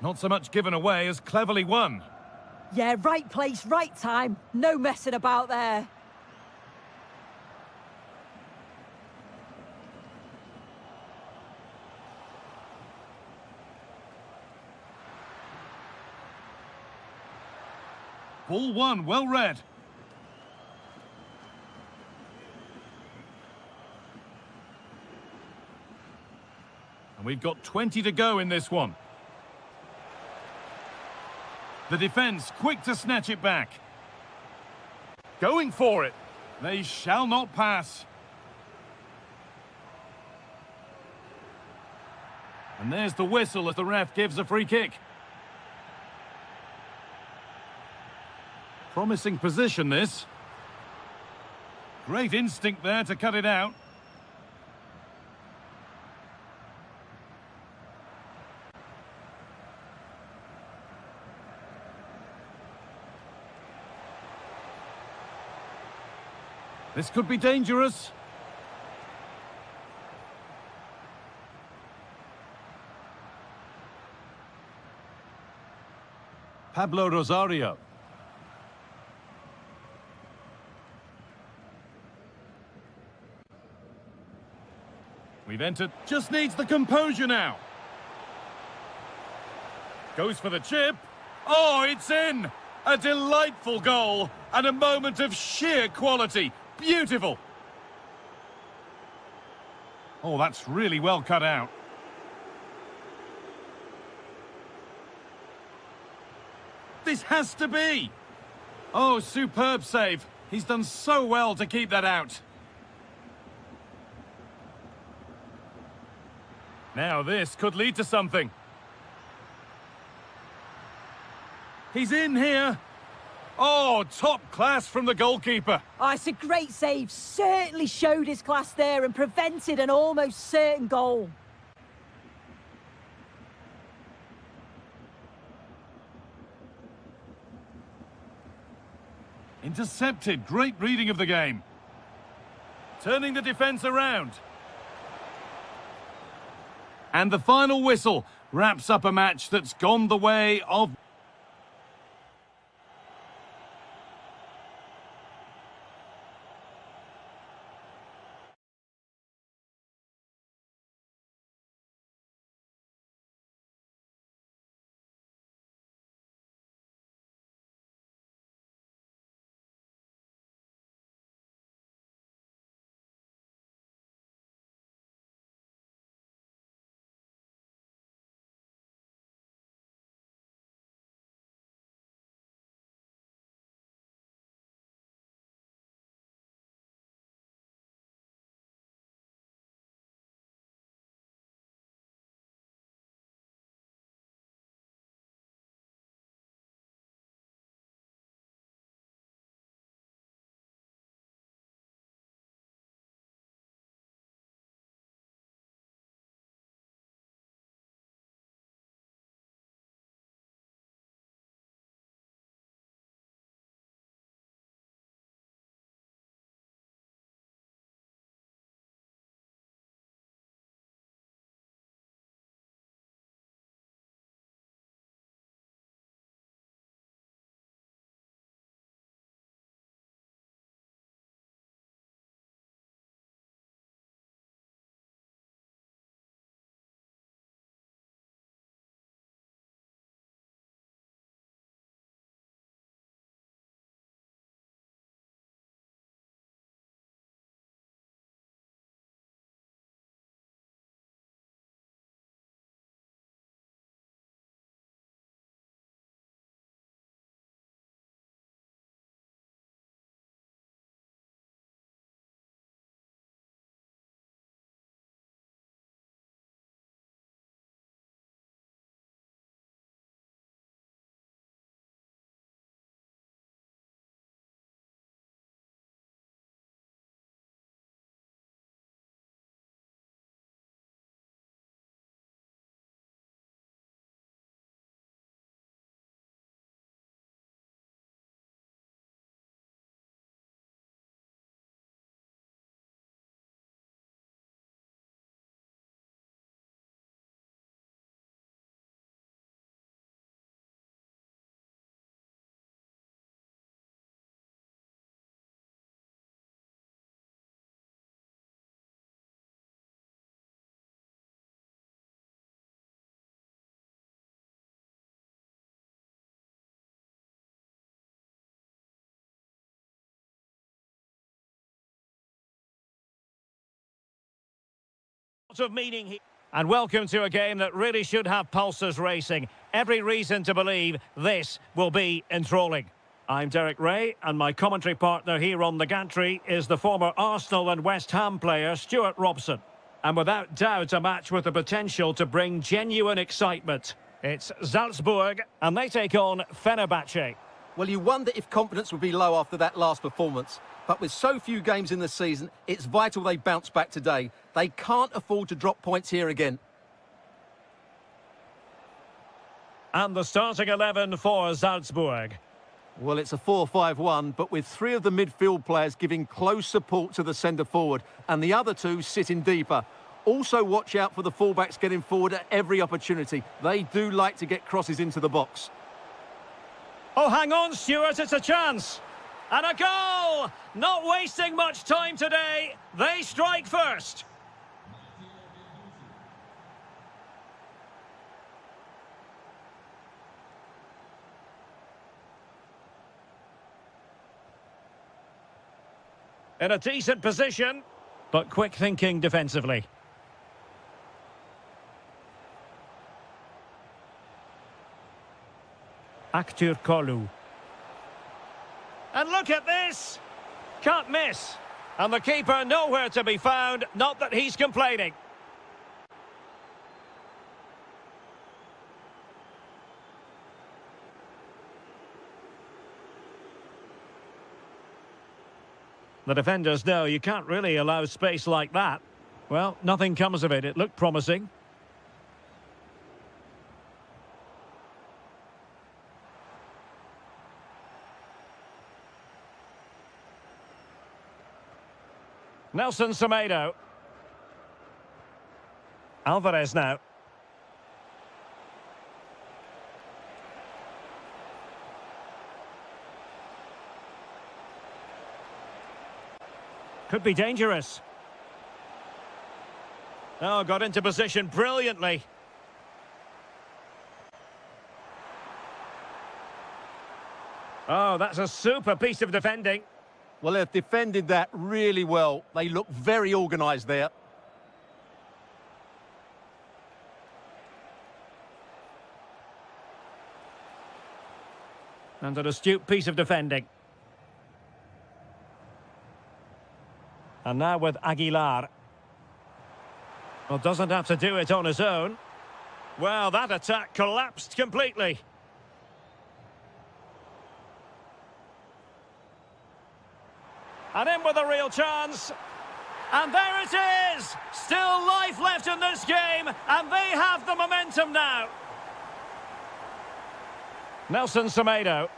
Not so much given away as cleverly won. Yeah, right place, right time. No messing about there. Ball one, well read. And we've got 20 to go in this one. The defence quick to snatch it back. Going for it. They shall not pass. And there's the whistle as the ref gives a free kick. Promising position, this. Great instinct there to cut it out. This could be dangerous. Pablo Rosario. We've entered. Just needs the composure now. Goes for the chip. Oh, it's in! A delightful goal and a moment of sheer quality. Beautiful. Oh, that's really well cut out. This has to be. Oh, superb save. He's done so well to keep that out. Now this could lead to something. He's in here. Oh, top class from the goalkeeper. Oh, it's a great save. Certainly showed his class there and prevented an almost certain goal. Intercepted. Great reading of the game. Turning the defence around. And the final whistle wraps up a match that's gone the way of... Lots of meaning here. And welcome to a game that really should have pulses racing. Every reason to believe this will be enthralling. I'm Derek Ray, and my commentary partner here on the gantry is the former Arsenal and West Ham player Stuart Robson. And without doubt, a match with the potential to bring genuine excitement. It's Salzburg, and they take on Fenerbahce. Well, you wonder if confidence would be low after that last performance. But with so few games in the season, it's vital they bounce back today. They can't afford to drop points here again. And the starting 11 for Salzburg. Well, it's a 4-5-1, but with three of the midfield players giving close support to the centre-forward, and the other two sitting deeper. Also watch out for the fullbacks getting forward at every opportunity. They do like to get crosses into the box. Oh, hang on, Stuart, it's a chance. And a goal! Not wasting much time today. They strike first. In a decent position, but quick thinking defensively. Aktur Kolu. And look at this! Can't miss. And the keeper nowhere to be found, not that he's complaining. The defenders know you can't really allow space like that. Well, nothing comes of it. It looked promising. Nelson Semedo. Alvarez now. Could be dangerous. Oh, got into position brilliantly. Oh, that's a super piece of defending. Well, they've defended that really well. They look very organised there. And an astute piece of defending. And now with Aguilar. Well, doesn't have to do it on his own. Well, that attack collapsed completely. And in with a real chance. And there it is! Still life left in this game, and they have the momentum now. Nelson Semedo.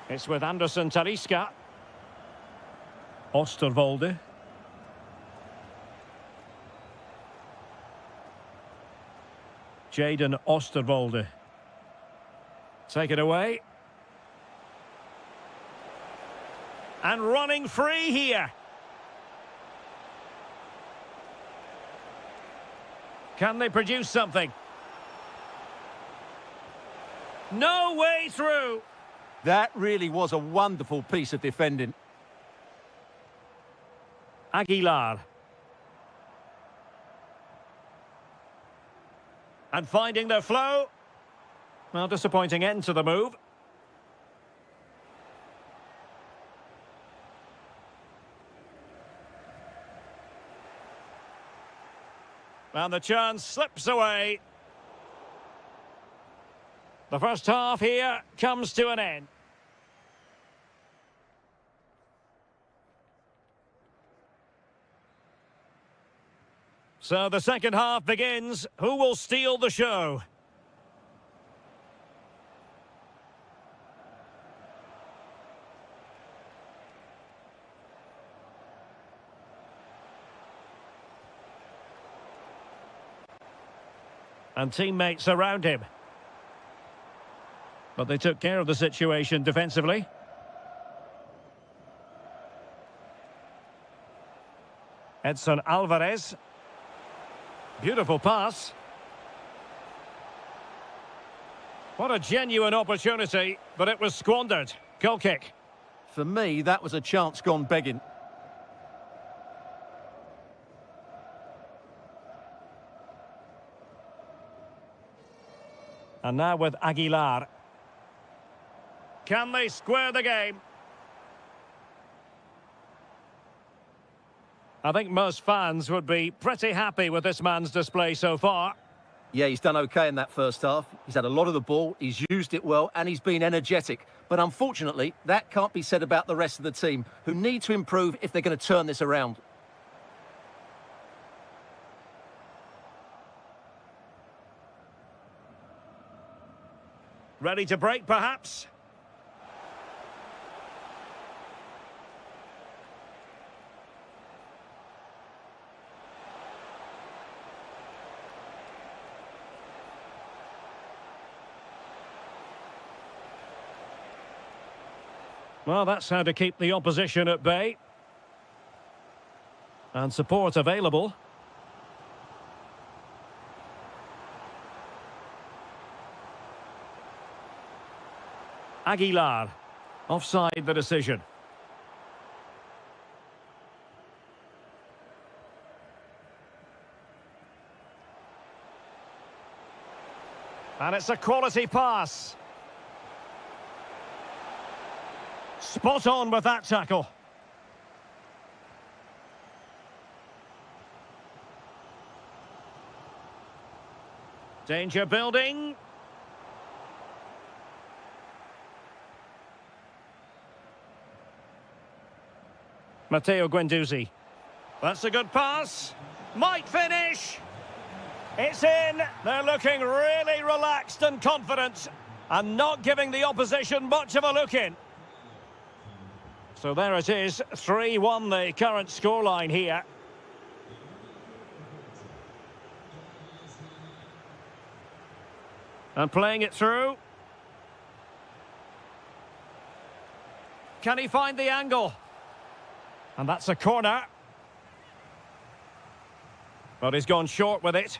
It's with Anderson Talisca. Osterwolde. Jaden Osterwolde. Take it away. And running free here. Can they produce something? No way through. That really was a wonderful piece of defending. Aguilar. And finding their flow. Well, disappointing end to the move. And the chance slips away. The first half here comes to an end. So the second half begins. Who will steal the show? And teammates around him. But they took care of the situation defensively. Edson Alvarez. Beautiful pass. What a genuine opportunity, but it was squandered. Goal kick. For me, that was a chance gone begging. And now with Aguilar. Can they square the game? I think most fans would be pretty happy with this man's display so far. Yeah, he's done okay in that first half. He's had a lot of the ball, he's used it well, and he's been energetic. But unfortunately, that can't be said about the rest of the team, who need to improve if they're going to turn this around. Ready to break, perhaps? Well, that's how to keep the opposition at bay. And support available. Aguilar. Offside the decision. And it's a quality pass. Spot on with that tackle. Danger building. Matteo Guendouzi. That's a good pass. Might finish. It's in. They're looking really relaxed and confident and not giving the opposition much of a look in. So there it is, 3-1 the current scoreline here. And playing it through. Can he find the angle? And that's a corner. But he's gone short with it.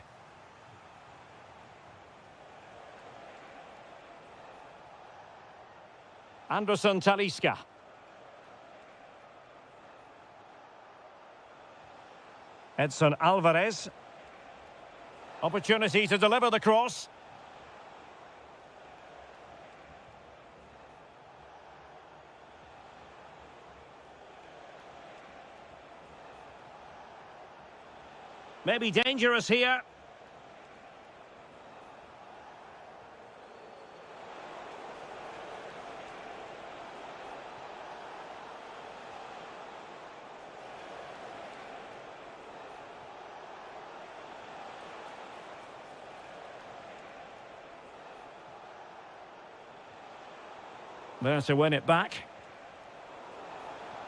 Anderson Talisca. Edson Alvarez. Opportunity to deliver the cross. Maybe dangerous here. There to win it back.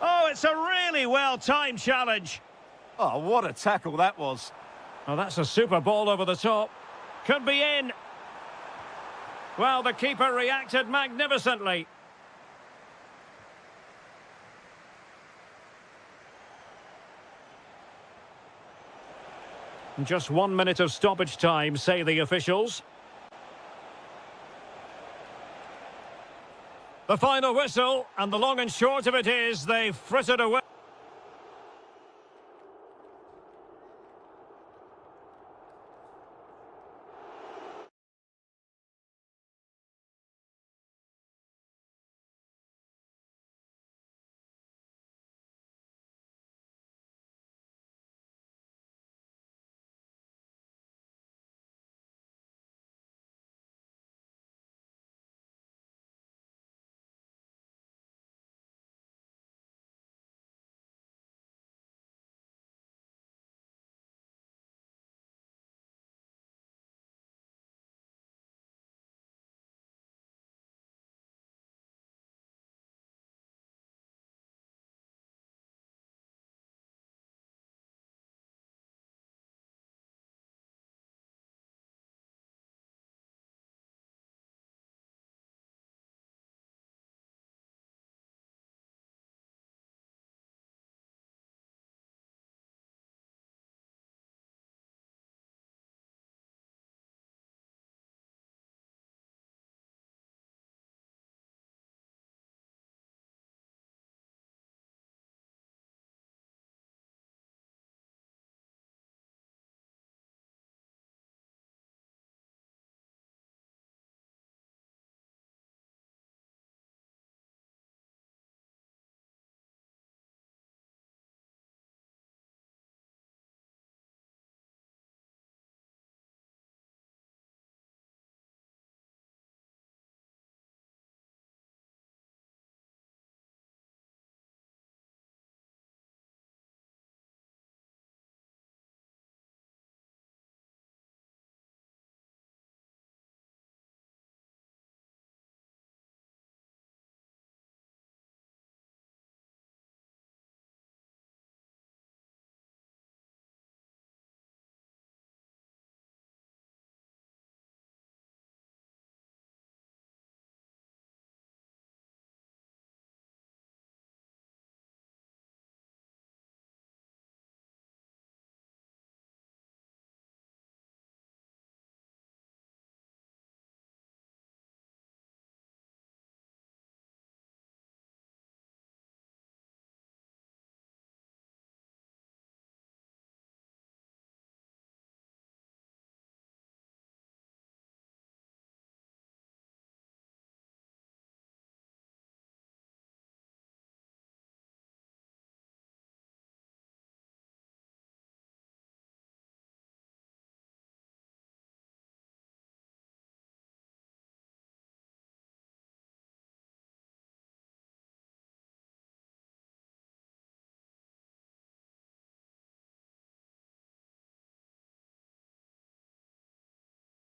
Oh, it's a really well-timed challenge. Oh, what a tackle that was. Oh, that's a super ball over the top. Could be in. Well, the keeper reacted magnificently. Just 1 minute of stoppage time, say the officials. The final whistle, and the long and short of it is they've frittered away.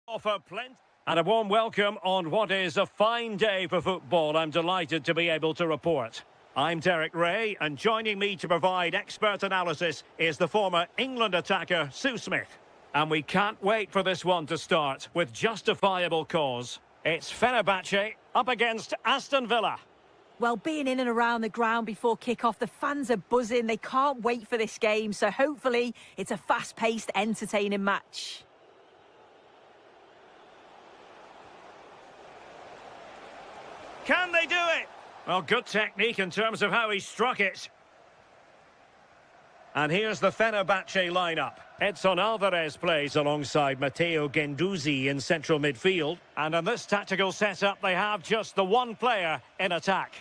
Offer plenty. And a warm welcome on what is a fine day for football. I'm delighted to be able to report. I'm Derek Ray, and joining me to provide expert analysis is the former England attacker, Sue Smith. And we can't wait for this one to start with justifiable cause. It's Fenerbahce up against Aston Villa. Well, being in and around the ground before kick-off, the fans are buzzing. They can't wait for this game, so hopefully it's a fast-paced, entertaining match. Can they do it? Well, good technique in terms of how he struck it. And here's the Fenerbahce lineup. Edson Alvarez plays alongside Matteo Guendouzi in central midfield. And in this tactical setup, they have just the one player in attack.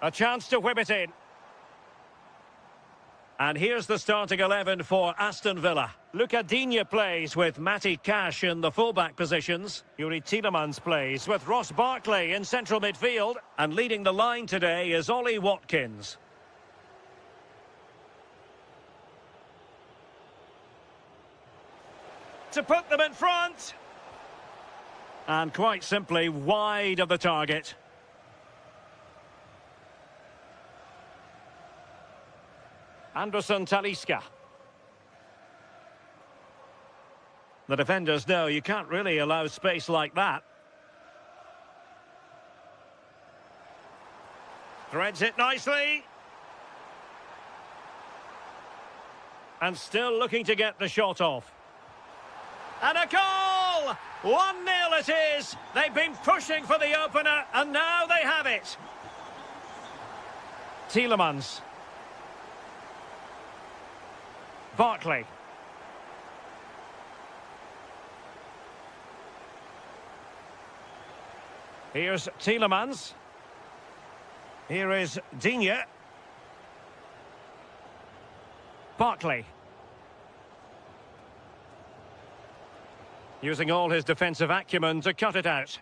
A chance to whip it in. And here's the starting 11 for Aston Villa. Luca Digne plays with Matty Cash in the fullback positions. Yuri Tielemans plays with Ross Barkley in central midfield. And leading the line today is Ollie Watkins. To put them in front. And quite simply wide of the target. Anderson Talisca. The defenders know you can't really allow space like that. Threads it nicely. And still looking to get the shot off. And a goal! 1-0 it is. They've been pushing for the opener, and now they have it. Tielemans. Barkley. Here's Tielemans. Here is Digne. Barkley. Using all his defensive acumen to cut it out.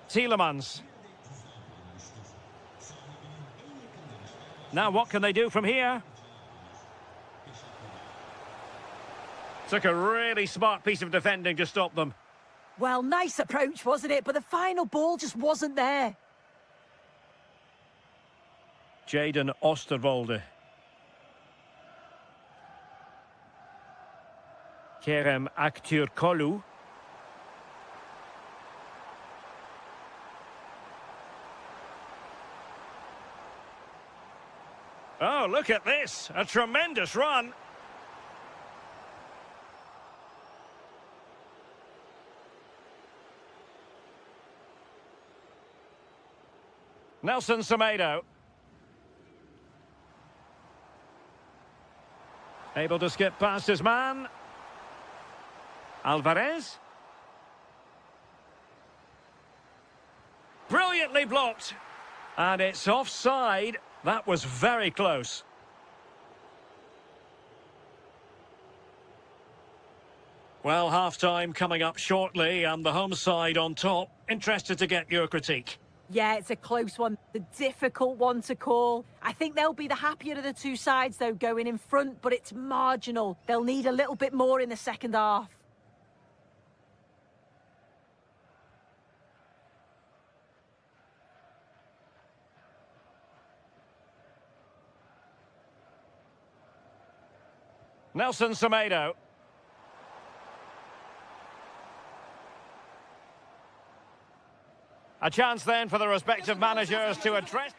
Tielemans. Now what can they do from here? Took a really smart piece of defending to stop them. Well, nice approach, wasn't it? But the final ball just wasn't there. Jaden Osterwolde. Kerem Aktürkoğlu. Oh, look at this. A tremendous run. Nelson Semedo. Able to skip past his man. Alvarez. Brilliantly blocked. And it's offside. That was very close. Well, half-time coming up shortly and the home side on top. Interested to get your critique. Yeah, it's a close one, a difficult one to call. I think they'll be the happier of the two sides, though, going in front, but it's marginal. They'll need a little bit more in the second half. Nelson Semedo. A chance then for the respective managers to address.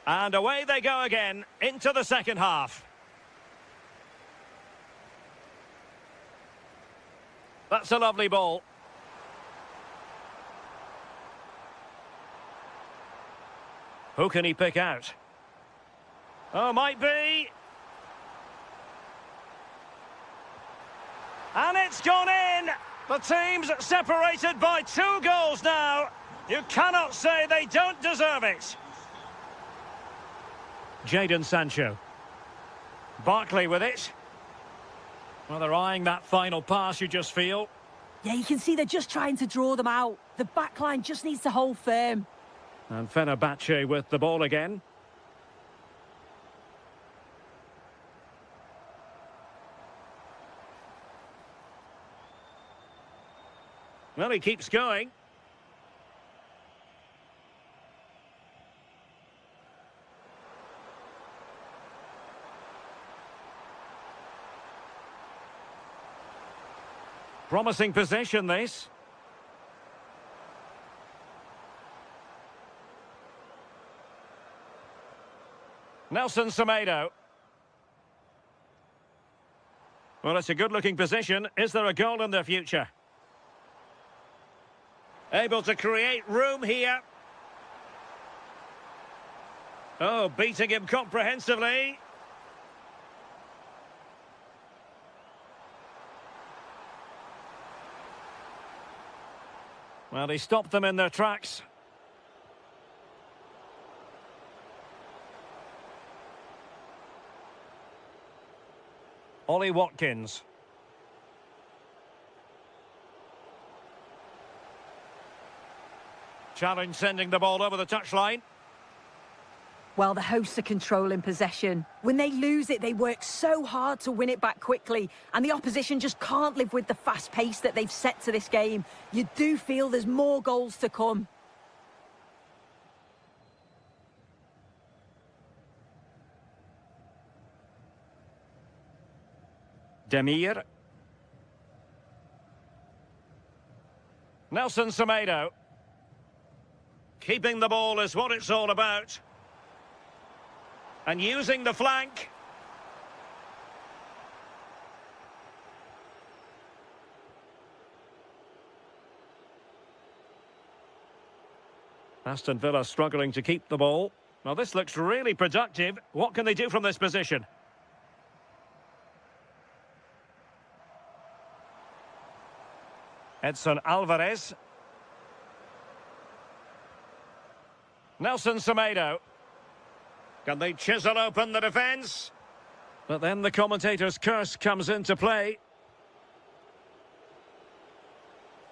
And away they go again into the second half. That's a lovely ball. Who can he pick out? Oh, might be. And it's gone in. The team's separated by 2 goals now. You cannot say they don't deserve it. Jadon Sancho. Barkley with it. Well, they're eyeing that final pass, you just feel. Yeah, you can see they're just trying to draw them out. The backline just needs to hold firm. And Fenerbahce with the ball again. Well, he keeps going. Promising possession, this. Nelson Semedo. Well, it's a good-looking position. Is there a goal in their future? Able to create room here. Oh, beating him comprehensively. Well, he stopped them in their tracks. Ollie Watkins. Challenge sending the ball over the touchline. Well, the hosts are controlling possession. When they lose it, they work so hard to win it back quickly, and the opposition just can't live with the fast pace that they've set to this game. You do feel there's more goals to come. Demir. Nelson Semedo. Keeping the ball is what it's all about. And using the flank. Aston Villa struggling to keep the ball. Well, this looks really productive. What can they do from this position? Edson Alvarez. Nelson Semedo. Can they chisel open the defence? But then the commentator's curse comes into play.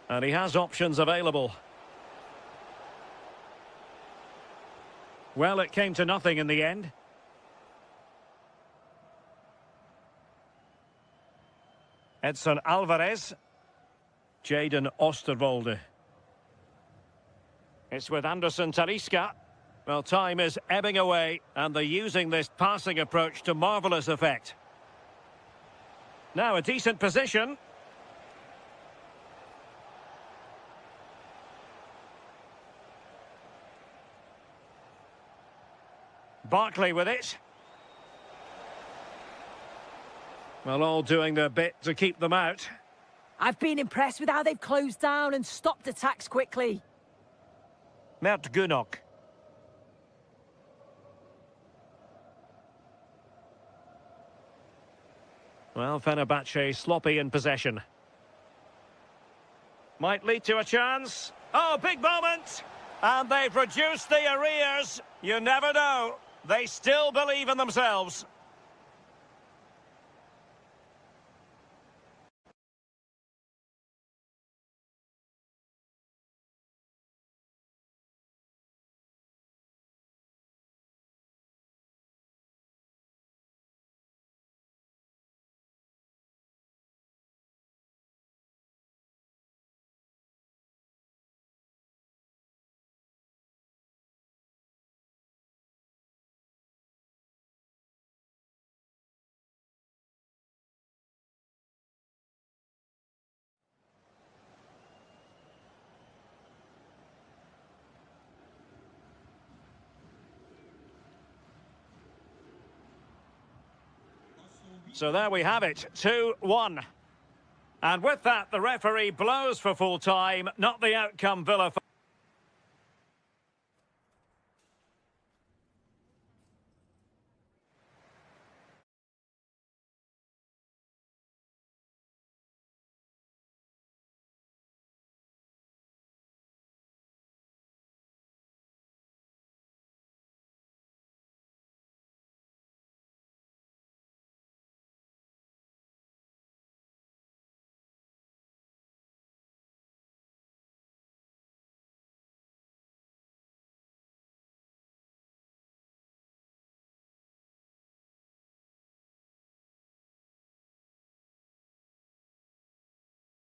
And he has options available. Well, it came to nothing in the end. Edson Alvarez. Jadon Osterwolde. It's with Anderson Talisca. Well, time is ebbing away, and they're using this passing approach to marvellous effect. Now a decent position. Barkley with it. Well, all doing their bit to keep them out. I've been impressed with how they've closed down and stopped attacks quickly. Mert Gunok. Well, Fenerbahce sloppy in possession. Might lead to a chance. Oh, big moment! And they've reduced the arrears. You never know. They still believe in themselves. So there we have it, 2-1. And with that, the referee blows for full time, not the outcome Villa